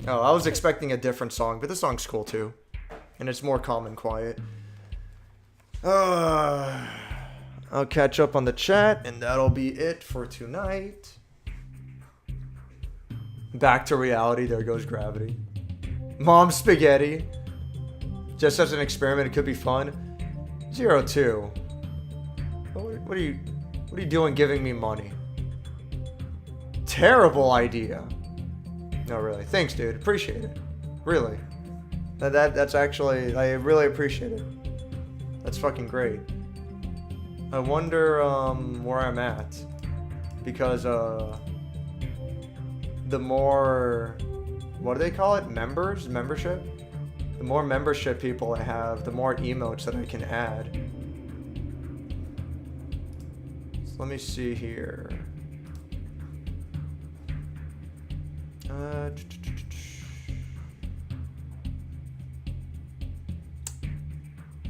Oh, I was expecting a different song, but this song's cool too. And it's more calm and quiet. I'll catch up on the chat, and that'll be it for tonight. Back to reality, there goes gravity. Mom spaghetti. Just as an experiment, it could be fun. 02. What are you doing giving me money? Terrible idea. No, really. Thanks, dude. Appreciate it. Really. That's actually, I really appreciate it. That's fucking great. I wonder where I'm at, because the more, what do they call it? Membership? The more membership people I have, the more emotes that I can add. So let me see here.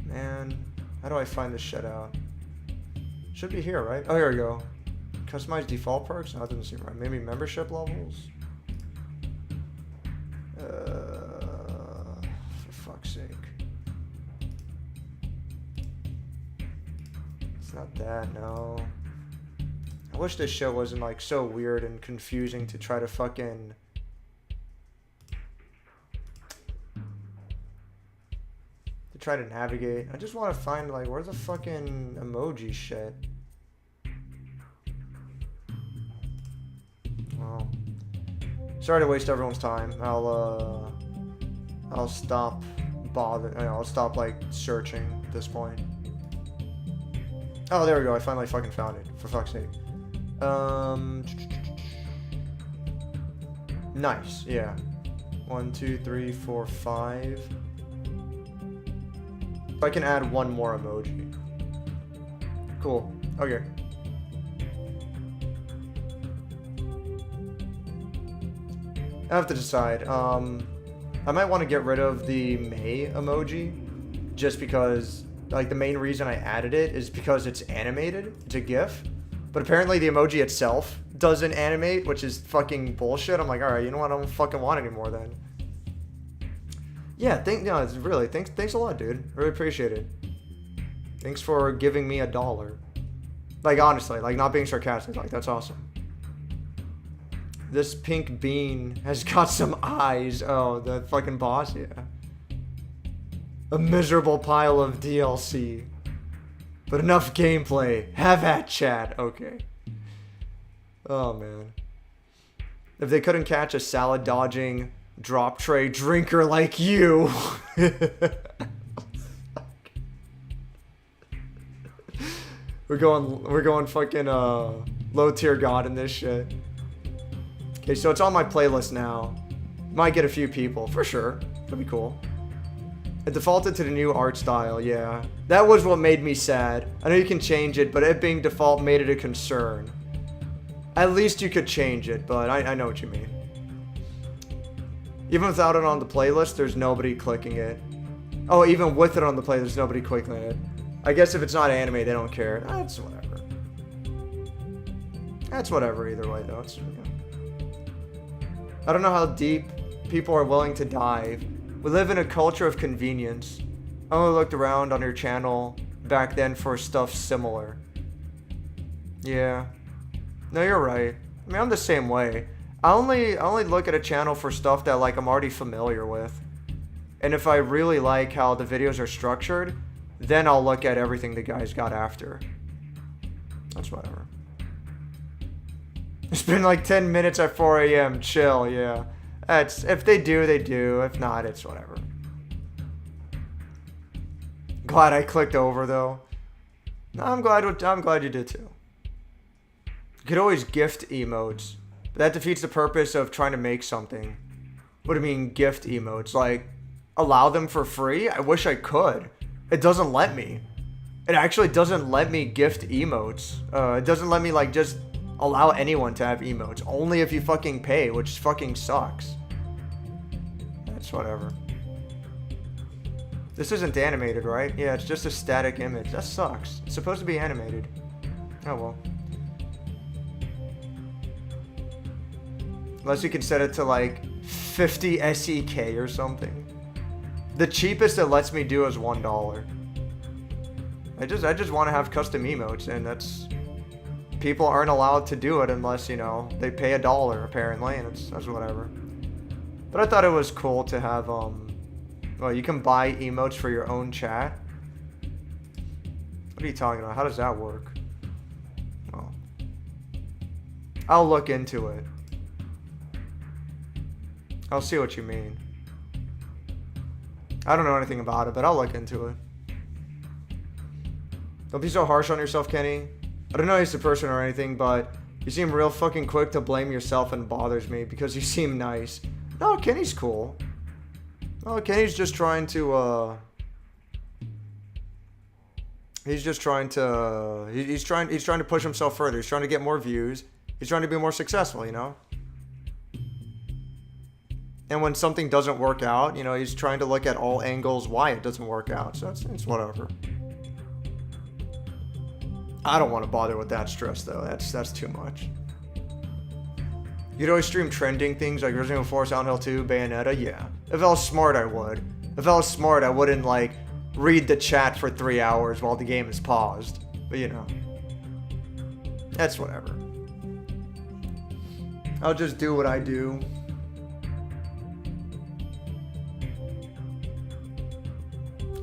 Man, how do I find this shit out? Should be here, right? Oh, here we go. Customize default perks? No, that doesn't seem right. Maybe membership levels? For fuck's sake. It's not that, no. I wish this show wasn't like so weird and confusing to try to fucking... try to navigate. I just want to find like where's the fucking emoji shit. Well, sorry to waste everyone's time. I'll stop I'll stop like searching at this point. Oh, there we go. I finally fucking found it. For fuck's sake. Nice. Yeah. 1, 2, 3, 4, 5. I can add one more emoji. Cool. Okay. I have to decide. I might want to get rid of the May emoji, just because, like, the main reason I added it is because it's animated. It's a GIF. But apparently the emoji itself doesn't animate, which is fucking bullshit. I'm like, alright, you know what? I don't fucking want anymore then. Yeah, really, thanks a lot, dude. Really appreciate it. Thanks for giving me $1. Like, honestly, like, not being sarcastic, like, that's awesome. This pink bean has got some eyes. Oh, the fucking boss, yeah. A miserable pile of DLC. But enough gameplay. Have at chat. Okay. Oh, man. If they couldn't catch a salad dodging drop tray drinker like you. We're going fucking low tier god in this shit. Okay, so it's on my playlist now. Might get a few people for sure. That'd be cool. It defaulted to the new art style, yeah. That was what made me sad. I know you can change it, but it being default made it a concern. At least you could change it, but I know what you mean. Even without it on the playlist, there's nobody clicking it. Oh, even with it on the playlist, there's nobody clicking it. I guess if it's not anime, they don't care. That's whatever. That's whatever either way, though. It's, you know. I don't know how deep people are willing to dive. We live in a culture of convenience. I only looked around on your channel back then for stuff similar. Yeah. No, you're right. I mean, I'm the same way. I only look at a channel for stuff that, like, I'm already familiar with. And if I really like how the videos are structured, then I'll look at everything the guys got after. That's whatever. It's been like 10 minutes at 4 a.m. Chill, yeah. That's, if they do, they do. If not, it's whatever. Glad I clicked over, though. No, I'm glad you did, too. You could always gift emotes. But that defeats the purpose of trying to make something. What do you mean, gift emotes? Like, allow them for free? I wish I could. It doesn't let me. It actually doesn't let me gift emotes. It doesn't let me, like, just allow anyone to have emotes. Only if you fucking pay, which fucking sucks. That's whatever. This isn't animated, right? Yeah, it's just a static image. That sucks. It's supposed to be animated. Oh, well. Unless you can set it to, like, 50 SEK or something. The cheapest it lets me do is $1. I just want to have custom emotes, and that's... People aren't allowed to do it unless, you know, they pay $1, apparently, and that's whatever. But I thought it was cool to have, well, you can buy emotes for your own chat. What are you talking about? How does that work? Well, I'll look into it. I'll see what you mean. I don't know anything about it, but I'll look into it. Don't be so harsh on yourself, Kenny. I don't know he's the person or anything, but you seem real fucking quick to blame yourself and bothers me because you seem nice. No, Kenny's cool. Oh, Kenny's just trying to, he's trying to push himself further. He's trying to get more views. He's trying to be more successful, you know? And when something doesn't work out, you know, he's trying to look at all angles why it doesn't work out. So it's whatever. I don't want to bother with that stress, though. That's too much. You'd always stream trending things like Resident Evil 4, Silent Hill 2, Bayonetta? Yeah. If I was smart, I would. If I was smart, I wouldn't, like, read the chat for 3 hours while the game is paused. But you know, that's whatever. I'll just do what I do.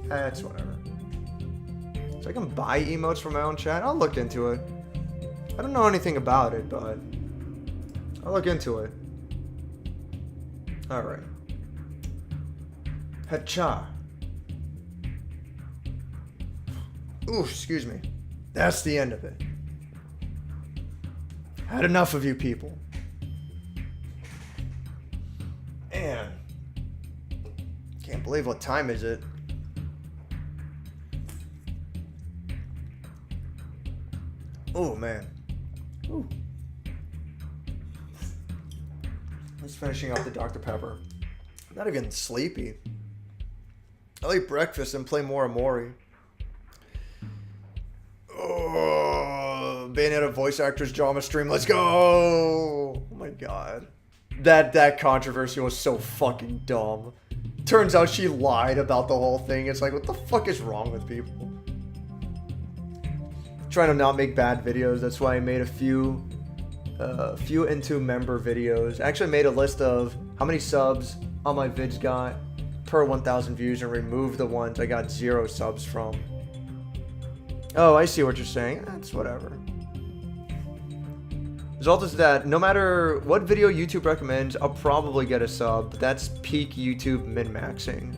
That's whatever. So I can buy emotes from my own chat? I'll look into it. I don't know anything about it, but I'll look into it. Alright. Hacha. Ooh, excuse me. That's the end of it. Had enough of you people. Man. Can't believe what time is it. Oh, man. Ooh. Just finishing up the Dr. Pepper. I'm not even sleepy. I'll eat breakfast and play more Amori. Oh, Bayonetta voice actors drama stream. Let's go! Oh my god. That controversy was so fucking dumb. Turns out she lied about the whole thing. It's like, what the fuck is wrong with people? Trying to not make bad videos. That's why I made a few into member videos. I actually made a list of how many subs all my vids got per 1,000 views and removed the ones I got 0 subs from. Oh, I see what you're saying. That's whatever. Result is that no matter what video YouTube recommends, I'll probably get a sub. But that's peak YouTube min-maxing.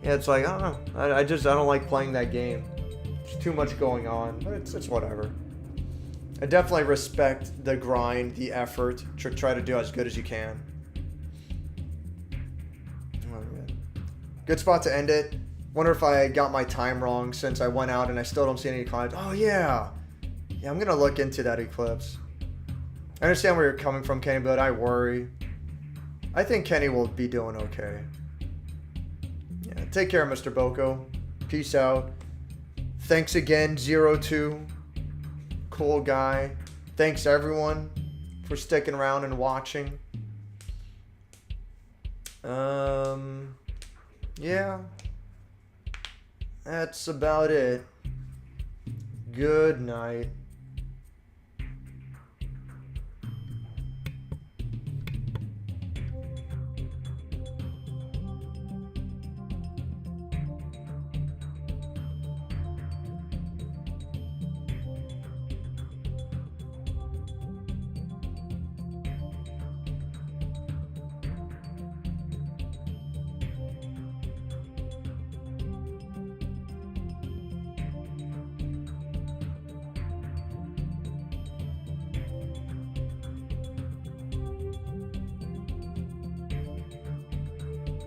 Yeah, it's like, I don't know. I don't like playing that game. There's too much going on, but it's whatever. I definitely respect the grind, the effort, to try to do as good as you can. Oh, man. Good spot to end it. Wonder if I got my time wrong since I went out and I still don't see any comments. Oh, yeah. Yeah, I'm going to look into that eclipse. I understand where you're coming from, Kenny, but I worry. I think Kenny will be doing okay. Yeah, take care, Mr. Boko. Peace out. Thanks again, 02. Cool guy. Thanks, everyone, for sticking around and watching. Yeah. That's about it. Good night.